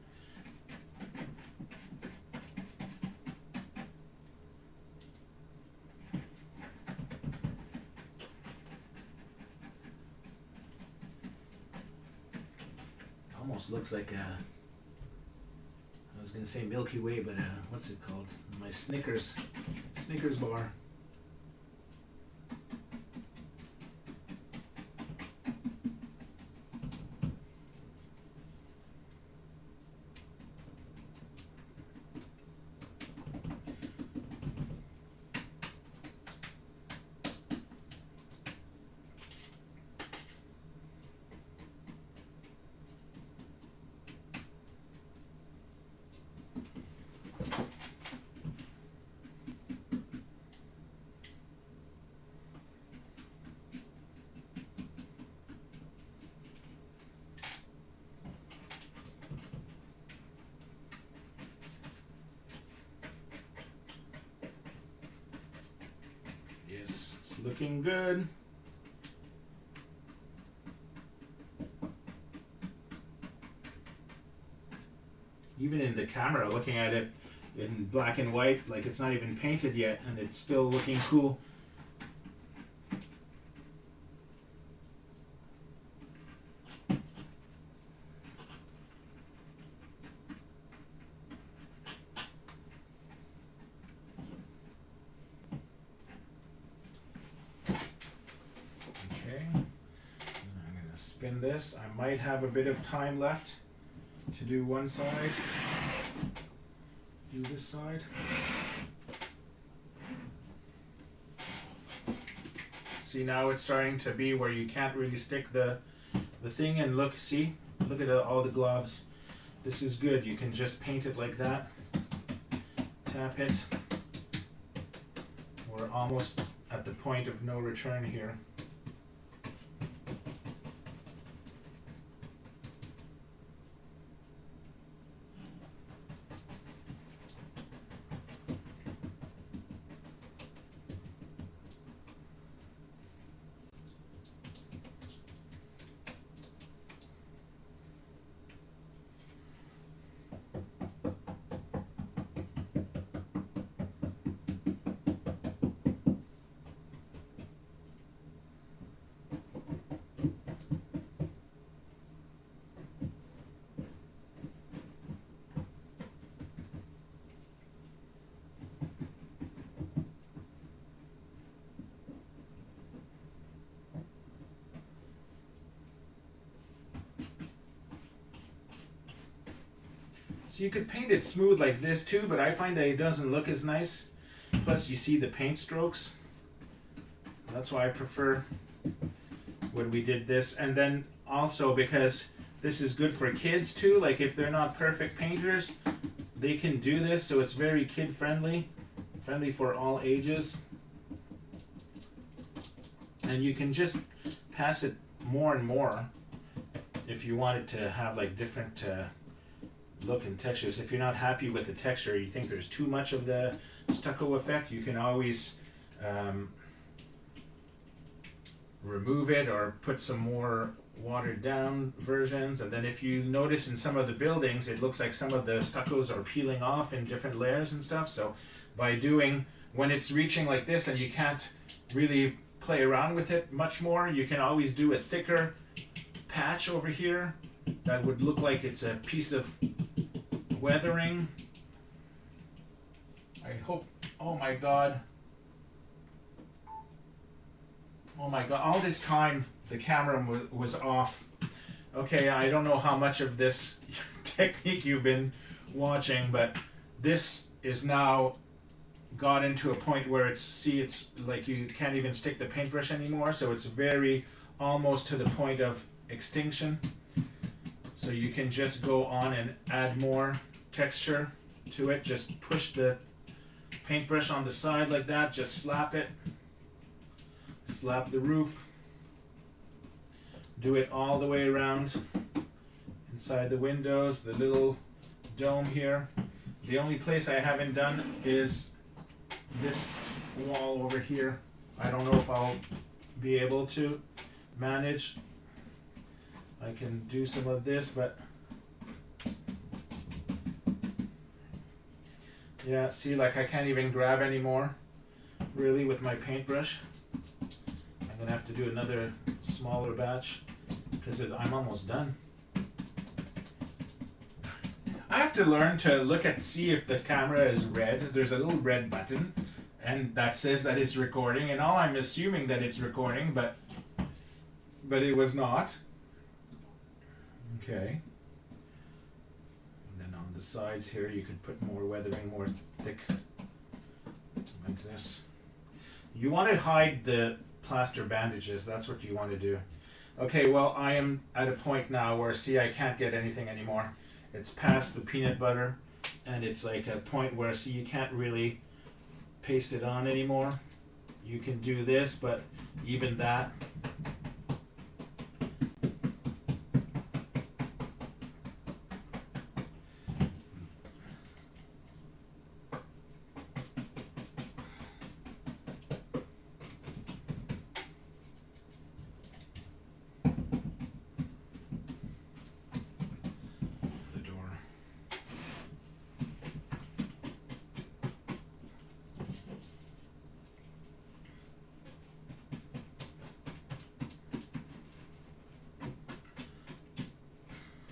Speaker 1: Looks like I was gonna say Milky Way, but what's it called? My Snickers bar. looking good. Even in the camera, looking at it in black and white, like it's not even painted yet, and it's still looking cool. Okay, I'm gonna spin this. I might have a bit of time left to do one side, do this side. See, now it's starting to be where you can't really stick the thing, and look, see, look at all the globs. This is good. You can just paint it like that, tap it. We're almost at the point of no return here. So you could paint it smooth like this too, but I find that it doesn't look as nice. Plus you see the paint strokes. That's why I prefer when we did this. And then also because this is good for kids too, like if they're not perfect painters, they can do this, so it's very kid friendly, friendly for all ages. And you can just pass it more and more if you want it to have like different look and textures. If you're not happy with the texture, you think there's too much of the stucco effect, you can always remove it or put some more watered down versions. And then if you notice in some of the buildings, it looks like some of the stuccos are peeling off in different layers and stuff. So by doing, when it's reaching like this and you can't really play around with it much more, you can always do a thicker patch over here that would look like it's a piece of weathering. I hope, oh my god, all this time the camera was off. Okay, I don't know how much of this technique you've been watching, but this is now got into a point where it's like you can't even stick the paintbrush anymore, so it's very almost to the point of extinction. So you can just go on and add more texture to it. Just push the paintbrush on the side like that, just slap it, slap the roof, do it all the way around inside the windows, the little dome here. The only place I haven't done is this wall over here. I don't know if I'll be able to manage. I can do some of this, but yeah, see, like I can't even grab anymore really with my paintbrush. I'm gonna have to do another smaller batch because I'm almost done. I have to learn to look at, see if the camera is red. There's a little red button and that says that it's recording, and all I'm assuming that it's recording, but it was not. Okay. And then on the sides here you could put more weathering, more thick like this. You want to hide the plaster bandages, that's what you want to do. Okay, well I am at a point now where, see, I can't get anything anymore. It's past the peanut butter and it's like a point where, see, you can't really paste it on anymore. You can do this, but even that,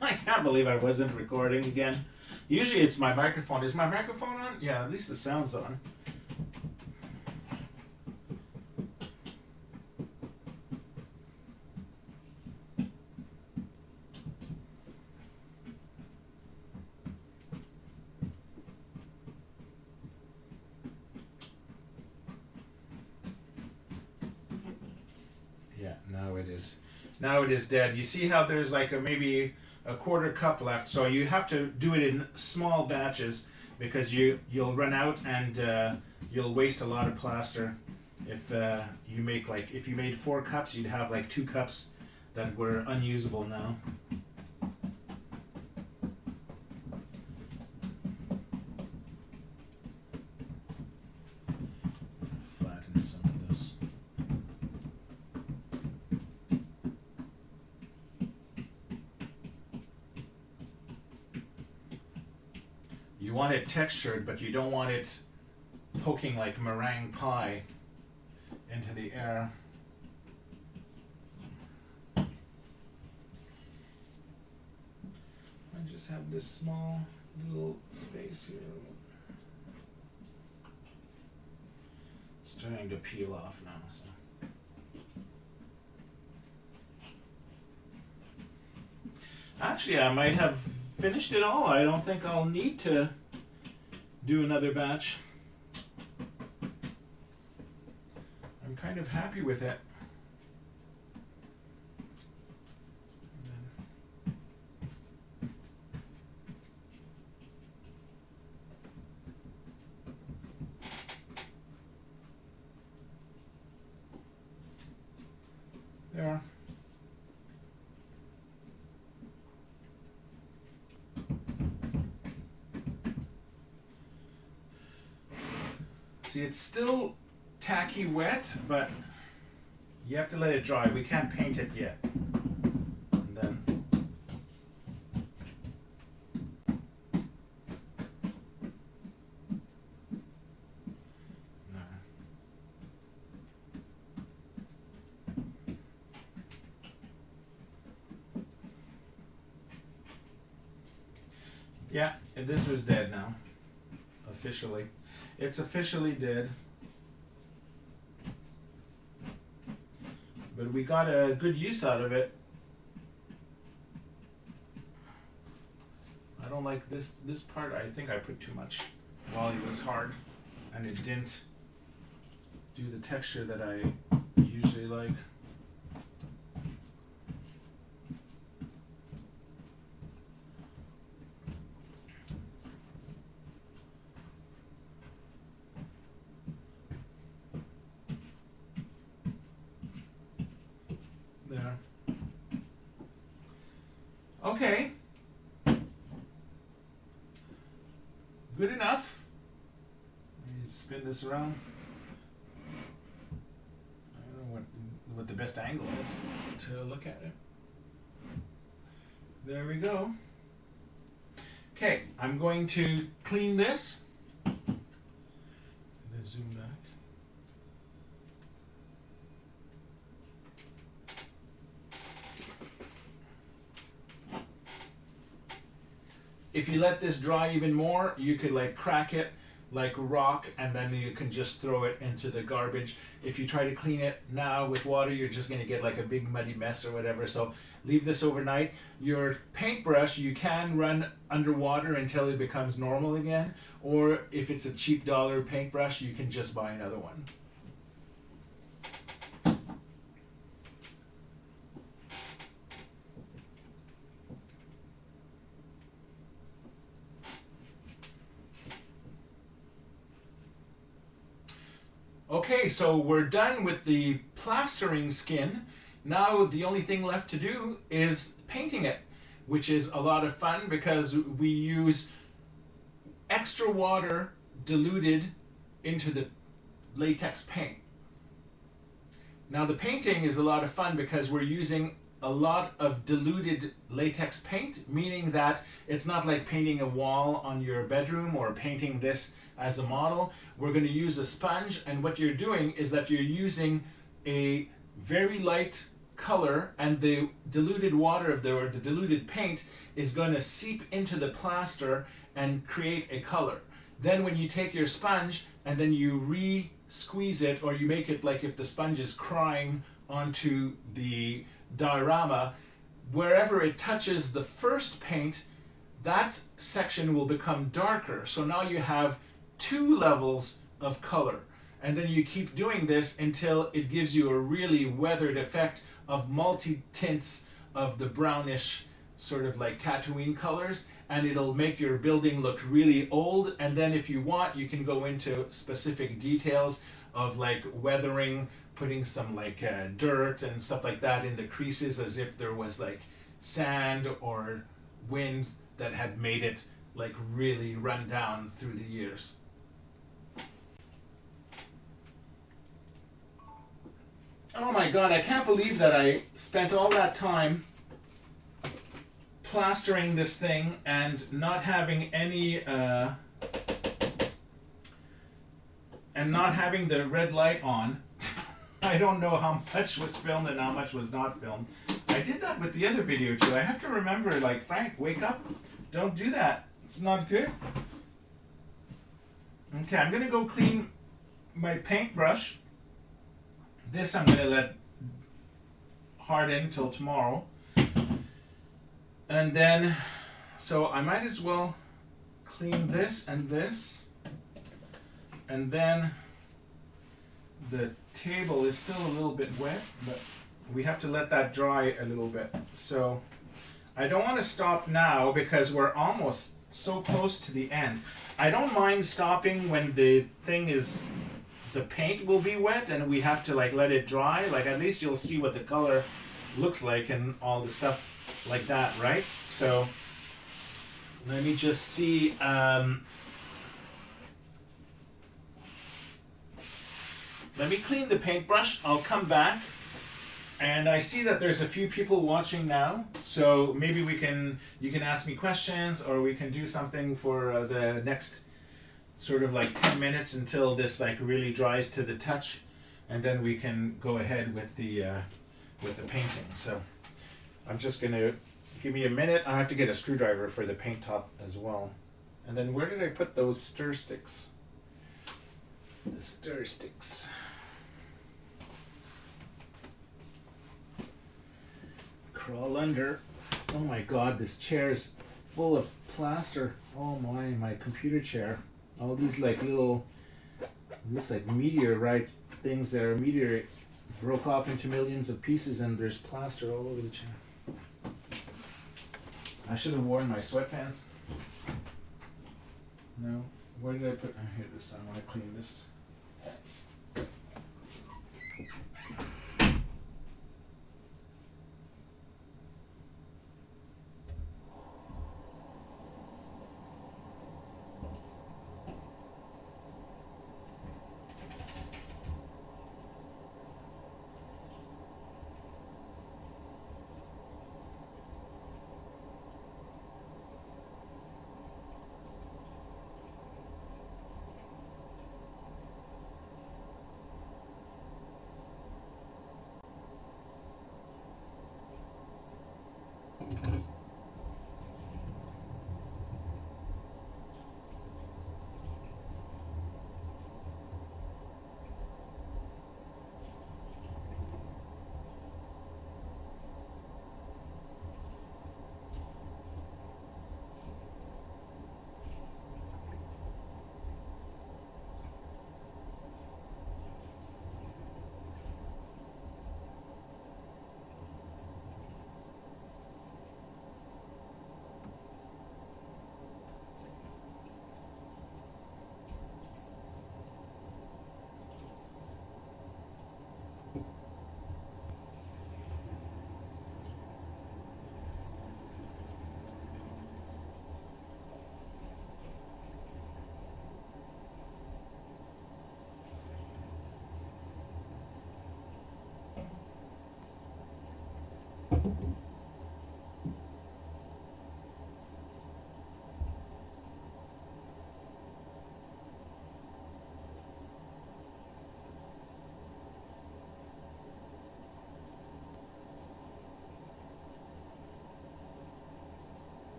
Speaker 1: I can't believe I wasn't recording again. Usually it's my microphone. Is my microphone on? Yeah, at least the sound's on. Yeah, now it is. Now it is dead. You see how there's like maybe a quarter cup left, so you have to do it in small batches because you'll run out and you'll waste a lot of plaster. If you make if you made 4 cups, you'd have like 2 cups that were unusable now. Flatten some of those. You want it textured, but you don't want it poking like meringue pie into the air. I just have this small little space here. It's starting to peel off now, so. Actually, I might have finished it all. I don't think I'll need to do another batch. I'm kind of happy with it. There. See, it's still tacky wet, but you have to let it dry. We can't paint it yet. And then no. Yeah, and this is dead now. Officially. It's officially dead. But we got a good use out of it. I don't like this part. I think I put too much while it was hard and it didn't do the texture that I usually like. There. Okay. Good enough. Let me spin this around. I don't know what the best angle is to look at it. There we go. Okay, I'm going to clean this. And then zoom back. If you let this dry even more, you could like crack it like rock and then you can just throw it into the garbage. If you try to clean it now with water, you're just going to get like a big muddy mess or whatever. So leave this overnight. Your paintbrush, you can run underwater until it becomes normal again. Or if it's a cheap dollar paintbrush, you can just buy another one. Okay, so we're done with the plastering skin. Now the only thing left to do is painting it, which is a lot of fun because we use extra water diluted into the latex paint. Now the painting is a lot of fun because we're using a lot of diluted latex paint, meaning that it's not like painting a wall on your bedroom or painting this as a model. We're going to use a sponge, and what you're doing is that you're using a very light color, and the diluted water of or the diluted paint is going to seep into the plaster and create a color. Then when you take your sponge and then you re-squeeze it, or you make it like if the sponge is crying onto the diorama, wherever it touches the first paint, that section will become darker. So now you have two levels of color. And then you keep doing this until it gives you a really weathered effect of multi-tints of the brownish sort of like Tatooine colors, and it'll make your building look really old. And then if you want, you can go into specific details of like weathering, putting some like dirt and stuff like that in the creases, as if there was like sand or wind that had made it like really run down through the years. Oh my god, I can't believe that I spent all that time plastering this thing and not having any and not having the red light on. I don't know how much was filmed and how much was not filmed. I did that with the other video too. I have to remember, like, Frank, wake up. Don't do that. It's not good. Okay, I'm gonna go clean my paintbrush. This I'm gonna let harden till tomorrow. And then, so I might as well clean this and this. And then the table is still a little bit wet, but we have to let that dry a little bit. So I don't want to stop now because we're almost so close to the end. I don't mind stopping when the thing is, the paint will be wet and we have to like let it dry. Like at least you'll see what the color looks like and all the stuff like that, right? So let me just see. Let me clean the paintbrush. I'll come back. And I see that there's a few people watching now, so maybe you can ask me questions, or we can do something for the next sort of like 10 minutes until this like really dries to the touch, and then we can go ahead with the painting. So I'm just gonna give me a minute. I have to get a screwdriver for the paint top as well. And then where did I put those stir sticks? The stir sticks. Crawl under. Oh my god, this chair is full of plaster. Oh my computer chair. All these like little, looks like meteorite things there. A meteor broke off into millions of pieces and there's plaster all over the chair. I should have worn my sweatpants. No. Where did I put, oh, here this, I want to clean this.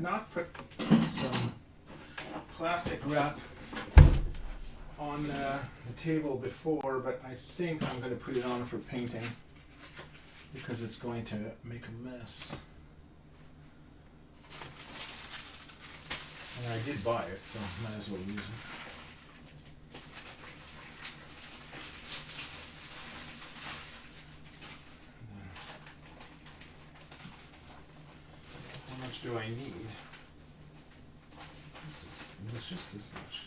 Speaker 1: not put some plastic wrap on the table before, but I think I'm going to put it on for painting because it's going to make a mess. And I did buy it, so might as well use it. How much do I need? It's just this much.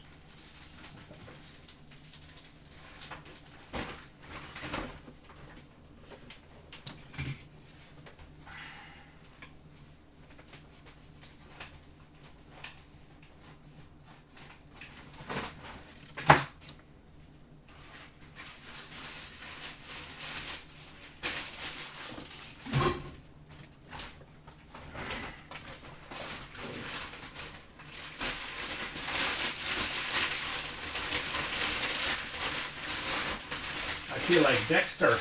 Speaker 1: I feel like Dexter.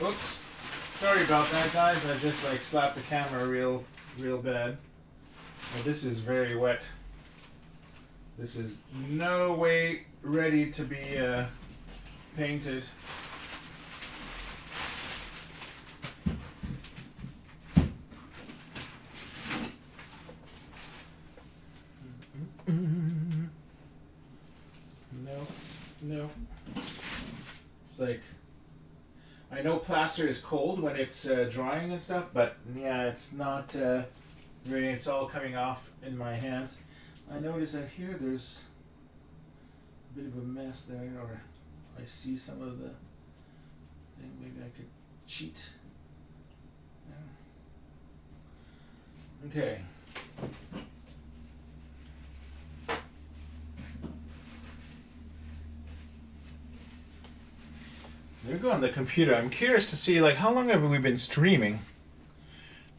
Speaker 1: Oops. Sorry about that, guys. I just like slapped the camera real bad. Well, this is very wet. This is no way ready to be painted. No. It's like, I know plaster is cold when it's drying and stuff, but yeah, it's not really, it's all coming off in my hands. I notice that here there's a bit of a mess there, or I see some of the thing. Maybe I could cheat. Yeah. Okay. There we go on the computer. I'm curious to see, like, how long have we been streaming?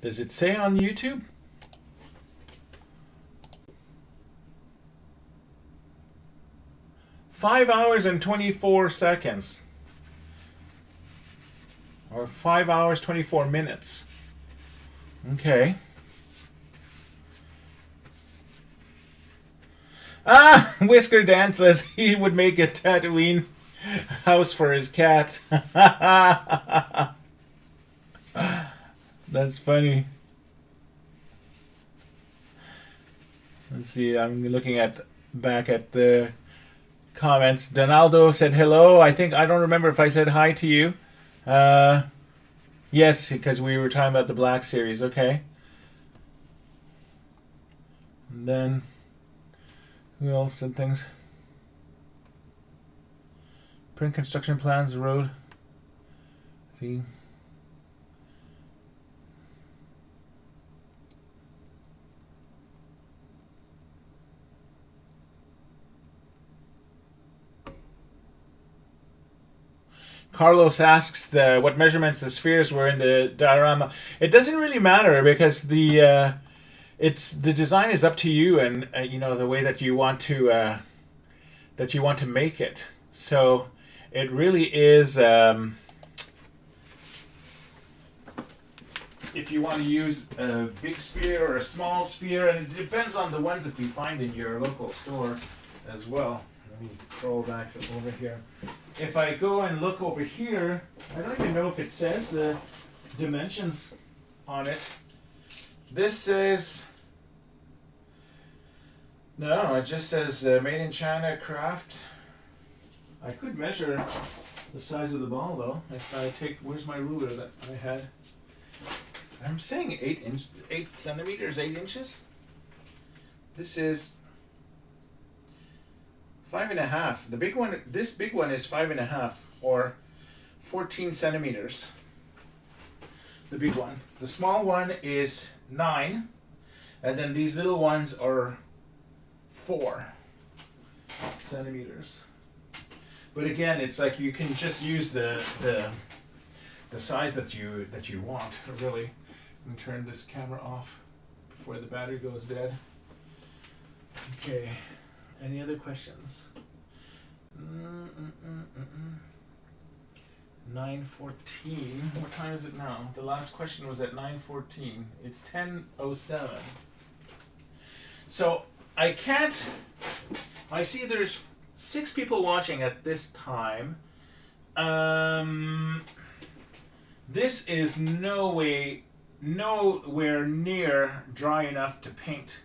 Speaker 1: Does it say on YouTube? "5 hours and 24 seconds. Or 5 hours, 24 minutes. Okay. Ah! Whisker Dan says he would make a Tatooine house for his cat. That's funny. Let's see, I'm looking back at the comments. Donaldo said hello. I don't remember if I said hi to you. Yes, because we were talking about the Black Series. Okay. And then who else said things? Print construction plans, road. See. Carlos asks what measurements the spheres were in the diorama. It doesn't really matter because the design is up to you, and you know, the way that you want to make it. So it really is, if you want to use a big sphere or a small sphere, and it depends on the ones that you find in your local store as well. Let me scroll back over here. If I go and look over here, I don't even know if it says the dimensions on it. This says, no, it just says made in China, craft. I could measure the size of the ball though. If I take, where's my ruler that I had? I'm saying 8 centimeters, 8 inches. This is 5.5. The big one, this big one is 5.5 or 14 centimeters. The big one. The small one is 9, and then these little ones are 4 centimeters. But again, it's like you can just use the size that you want, really. Let me turn this camera off before the battery goes dead. Okay. Any other questions? 9:14. What time is it now? The last question was at 9:14. It's 10:07. So I can't. I see there's 6 people watching at this time. This is nowhere near dry enough to paint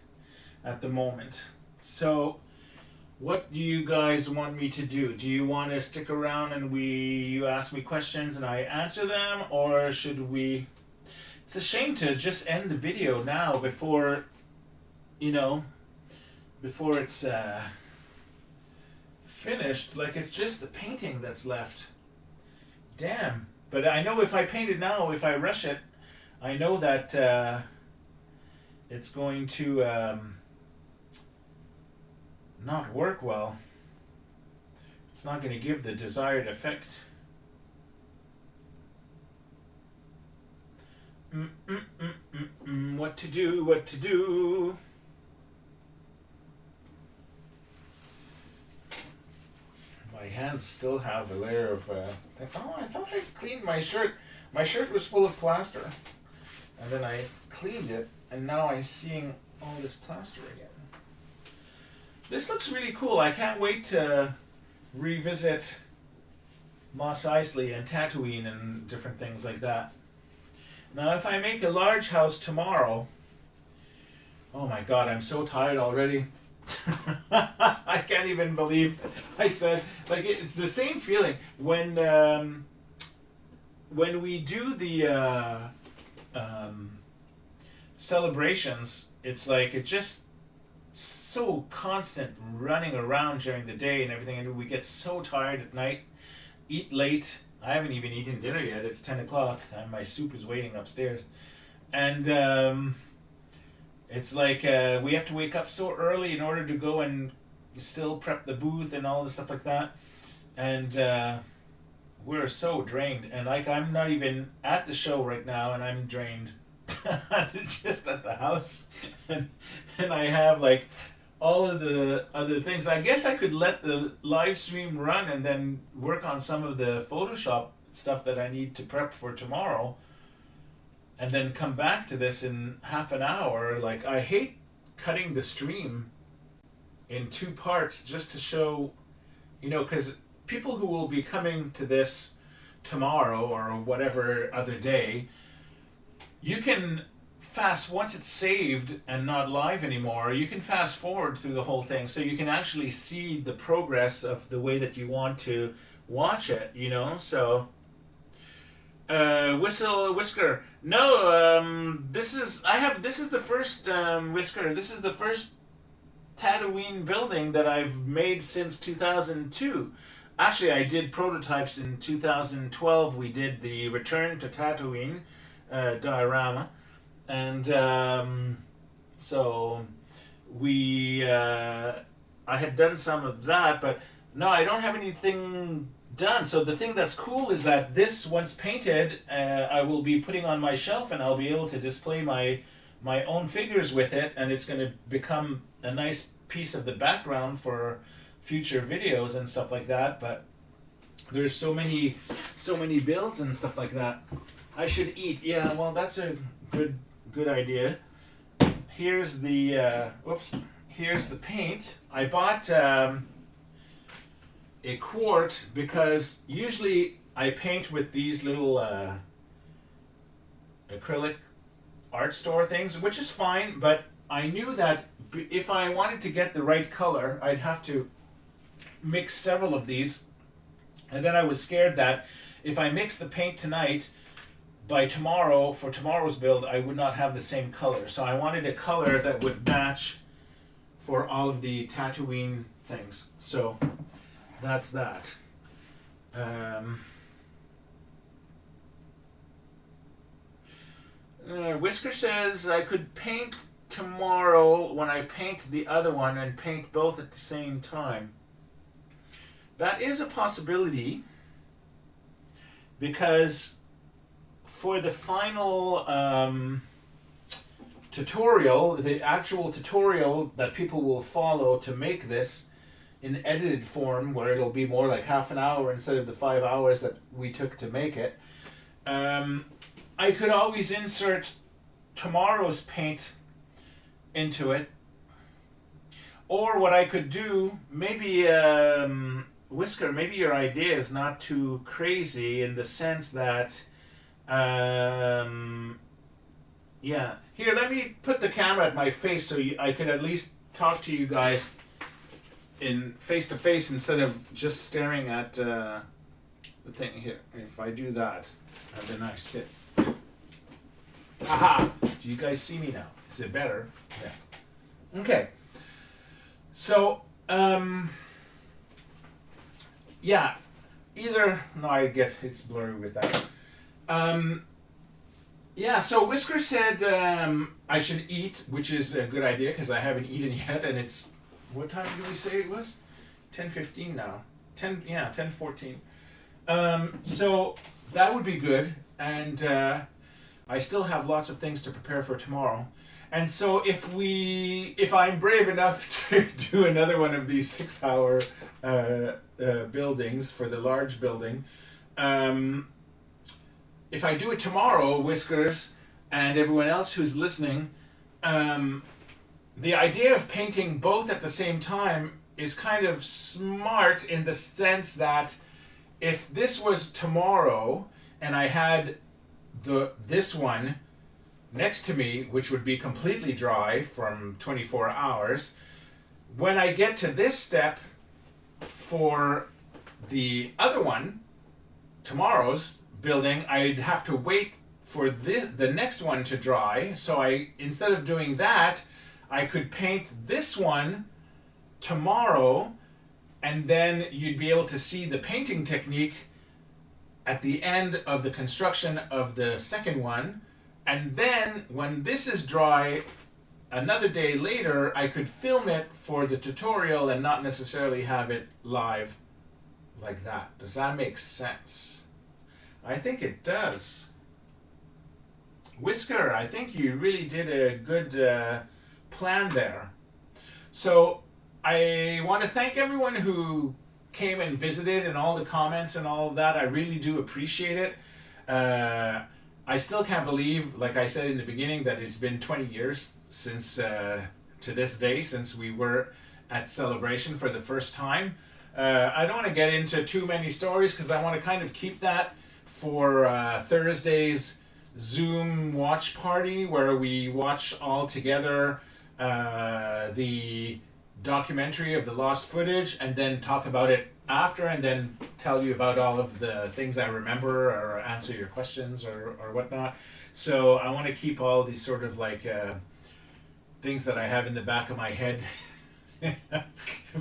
Speaker 1: at the moment. So what do you guys want me to do? Do you want to stick around and you ask me questions and I answer them, or should we? It's a shame to just end the video now before, before it's finished. Like, it's just the painting that's left. Damn. But I know if I paint it now, if I rush it, I know that it's going to not work well. It's not going to give the desired effect. What to do, what to do. My hands still have a layer of oh, I thought I cleaned my shirt. My shirt was full of plaster, and then I cleaned it, and now I'm seeing all this plaster again. This looks really cool. I can't wait to revisit Mos Eisley and Tatooine and different things like that. Now, if I make a large house tomorrow, oh my god, I'm so tired already. I can't even believe I said, like, it's the same feeling when we do the celebrations. It's like, it just so constant running around during the day and everything, and we get so tired at night, eat late. I haven't even eaten dinner yet. It's 10 o'clock and my soup is waiting upstairs, and it's like we have to wake up so early in order to go and still prep the booth and all this stuff like that, and we're so drained, and like, I'm not even at the show right now and I'm drained. Just at the house, and I have like all of the other things. I guess I could let the live stream run and then work on some of the Photoshop stuff that I need to prep for tomorrow, and then come back to this in half an hour. Like, I hate cutting the stream in 2 parts just to show, because people who will be coming to this tomorrow or whatever other day, you can once it's saved and not live anymore, you can fast forward through the whole thing, so you can actually see the progress of the way that you want to watch it, so Whisker, no, this is the first Whisker, this is the first Tatooine building that I've made since 2002. Actually, I did prototypes in 2012. We did the Return to Tatooine diorama, and so I had done some of that, but no, I don't have anything done. So the thing that's cool is that this, once painted, I will be putting on my shelf, and I'll be able to display my own figures with it, and it's going to become a nice piece of the background for future videos and stuff like that. But there's so many builds and stuff like that. I should eat. Yeah, well, that's a good idea. Here's the here's the paint. I bought a quart because usually I paint with these little acrylic art store things, which is fine, but I knew that if I wanted to get the right color, I'd have to mix several of these, and then I was scared that if I mix the paint tonight, by tomorrow, for tomorrow's build, I would not have the same color. So I wanted a color that would match for all of the Tatooine things. So that's that. Whisker says I could paint tomorrow when I paint the other one and paint both at the same time. That is a possibility, because for the final tutorial, the actual tutorial that people will follow to make this, in edited form where it'll be more like half an hour instead of the 5 hours that we took to make it. I could always insert tomorrow's paint into it. Or what I could do, maybe, Whisker, maybe your idea is not too crazy in the sense that, yeah. Here, let me put the camera at my face so I could at least talk to you guys in face to face instead of just staring at the thing here. If I do that, and then I sit. Aha! Do you guys see me now? Is it better? Yeah. Okay. So, yeah, no, I get it's blurry with that. Yeah, so Whisker said I should eat, which is a good idea because I haven't eaten yet, and it's, what time did we say it was? 10:15 now. 10:14. So that would be good, and I still have lots of things to prepare for tomorrow. And so if I'm brave enough to do another one of these 6-hour buildings for the large building, if I do it tomorrow, Whiskers, and everyone else who's listening, the idea of painting both at the same time is kind of smart in the sense that if this was tomorrow and I had this one next to me, which would be completely dry from 24 hours, when I get to this step for the other one, tomorrow's building, I'd have to wait for the next one to dry. So instead of doing that, I could paint this one tomorrow, and then you'd be able to see the painting technique at the end of the construction of the second one. And then when this is dry, another day later, I could film it for the tutorial and not necessarily have it live like that. Does that make sense? I think it does. Whisker, I think you really did a good plan there. So I want to thank everyone who came and visited and all the comments and all of that. I really do appreciate it. I still can't believe, like I said in the beginning, that it's been 20 years since, to this day, since we were at Celebration for the first time. I don't want to get into too many stories because I want to kind of keep that for Thursday's Zoom watch party where we watch all together the documentary of the lost footage and then talk about it after and then tell you about all of the things I remember or answer your questions or whatnot. So I want to keep all these sort of like things that I have in the back of my head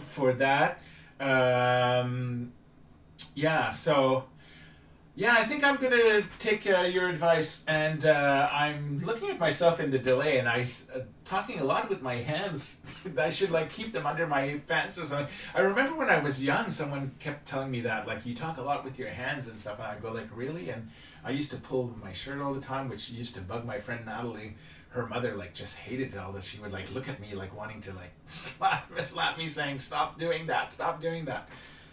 Speaker 1: for that. Yeah, so yeah, I think I'm going to take your advice, and I'm looking at myself in the delay, and I'm talking a lot with my hands. I should like keep them under my pants or something. I remember when I was young, someone kept telling me that, like, you talk a lot with your hands and stuff, and I go like, really? And I used to pull my shirt all the time, which used to bug my friend Natalie. Her mother like just hated all this. She would like look at me like wanting to like slap me saying, stop doing that, stop doing that.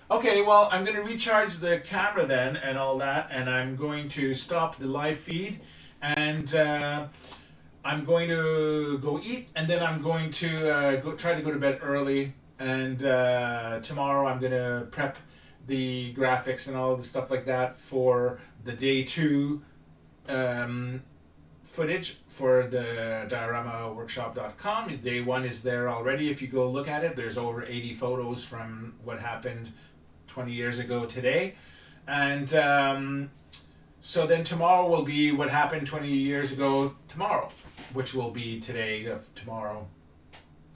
Speaker 1: Okay, well, I'm going to recharge the camera then and all that, and I'm going to stop the live feed, and I'm going to go eat, and then I'm going to try to go to bed early, and tomorrow I'm going to prep the graphics and all the stuff like that for the day 2 footage for the dioramaworkshop.com. Day 1 is there already. If you go look at it, there's over 80 photos from what happened 20 years ago today. And so then tomorrow will be what happened 20 years ago tomorrow, which will be today of tomorrow.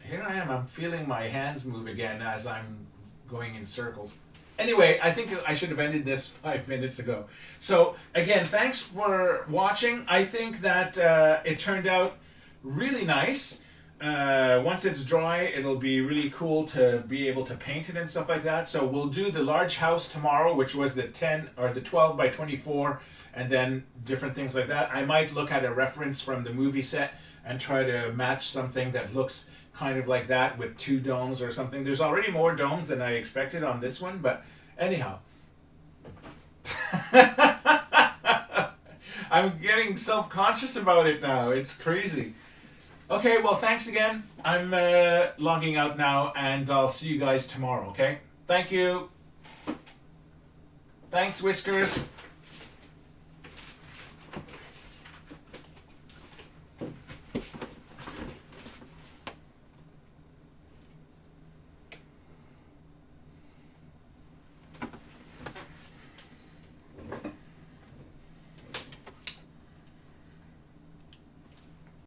Speaker 1: Here I am, I'm feeling my hands move again as I'm going in circles. Anyway, I think I should have ended this 5 minutes ago. So again, thanks for watching. I think that it turned out really nice. Once it's dry, it'll be really cool to be able to paint it and stuff like that. So we'll do the large house tomorrow, which was the 10 or the 12 by 24, and then different things like that. I might look at a reference from the movie set and try to match something that looks kind of like that with 2 domes or something. There's already more domes than I expected on this one, but anyhow. I'm getting self-conscious about it now. It's crazy. Okay, well, thanks again. I'm logging out now, and I'll see you guys tomorrow, okay? Thank you. Thanks, Whiskers.